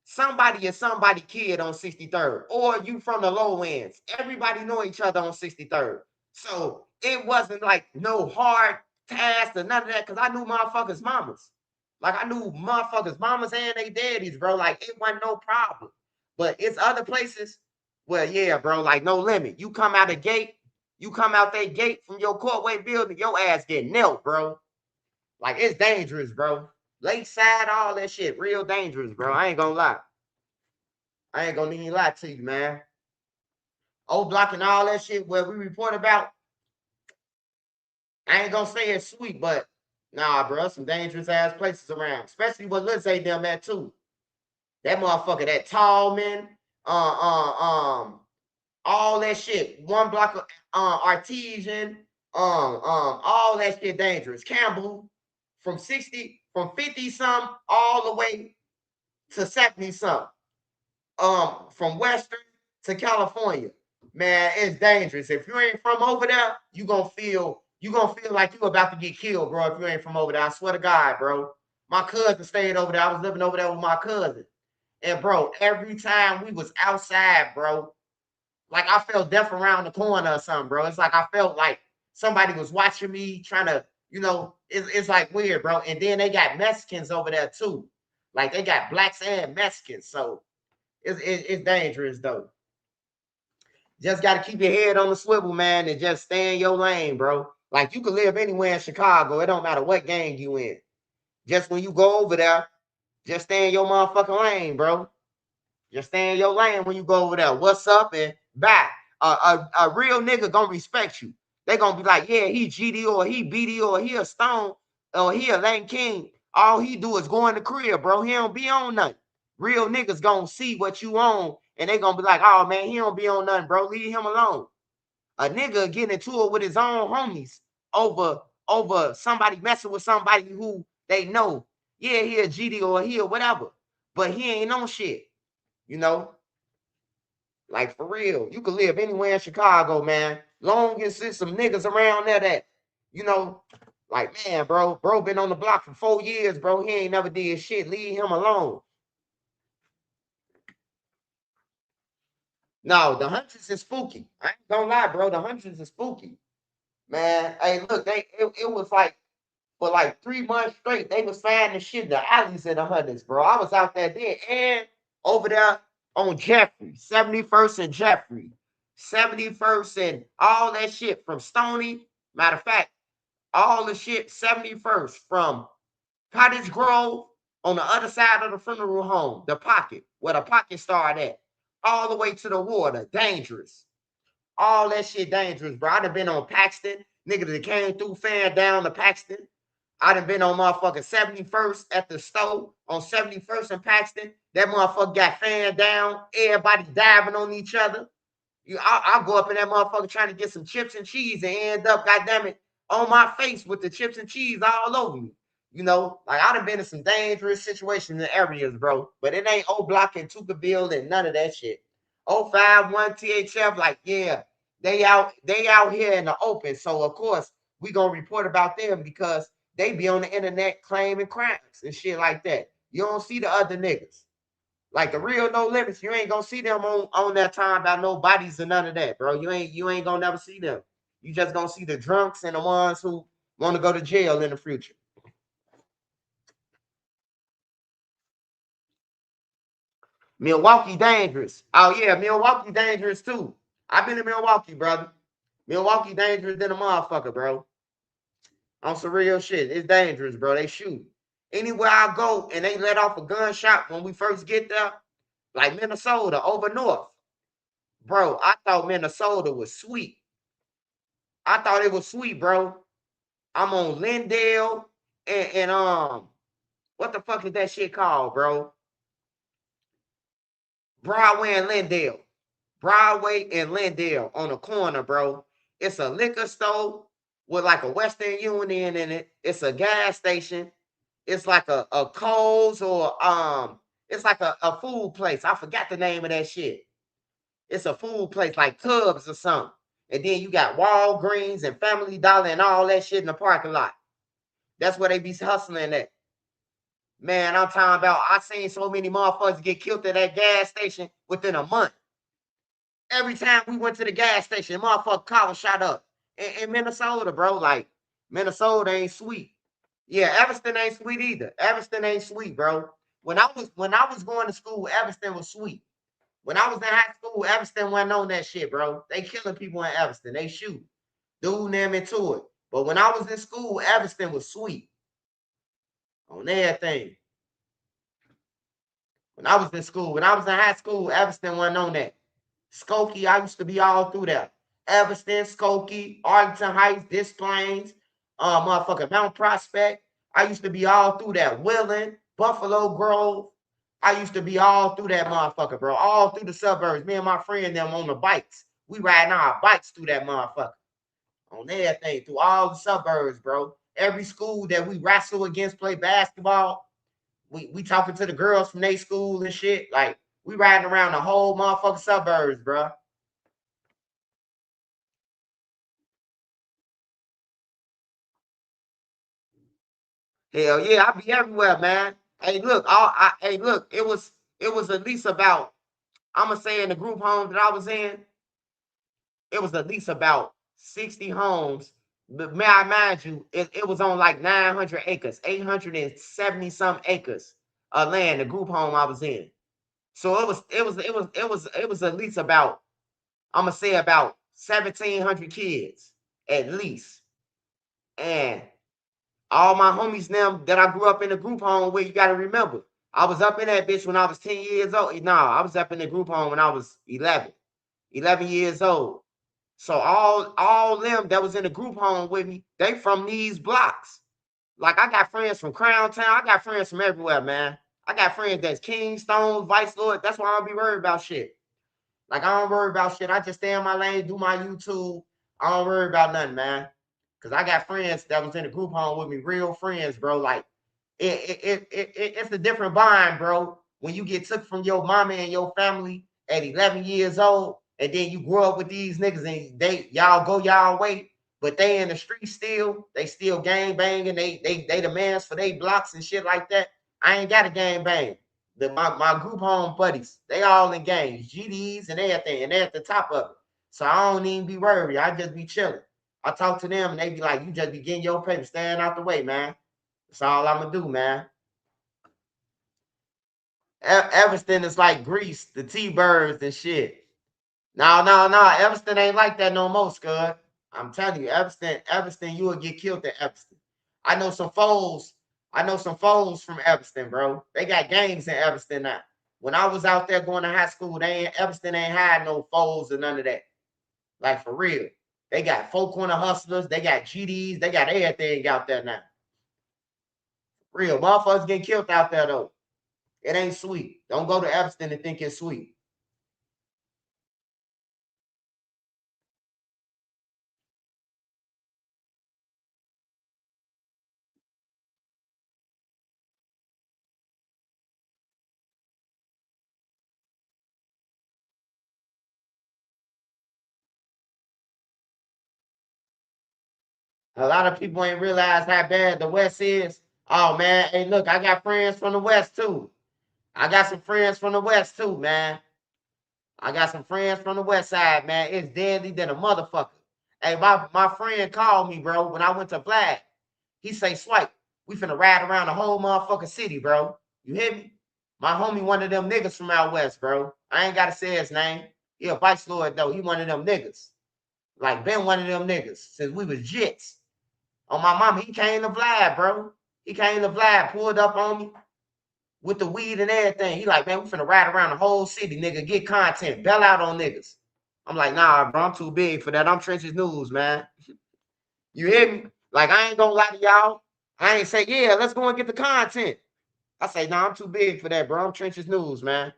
somebody is somebody kid on 63rd, or you from the low ends. Everybody know each other on 63rd. So it wasn't like no hard task or none of that, because I knew motherfuckers' mamas. Like I knew motherfuckers' mamas and they daddies, bro. Like it wasn't no problem. But it's other places where, yeah, bro, like no limit. You come out the gate, you come out that gate from your courtway building, your ass get knelt, bro. Like it's dangerous, bro. Lakeside, all that shit, real dangerous, bro. I ain't gonna lie. I ain't gonna even lie to you, man. Oblock and all that shit where we report about, I ain't gonna say it's sweet, but nah, bro, some dangerous ass places around. Especially what Liz say them at too. That motherfucker, that tall man, all that shit. One block of artesian, all that shit dangerous. Campbell from 50 some all the way to 70 some. From Western to California. Man, it's dangerous. If you ain't from over there, you gonna feel like you about to get killed, bro, if you ain't from over there. I swear to God, bro. My cousin stayed over there. I was living over there with my cousin. And bro, every time we was outside, bro, like I felt death around the corner or something, bro. It's like I felt like somebody was watching me trying to, it's like weird, bro. And then they got Mexicans over there too. Like they got blacks and Mexicans. So it's dangerous though. Just got to keep your head on the swivel, man, and just stay in your lane, bro. Like you can live anywhere in Chicago. It don't matter what gang you in. Just when you go over there, just stay in your motherfucking lane, bro. Just stay in your lane when you go over there. What's up and bye. A real nigga gonna respect you. They gonna be like, yeah, he GD or he BD or he a Stone or he a Lane King. All he do is go in the crib, bro. He don't be on nothing. Real niggas gonna see what you on and they gonna be like, oh man, he don't be on nothing, bro. Leave him alone. A nigga getting into it with his own homies over somebody messing with somebody who they know. Yeah, he a GD or he a whatever, but he ain't on shit. Like for real, you can live anywhere in Chicago, man. Long as there's some niggas around there that, like man, bro been on the block for 4 years, bro. He ain't never did shit. Leave him alone. No, the hundreds is spooky. I ain't gonna lie, bro. The hundreds is spooky, man. Hey, look, it was like for like 3 months straight, they was finding shit in the alleys in the hundreds, bro. I was out there then and over there on Jeffrey, 71st and Jeffrey, 71st and all that shit from Stony. Matter of fact, all the shit 71st from Cottage Grove on the other side of the funeral home, the pocket, where the pocket started at, all the way to the water, dangerous. All that shit dangerous, bro. I done been on Paxton. Nigga that came through, fan down to Paxton. I done been on motherfucking 71st at the stove on 71st and Paxton. That motherfucker got fanned down. Everybody diving on each other. I'll go up in that motherfucker trying to get some chips and cheese and end up, goddamn it, on my face with the chips and cheese all over me. Like I done been in some dangerous situations and areas, bro. But it ain't Oblock and Tuckerville and none of that shit. 051 THF, like, yeah, they out here in the open. So of course we gonna report about them because they be on the internet claiming crimes and shit like that. You don't see the other niggas. Like the real No Limits, you ain't gonna see them on that time about no bodies or none of that, bro. You ain't gonna never see them. You just gonna see the drunks and the ones who want to go to jail in the future. Milwaukee dangerous. Oh yeah, Milwaukee dangerous too. I've been to Milwaukee, brother. Milwaukee dangerous than a motherfucker, bro. On some real shit. It's dangerous, bro. They shoot. Anywhere I go and they let off a gunshot when we first get there, like Minnesota, over north. Bro, I thought Minnesota was sweet. I thought it was sweet, bro. I'm on Lindale and what the fuck is that shit called, bro? Broadway and Lindale. Broadway and Lindale on the corner, bro. It's a liquor store with like a Western Union in it. It's a gas station. It's like a Kohl's or it's like a food place. I forgot the name of that shit. It's a food place like Cubs or something. And then you got Walgreens and Family Dollar and all that shit in the parking lot. That's where they be hustling at. Man, I'm talking about, I seen so many motherfuckers get killed at that gas station within a month. Every time we went to the gas station, motherfucker collar shot up. In Minnesota, bro, like, Minnesota ain't sweet. Yeah, Evanston ain't sweet either. Evanston ain't sweet, bro. When I was going to school, Evanston was sweet. When I was in high school, Evanston wasn't on that shit, bro. They killing people in Evanston. They shoot. Dude them into it. But when I was in school, Evanston was sweet. On everything. When I was in school, when I was in high school, Evanston wasn't on that. Skokie, I used to be all through that. Evanston, Skokie, Arlington Heights, Des Plaines, motherfucking Mount Prospect. I used to be all through that. Wheeling, Buffalo Grove. I used to be all through that motherfucker, bro. All through the suburbs. Me and my friend them on the bikes. We riding our bikes through that motherfucker. On everything, through all the suburbs, bro. Every school that we wrestle against, play basketball. We talking to the girls from their school and shit. Like, we riding around the whole motherfucking suburbs, bro. Hell yeah, I be everywhere, man. Hey, look, it was at least about, I'ma say in the group home that I was in, it was at least about 60 homes. But may I mind you, it was on like 900 acres, 870 some acres of land, the group home I was in. So it was at least about, I'ma say about 1,700 kids, at least. And all my homies now that I grew up in the group home with, you gotta remember, I was up in that bitch when I was 10 years old. Nah, I was up in the group home when I was 11 years old. So all them that was in the group home with me, they from these blocks. Like, I got friends from Crown Town. I got friends from everywhere, man. I got friends that's Kingstone, Vice Lord. That's why I don't be worried about shit. Like, I don't worry about shit. I just stay in my lane, do my YouTube. I don't worry about nothing, man. Cause I got friends that was in the group home with me, real friends, bro. Like, it's a different bond, bro. When you get took from your mama and your family at 11 years old, and then you grow up with these niggas and y'all go y'all way, but they in the street still, they still gang banging, they the mans for they blocks and shit like that. I ain't got a gang bang. My group home buddies, they all in gangs, GDs and everything, and they at the top of it. So I don't even be worried. I just be chilling. I talk to them and they be like, you just be getting your paper, staying out the way, man. That's all I'm gonna do, man. Evanston is like Greece, the T-Birds and shit. No. Evanston ain't like that no more, Scud. I'm telling you, Evanston, you will get killed at Evanston. I know some foes. I know some foes from Evanston, bro. They got gangs in Evanston now. When I was out there going to high school, Evanston ain't had no foes or none of that. Like, for real. They got folk corner hustlers. They got GDs. They got everything out there now. Real. Motherfuckers getting killed out there, though. It ain't sweet. Don't go to Evanston and think it's sweet. A lot of people ain't realize how bad the West is. Oh, man. Hey, look, I got friends from the West, too. I got some friends from the West, too, man. I got some friends from the West Side, man. It's deadly than a motherfucker. Hey, my friend called me, bro, when I went to Black. He say, Swipe, we finna ride around the whole motherfucking city, bro. You hear me? My homie, one of them niggas from out West, bro. I ain't gotta say his name. He a vice lord, though. He one of them niggas. Like, been one of them niggas since we was jits. On my mama, he came to Vlad, bro. He came to Vlad, pulled up on me with the weed and everything. He like, man, we finna ride around the whole city, nigga, get content, bail out on niggas. I'm like, nah, bro, I'm too big for that. I'm Trenches News, man. You hear me? Like, I ain't gonna lie to y'all. I ain't say, yeah, let's go and get the content. I say, nah, I'm too big for that, bro. I'm Trenches News, man.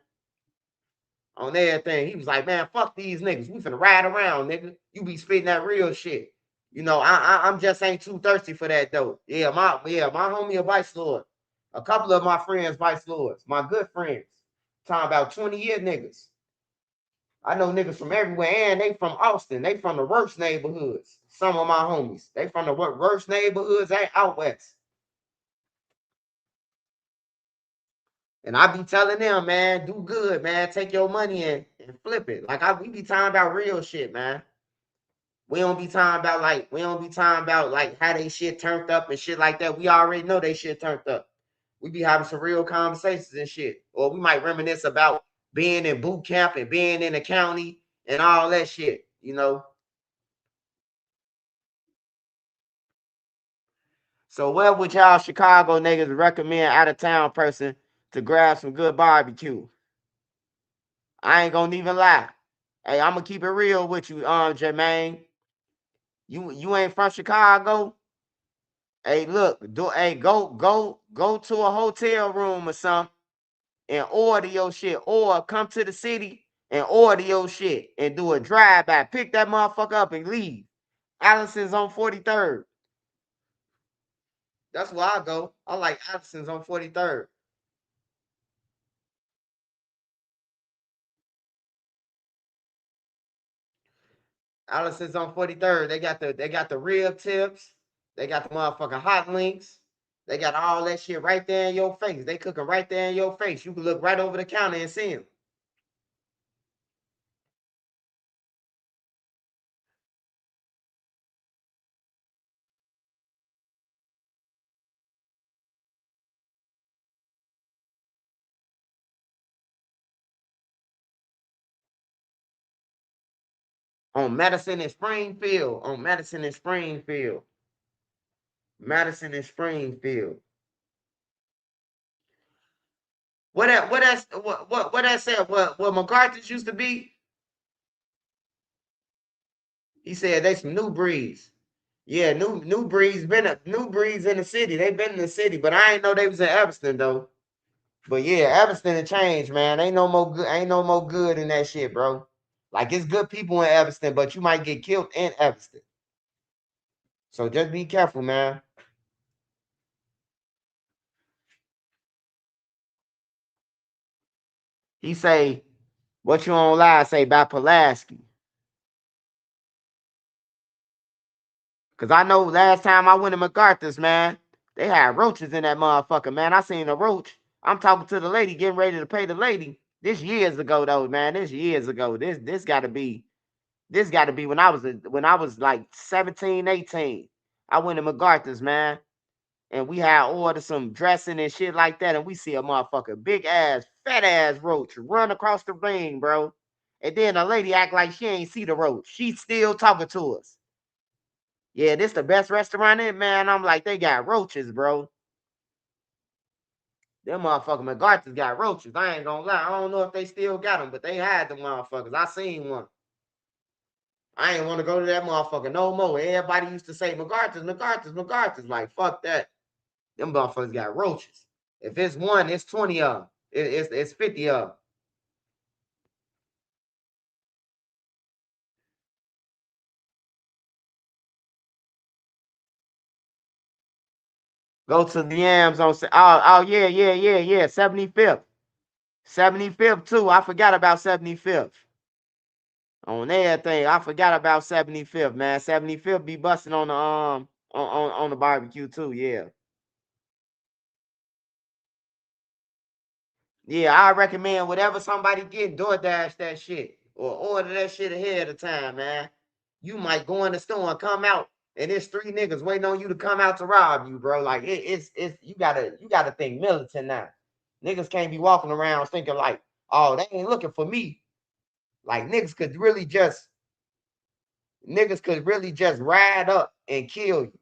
On everything. He was like, man, fuck these niggas. We finna ride around, nigga. You be spitting that real shit. You know, I'm just ain't too thirsty for that though. My homie a vice lord. A couple of my friends vice lords. My good friends. Talking about 20-year niggas. I know niggas from everywhere, and they from Austin. They from the worst neighborhoods. Some of my homies. They from the worst neighborhoods out west. And I be telling them, man, do good, man. Take your money and flip it. Like we be talking about real shit, man. We don't be talking about like how they shit turned up and shit like that. We already know they shit turned up. We be having some real conversations and shit. Or we might reminisce about being in boot camp and being in the county and all that shit, you know. So where would y'all Chicago niggas recommend out of town person to grab some good barbecue? I ain't gonna even lie. Hey, I'm gonna keep it real with you, Jermaine. You ain't from Chicago. Hey, look, go to a hotel room or something and order your shit, or come to the city and order your shit and do a drive by. Pick that motherfucker up and leave. Allison's on 43rd. That's where I go. I like Allison's on 43rd. Allison's on 43rd. They got the rib tips. They got the motherfucking hot links. They got all that shit right there in your face. They cooking right there in your face. You can look right over the counter and see them. On Madison and Springfield. On Madison and Springfield. Madison and Springfield. What that said? What McCarthy's used to be? He said they some new breeds. Yeah, new breeds new breeds in the city. They been in the city, but I ain't know they was in Evanston though. But yeah, Evanston had changed, man. Ain't no more good in that shit, bro. Like it's good people in Evanston, but you might get killed in Evanston. So just be careful, man. He say, what you on live say about Pulaski? Cause I know last time I went to MacArthur's, man, they had roaches in that motherfucker, man. I seen a roach. I'm talking to the lady, getting ready to pay the lady. This years ago though, man. This years ago. This gotta be when I was like 17, 18. I went to MacArthur's, man. And we had ordered some dressing and shit like that. And we see a motherfucker, big ass, fat ass roach run across the ring, bro. And then the lady act like she ain't see the roach. She still talking to us. Yeah, this the best restaurant in, man. I'm like, they got roaches, bro. Them motherfucking MacArthur's got roaches. I ain't gonna lie. I don't know if they still got them, but they had them motherfuckers. I seen one. I ain't want to go to that motherfucker no more. Everybody used to say MacArthur's, MacArthur's, MacArthur's. Like, fuck that. Them motherfuckers got roaches. If it's one, it's 20 of them. It's 50 of them. Go to the yams on. Oh yeah. 75th. 75th too. I forgot about 75th. On everything. I forgot about 75th, man. 75th be busting on the on the barbecue too, yeah. Yeah, I recommend whatever somebody get, DoorDash that shit. Or order that shit ahead of time, man. You might go in the store and come out, and there's 3 niggas waiting on you to come out to rob you, bro. Like it's you gotta think militant now. Niggas can't be walking around thinking like, oh, they ain't looking for me. Like niggas could really just ride up and kill you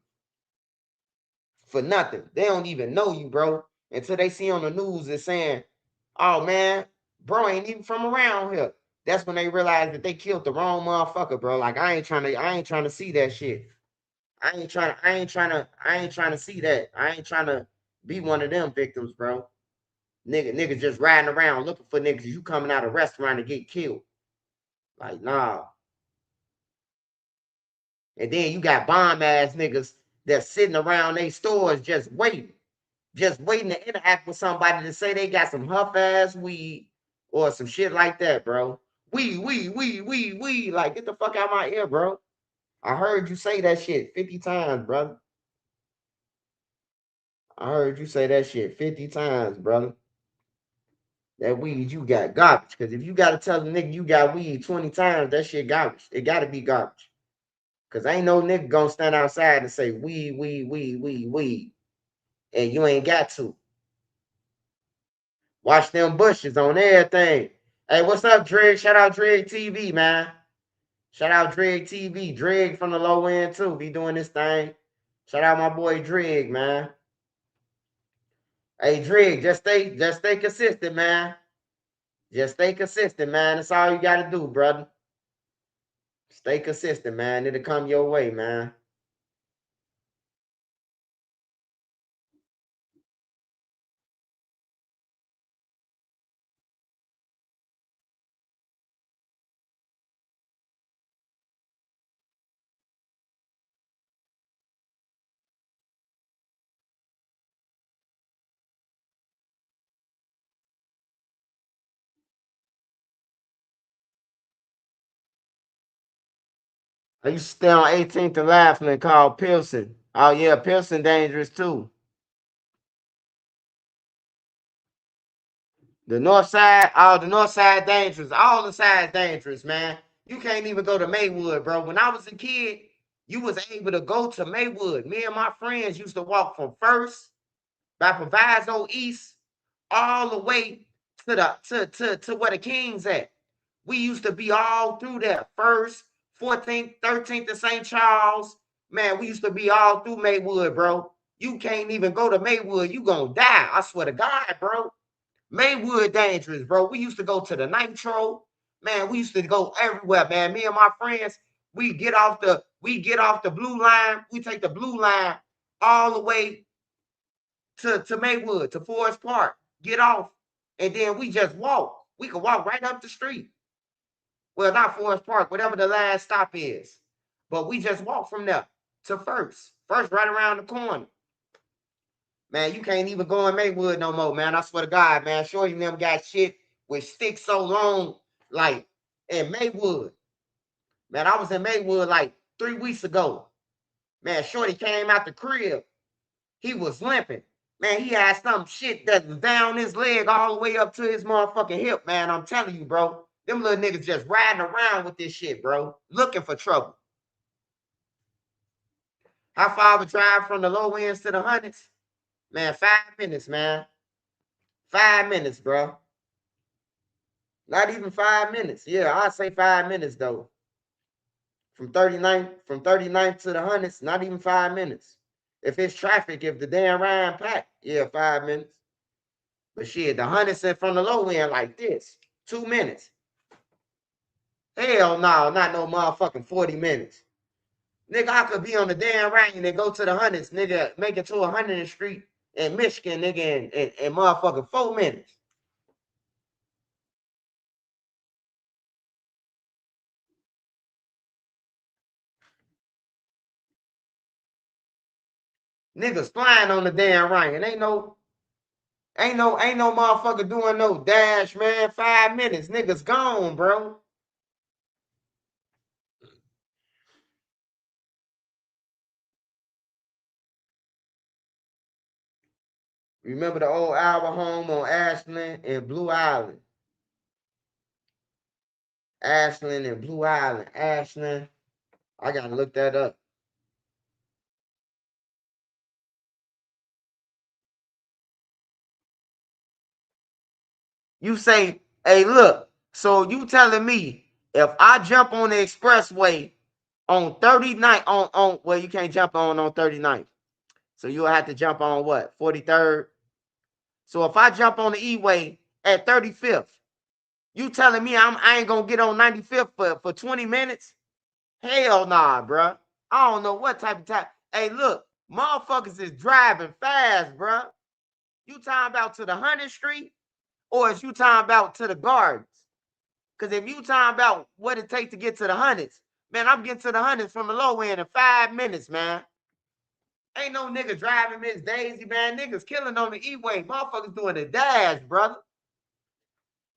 for nothing. They don't even know you, bro. Until they see on the news it's saying, oh man, bro ain't even from around here. That's when they realize that they killed the wrong motherfucker, bro. Like I ain't trying to see that shit. I ain't trying to see that. I ain't trying to be one of them victims, bro. Niggas just riding around looking for niggas. You coming out of a restaurant to get killed. Like, nah. And then you got bomb ass niggas that's sitting around they stores just waiting to interact with somebody to say they got some huff ass weed or some shit like that, bro. We. Like, get the fuck out of my ear, bro. I heard you say that shit 50 times, brother. I heard you say that shit 50 times, brother. That weed you got garbage. Because if you got to tell a nigga you got weed 20 times, that shit garbage. It got to be garbage. Because ain't no nigga gonna stand outside and say weed, weed, weed, weed, weed. And you ain't got to. Watch them bushes on everything. Hey, what's up, Dreg? Shout out Dreg TV, man. Shout out Dreg TV. Dreg from the low end, too. Be doing this thing. Shout out my boy Dreg, man. Hey, Dreg, just stay consistent, man. Just stay consistent, man. That's all you got to do, brother. Stay consistent, man. It'll come your way, man. I used to stay on 18th and Laughlin called Pilsen. Oh, yeah, Pilsen dangerous, too. The north side, the north side dangerous. All the sides dangerous, man. You can't even go to Maywood, bro. When I was a kid, you was able to go to Maywood. Me and my friends used to walk from First by Proviso East all the way to the to where the Kings at. We used to be all through there. First, 14th, 13th, and St. Charles. Man, we used to be all through Maywood, bro. You can't even go to Maywood. You gonna die. I swear to God, bro. Maywood dangerous, bro. We used to go to the Nitro. Man, we used to go everywhere, man. Me and my friends, we get off the blue line. We take the blue line all the way to Maywood, to Forest Park. Get off. And then we just walk. We could walk right up the street. Well, not Forest Park, whatever the last stop is. But we just walk from there to First. First right around the corner. Man, you can't even go in Maywood no more, man. I swear to God, man. Shorty and them got shit with sticks so long, like in Maywood. Man, I was in Maywood like 3 weeks ago. Man, Shorty came out the crib. He was limping. Man, he had some shit that was down his leg all the way up to his motherfucking hip, man. I'm telling you, bro. Them little niggas just riding around with this shit, bro. Looking for trouble. How far would drive from the low ends to the hundreds? Man, 5 minutes, man. 5 minutes, bro. Not even 5 minutes. Yeah, I'd say 5 minutes, though. From 39th to the hundreds, not even 5 minutes. If it's traffic, if the damn ride packed, yeah, 5 minutes. But shit, the hundreds from the low end like this, 2 minutes. Hell no, not no motherfucking 40 minutes. Nigga, I could be on the damn ride and then go to the hundreds, nigga, make it to 100th Street in Michigan, nigga, in motherfucking 4 minutes. Niggas flying on the damn right, and ain't no motherfucker doing no dash, man. 5 minutes, niggas gone, bro. Remember the old Albert home on Ashland and Blue Island? Ashland and Blue Island. Ashland. I gotta look that up. You say, hey, look, so you telling me if I jump on the expressway on 39th, well, you can't jump on 39th. So you'll have to jump on what? 43rd? So if I jump on the E-way at 35th, you telling me I ain't gonna get on 95th for 20 minutes? Hell nah, bro. I don't know what type of time. Hey, look, motherfuckers is driving fast, bro. You talking about to the 100th Street, or is you talking about to the Gardens? Because if you talking about what it takes to get to the hundreds, man, I'm getting to the hundreds from the low end in 5 minutes, man. Ain't no nigga driving Miss Daisy, man. Niggas killing on the E-way. Motherfuckers doing the dash, brother.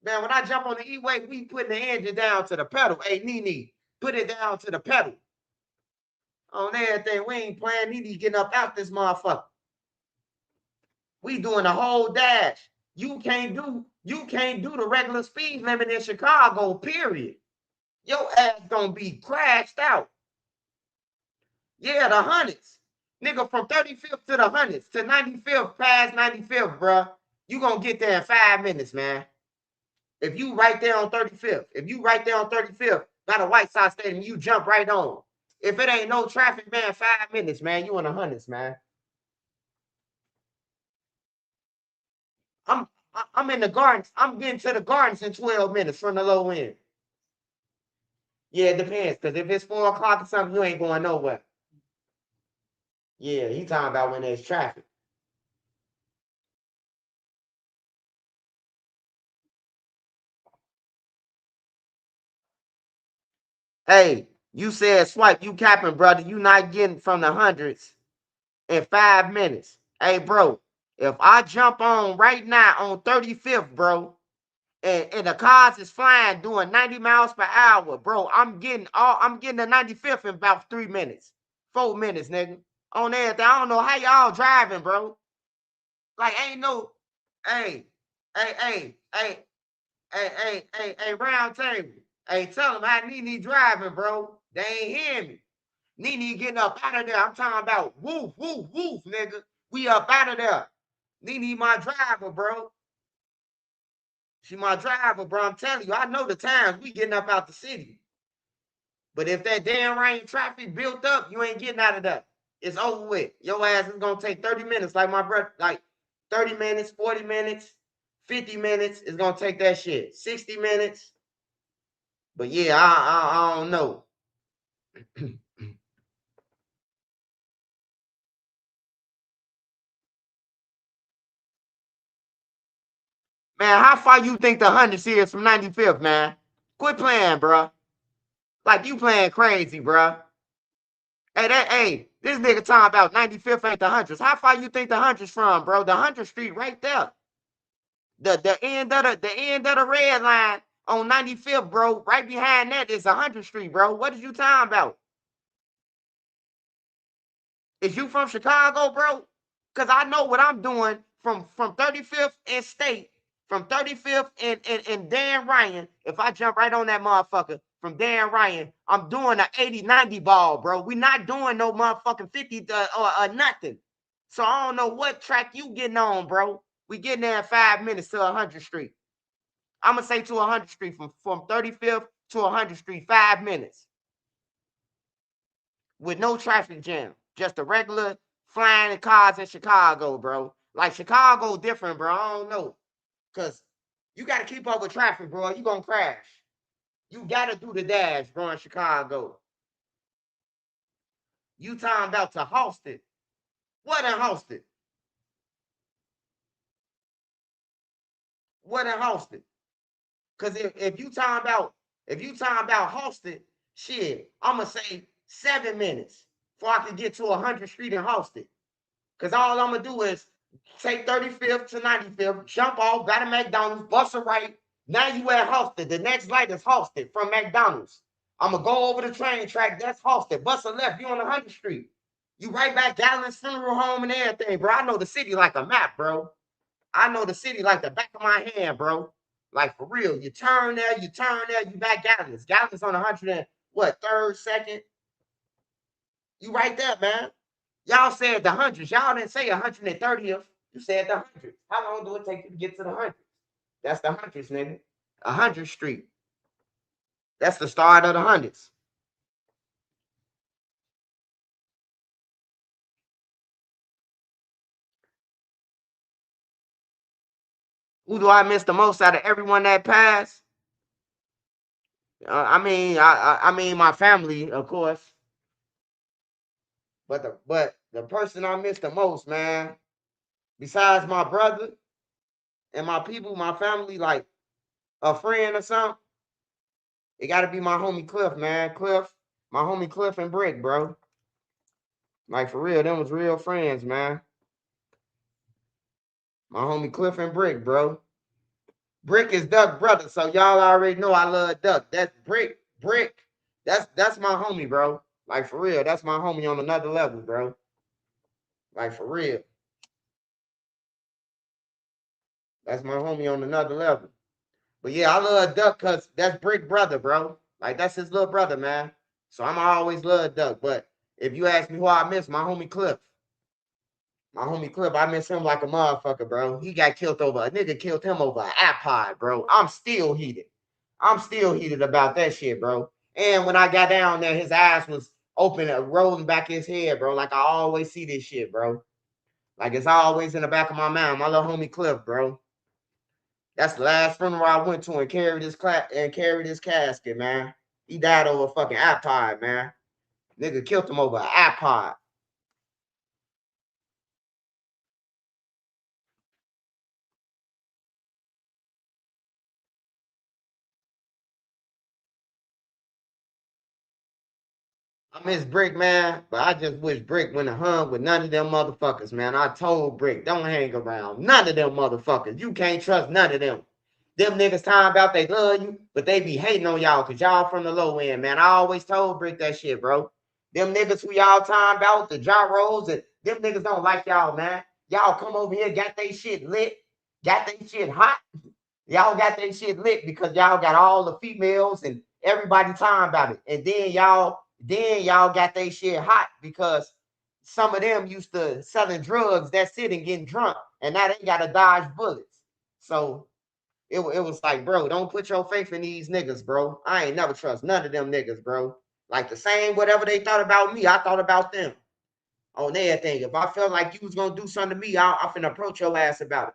Man, when I jump on the E-way, we putting the engine down to the pedal. Hey, Nene, put it down to the pedal. On everything, we ain't playing. Nene getting up out this motherfucker. We doing the whole dash. You can't do the regular speed limit in Chicago, period. Your ass gonna be crashed out. Yeah, the hundreds. Nigga, from 35th to the hundreds to 95th, past 95th, bruh. You gonna get there in 5 minutes, man. If you right there on 35th, if you right there on 35th, by the White Sox Stadium, you jump right on. If it ain't no traffic, man, 5 minutes, man, you in the hundreds, man. I'm in the gardens. I'm getting to the gardens in 12 minutes from the low end. Yeah, it depends. Because if it's 4 o'clock or something, you ain't going nowhere. Yeah, you talking about when there's traffic. Hey, you said swipe. You capping, brother. You not getting from the hundreds in 5 minutes. Hey, bro, if I jump on right now on 35th, bro, and the cars is flying doing 90 miles per hour, bro, I'm getting the 95th in about 3 minutes. 4 minutes, nigga. On everything. I don't know how y'all driving, bro. Like, ain't no, hey, round table. Hey, tell them how Nene driving, bro. They ain't hearing me. Nene getting up out of there. I'm talking about woof, woof, woof, nigga. We up out of there. Nene my driver, bro. She my driver, bro. I'm telling you, I know the times we getting up out the city. But if that damn rain traffic built up, you ain't getting out of there. It's over with. Your ass is gonna take 30 minutes, like my brother, like 30 minutes, 40 minutes, 50 minutes. It's gonna take that shit. 60 minutes. But yeah, I don't know. Man, how far you think the 100 is from 95th, man? Quit playing, bro. Like you playing crazy, bro. Hey, this nigga talking about 95th ain't the hundreds. How far you think the hundreds from, bro? The 100th Street right there. The end of the red line on 95th, bro. Right behind that is 100th Street, bro. What is you talking about? Is you from Chicago, bro? Cause I know what I'm doing from 35th and State, from 35th and Dan Ryan. If I jump right on that motherfucker from Dan Ryan, I'm doing an 80-90 ball, bro. We not doing no motherfucking 50 or nothing. So I don't know what track you getting on, bro. We getting there in 5 minutes to 100th Street. I'm gonna say to 100th Street from 35th to 100th Street, 5 minutes with no traffic jam. Just a regular flying cars in Chicago, bro. Like Chicago different, bro. I don't know. Cause you gotta keep up with traffic, bro. You gonna crash. You gotta do the dash, bro, in Chicago. You talking about to Halsted. What in Halsted? What in Halsted? Cause if you talking about Halsted, shit, I'ma say 7 minutes before I can get to 100th Street in Halsted. Cause all I'm gonna do is take 35th to 95th, jump off, got a McDonald's, bust a right. Now you at Halsted. The next light is Halsted from McDonald's. I'm gonna go over the train track. That's Halsted. Bust a left. You on 100th Street. You right back Gallen's Funeral Home and everything, bro. I know the city like a map, bro. I know the city like the back of my hand, bro. Like for real. You turn there, you back Gallen's. Gallen's on 100 and what, third, second? You right there, man. Y'all said the hundreds. Y'all didn't say 130th. You said the hundreds. How long do it take you to get to the hundreds? That's the hundreds, nigga. 100th Street. That's the start of the hundreds. Who do I miss the most out of everyone that passed? I mean, my family, of course. But the person I miss the most, man, besides my brother and my people, my family, like a friend or something, it got to be my homie Cliff, man. Cliff, my homie Cliff and Brick, bro. Like for real, them was real friends, man. My homie Cliff and Brick, bro. Brick is Duck brother, so y'all already know I love Duck. That's Brick. That's my homie, bro. Like for real, that's my homie on another level, bro. Like for real. That's my homie on another level. But yeah, I love Duck because that's Brick brother, bro. Like that's his little brother, man. So I'm always love Duck. But if you ask me who I miss, my homie Cliff. My homie Cliff, I miss him like a motherfucker, bro. He got killed over a nigga killed him over an iPod, bro. I'm still heated. I'm still heated about that shit, bro. And when I got down there, his eyes was open and rolling back his head, bro. Like I always see this shit, bro. Like it's always in the back of my mind. My little homie Cliff, bro. That's the last funeral I went to and carried his casket, man. He died over a fucking iPod, man. Nigga killed him over an iPod. I miss Brick, man, but I just wish Brick wouldn't have hung with none of them motherfuckers, man. I told Brick, don't hang around none of them motherfuckers. You can't trust none of them. Them niggas talking about they love you, but they be hating on y'all because y'all from the low end, man. I always told Brick that shit, bro. Them niggas who y'all talking about, the gyros, and them niggas don't like y'all, man. Y'all come over here, got they shit lit, got they shit hot. Y'all got that shit lit because y'all got all the females and everybody talking about it. And then y'all got that shit hot because some of them used to selling drugs, that's it, and getting drunk. And now they gotta dodge bullets. So it was like, bro, don't put your faith in these niggas, bro. I ain't never trust none of them niggas, bro. Like the same, whatever they thought about me, I thought about them on everything. If I felt like you was gonna do something to me, I'm finna approach your ass about it.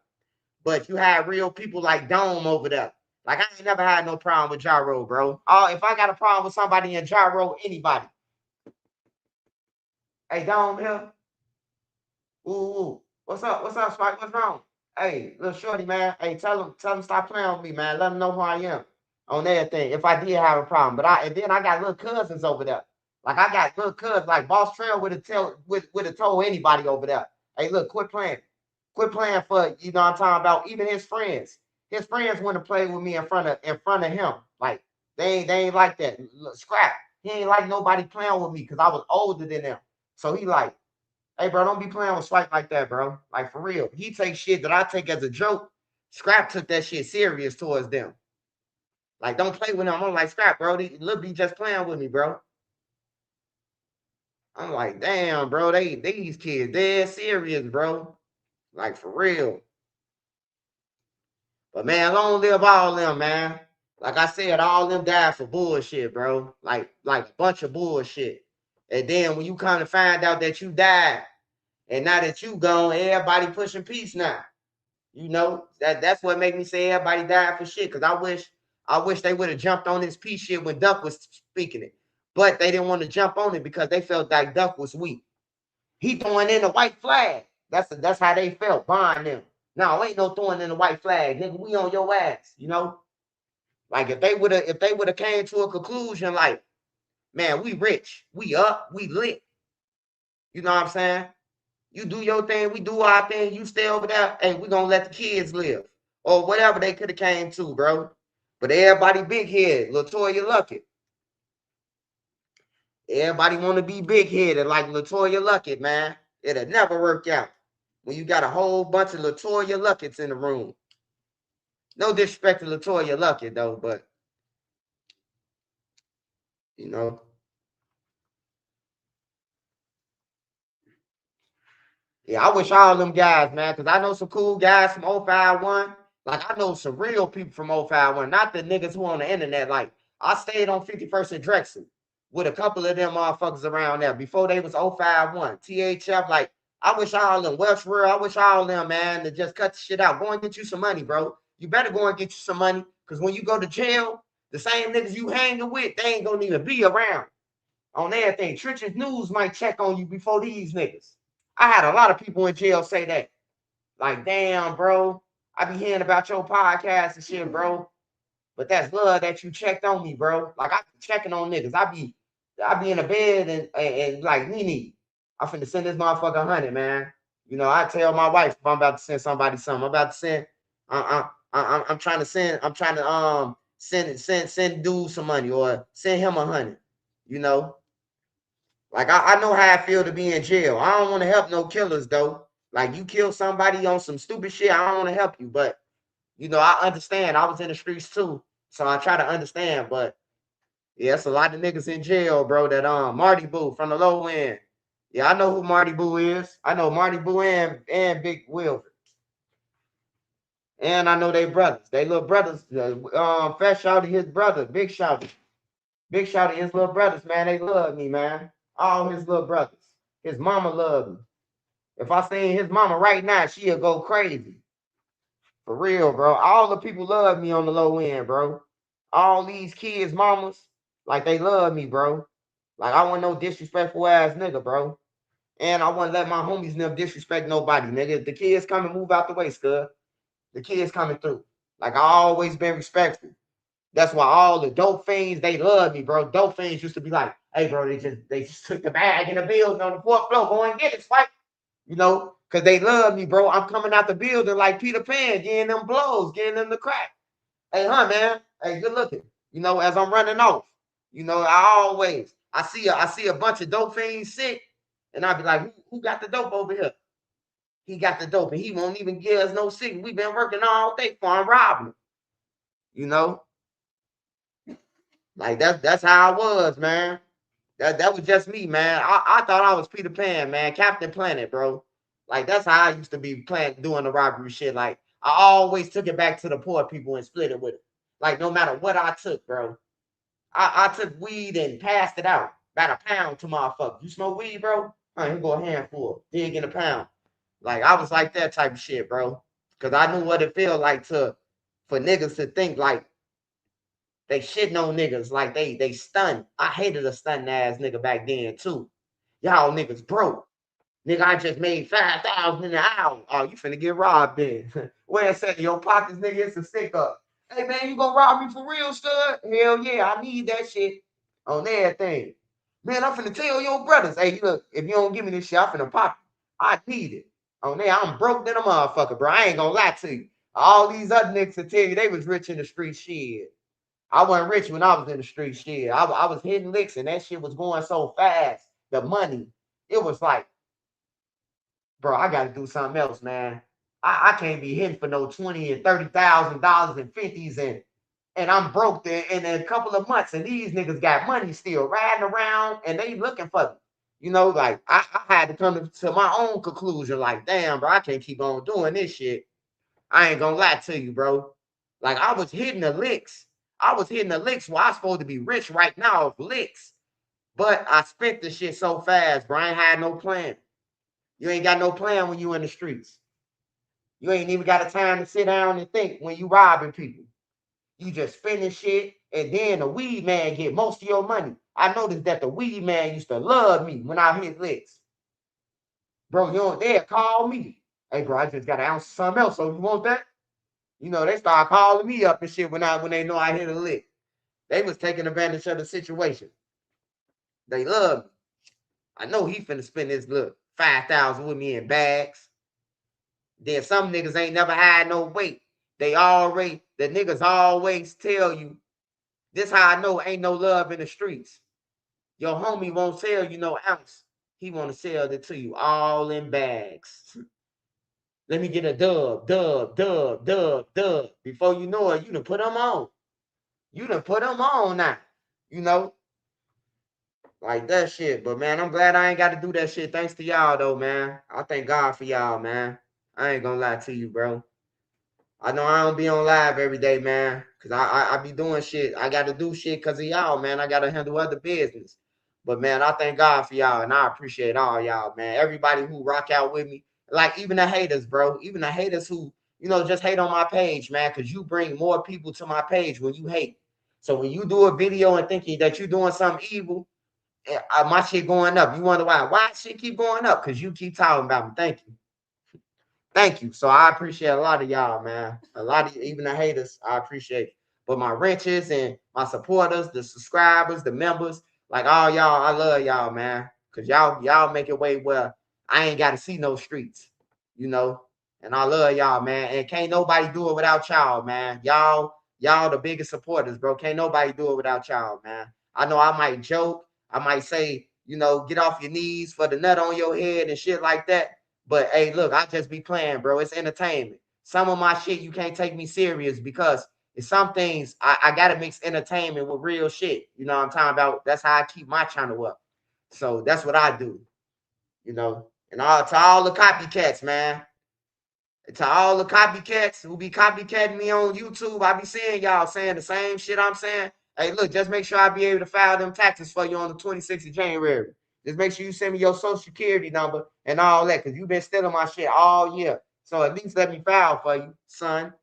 But you had real people like Dome over there. Like I ain't never had no problem with Gyro, bro. If I got a problem with somebody in Gyro, anybody. Hey, Dome here. Ooh. What's up? What's up, Spike? What's wrong? Hey, little shorty, man. Hey, tell him stop playing with me, man. Let him know who I am on everything. If I did have a problem. And then I got little cousins over there. Like I got little cousins, like Boss Trail would have told anybody over there. Hey, look, quit playing. Quit playing for, you know what I'm talking about, even his friends. His friends want to play with me in front of him. Like they ain't like that. Look, Scrap. He ain't like nobody playing with me because I was older than them. So he like, hey, bro, don't be playing with Swipe like that, bro. Like, for real. He takes shit that I take as a joke. Scrap took that shit serious towards them. Like, don't play with him. I'm like, Scrap, bro. Lil B just playing with me, bro. I'm like, damn, bro. These kids, they're serious, bro. Like, for real. But, man, long live all them, man. Like I said, all them died for bullshit, bro. Like a bunch of bullshit. And then when you kind of find out that you died, and now that you gone, everybody pushing peace now. You know, that's what made me say everybody died for shit. Cause I wish they would have jumped on this peace shit when Duck was speaking it. But they didn't want to jump on it because they felt like Duck was weak. He throwing in the white flag. That's how they felt, buying them. No, ain't no throwing in the white flag, nigga. We on your ass, you know? Like if they would have came to a conclusion, like, man, we rich, we up, we lit. You know what I'm saying? You do your thing, we do our thing, you stay over there, hey, we gonna let the kids live. Or whatever they could have came to, bro. But everybody big head, LaToya Luckett. Everybody want to be big headed like LaToya Luckett, man. It'll never work out when you got a whole bunch of LaToya Lucketts in the room. No disrespect to LaToya Luckett, though, but, you know. Yeah, I wish all them guys, man, because I know some cool guys from 051. Like, I know some real people from 051, not the niggas who on the internet. Like, I stayed on 51st and Drexel with a couple of them motherfuckers around there before they was 051. THF, like, I wish all them, Welsh World, I wish all them, man, to just cut the shit out. Go and get you some money, bro. You better go and get you some money, because when you go to jail, the same niggas you hanging with, they ain't gonna even be around on everything. Trenches News might check on you before these niggas. I had a lot of people in jail say that. Like, damn, bro, I be hearing about your podcast and shit, bro. But that's love that you checked on me, bro. Like, I be checking on niggas. I be in a bed and like, Nene, I finna send this motherfucker 100, man. You know, I tell my wife if I'm about to send somebody something. I'm about to send, I'm trying to send dude some money or send him 100, you know. Like, I know how I feel to be in jail. I don't want to help no killers, though. Like, you kill somebody on some stupid shit, I don't want to help you. But You know, I understand. I was in the streets too, so I try to understand. But yeah, it's a lot of niggas in jail, bro. That Marty Boo from the low end. Yeah, I know who Marty Boo is. I know Marty Boo and Big Wilford. And I know they brothers. They little brothers. Fat Shouty, his brother. Big Shouty. Big Shouty, his little brothers, man. They love me, man. All his little brothers. His mama love me. If I seen his mama right now, she'll go crazy. For real, bro. All the people love me on the low end, bro. All these kids' mamas, like they love me, bro. Like I want no disrespectful ass nigga, bro. And I want to let my homies never disrespect nobody, nigga. If the kids come and move out the way, scud. The kids coming through. Like I always been respectful. That's why all the dope fiends, they love me, bro. Dope fiends used to be like, hey, bro, they just took the bag in the building on the 4th floor. Go and get it, Spike. You know, because they love me, bro. I'm coming out the building like Peter Pan, getting them blows, getting them the crack. Hey, huh, man. Hey, good looking. You know, as I'm running off. You know, I see a bunch of dope fiends sick, and I be like, who got the dope over here? He got the dope, and he won't even give us no signal. We've been working all day for him, robbing him. You know? Like that's how I was, man. That was just me, man. I thought I was Peter Pan, man, Captain Planet, bro. Like that's how I used to be doing the robbery shit. Like I always took it back to the poor people and split it with them. Like no matter what I took, bro. I took weed and passed it out. About a pound to motherfucker. You smoke weed, bro? All right, here go a handful. Dig in a pound. Like I was like that type of shit, bro. Cause I knew what it felt like for niggas to think like they shitting on niggas like they stunned. I hated a stunned ass nigga back then too. Y'all niggas broke. Nigga, I just made 5,000 in an hour. Oh, you finna get robbed then. Where it said your pockets, nigga, it's a stick up. Hey man, you gonna rob me for real, stud? Hell yeah, I need that shit on everything. Man, I'm finna tell your brothers, hey, look, if you don't give me this shit, I'm finna pop it. I need it. On there, I'm broke than a motherfucker, bro. I ain't gonna lie to you. All these other niggas will tell you they was rich in the street shit. I wasn't rich when I was in the street shit. I was hitting licks and that shit was going so fast. The money, it was like, bro, I gotta do something else, man. I can't be hitting for no $20,000 and $30,000 and 50s and I'm broke there in a couple of months and these niggas got money still riding around and they looking for me. You know, like I had to come to my own conclusion, like, damn, bro, I can't keep on doing this shit. I ain't gonna lie to you, bro. Like I was hitting the licks. I was hitting the licks while I'm supposed to be rich right now of licks. But I spent the shit so fast, bro. I ain't had no plan. You ain't got no plan when you in the streets. You ain't even got a time to sit down and think when you robbing people. You just spending shit, and then the weed man get most of your money. I noticed that the weed man used to love me when I hit licks. Bro, you know, they'll call me. Hey, bro, I just got an ounce of something else, so you want that? You know, they start calling me up and shit when they know I hit a lick. They was taking advantage of the situation. They love me. I know he finna spend his little 5,000 with me in bags. Then some niggas ain't never had no weight. The niggas always tell you, this how I know ain't no love in the streets. Your homie won't sell you no ounce. He want to sell it to you all in bags. Let me get a dub. Before you know it, you done put them on. You done put them on now. You know? Like that shit. But man, I'm glad I ain't got to do that shit. Thanks to y'all though, man. I thank God for y'all, man. I ain't gonna lie to you, bro. I know I don't be on live every day, man. Cause I be doing shit. I gotta do shit because of y'all, man. I gotta handle other business. But man, I thank God for y'all and I appreciate all y'all, man. Everybody who rock out with me. Like even the haters, bro. Even the haters who, just hate on my page, man. Cause you bring more people to my page when you hate. So when you do a video and thinking that you're doing something evil, my shit going up. You wonder why? Why shit keep going up? Because you keep talking about me. Thank you. Thank you. So I appreciate a lot of y'all, man. A lot of even the haters, I appreciate it. But my wrenches and my supporters, the subscribers, the members, like all y'all, I love y'all, man. Cause y'all make it way where I ain't got to see no streets, And I love y'all, man. And can't nobody do it without y'all, man. Y'all the biggest supporters, bro. Can't nobody do it without y'all, man. I know I might joke. I might say, get off your knees for the nut on your head and shit like that. But hey, look, I just be playing, bro. It's entertainment. some of my shit, you can't take me serious because it's some things I gotta mix entertainment with real shit. You know what I'm talking about? That's how I keep my channel up. So that's what I do, you know. And to all the copycats, man. To all the copycats who be copycatting me on YouTube, I be seeing y'all saying the same shit I'm saying. Hey, look, just make sure I be able to file them taxes for you on the 26th of January. Just make sure you send me your social security number and all that, because you've been stealing my shit all year. So at least let me file for you, son.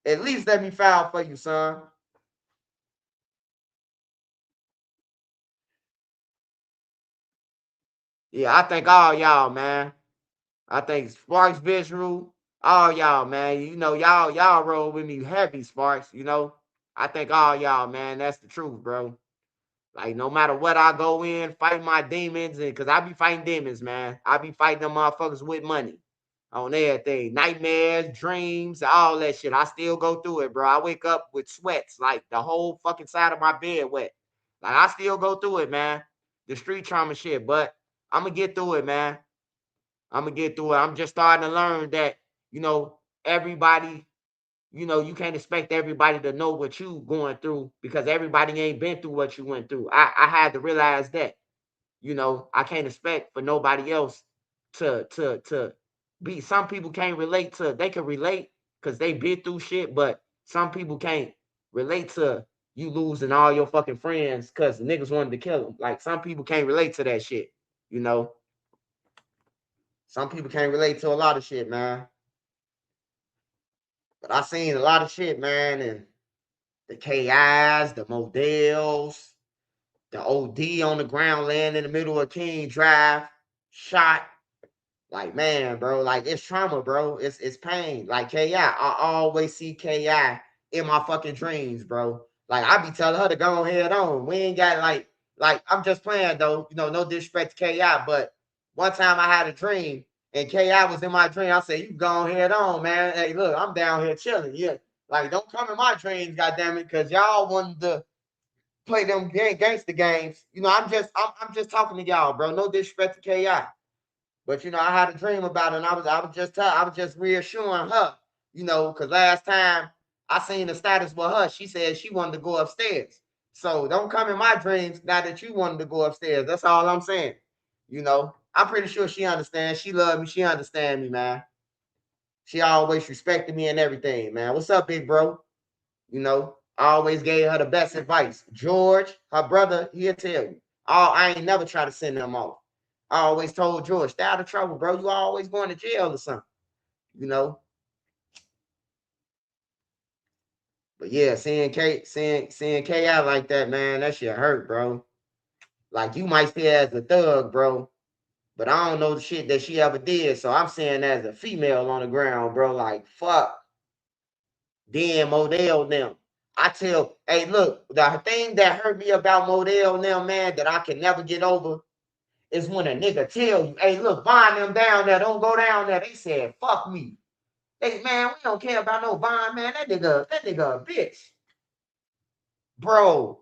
At least let me file for you, son. Yeah, I think all y'all, man. I think Sparks Visual, all y'all, man. You know, y'all roll with me heavy, Sparks. You know, I think all y'all, man. That's the truth, bro. Like no matter what I go in, fight my demons, and cause I be fighting demons, man. I be fighting them motherfuckers with money on everything, nightmares, dreams, all that shit. I still go through it, bro. I wake up with sweats, like the whole fucking side of my bed wet. Like I still go through it, man. The street trauma shit, but I'm gonna get through it, man. I'm gonna get through it. I'm just starting to learn that, you know, everybody, you know, you can't expect everybody to know what you going through because everybody ain't been through what you went through. I had to realize that, you know, I can't expect for nobody else to be. Some people can't relate to. They can relate because they been through shit, but some people can't relate to you losing all your fucking friends because niggas wanted to kill them. Like some people can't relate to that shit, you know. Some people can't relate to a lot of shit, man. But I seen a lot of shit, man, and the KIs, the Models, the OD on the ground laying in the middle of King Drive, shot. Like, man, bro, like it's trauma, bro. It's pain. Like I always see KI in my fucking dreams, bro. Like I be telling her to go head on. We ain't got like I'm just playing though, you know, no disrespect to KI, but one time I had a dream and KI was in my dream. I said, you go head on, man. Hey, look, I'm down here chilling. Yeah. Like, don't come in my dreams, goddamn it, because y'all wanted to play them gangster games. You know, I'm just talking to y'all, bro. No disrespect to KI. But you know, I had a dream about it, and I was just reassuring her, you know, because last time I seen the status with her, she said she wanted to go upstairs. So don't come in my dreams now that you wanted to go upstairs. That's all I'm saying. You know, I'm pretty sure she understands. She loved me. She understands me, man. She always respected me and everything, man. What's up, big bro? You know, I always gave her the best advice. George, her brother, he'll tell you. I ain't never try to send them off. I always told George, stay out of trouble, bro. You always going to jail or something, you know. But yeah, seeing K out like that, man, that shit hurt, bro. Like you might see her as a thug, bro. But I don't know the shit that she ever did. So I'm saying as a female on the ground, bro, like fuck. Then Modell them. I tell, hey, look, the thing that hurt me about Modell them, man, that I can never get over is when a nigga tell you, hey, look, bind them down there, don't go down there. They said, fuck me. Hey, man, we don't care about no bond, man. That nigga a bitch. Bro,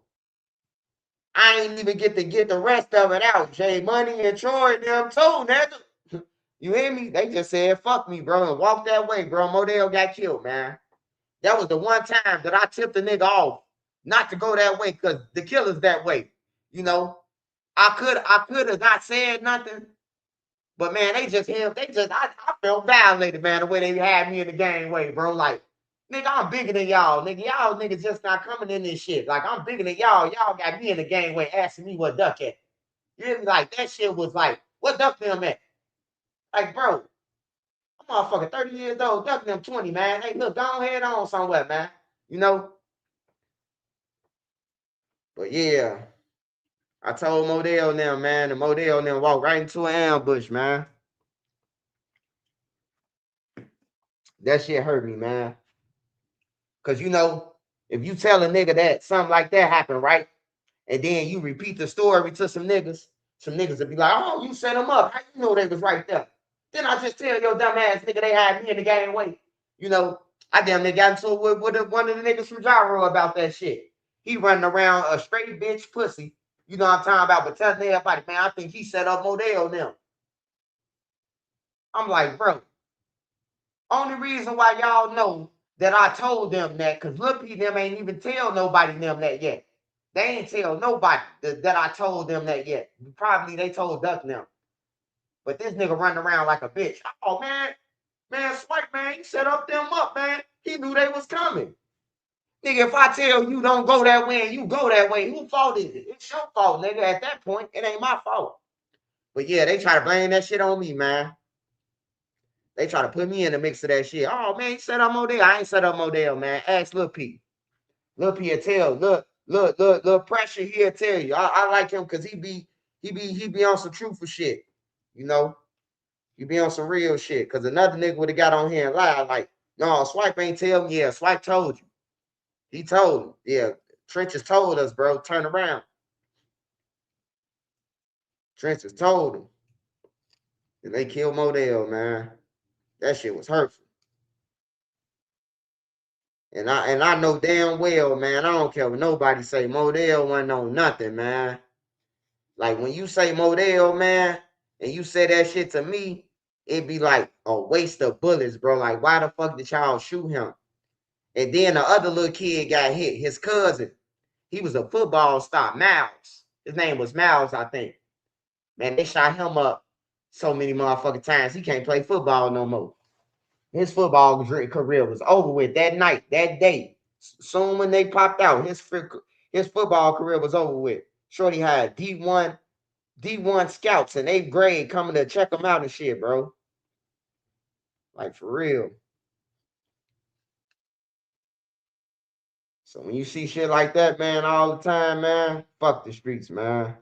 I ain't even get the rest of it out. Jay Money and Troy and them too, nigga. You hear me? They just said, fuck me, bro, and walk that way, bro. Modell got killed, man. That was the one time that I tipped the nigga off not to go that way because the killer's that way. You know, I could have not said nothing, but man, I felt violated, man, the way they had me in the gang way, bro. Like, nigga, I'm bigger than y'all, nigga. Y'all niggas just not coming in this shit. Like, I'm bigger than y'all. Y'all got me in the gang way asking me what duck at. You hear me? Like, that shit was like, what duck them at? Like, bro, I'm motherfucking 30 years old, duck them 20, man. Hey, look, go ahead on somewhere, man. You know? But yeah, I told Modell now, man, and Modell now walked right into an ambush, man. That shit hurt me, man. Cause you know, if you tell a nigga that something like that happened, right? And then you repeat the story to some niggas will be like, oh, you set them up. How you know they was right there? Then I just tell your dumb ass nigga they had me in the game way. You know, I damn near got into it with one of the niggas from Gyro about that shit. He running around a straight bitch pussy. You know what I'm talking about, but telling everybody, man, I think he set up Modell now. I'm like, bro, Only reason why y'all know that I told them that, because Lil P them ain't even tell nobody them that yet. They ain't tell nobody that I told them that yet. Probably they told Duck them. But this nigga running around like a bitch. Oh, man. Man, Swipe, man, he set up them up, man. He knew they was coming. Nigga, if I tell you don't go that way and you go that way, whose fault is it? It's your fault, nigga. At that point, it ain't my fault. But yeah, they try to blame that shit on me, man. They try to put me in the mix of that shit. Oh, man, you set up Modell. I ain't set up Modell, man. Ask Lil P. Lil P will tell. Look, Pressure, he'll tell you. I like him because he be on some truthful shit. You know? He be on some real shit. Because another nigga would have got on here and lied like, no, Swipe ain't tell me. Yeah, Swipe told you. He told him. Yeah, Trenches told us, bro. Turn around. Trenches told him. And they killed Modell, man. That shit was hurtful. And I know damn well, man, I don't care what nobody say. Modell wasn't on nothing, man. Like when you say Modell, man, and you say that shit to me, it'd be like a waste of bullets, bro. Like, why the fuck did y'all shoot him? And then the other little kid got hit, his cousin. He was a football star, Miles. His name was Miles, I think. Man, they shot him up so many motherfucking times. He can't play football no more. His football career was over with that night, that day. Soon when they popped out, his football career was over with. Shorty had D1 scouts in 8th grade coming to check him out and shit, bro. Like, for real. So when you see shit like that, man, all the time, man, fuck the streets, man.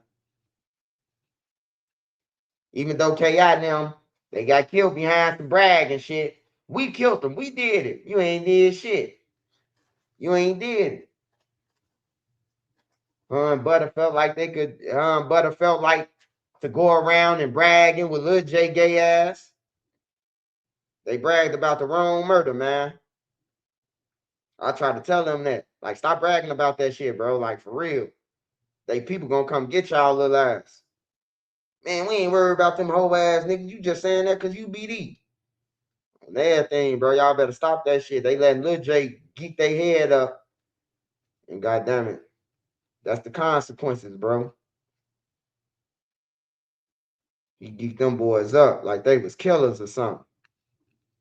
Even though KI and them, they got killed behind some brag and shit. We killed them. We did it. You ain't did shit. You ain't did it. Butter felt like they could. Butter felt like to go around and bragging with Lil J gay ass. They bragged about the wrong murder, man. I tried to tell them that. Like, stop bragging about that shit, bro. Like, for real. They people gonna come get y'all little ass. Man, we ain't worried about them whole ass niggas. You just saying that because you BD. That thing, bro. Y'all better stop that shit. They letting Lil J geek their head up. And goddamn it, that's the consequences, bro. He geeked them boys up like they was killers or something.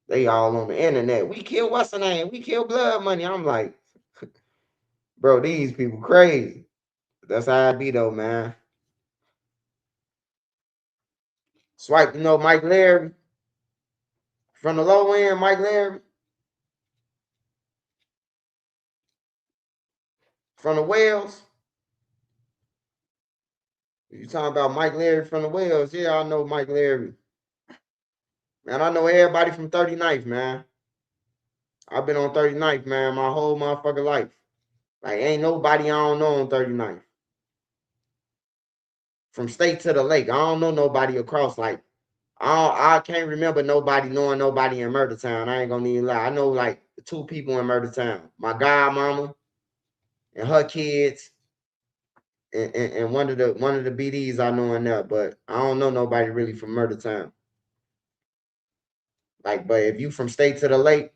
They all on the internet. We kill what's the name? We kill Blood Money. I'm like, bro, these people crazy. That's how I be though, man. Swipe, you know, Mike Larry. From the low end, Mike Larry. From the Wells. You talking about Mike Larry from the Wells? Yeah, I know Mike Larry. Man, I know everybody from 39th, man. I've been on 39th, man, my whole motherfucking life. Like, ain't nobody I don't know on 39th. From state to the lake, I don't know nobody across. Like, I can't remember nobody knowing nobody in Murder Town. I ain't gonna even lie. I know like 2 people in Murder Town. My godmama and her kids, and one of the BDs I know in there, but I don't know nobody really from Murder Town. Like, but if you from state to the lake,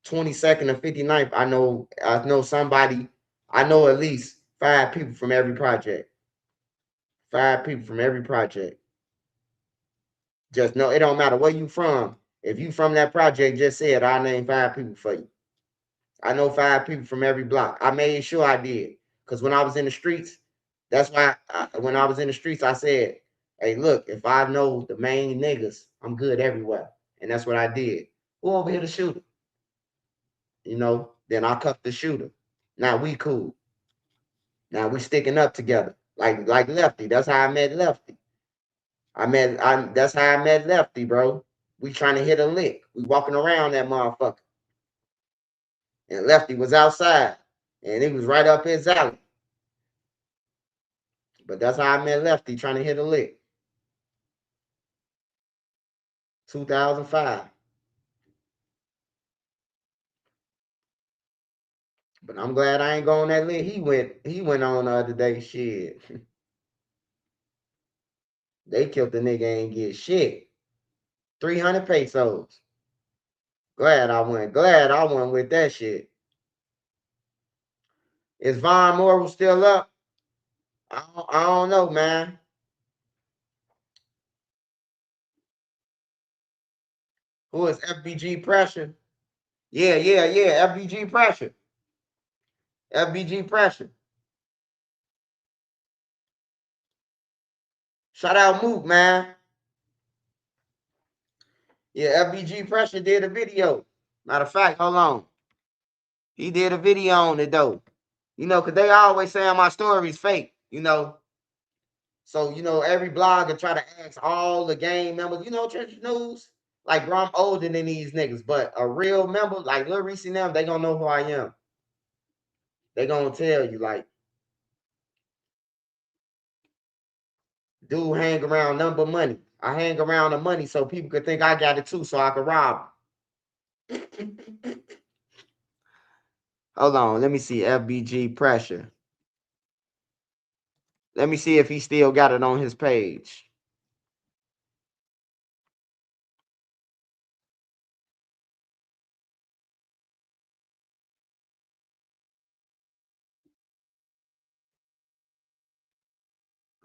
22nd and 59th, I know somebody. I know at least 5 people from every project. 5 people from every project. Just know it don't matter where you from. If you from that project, just say it. I'll name 5 people for you. I know 5 people from every block. I made sure I did. Because when I was in the streets, that's why when I was in the streets, I said, hey, look, if I know the main niggas, I'm good everywhere. And that's what I did. Who over here to shoot him? You know, then I cuffed the shooter. Now we cool. Now we sticking up together. Like Lefty. That's how I met Lefty. That's how I met Lefty, bro. We trying to hit a lick. We walking around that motherfucker. And Lefty was outside. And it was right up his alley. But that's how I met Lefty, trying to hit a lick. 2005. But I'm glad I ain't going that lick. He went on the other day. Shit. They killed the nigga, ain't get shit. 300 pesos. Glad I went with that shit. Is Von Moore still up? I don't know, man. Who is FBG Pressure? Yeah. FBG Pressure. FBG Pressure. Shout out Mook, man. Yeah, FBG Pressure did a video. Matter of fact, hold on. He did a video on it though. You know, cause they always saying my story's fake, you know. So, you know, every blogger try to ask all the gang members, you know, Church News. Like, bro, I'm older than these niggas, but a real member, like Lil Reese and them, they gonna know who I am. They gonna tell you, like, dude hang around number money. I hang around the money so people could think I got it too, so I could rob them. Hold on, let me see FBG Pressure. Let me see if he still got it on his page.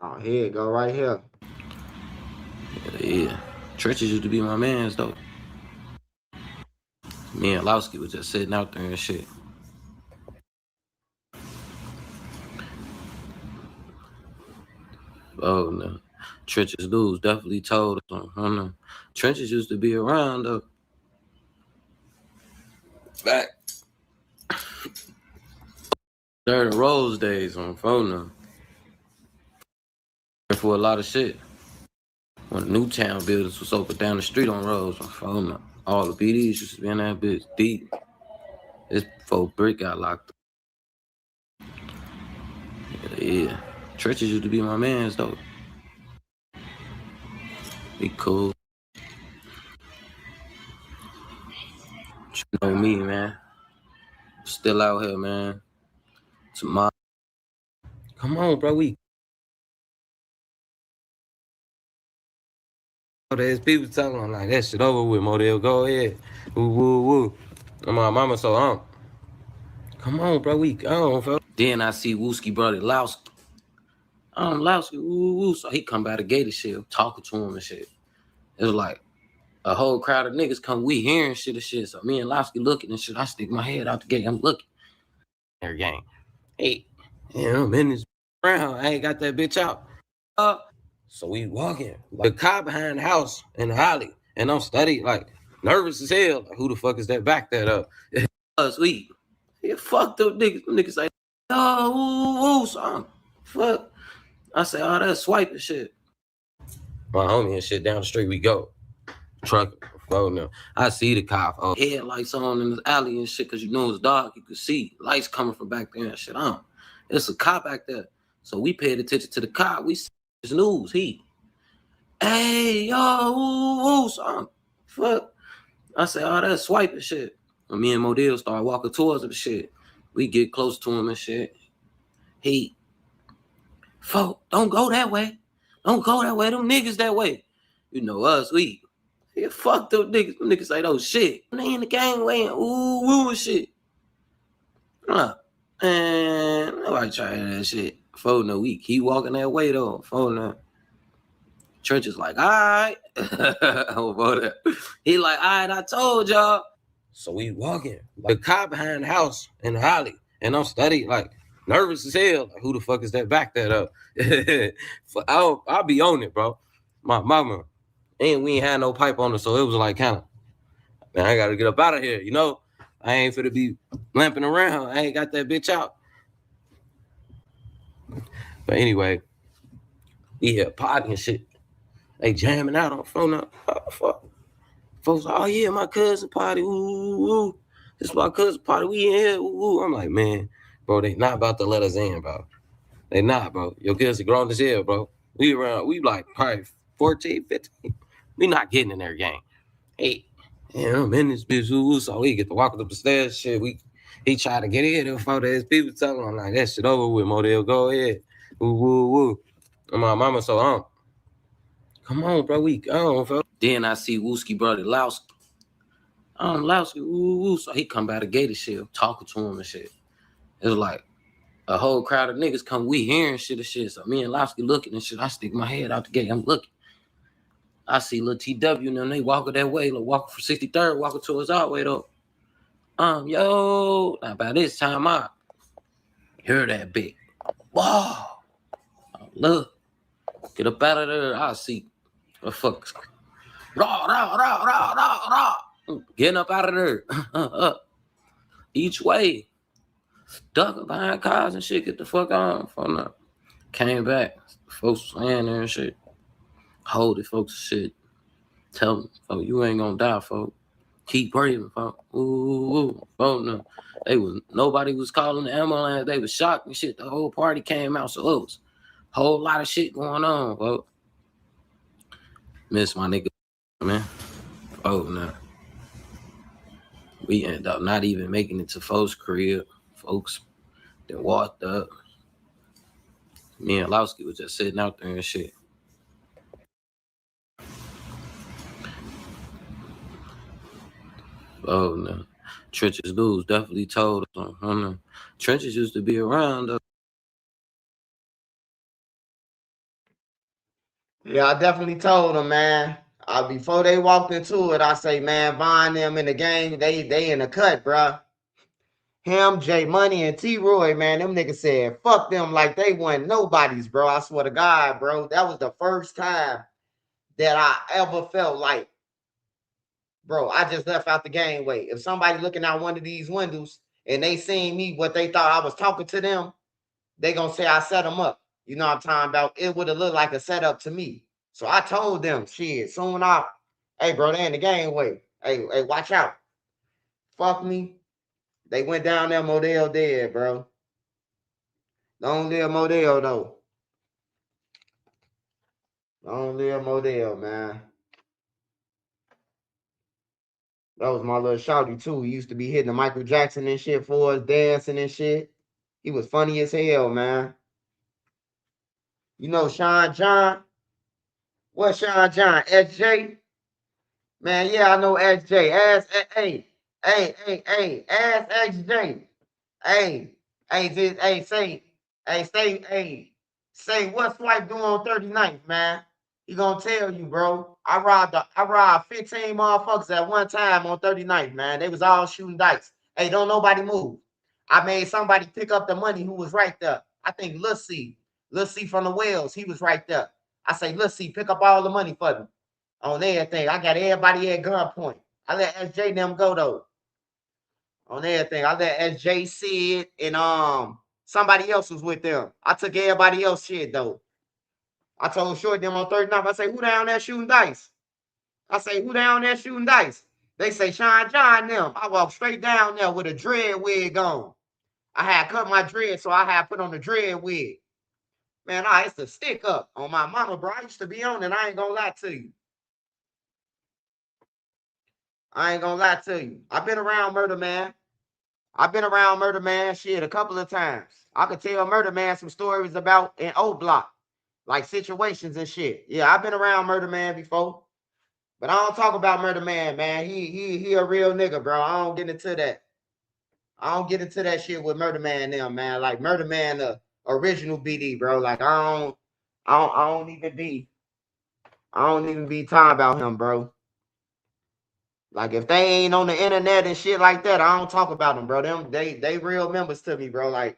Oh, here you go, right here. Yeah. Churches used to be my mans, though. Me and Lowski was just sitting out there and shit. Oh, no. Trenches dudes definitely told us. I don't know. Trenches used to be around, though. Back during the Rose days on phone now. For a lot of shit. When the Newtown buildings was open down the street on Rose on phone now. All the BDs used to be in that bitch deep. This before Brick got locked up. Yeah. Churches used to be my mans, though. Be cool. You know me, man. Still out here, man. Tomorrow. Come on, bro. There's people talking I'm like, that shit over with, Modell. Go ahead. Woo, woo, woo. And my mama so come on, bro. We gone, fella. Then I see Wooski brother Lowski. Lowski, woo, woo. So he come by the gate and shit, talking to him and shit. It was like a whole crowd of niggas come, we hearing shit and shit. So me and Lowski looking and shit. I stick my head out the gate. I'm looking. Their gang. Hey, yeah, I'm in this round. I ain't got that bitch out. So we walking. Like the car behind the house in the alley. And I'm steady, like, nervous as hell. Like, who the fuck is that back that up? Sweet. Yeah, fuck them niggas. Them niggas like, oh, woo, son. Fuck. I say, oh, that's swiping shit. My homie and shit down the street, we go. Truck, phone now. I see the cop. Oh, headlights on in the alley and shit, because you know it's dark. You can see lights coming from back there and shit. It's a cop back there. So we paid attention to the cop. We see his news. Hey, yo, woo, son. Fuck. I say, oh, that's swiping shit. And me and Modell start walking towards him and shit. We get close to him and shit. Fuck, don't go that way. Don't go that way. Them niggas that way. You know us, fuck them niggas. Them niggas say, oh, shit. They in the gangway and woo and shit. And nobody trying that shit. Phone no, we keep walking that way though. Phone no. Church is like, all right. He like, all right, I told y'all. So we walking. The car behind the house in the alley. And I'm steady, like, nervous as hell. Like, who the fuck is that back that up? I'll be on it, bro. My mama. And we ain't had no pipe on it, so it was like kind of, man, I gotta get up out of here, you know? I ain't finna be lamping around. I ain't got that bitch out. But anyway, we here partying and shit. They jamming out on phone up. Oh, fuck. Folks, oh yeah, my cousin party. Ooh. This is my cousin party. We in here. Ooh. I'm like, man, bro, they not about to let us in, bro. They not, bro. Your kids are grown as hell, bro. We like probably 14, 15. We not getting in there, gang. Hey, yeah, I'm in this bitch. Ooh, so we get to walking up the stairs. Shit, he tried to get in there before there's people telling him, I'm like, that shit over with, Modell. Go ahead. Woo. And my mama so come on, bro, we gone, bro. Then I see Wooski brother Lowski. Lowski, ooh. So he come by the gate and shit, I'm talking to him and shit. It was like a whole crowd of niggas come, we hearing shit and shit. So me and Lowski looking and shit. I stick my head out the gate. I'm looking. I see little TW and them, they walking that way, like walking from 63rd, walking towards our way though. Yo, now by this time I hear that big. Wow. Look, get up out of there. I see the fuck. Rah. Getting up out of there. Each way. Ducking behind cars and shit. Get the fuck on. From there. Came back. Folks was laying there and shit. Hold it, folks, shit. Tell them, folks, you ain't gonna die, folks. Keep breathing, folks. Ooh. Folks, no. Nobody was calling the ambulance. They was shocked and shit. The whole party came out, so it was a whole lot of shit going on, folks. Miss my nigga, man. Oh, no. We ended up not even making it to folks' crib. Folks that walked up. Me and Lowski was just sitting out there and shit. Oh, no. Trenches dudes definitely told us. Trenches used to be around, though. Yeah, I definitely told them, man. Before they walked into it, I say, man, Von them in the game, they in the cut, bruh. Him, J Money, and T Roy, man, them niggas said, fuck them like they wasn't nobody's, bro. I swear to God, bro. That was the first time that I ever felt like, bro, I just left out the game way. If somebody looking out one of these windows and they seen me, what they thought I was talking to them, they gonna say I set them up. You know what I'm talking about? It would have looked like a setup to me. So I told them, shit, soon hey, bro, they in the game way. Hey, watch out. Fuck me. They went down there, Modell dead, bro. Long live Modell, though. Long live Modell, man. That was my little shouty, too. He used to be hitting the Michael Jackson and shit for us, dancing and shit. He was funny as hell, man. You know Sean John? What Sean John? SJ? Man, yeah, I know SJ. Ask SJ. Say what Swipe doing on 39th, man. He gonna tell you, bro. I robbed 15 motherfuckers at one time on 39th, man. They was all shooting dice. Hey, don't nobody move. I made somebody pick up the money who was right there. I think Lil C from the Wells, he was right there. I say, Lil C, pick up all the money for them. On everything. I got everybody at gunpoint. I let SJ and them go though. On everything. I let SJ see it and somebody else was with them. I took everybody else shit though. I told Short them on 39th. I say, who down there shooting dice? They say Sean John them. I walked straight down there with a dread wig on. I had cut my dread, so I had put on the dread wig. Man, I used to stick up on my mama, bro. I used to be on it. I ain't gonna lie to you. I've been around Murder Man. Shit a couple of times. I could tell Murder Man some stories about in Oblock, like situations and shit. Yeah, I've been around Murder Man before. But I don't talk about Murder Man, man. He a real nigga, bro. I don't get into that shit with Murder Man now, man. Like Murder Man, the original BD, bro. Like I don't even be talking about him, bro. Like if they ain't on the internet and shit like that, I don't talk about them, bro. They real members to me, bro. Like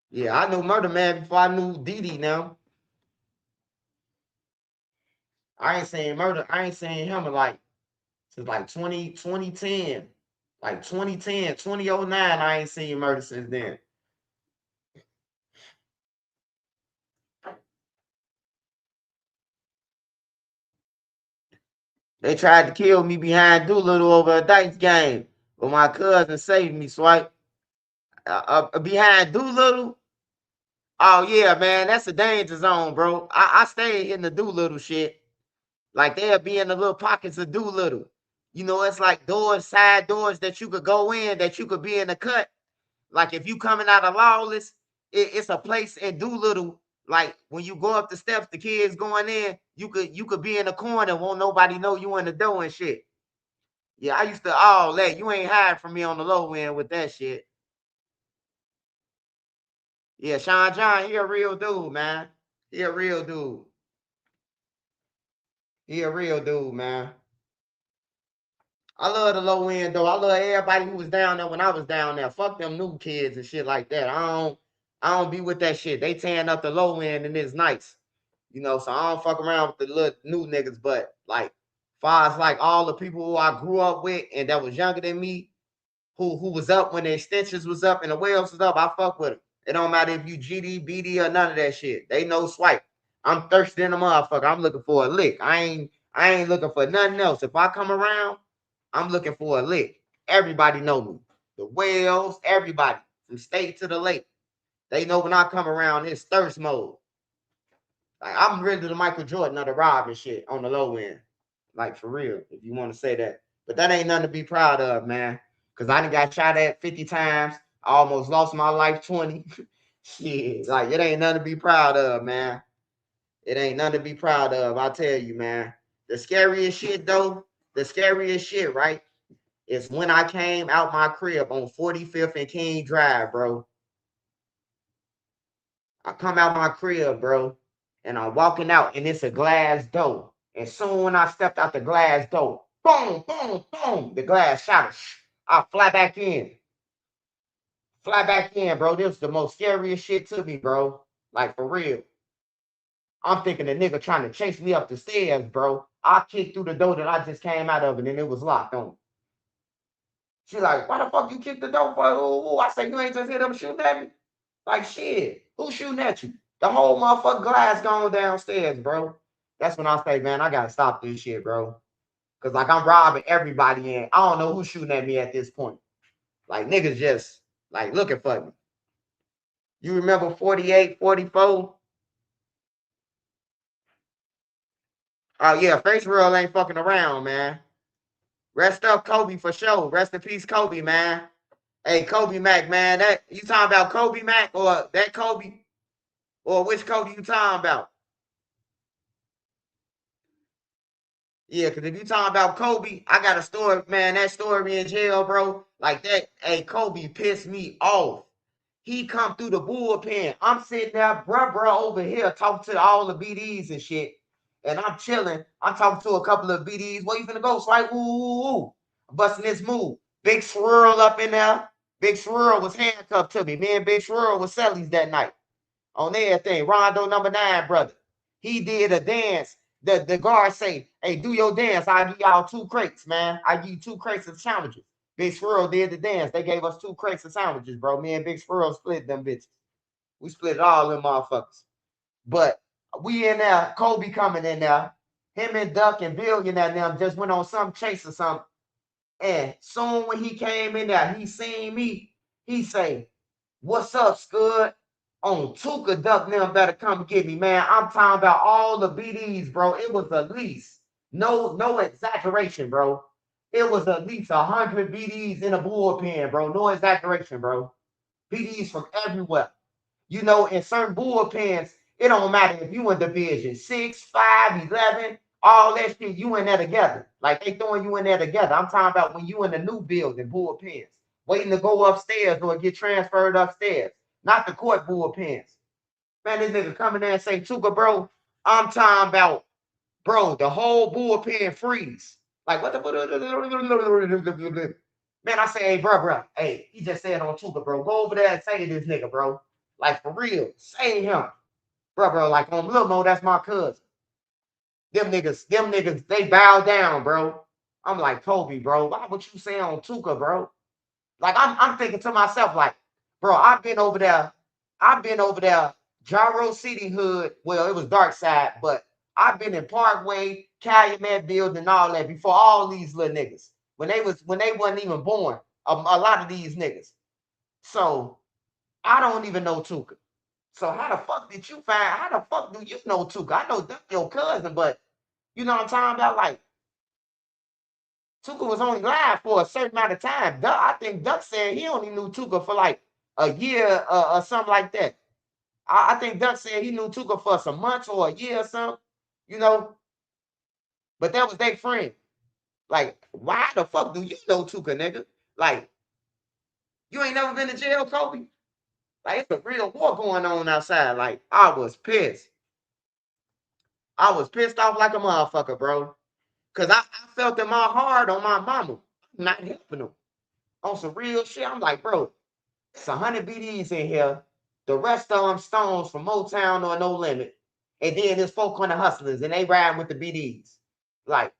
yeah, I knew Murder Man before I knew DD now. I ain't saying him in like since like 2010. Like 2010, 2009, I ain't seen Murder since then. They tried to kill me behind Doolittle over a dice game, but my cousin saved me, Swipe. Behind Doolittle? Oh, yeah, man, that's a danger zone, bro. I stay in the Doolittle shit. Like, they'll be in the little pockets of Doolittle. You know, it's like doors, side doors that you could go in, that you could be in the cut. Like if you coming out of Lawless, it's a place in Doolittle. Like when you go up the steps, the kids going in, you could be in the corner, won't nobody know you in the door and shit. Yeah, I used to all that. You ain't hide from me on the low end with that shit. Yeah, Sean John, he a real dude, man. He a real dude. He a real dude, man. I love the low end though. I love everybody who was down there when I was down there. Fuck them new kids and shit like that. I don't be with that shit. They tearing up the low end and it's nice. You know, so I don't fuck around with the little new niggas, but like far as like all the people who I grew up with and that was younger than me, who was up when the extensions was up and the whales was up, I fuck with them. It don't matter if you GD, BD, or none of that shit. They no swipe. I'm thirsty in the motherfucker. I'm looking for a lick. I ain't looking for nothing else. If I come around, I'm looking for a lick. Everybody know me. The whales, everybody. From state to the lake. They know when I come around, it's thirst mode. Like I'm really the Michael Jordan of the rob and shit on the low end. Like for real, if you want to say that. But that ain't nothing to be proud of, man. Cause I done got shot at 50 times. I almost lost my life 20. Shit, like it ain't nothing to be proud of, man. It ain't nothing to be proud of. I tell you, man. The scariest shit though, the scariest shit, right? Is when I came out my crib on 45th and King Drive, bro. I come out my crib, bro, and I'm walking out, and it's a glass door. And soon when I stepped out the glass door, boom, boom, boom, the glass shattered. I fly back in. Fly back in, bro. This was the most scariest shit to me, bro. Like, for real. I'm thinking the nigga trying to chase me up the stairs, bro. I kicked through the door that I just came out of, and then it was locked on. She like, why the fuck you kicked the door for? Ooh, I say, you ain't just hit them shooting at me? Like, shit, who's shooting at you? The whole motherfucking glass going downstairs, bro. That's when I say, man, I gotta stop this shit, bro. Cause like I'm robbing everybody and I don't know who's shooting at me at this point. Like niggas just like looking for me. You remember 48, 44? Oh yeah, Face Real ain't fucking around, man. Rest up Kobe for sure. Rest in peace, Kobe, man. Hey, Kobe Mac, man. That you talking about Kobe Mac or that Kobe? Or which Kobe you talking about? Yeah, because if you talking about Kobe, I got a story, man. That story in jail, bro. Like that, hey, Kobe pissed me off. He come through the bullpen. I'm sitting there, bruh, over here, talking to all the BDs and shit. And I'm chilling. I'm talking to a couple of BDs. Where you finna go? Swipe, woo. Busting this move. Big Swirl up in there. Big Swirl was handcuffed to me. Me and Big Swirl was sellies that night. On everything. Rondo number 9, brother. He did a dance. The guard say, hey, do your dance. I'll give y'all 2 crates, man. I give you 2 crates of sandwiches. Big Swirl did the dance. They gave us 2 crates of sandwiches, bro. Me and Big Swirl split them bitches. We split all them motherfuckers. But we in there, Kobe coming in there. Him and Duck and Billionaire and them just went on some chase or something. And soon when he came in there, he seen me. He say, what's up, Scud? On Tuka Duck them better come get me, man. I'm talking about all the BDs, bro. It was at least, no exaggeration, bro. It was at least 100 BDs in a bullpen, bro. No exaggeration, bro. BDs from everywhere. You know, in certain bullpens, it don't matter if you in division 6, 5, 11, all that shit, you in there together. Like they throwing you in there together. I'm talking about when you in the new building, bullpens, waiting to go upstairs or get transferred upstairs. Not the court bullpens. Man, this nigga coming there and say, Tuka, bro, I'm talking about, bro, the whole bullpen freeze. Like, what the man, I say, hey, bro, hey, he just said on Tuka, bro. Go over there and say to this nigga, bro. Like, for real, say him. Bro, like, on Lil Mo, that's my cousin. Them niggas, they bow down, bro. I'm like, Kobe, bro, why would you say on Tuka, bro? Like I'm thinking to myself, like, bro, I've been over there, Gyro City Hood. Well, it was Dark Side, but I've been in Parkway, Calumet Building, and all that before all these little niggas. When they wasn't even born, a lot of these niggas. So I don't even know Tuka. So how the fuck did you find? How the fuck do you know Tuka? I know that's your cousin, but you know what I'm talking about? Like, Tuka was only live for a certain amount of time. I think Duck said he only knew Tuka for like a year or something like that. I think Durk said he knew Tuka for some months or a year or something, you know. But that was their friend. Like, why the fuck do you know Tuka, nigga? Like, you ain't never been to jail, Kobe? Like, it's a real war going on outside. Like, I was pissed. I was pissed off like a motherfucker, bro. Because I felt in my heart on my mama. I'm not helping them. On some real shit, I'm like, bro, it's 100 BDs in here. The rest of them stones from Motown or No Limit. And then there's 400 hustlers, and they riding with the BDs. Like,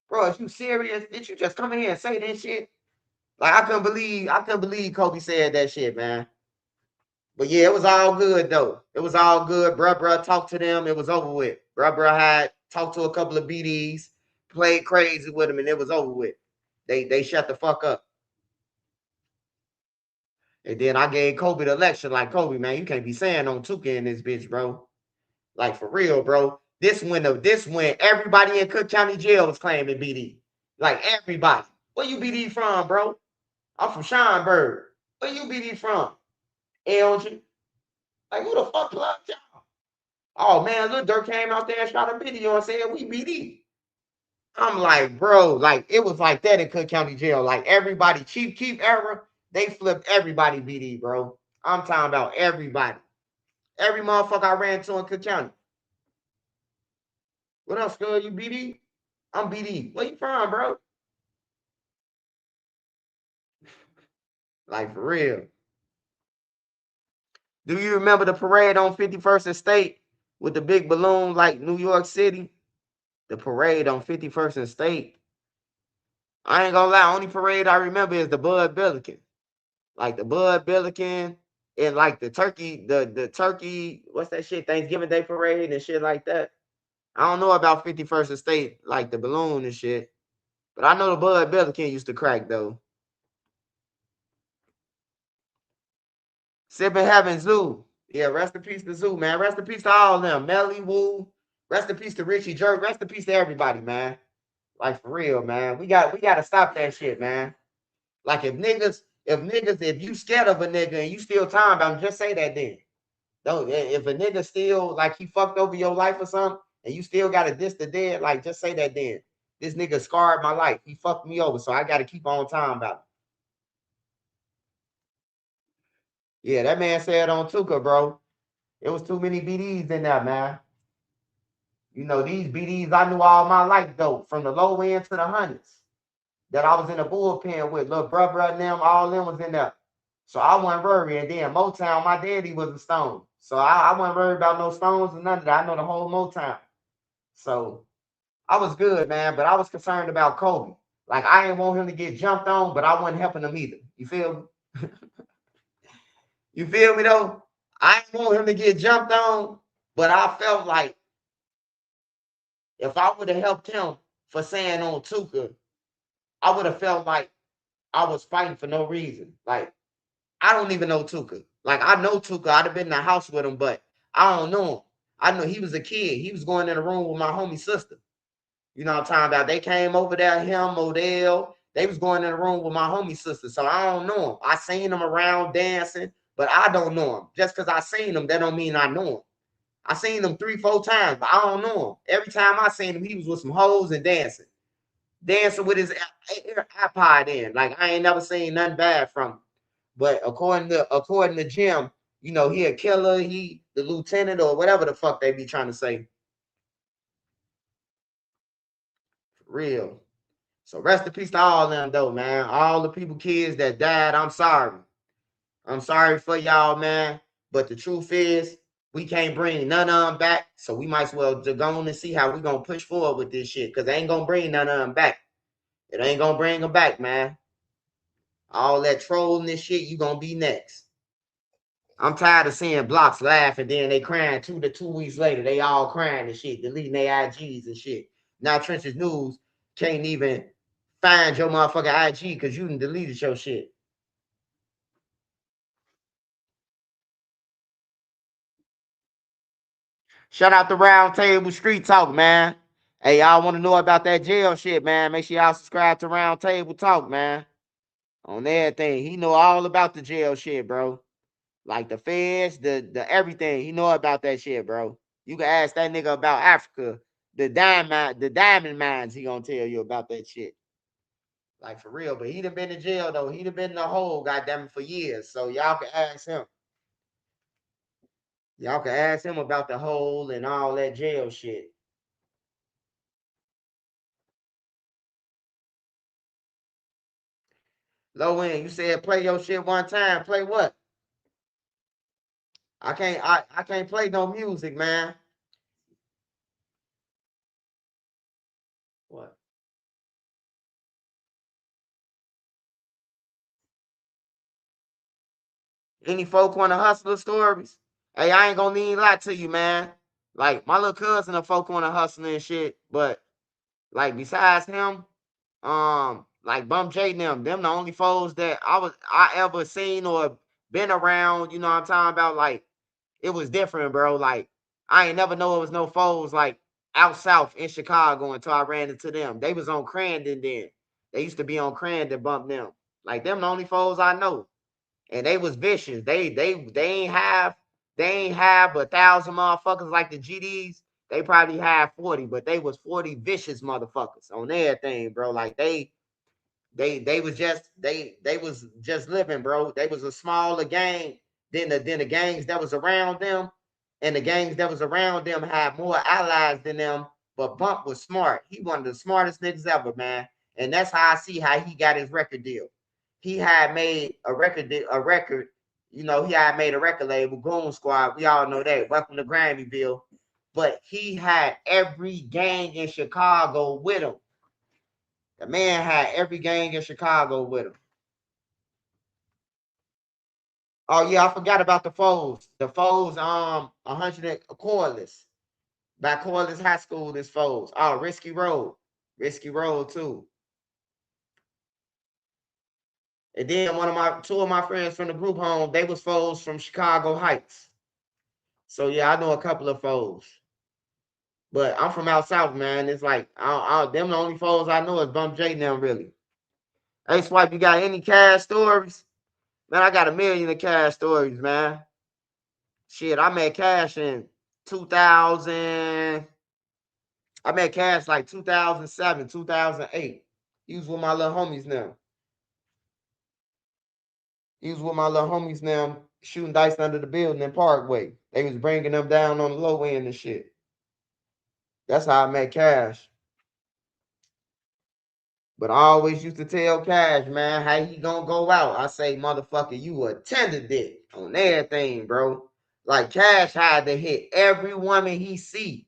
bro, is you serious? Did you just come in here and say this shit? Like, I couldn't believe Kobe said that shit, man. But yeah, it was all good though. It was all good. Bruh talked to them. It was over with. Bruh had talked to a couple of BDs, played crazy with them, and it was over with. They shut the fuck up. And then I gave Kobe the lecture, like, Kobe, man, you can't be saying on Tuka in this bitch, bro. Like, for real, bro. This when everybody in Cook County Jail was claiming BD. Like, everybody. Where you BD from, bro? I'm from Schomburg. Where you BD from? Elgin. Like, who the fuck plugged y'all? Oh, man, Lil Durk came out there and shot a video and said we BD. I'm like, bro, like, it was like that in Cook County Jail. Like, everybody, Chief Keef era, they flipped everybody BD, bro. I'm talking about everybody. Every motherfucker I ran to in Cook County. What up, Scud? You BD? I'm BD. Where you from, bro? Like, for real. Do you remember the parade on 51st and State with the big balloon like New York City? The parade on 51st and State. I ain't gonna lie, only parade I remember is the Bud Billiken. Like the Bud Billiken and like the turkey, what's that shit? Thanksgiving Day parade and shit like that. I don't know about 51st and State, like the balloon and shit. But I know the Bud Billiken used to crack though. Sipping Heaven Zoo. Yeah, rest in peace to Zoo, man. Rest in peace to all of them. Melly Woo. Rest in peace to Richie Jerk. Rest in peace to everybody, man. Like for real, man. We gotta stop that shit, man. Like if you scared of a nigga and you still talking about him, just say that then. Don't if a nigga still like he fucked over your life or something, and you still gotta diss the dead, like just say that then. This nigga scarred my life. He fucked me over, so I gotta keep on talking about it. Yeah, that man said on Tuka, bro. It was too many BDs in there, man. You know, these BDs I knew all my life, though, from the low end to the hundreds. That I was in the bullpen with. Little brother and them, all them was in there. So I wasn't worried. And then Motown, my daddy was a Stone. So I wasn't worried about no Stones or none of that. I know the whole Motown. So I was good, man. But I was concerned about Kobe. Like, I didn't want him to get jumped on, but I wasn't helping him either. You feel me? You feel me, though? I didn't want him to get jumped on, but I felt like if I would have helped him for saying on Tuka, I would have felt like I was fighting for no reason. Like, I don't even know Tuka. Like, I know Tuka. I'd have been in the house with him, but I don't know him. I know he was a kid. He was going in the room with my homie sister. You know what I'm talking about? They came over there, him, Modell. They was going in the room with my homie sister. So I don't know him. I seen him around dancing, but I don't know him. Just because I seen him, that don't mean I know him. I seen him 3-4 times, but I don't know him. Every time I seen him, he was with some hoes and dancing with his iPod in. Like I ain't never seen nothing bad from him. But according to Jim, you know, he a killer, he the lieutenant or whatever the fuck they be trying to say. For real. So rest in peace to all of them though, man. All the people, kids that died, I'm sorry. I'm sorry for y'all, man. But the truth is, we can't bring none of them back. So we might as well go on and see how we gonna push forward with this shit. Cause they ain't gonna bring none of them back. It ain't gonna bring them back, man. All that trolling and shit, you gonna be next. I'm tired of seeing blocks laugh and then they crying 2 weeks later. They all crying and shit, deleting their IGs and shit. Now Trenches News can't even find your motherfucking IG because you done deleted your shit. Shout out to Round Table Street Talk, man. Hey, y'all want to know about that jail shit, man? Make sure y'all subscribe to Round Table Talk, man. On everything. He know all about the jail shit, bro. Like the feds, the everything. He know about that shit, bro. You can ask that nigga about Africa. The diamond mines, he gonna tell you about that shit. Like for real. But he done been in jail though. He done been in the hole, goddamn it, for years. So y'all can ask him. Y'all can ask him about the hole and all that jail shit. Low end, you said play your shit one time. Play what? I can't play no music, man. What? Any folk want to hustler stories? Hey, I ain't gonna even lie to you, man. Like my little cousin, a folk want to hustle and shit, but like besides him, like Bum J and them the only foes that I ever seen or been around. You know what I'm talking about? Like it was different, bro. Like I ain't never know it was no foes like out south in Chicago until I ran into them. They was on Crandon then. They used to be on Crandon, bump them. Like them the only foes I know. And they was vicious. They ain't have 1,000 motherfuckers like the GDs. They probably had 40, but they was 40 vicious motherfuckers on everything, bro. Like they was just living, bro. They was a smaller gang than the gangs that was around them, and the gangs that was around them had more allies than them. But Bump was smart. He one of the smartest niggas ever, man. And that's how I see how he got his record deal. He had made a record. You know, he had made a record label, Goon Squad. We all know that. Welcome to Grammyville. But he had every gang in Chicago with him. The man had every gang in Chicago with him. Oh yeah, I forgot about the foes. The foes, 100 Corliss. By Corliss High School, this foes. Oh, Risky Road. Risky Road too. And then two of my friends from the group home, they was foes from Chicago Heights. So yeah, I know a couple of foes. But I'm from out south, man. It's like them the only foes I know is Bump J now, really. Hey, Swipe, you got any cash stories? Man, I got a million of cash stories, man. Shit, I made cash in 2000. I made cash like 2007, 2008. He was with my little homies now. He was with my little homies now, shooting dice under the building in Parkway. They was bringing them down on the low end and shit. That's how I made cash. But I always used to tell Cash, man, how he gonna go out? I say, motherfucker, you a tender dick on everything, bro. Like Cash had to hit every woman he see.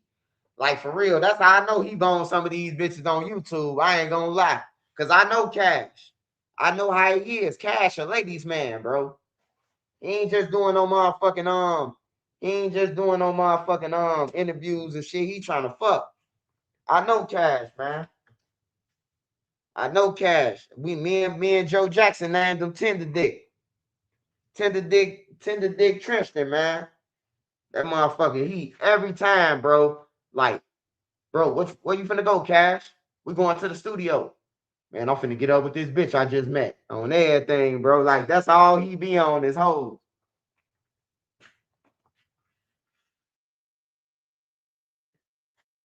Like for real. That's how I know he boned some of these bitches on YouTube. I ain't gonna lie. Cause I know Cash. I know how he is. Cash a ladies man, bro. He ain't just doing no motherfucking he ain't just doing no motherfucking interviews and shit. He trying to fuck. I know Cash, man. I know Cash. Me and Joe Jackson named him Tender Dick. Tender Dick Tristan, man. That motherfucker, he every time, bro. Like, bro, where you finna go, Cash? We going to the studio. Man, I'm finna get up with this bitch I just met. On everything, bro. Like, that's all he be on is hoes.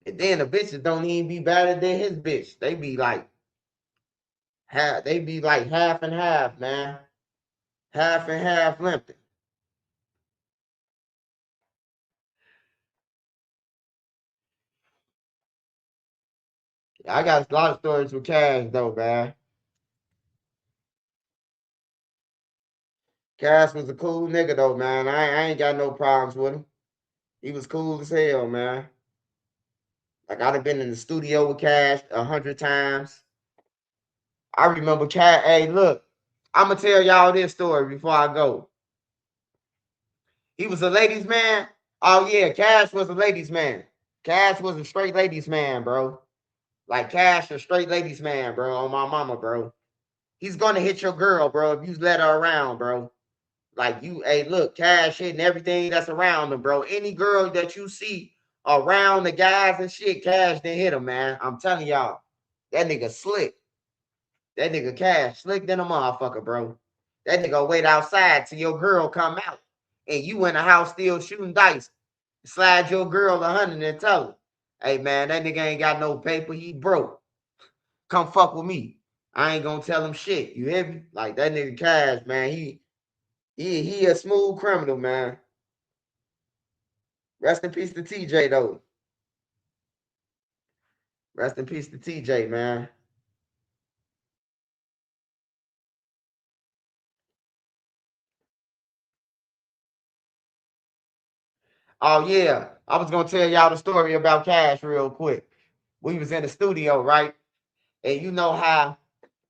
And then the bitches don't even be better than his bitch. They be like half and half, man. Half and half limping. I got a lot of stories with Cash though, man. Cash was a cool nigga though, man. I ain't got no problems with him. He was cool as hell, man. Like I'd have been in the studio with Cash 100 times. I remember Cash. Hey, look, I'm gonna tell y'all this story before I go. He was a ladies' man. Oh yeah, Cash was a ladies' man. Cash was a straight ladies' man, bro. Like Cash a straight ladies' man, bro. On my mama, bro. He's gonna hit your girl, bro, if you let her around, bro. Like you, hey, look, Cash hitting everything that's around him, bro. Any girl that you see around the guys and shit, Cash didn't hit him, man. I'm telling y'all, that nigga slick. That nigga Cash slick than a motherfucker, bro. That nigga wait outside till your girl come out, and you in the house still shooting dice. Slide your girl 100 and tell her, hey man, that nigga ain't got no paper, he broke. Come fuck with me. I ain't gonna tell him shit. You hear me? Like that nigga Cash, man, he a smooth criminal, man. Rest in peace to TJ though. Rest in peace to TJ, man. Oh yeah, I was gonna tell y'all the story about Cash real quick. We was in the studio, right? And you know how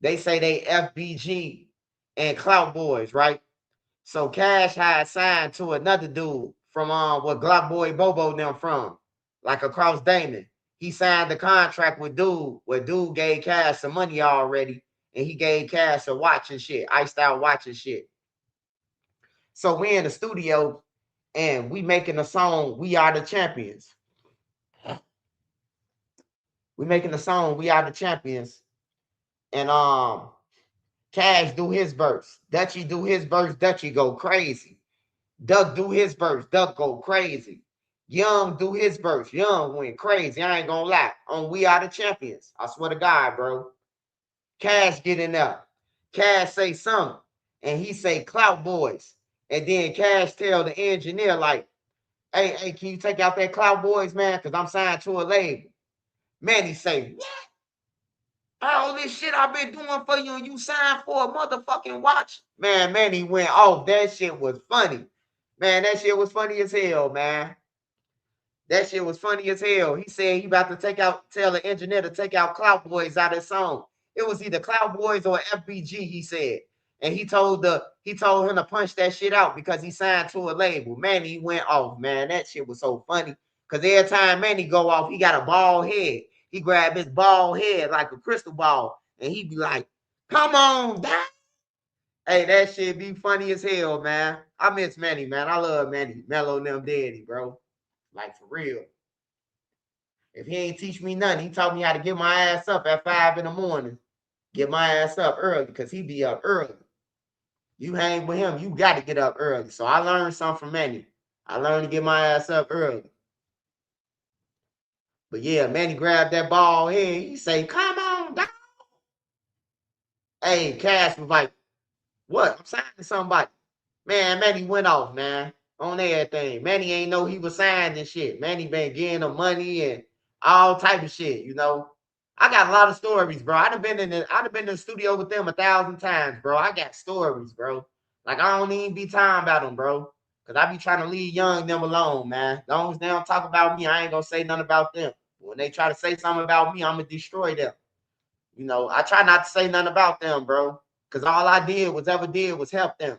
they say they FBG and Clout Boys, right? So Cash had signed to another dude from where Glock Boy Bobo them from, like across Damon. He signed the contract with dude, where dude gave Cash some money already, and he gave Cash a watch and shit, iced out watch and shit. So we in the studio and we making a song, We Are the Champions. We making the song, We Are the Champions. And Cash do his verse. Dutchy do his verse, Dutchy go crazy. Duck do his verse, Duck go crazy. Young do his verse, Young went crazy. I ain't gonna lie. On We Are the Champions. I swear to God, bro. Cash get in there. Cash say something. And he say Clout Boys. And then Cash tell the engineer, like, hey, can you take out that Clout Boys, man? Because I'm signed to a label. Man, he say, what? All this shit I've been doing for you and you signed for a motherfucking watch? Man, he went off. That shit was funny. Man, that shit was funny as hell, man. That shit was funny as hell. He said he about to tell the engineer to take out Clout Boys out of his song. It was either Clout Boys or FBG, he said. And he told him to punch that shit out because he signed to a label. Man, he went off, man. That shit was so funny. Because every time Manny go off, he got a bald head. He grab his bald head like a crystal ball. And he be like, come on, Doc. Hey, that shit be funny as hell, man. I miss Manny, man. I love Manny. Mellow and them daddy, bro. Like, for real. If he ain't teach me nothing, he taught me how to get my ass up at 5 in the morning. Get my ass up early because he be up early. You hang with him, you got to get up early. So I learned something from Manny. I learned to get my ass up early. But yeah, Manny grabbed that ball head. He say, come on, dog. Hey, Cash was like, what? I'm signing somebody. Man, Manny went off, man, on everything. Manny ain't know he was signed and shit. Manny been getting him money and all type of shit, you know. I got a lot of stories, bro. I'd have been in the studio with them 1,000 times, bro. I got stories, bro. Like I don't even be talking about them, bro. Cause I be trying to leave young them alone, man. As long as they don't talk about me, I ain't gonna say nothing about them. When they try to say something about me, I'm gonna destroy them. You know, I try not to say nothing about them, bro. Cause all I ever did was help them.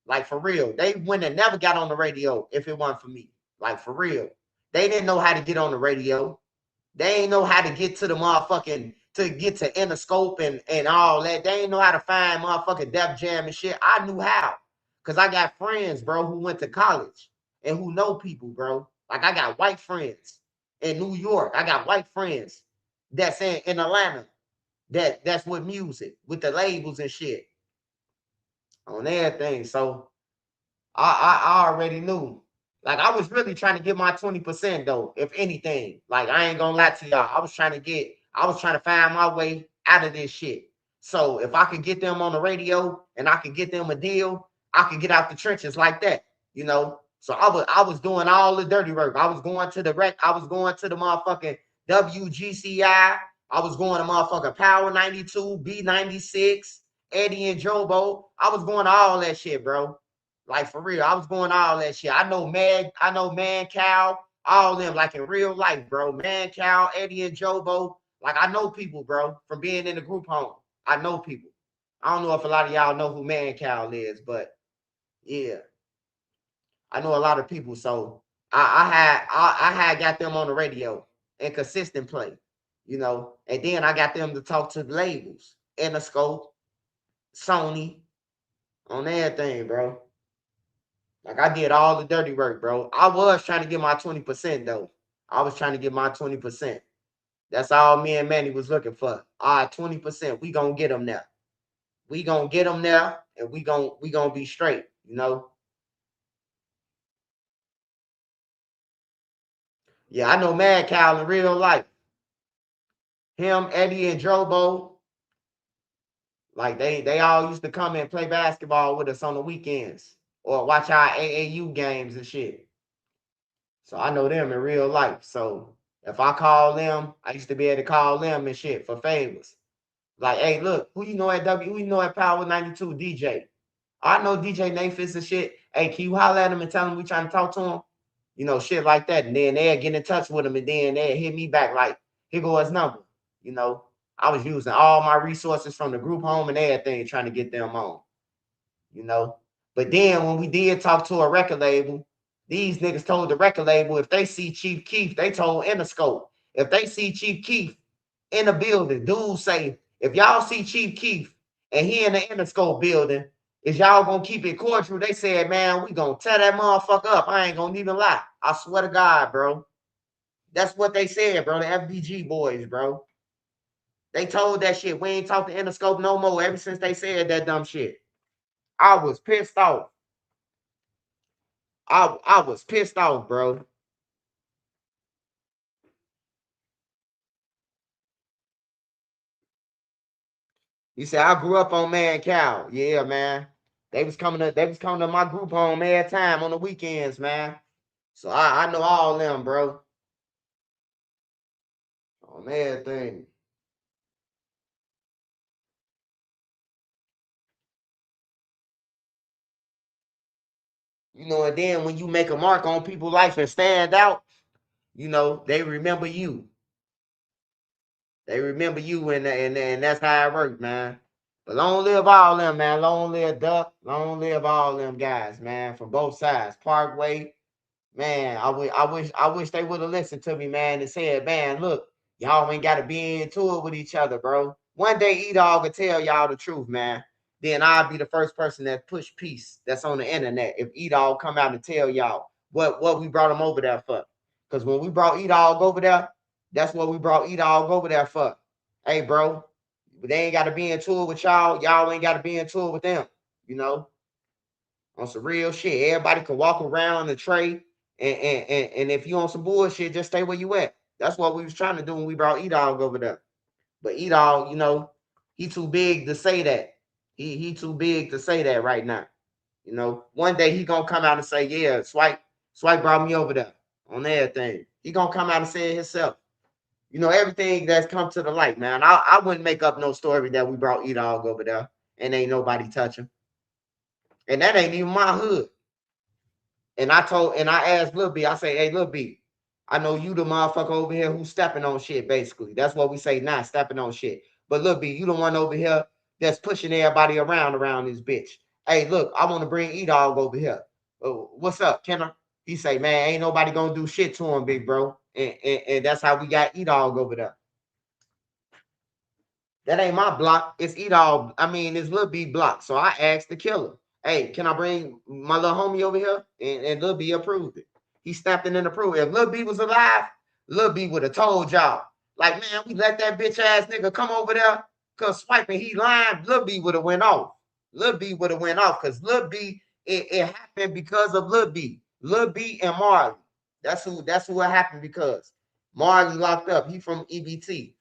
Like for real. They wouldn't have never got on the radio if it wasn't for me. Like for real. They didn't know how to get on the radio. They ain't know how to get to the motherfucking, to get to Interscope and all that. They ain't know how to find motherfucking Def Jam and shit. I knew how. Because I got friends, bro, who went to college and who know people, bro. Like I got white friends in New York. I got white friends that's in Atlanta that's with music, with the labels and shit on everything. So I already knew. Like I was really trying to get my 20% though, if anything. Like I ain't gonna lie to y'all. I was trying to find my way out of this shit. So if I could get them on the radio and I could get them a deal, I could get out the trenches like that, you know. So I was doing all the dirty work. I was going to the rec, I was going to the motherfucking WGCI. I was going to motherfucking Power 92, B96, Eddie and Jobo. I was going to all that shit, bro. Like for real, I was going all that shit. I know Man Cow, all them like in real life, bro. Man Cow, Eddie and Jobo. Like I know people, bro, from being in the group home. I know people. I don't know if a lot of y'all know who Man Cow is, but yeah, I know a lot of people. So I had got them on the radio and consistent play, you know, and then I got them to talk to the labels, Interscope, Sony, on everything, bro. Like I did all the dirty work, bro. I was trying to get my 20% though. I was trying to get my 20%. That's all me and Manny was looking for. All right, 20%. We gonna get them there. We gonna get them there, and we gonna be straight. You know. Yeah, I know Mad Cow in real life. Him, Eddie, and Drobo, like they all used to come and play basketball with us on the weekends or watch our AAU games and shit. So I know them in real life. So if I call them, I used to be able to call them and shit for favors. Like, hey, look, who you know at who you know at Power 92 DJ? I know DJ Nathis and shit. Hey, can you holler at him and tell him we trying to talk to him? You know, shit like that. And then they'll get in touch with him and then they'll hit me back like, here go his number. You know, I was using all my resources from the group home and everything trying to get them on. You know. But then when we did talk to a record label, these niggas told the record label if they see Chief Keef, they told Interscope. If they see Chief Keef in the building, dudes say, if y'all see Chief Keef and he in the Interscope building, is y'all gonna keep it cordial? They said, man, we gonna tear that motherfucker up. I ain't gonna even lie. I swear to God, bro. That's what they said, bro. The FBG boys, bro. They told that shit. We ain't talked to Interscope no more ever since they said that dumb shit. I was pissed off. I was pissed off, bro. He said, I grew up on Man Cow. Yeah, man. They was coming to my group home every time on the weekends, man. So I know all them, bro. On everything. You know, and then when you make a mark on people's life and stand out, you know, they remember you. They remember you, and that's how it works, man. But long live all them, man. Long live Duck. Long live all them guys, man, from both sides. Parkway, man, I wish they would have listened to me, man, and said, man, look, y'all ain't got to be into it with each other, bro. One day, E-Dog will tell y'all the truth, man. Then I'll be the first person that push peace that's on the internet. If E-Dog come out and tell y'all what we brought him over there for. Because when we brought E-Dog over there, that's what we brought E-Dog over there for. Hey, bro, they ain't got to be into it with y'all. Y'all ain't got to be into it with them, you know? On some real shit. Everybody can walk around the tray, and if you on some bullshit, just stay where you at. That's what we was trying to do when we brought E-Dog over there. But E-Dog, you know, he too big to say that. He too big to say that right now. You know, one day he gonna come out and say, yeah, Swipe brought me over there on everything. He gonna come out and say it himself. You know, everything that's come to the light, man. I wouldn't make up no story that we brought E-Dog over there and ain't nobody touching. And that ain't even my hood. And I asked Lil B, I say, hey, Lil B, I know you the motherfucker over here who's stepping on shit, basically. That's what we say now, stepping on shit. But Lil B, you the one over here that's pushing everybody around this bitch. Hey, look, I want to bring E-Dog over here. What's up, Kenner? He say, man, ain't nobody gonna do shit to him, big bro. And that's how we got E-Dog over there. That ain't my block. It's E-Dog. I mean, it's Lil B block. So I asked the killer, hey, can I bring my little homie over here? And Lil B approved it. He snapped it and approved it. If Lil B was alive, Lil B would have told y'all, like, man, we let that bitch ass nigga come over there because swiping he lying. Lil B would have went off. Lil B would have went off because Lil B, it happened because of Lil B. Lil B and Marley. That's who it happened because. Marley locked up. He from EBT.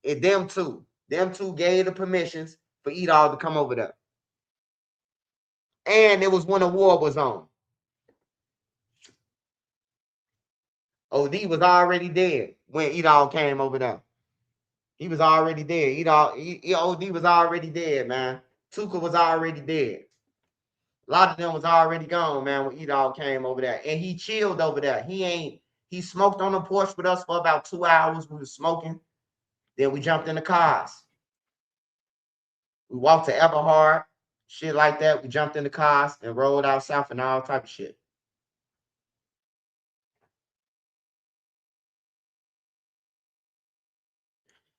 And them two gave the permissions for E-Dog to come over there. And it was when the war was on. OD was already dead when E-Dog came over there. He was already dead. OD was already dead, man. Tuka was already dead. A lot of them was already gone, man, when E-Dog came over there. And he chilled over there. He smoked on the porch with us for about 2 hours. We was smoking. Then we jumped in the cars. We walked to Everhard, shit like that. We jumped in the cars and rolled out south and all type of shit.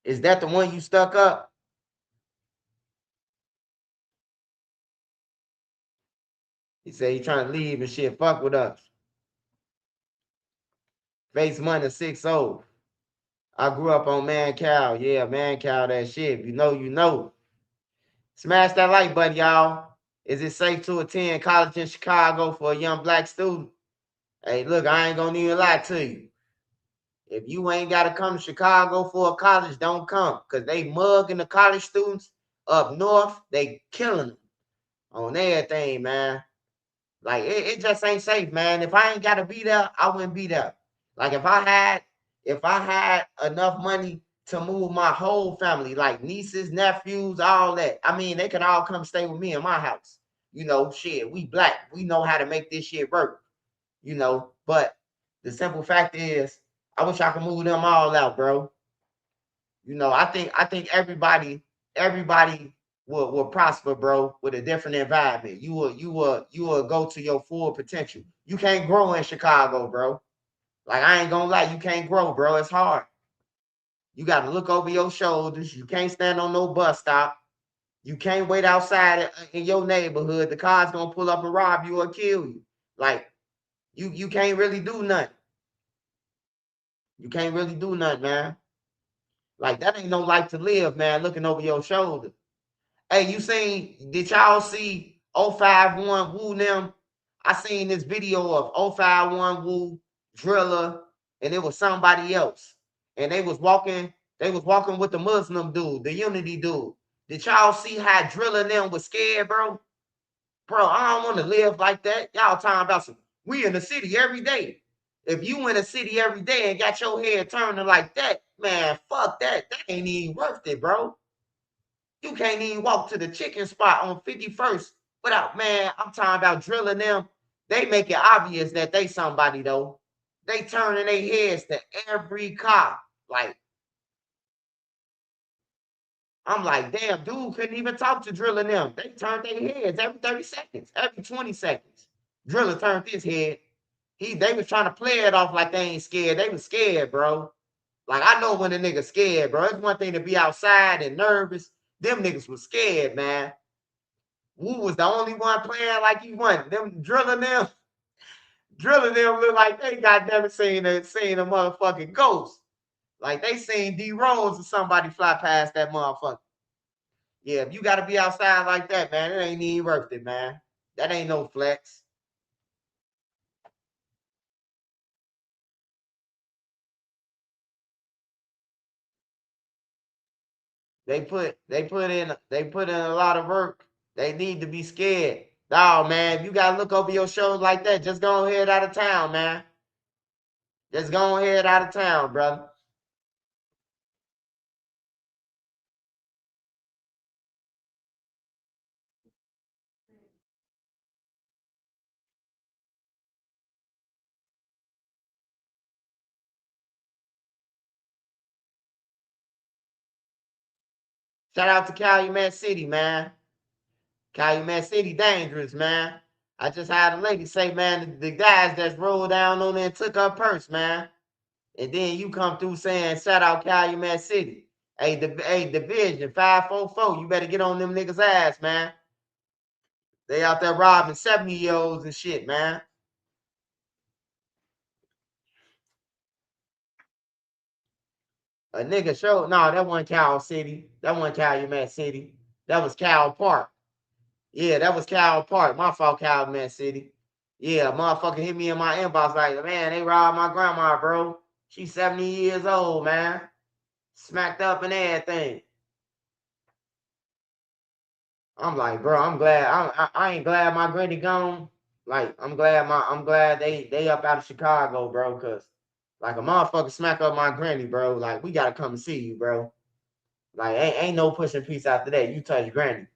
Is that the one you stuck up? He said he trying to leave and shit. Fuck with us. Face money 6-0. I grew up on Man Cow. Yeah, Man Cow, that shit. If you know, you know. Smash that like button, y'all. Is it safe to attend college in Chicago for a young black student? Hey, look, I ain't gonna even lie to you. If you ain't gotta come to Chicago for a college, don't come. Cause they mugging the college students up north. They killing them on everything, man. Like it just ain't safe, man. If I ain't gotta be there, I wouldn't be there. Like if I had enough money to move my whole family, like nieces, nephews, all that. I mean, they can all come stay with me in my house. You know, shit, we black. We know how to make this shit work. You know, but the simple fact is, I wish I could move them all out, bro. You know, I think everybody will prosper, bro, with a different environment. You will go to your full potential. You can't grow in Chicago, bro. Like I ain't gonna lie, you can't grow, bro. It's hard. You gotta look over your shoulders. You can't stand on no bus stop. You can't wait outside in your neighborhood. The car's gonna pull up and rob you or kill you. Like you can't really do nothing. You can't really do nothing, man. Like that ain't no life to live, man. Looking over your shoulder. Hey, did y'all see 051 Woo them? I seen this video of 051 Woo, Driller, and it was somebody else. And they was walking with the Muslim dude, the Unity dude. Did y'all see how Driller and them was scared, bro? Bro, I don't want to live like that. Y'all talking about we in the city every day. If you in the city every day and got your head turning like that, man, fuck that. That ain't even worth it, bro. You can't even walk to the chicken spot on 51st without, man, I'm talking about drilling them. They make it obvious that they somebody, though. They turning their heads to every car. Like, I'm like, damn, dude couldn't even talk to drilling them. They turned their heads every 30 seconds, every 20 seconds. Driller turned his head. They was trying to play it off like they ain't scared. They was scared, bro. Like, I know when a nigga scared, bro. It's one thing to be outside and nervous. Them niggas was scared, man. Wu was the only one playing like he won. Them drilling them look like they goddamn seen a motherfucking ghost. Like they seen D Rose or somebody fly past that motherfucker. Yeah, if you gotta be outside like that, man, it ain't even worth it, man. That ain't no flex. They put in a lot of work. They need to be scared. Dog, man, if you gotta look over your shoulder like that, just go ahead out of town, man. Just go ahead out of town, brother. Shout out to Calumet City, man. Calumet City dangerous, man. I just had a lady say, man, the guys that's rolled down on there and took her purse, man. And then you come through saying, shout out Calumet City. Hey, Division 544, you better get on them niggas' ass, man. They out there robbing 70-year-olds and shit, man. A nigga showed, no, that wasn't Cal City. That wasn't Calumet City. That was Cal Park. Yeah, that was Cal Park. My fault, Calumet City. Yeah, motherfucker hit me in my inbox like, man, they robbed my grandma, bro. She's 70 years old, man. Smacked up and everything. I'm like, bro, I'm glad. I ain't glad my granny gone. Like, I'm glad they up out of Chicago, bro. Cause like a motherfucker smack up my granny, bro. Like, we gotta come and see you, bro. Like, ain't no pushing peace after that. You touch granny.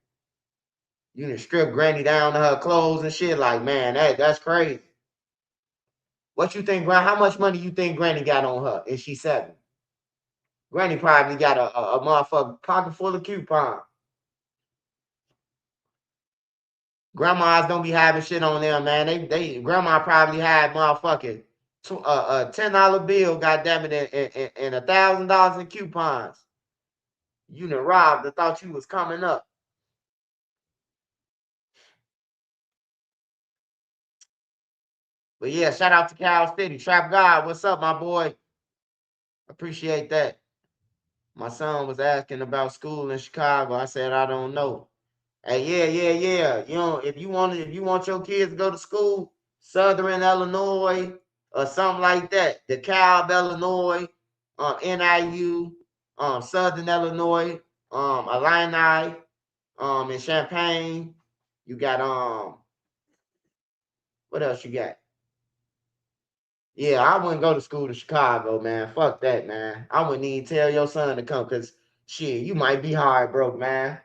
You done strip granny down to her clothes and shit. Like, man, that's crazy. What you think, How much money you think Granny got on her? Is she 7? Granny probably got a motherfucking pocket full of coupons. Grandmas don't be having shit on them, man. Grandma probably had motherfucking a $10 bill, goddamn it, and $1,000 in coupons. You done robbed and thought you was coming up. But yeah, shout out to Cal City. Trap God, what's up, my boy? Appreciate that. My son was asking about school in Chicago. I said I don't know. Hey, yeah. You know, if you want your kids to go to school, Southern Illinois or something like that, DeKalb, Illinois, NIU, Southern Illinois, Illini, in Champaign. You got what else you got? Yeah, I wouldn't go to school to Chicago, man. Fuck that, man. I wouldn't even tell your son to come because shit, you might be hard broke, man.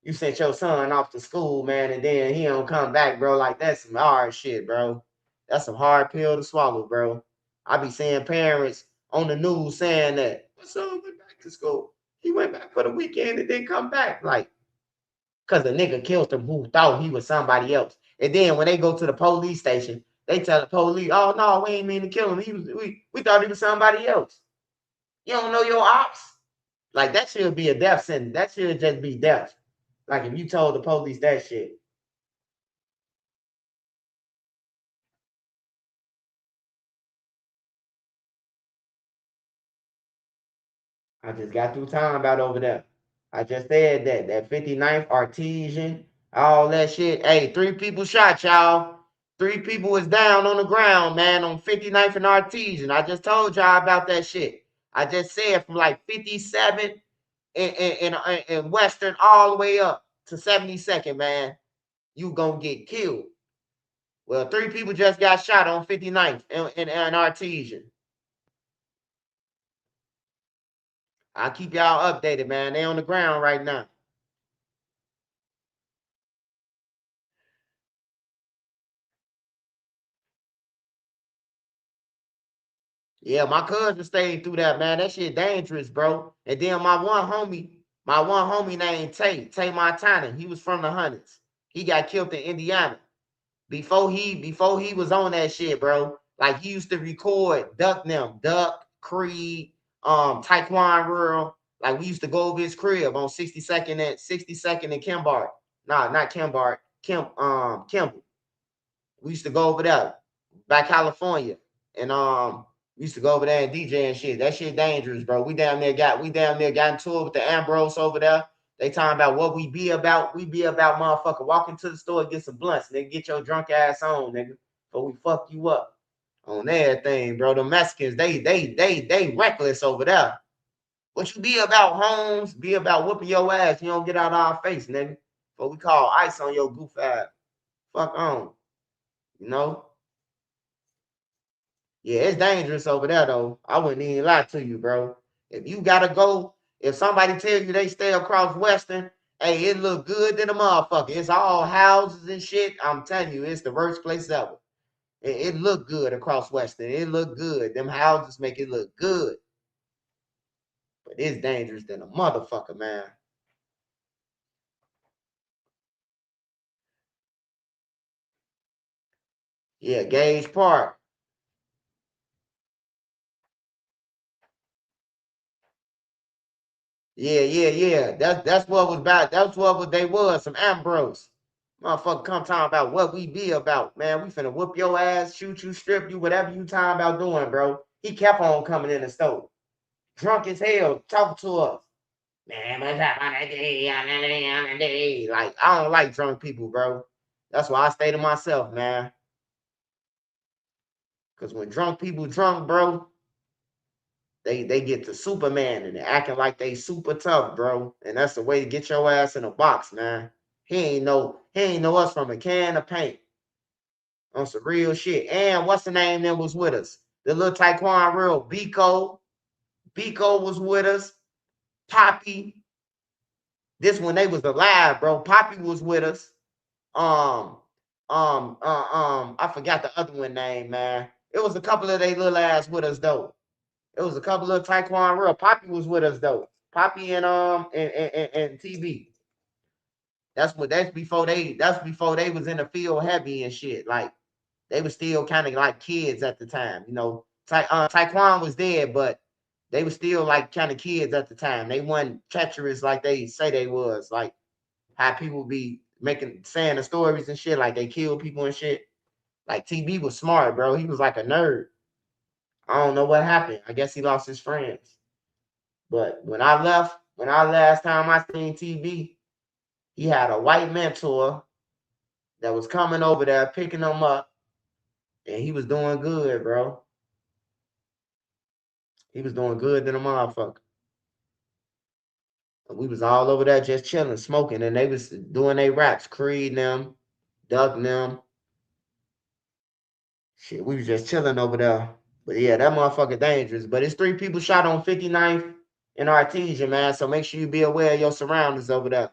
You sent your son off to school, man, and then he don't come back, bro. Like that's some hard shit, bro. That's some hard pill to swallow, bro. I be seeing parents on the news saying that my son went back to school. He went back for the weekend and didn't come back. Like, cause the nigga killed him who thought he was somebody else. And then when they go to the police station, they tell the police, "Oh no, we ain't mean to kill him. We thought he was somebody else." You don't know your ops. Like that should be a death sentence. That should just be death. Like if you told the police that shit. I just got through time about over there. I just said that 59th Artesian, all that shit. Hey, 3 people shot, y'all. 3 people was down on the ground, man, on 59th and Artesian. I just told y'all about that shit. I just said from like 57 in Western all the way up to 72nd, man. You gonna get killed. Well, 3 people just got shot on 59th and Artesian. I'll keep y'all updated, man. They on the ground right now. Yeah, my cousin stayed through that, man. That shit dangerous, bro. And then my one homie named Tay Montana. He was from the hundreds. He got killed in Indiana. Before he was on that shit, bro. Like he used to record Duck, Creed, Taekwon Rural. Like we used to go over his crib on 62nd and Kimbart. Nah, not Kimbart. Kimball. We used to go over there by California. And we used to go over there and DJ and shit. That shit dangerous, bro. We damn near got into it with the Ambrose over there. They talking about what we be about. We be about motherfucker walking to the store and get some blunts, nigga. Get your drunk ass on, nigga. But we fuck you up on everything, bro. The Mexicans, they reckless over there. What you be about, Holmes? Be about whooping your ass. You don't get out of our face, nigga. But we call ice on your goof ass. Fuck on. You know? Yeah, it's dangerous over there though. I wouldn't even lie to you, bro. If you gotta go, if somebody tell you they stay across Western, hey, it look good than a motherfucker. It's all houses and shit. I'm telling you, it's the worst place ever. It look good across Western. It look good. Them houses make it look good. But it's dangerous than a motherfucker, man. Yeah, Gage Park. Yeah. That's what was about. That's what they was, some Ambrose. Motherfucker come talking about what we be about, man. We finna whoop your ass, shoot you, strip you, whatever you talking about doing, bro. He kept on coming in the store. Drunk as hell, talking to us. Man, what's up on that day? Like, I don't like drunk people, bro. That's why I stay to myself, man. Cause when drunk people drunk, bro, they get to Superman and they acting like they super tough, bro. And that's the way to get your ass in a box, man. He ain't know us from a can of paint. On some real shit. And what's the name that was with us? The little Taekwon real Biko. Biko was with us. Poppy. This when they was alive, bro. Poppy was with us. I forgot the other one name, man. It was a couple of they little ass with us though. It was a couple of Taekwon real. Poppy was with us though. Poppy and TB. That's before they was in the field heavy and shit. Like they were still kind of like kids at the time, you know. Taekwon was dead, but they were still like kind of kids at the time. They weren't treacherous like they say they was. Like how people be saying the stories and shit, like they kill people and shit. Like TB was smart, bro. He was like a nerd. I don't know what happened. I guess he lost his friends. But when last time I seen TV, he had a white mentor that was coming over there picking him up, and he was doing good, bro. He was doing good than a motherfucker. We was all over there just chilling, smoking, and they was doing their raps, Creed them, Duck them. Shit, we was just chilling over there. But yeah, that motherfucker dangerous. But it's 3 people shot on 59th in Artesia, man. So make sure you be aware of your surroundings over there.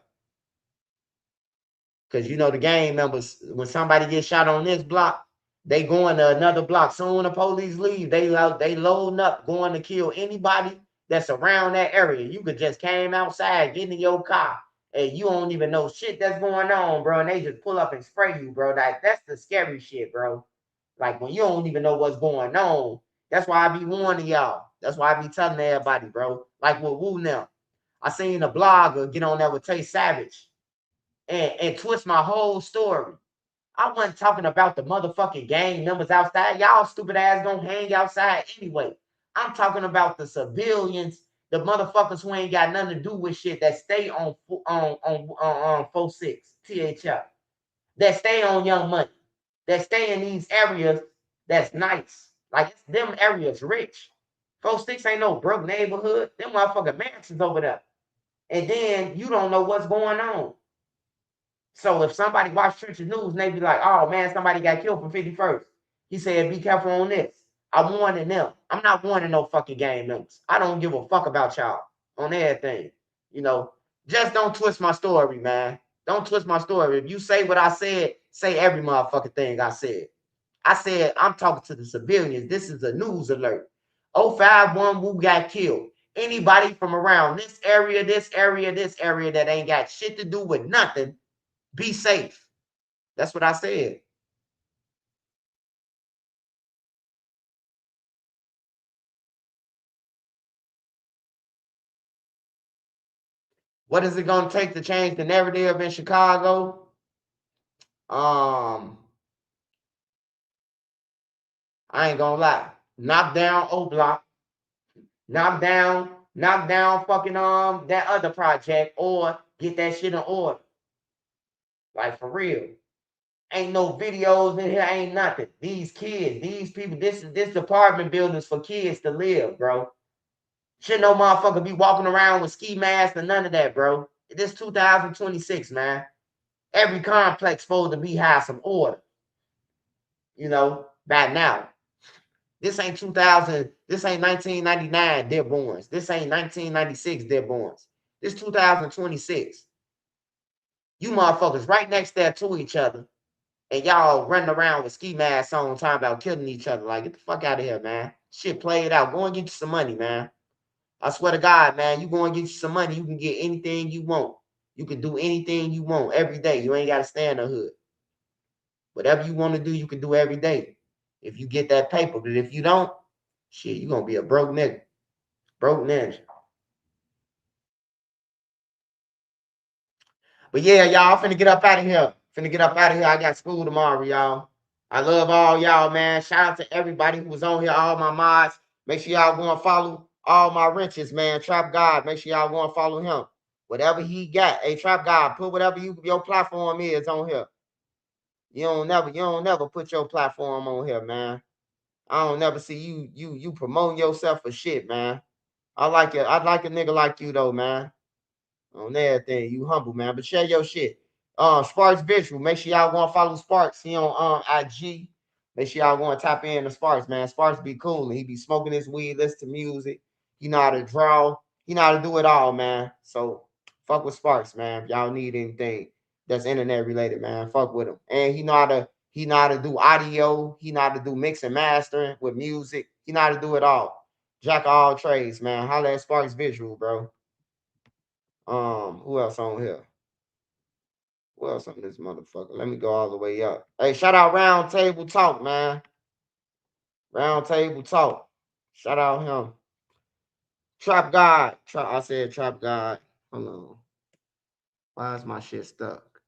Because you know the gang members, when somebody gets shot on this block, they going to another block. Soon the police leave, they loading up, going to kill anybody that's around that area. You could just came outside, get in your car, and you don't even know shit that's going on, bro. And they just pull up and spray you, bro. Like that's the scary shit, bro. Like when you don't even know what's going on. That's why I be warning y'all. That's why I be telling everybody, bro. Like with Woo now. I seen a blogger get on there with Tay Savage and twist my whole story. I wasn't talking about the motherfucking gang members outside. Y'all stupid ass don't hang outside anyway. I'm talking about the civilians, the motherfuckers who ain't got nothing to do with shit that stay on 46 THL, that stay on Young Money, that stay in these areas that's nice. Like it's them areas rich. 46 ain't no broke neighborhood. Them motherfucking mansions over there. And then you don't know what's going on. So if somebody watch Church's News and they be like, oh man, somebody got killed from 51st. He said, be careful on this. I'm warning them. I'm not warning no fucking gang members. I don't give a fuck about y'all on everything. You know, just don't twist my story, man. Don't twist my story. If you say what I said, say every motherfucking thing I said. I said, I'm talking to the civilians. This is a news alert. 051 who got killed. Anybody from around this area that ain't got shit to do with nothing, be safe. That's what I said. What is it going to take to change the narrative in Chicago? I ain't going to lie. Knock down Oblock. Knock down fucking that other project, or get that shit in order. Like for real. Ain't no videos in here, ain't nothing. These kids, these people, this apartment buildings for kids to live, bro. Should no motherfucker be walking around with ski masks and none of that, bro. This 2026, man. Every complex supposed to be have some order. You know, by now. This ain't 2000, this ain't 1999 Dearborns. This ain't 1996 Dearborns. This 2026. You motherfuckers right next there to each other. And y'all running around with ski masks on talking about killing each other. Like, get the fuck out of here, man. Shit, play it out. Go and get you some money, man. I swear to God, man, you go and get you some money, you can get anything you want. You can do anything you want every day. You ain't got to stay in the hood. Whatever you want to do, you can do every day. If you get that paper. But if you don't, shit, you're going to be a broke nigga. Broke ninja. But yeah, y'all, finna get up out of here. I got school tomorrow, y'all. I love all y'all, man. Shout out to everybody who was on here, all my mods. Make sure y'all go and follow all my wrenches, man. Trap God. Make sure y'all go and follow him. Whatever he got. Hey, Trap God, put whatever your platform is on here. You don't never put your platform on here, man. I don't never see you promoting yourself for shit, man. I like it. I like a nigga like you though, man. On everything, you humble, man. But share your shit. Sparks Visual. Make sure y'all go and follow Sparks. He on IG. Make sure y'all go and tap in to Sparks, man. Sparks be cool. He be smoking his weed, listen to music. He know how to draw. He know how to do it all, man. So fuck with Sparks, man. If y'all need anything that's internet related, man, fuck with him. And he know how to do audio. He know how to do mix and mastering with music. He know how to do it all. Jack of all trades, man. Holla at Sparks Visual, bro. Who else on here? Who else on this motherfucker? Let me go all the way up. Hey, shout out Round Table Talk, man. Round Table Talk. Shout out him. Trap God. I said Trap God. Hold on. Why is my shit stuck?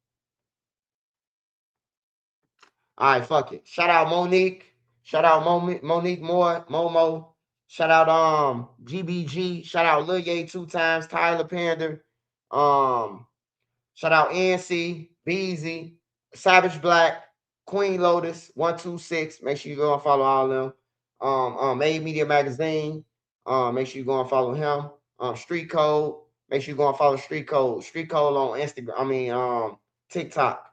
All right, fuck it. Shout out Monique. Shout out Monique Moore, Momo. Shout out GBG. Shout out Lil Ye 2 times. Tyler Pander. Shout out NC, Beezy, Savage Black, Queen Lotus, 126. Make sure you go and follow all of them. Made Media Magazine. Make sure you go and follow him. Street Code. Make sure you go and follow Street Code. Street Code on Instagram. TikTok.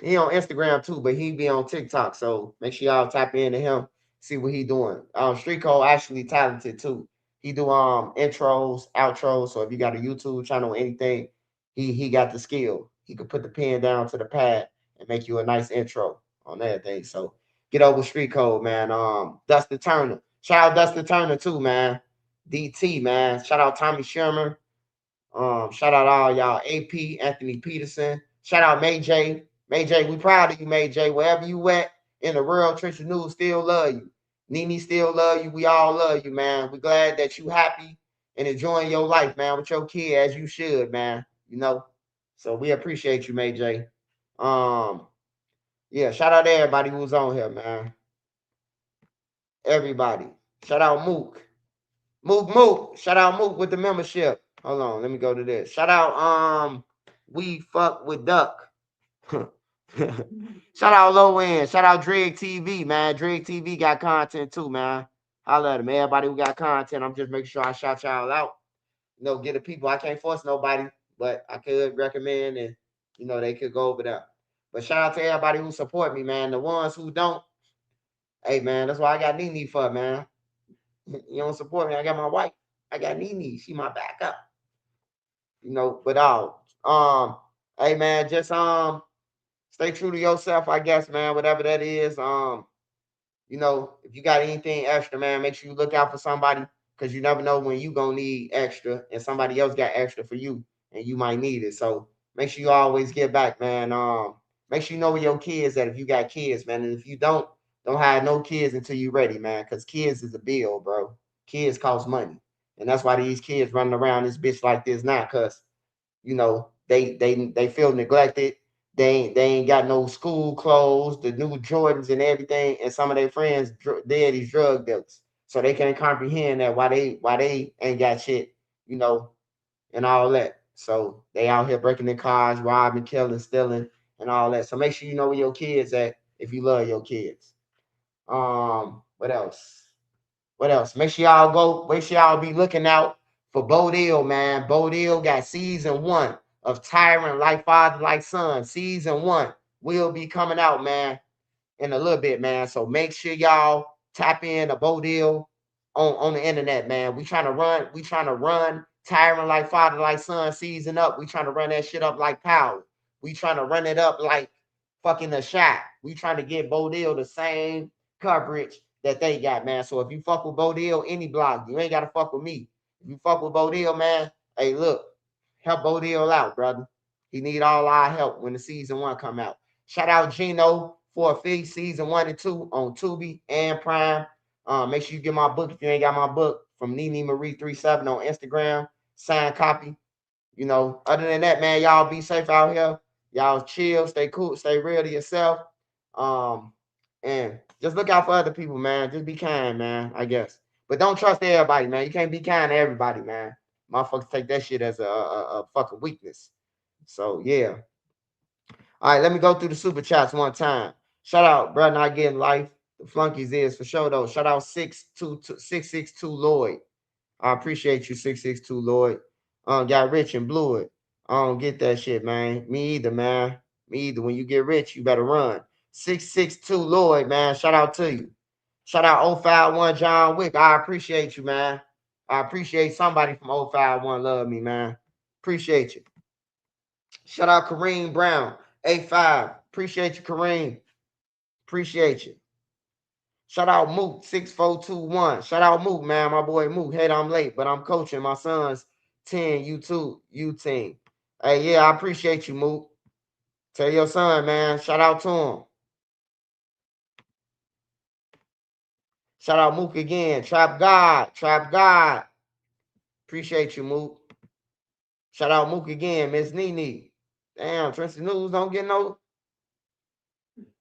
He on Instagram too, but he be on TikTok. So make sure y'all tap into him, see what he doing. Street Code actually talented too. He do intros, outros. So if you got a YouTube channel or anything, he got the skill. He could put the pen down to the pad and make you a nice intro on that thing. So get over Street Code, man. Dustin Turner. Shout out Dustin Turner too, man. DT, man. Shout out Tommy Shermer. Shout out all y'all. AP, Anthony Peterson. Shout out May J. May J, we proud of you, May J. Wherever you at in the world, Trenton News still love you. Nene still love you. We all love you, man. We glad that you happy and enjoying your life, man, with your kid as you should, man. You know. So we appreciate you, May J. Yeah, shout out to everybody who's on here, man. Everybody. Shout out Mook. Mook. Shout out Mook with the membership. Hold on, let me go to this. Shout out We Fuck with Duck. Shout out Low End. Shout out Drake TV, man. Drake TV got content too, man. Holla at them. Everybody who got content, I'm just making sure I shout y'all out. You know, get the people. I can't force nobody, but I could recommend and they could go over there. But shout out to everybody who support me, man. The ones who don't, hey man, that's why I got Nene for, man. You don't support me. I got my wife. I got Nene. She my backup. But hey man, just stay true to yourself, I guess, man. Whatever that is. If you got anything extra, man, make sure you look out for somebody because you never know when you gonna need extra and somebody else got extra for you and you might need it. So make sure you always get back, man. Make sure you know where your kids at if you got kids, man. And if you don't have no kids until you ready, man. Because kids is a bill, bro. Kids cost money. And that's why these kids running around this bitch like this now, because they feel neglected. They ain't got no school clothes, the new Jordans and everything, and some of their friends they're these drug dealers, so they can't comprehend that why they ain't got shit, and all that. So they out here breaking their cars, robbing, killing, stealing, and all that. So make sure you know where your kids at if you love your kids. What else? What else? Make sure y'all be looking out for Bodil, man. Bodil got season 1 of Tyrant Like Father, Like Son. Season 1 will be coming out, man, in a little bit, man. So make sure y'all tap in to Bodil on the internet, man. We trying to run Tyrant Like Father, Like Son season up. We trying to run that shit up like Power. We trying to run it up like fucking The Shot. We trying to get Bodil the same coverage that they got, man. So if you fuck with Bodil, any blog, you ain't got to fuck with me. If you fuck with Bodil, man, hey, look, help Bodil out, brother. He need all our help when the season 1 come out. Shout out Gino for a fee, season 1 and 2 on Tubi and Prime. Make sure you get my book if you ain't got my book from Nene Marie 37 on Instagram. Signed copy. Other than that, man, y'all be safe out here. Y'all chill, stay cool, stay real to yourself. And just look out for other people, man. Just be kind, man, I guess. But don't trust everybody, man. You can't be kind to everybody, man. Motherfuckers take that shit as a fucking weakness. So, yeah. All right, let me go through the super chats one time. Shout out, bro, not getting life. The flunkies is for sure, though. Shout out 662 Lloyd. I appreciate you, 662 Lloyd. Got rich and blew it. I don't get that shit, man. Me either, man. Me either. When you get rich, you better run. 662 Lloyd, man. Shout out to you. Shout out 051 John Wick. I appreciate you, man. I appreciate somebody from 051 love me, man. Appreciate you. Shout out Kareem Brown, 85. Appreciate you, Kareem. Appreciate you. Shout out Mook, 6421. Shout out Mook, man. My boy Mook. Hey, I'm late, but I'm coaching my son's 10 U team. Hey, yeah, I appreciate you, Mook. Tell your son, man. Shout out to him. Shout out Mook again. Trap God. Appreciate you, Mook. Shout out Mook again, Miss Nene. Damn, Trenton News don't get no.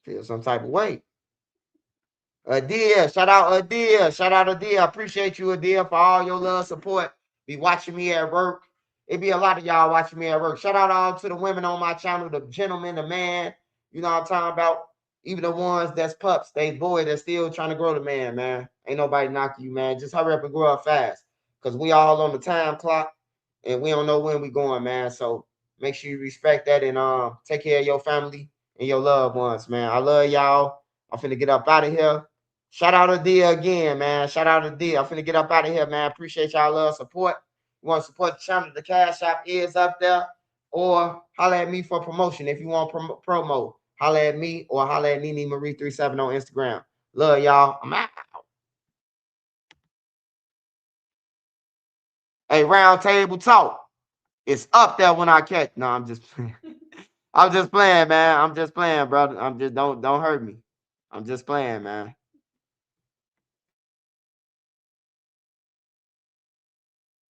Feel some type of way. Adia, shout out Adia. Shout out Adia. I appreciate you, Adia, for all your love support. Be watching me at work. It be a lot of y'all watching me at work. Shout out all to the women on my channel, the gentleman, the man. You know what I'm talking about? Even the ones that's pups, they boy, they're still trying to grow the man. Ain't nobody knocking you, man. Just hurry up and grow up fast. Because we all on the time clock and we don't know when we going, man. So make sure you respect that and take care of your family and your loved ones, man. I love y'all. I'm finna get up out of here. Shout out to D again, man. Shout out to D. I'm finna get up out of here, man. Appreciate y'all love support. You want to support the channel, the Cash App is up there. Or holla at me for promotion. If you want promo, holla at me or holla at Nene Marie 37 on Instagram. Love y'all. I'm out. Hey, round table talk. It's up there when I catch. No, I'm just playing. I'm just playing, man. I'm just playing, brother. I'm just don't hurt me. I'm just playing, man.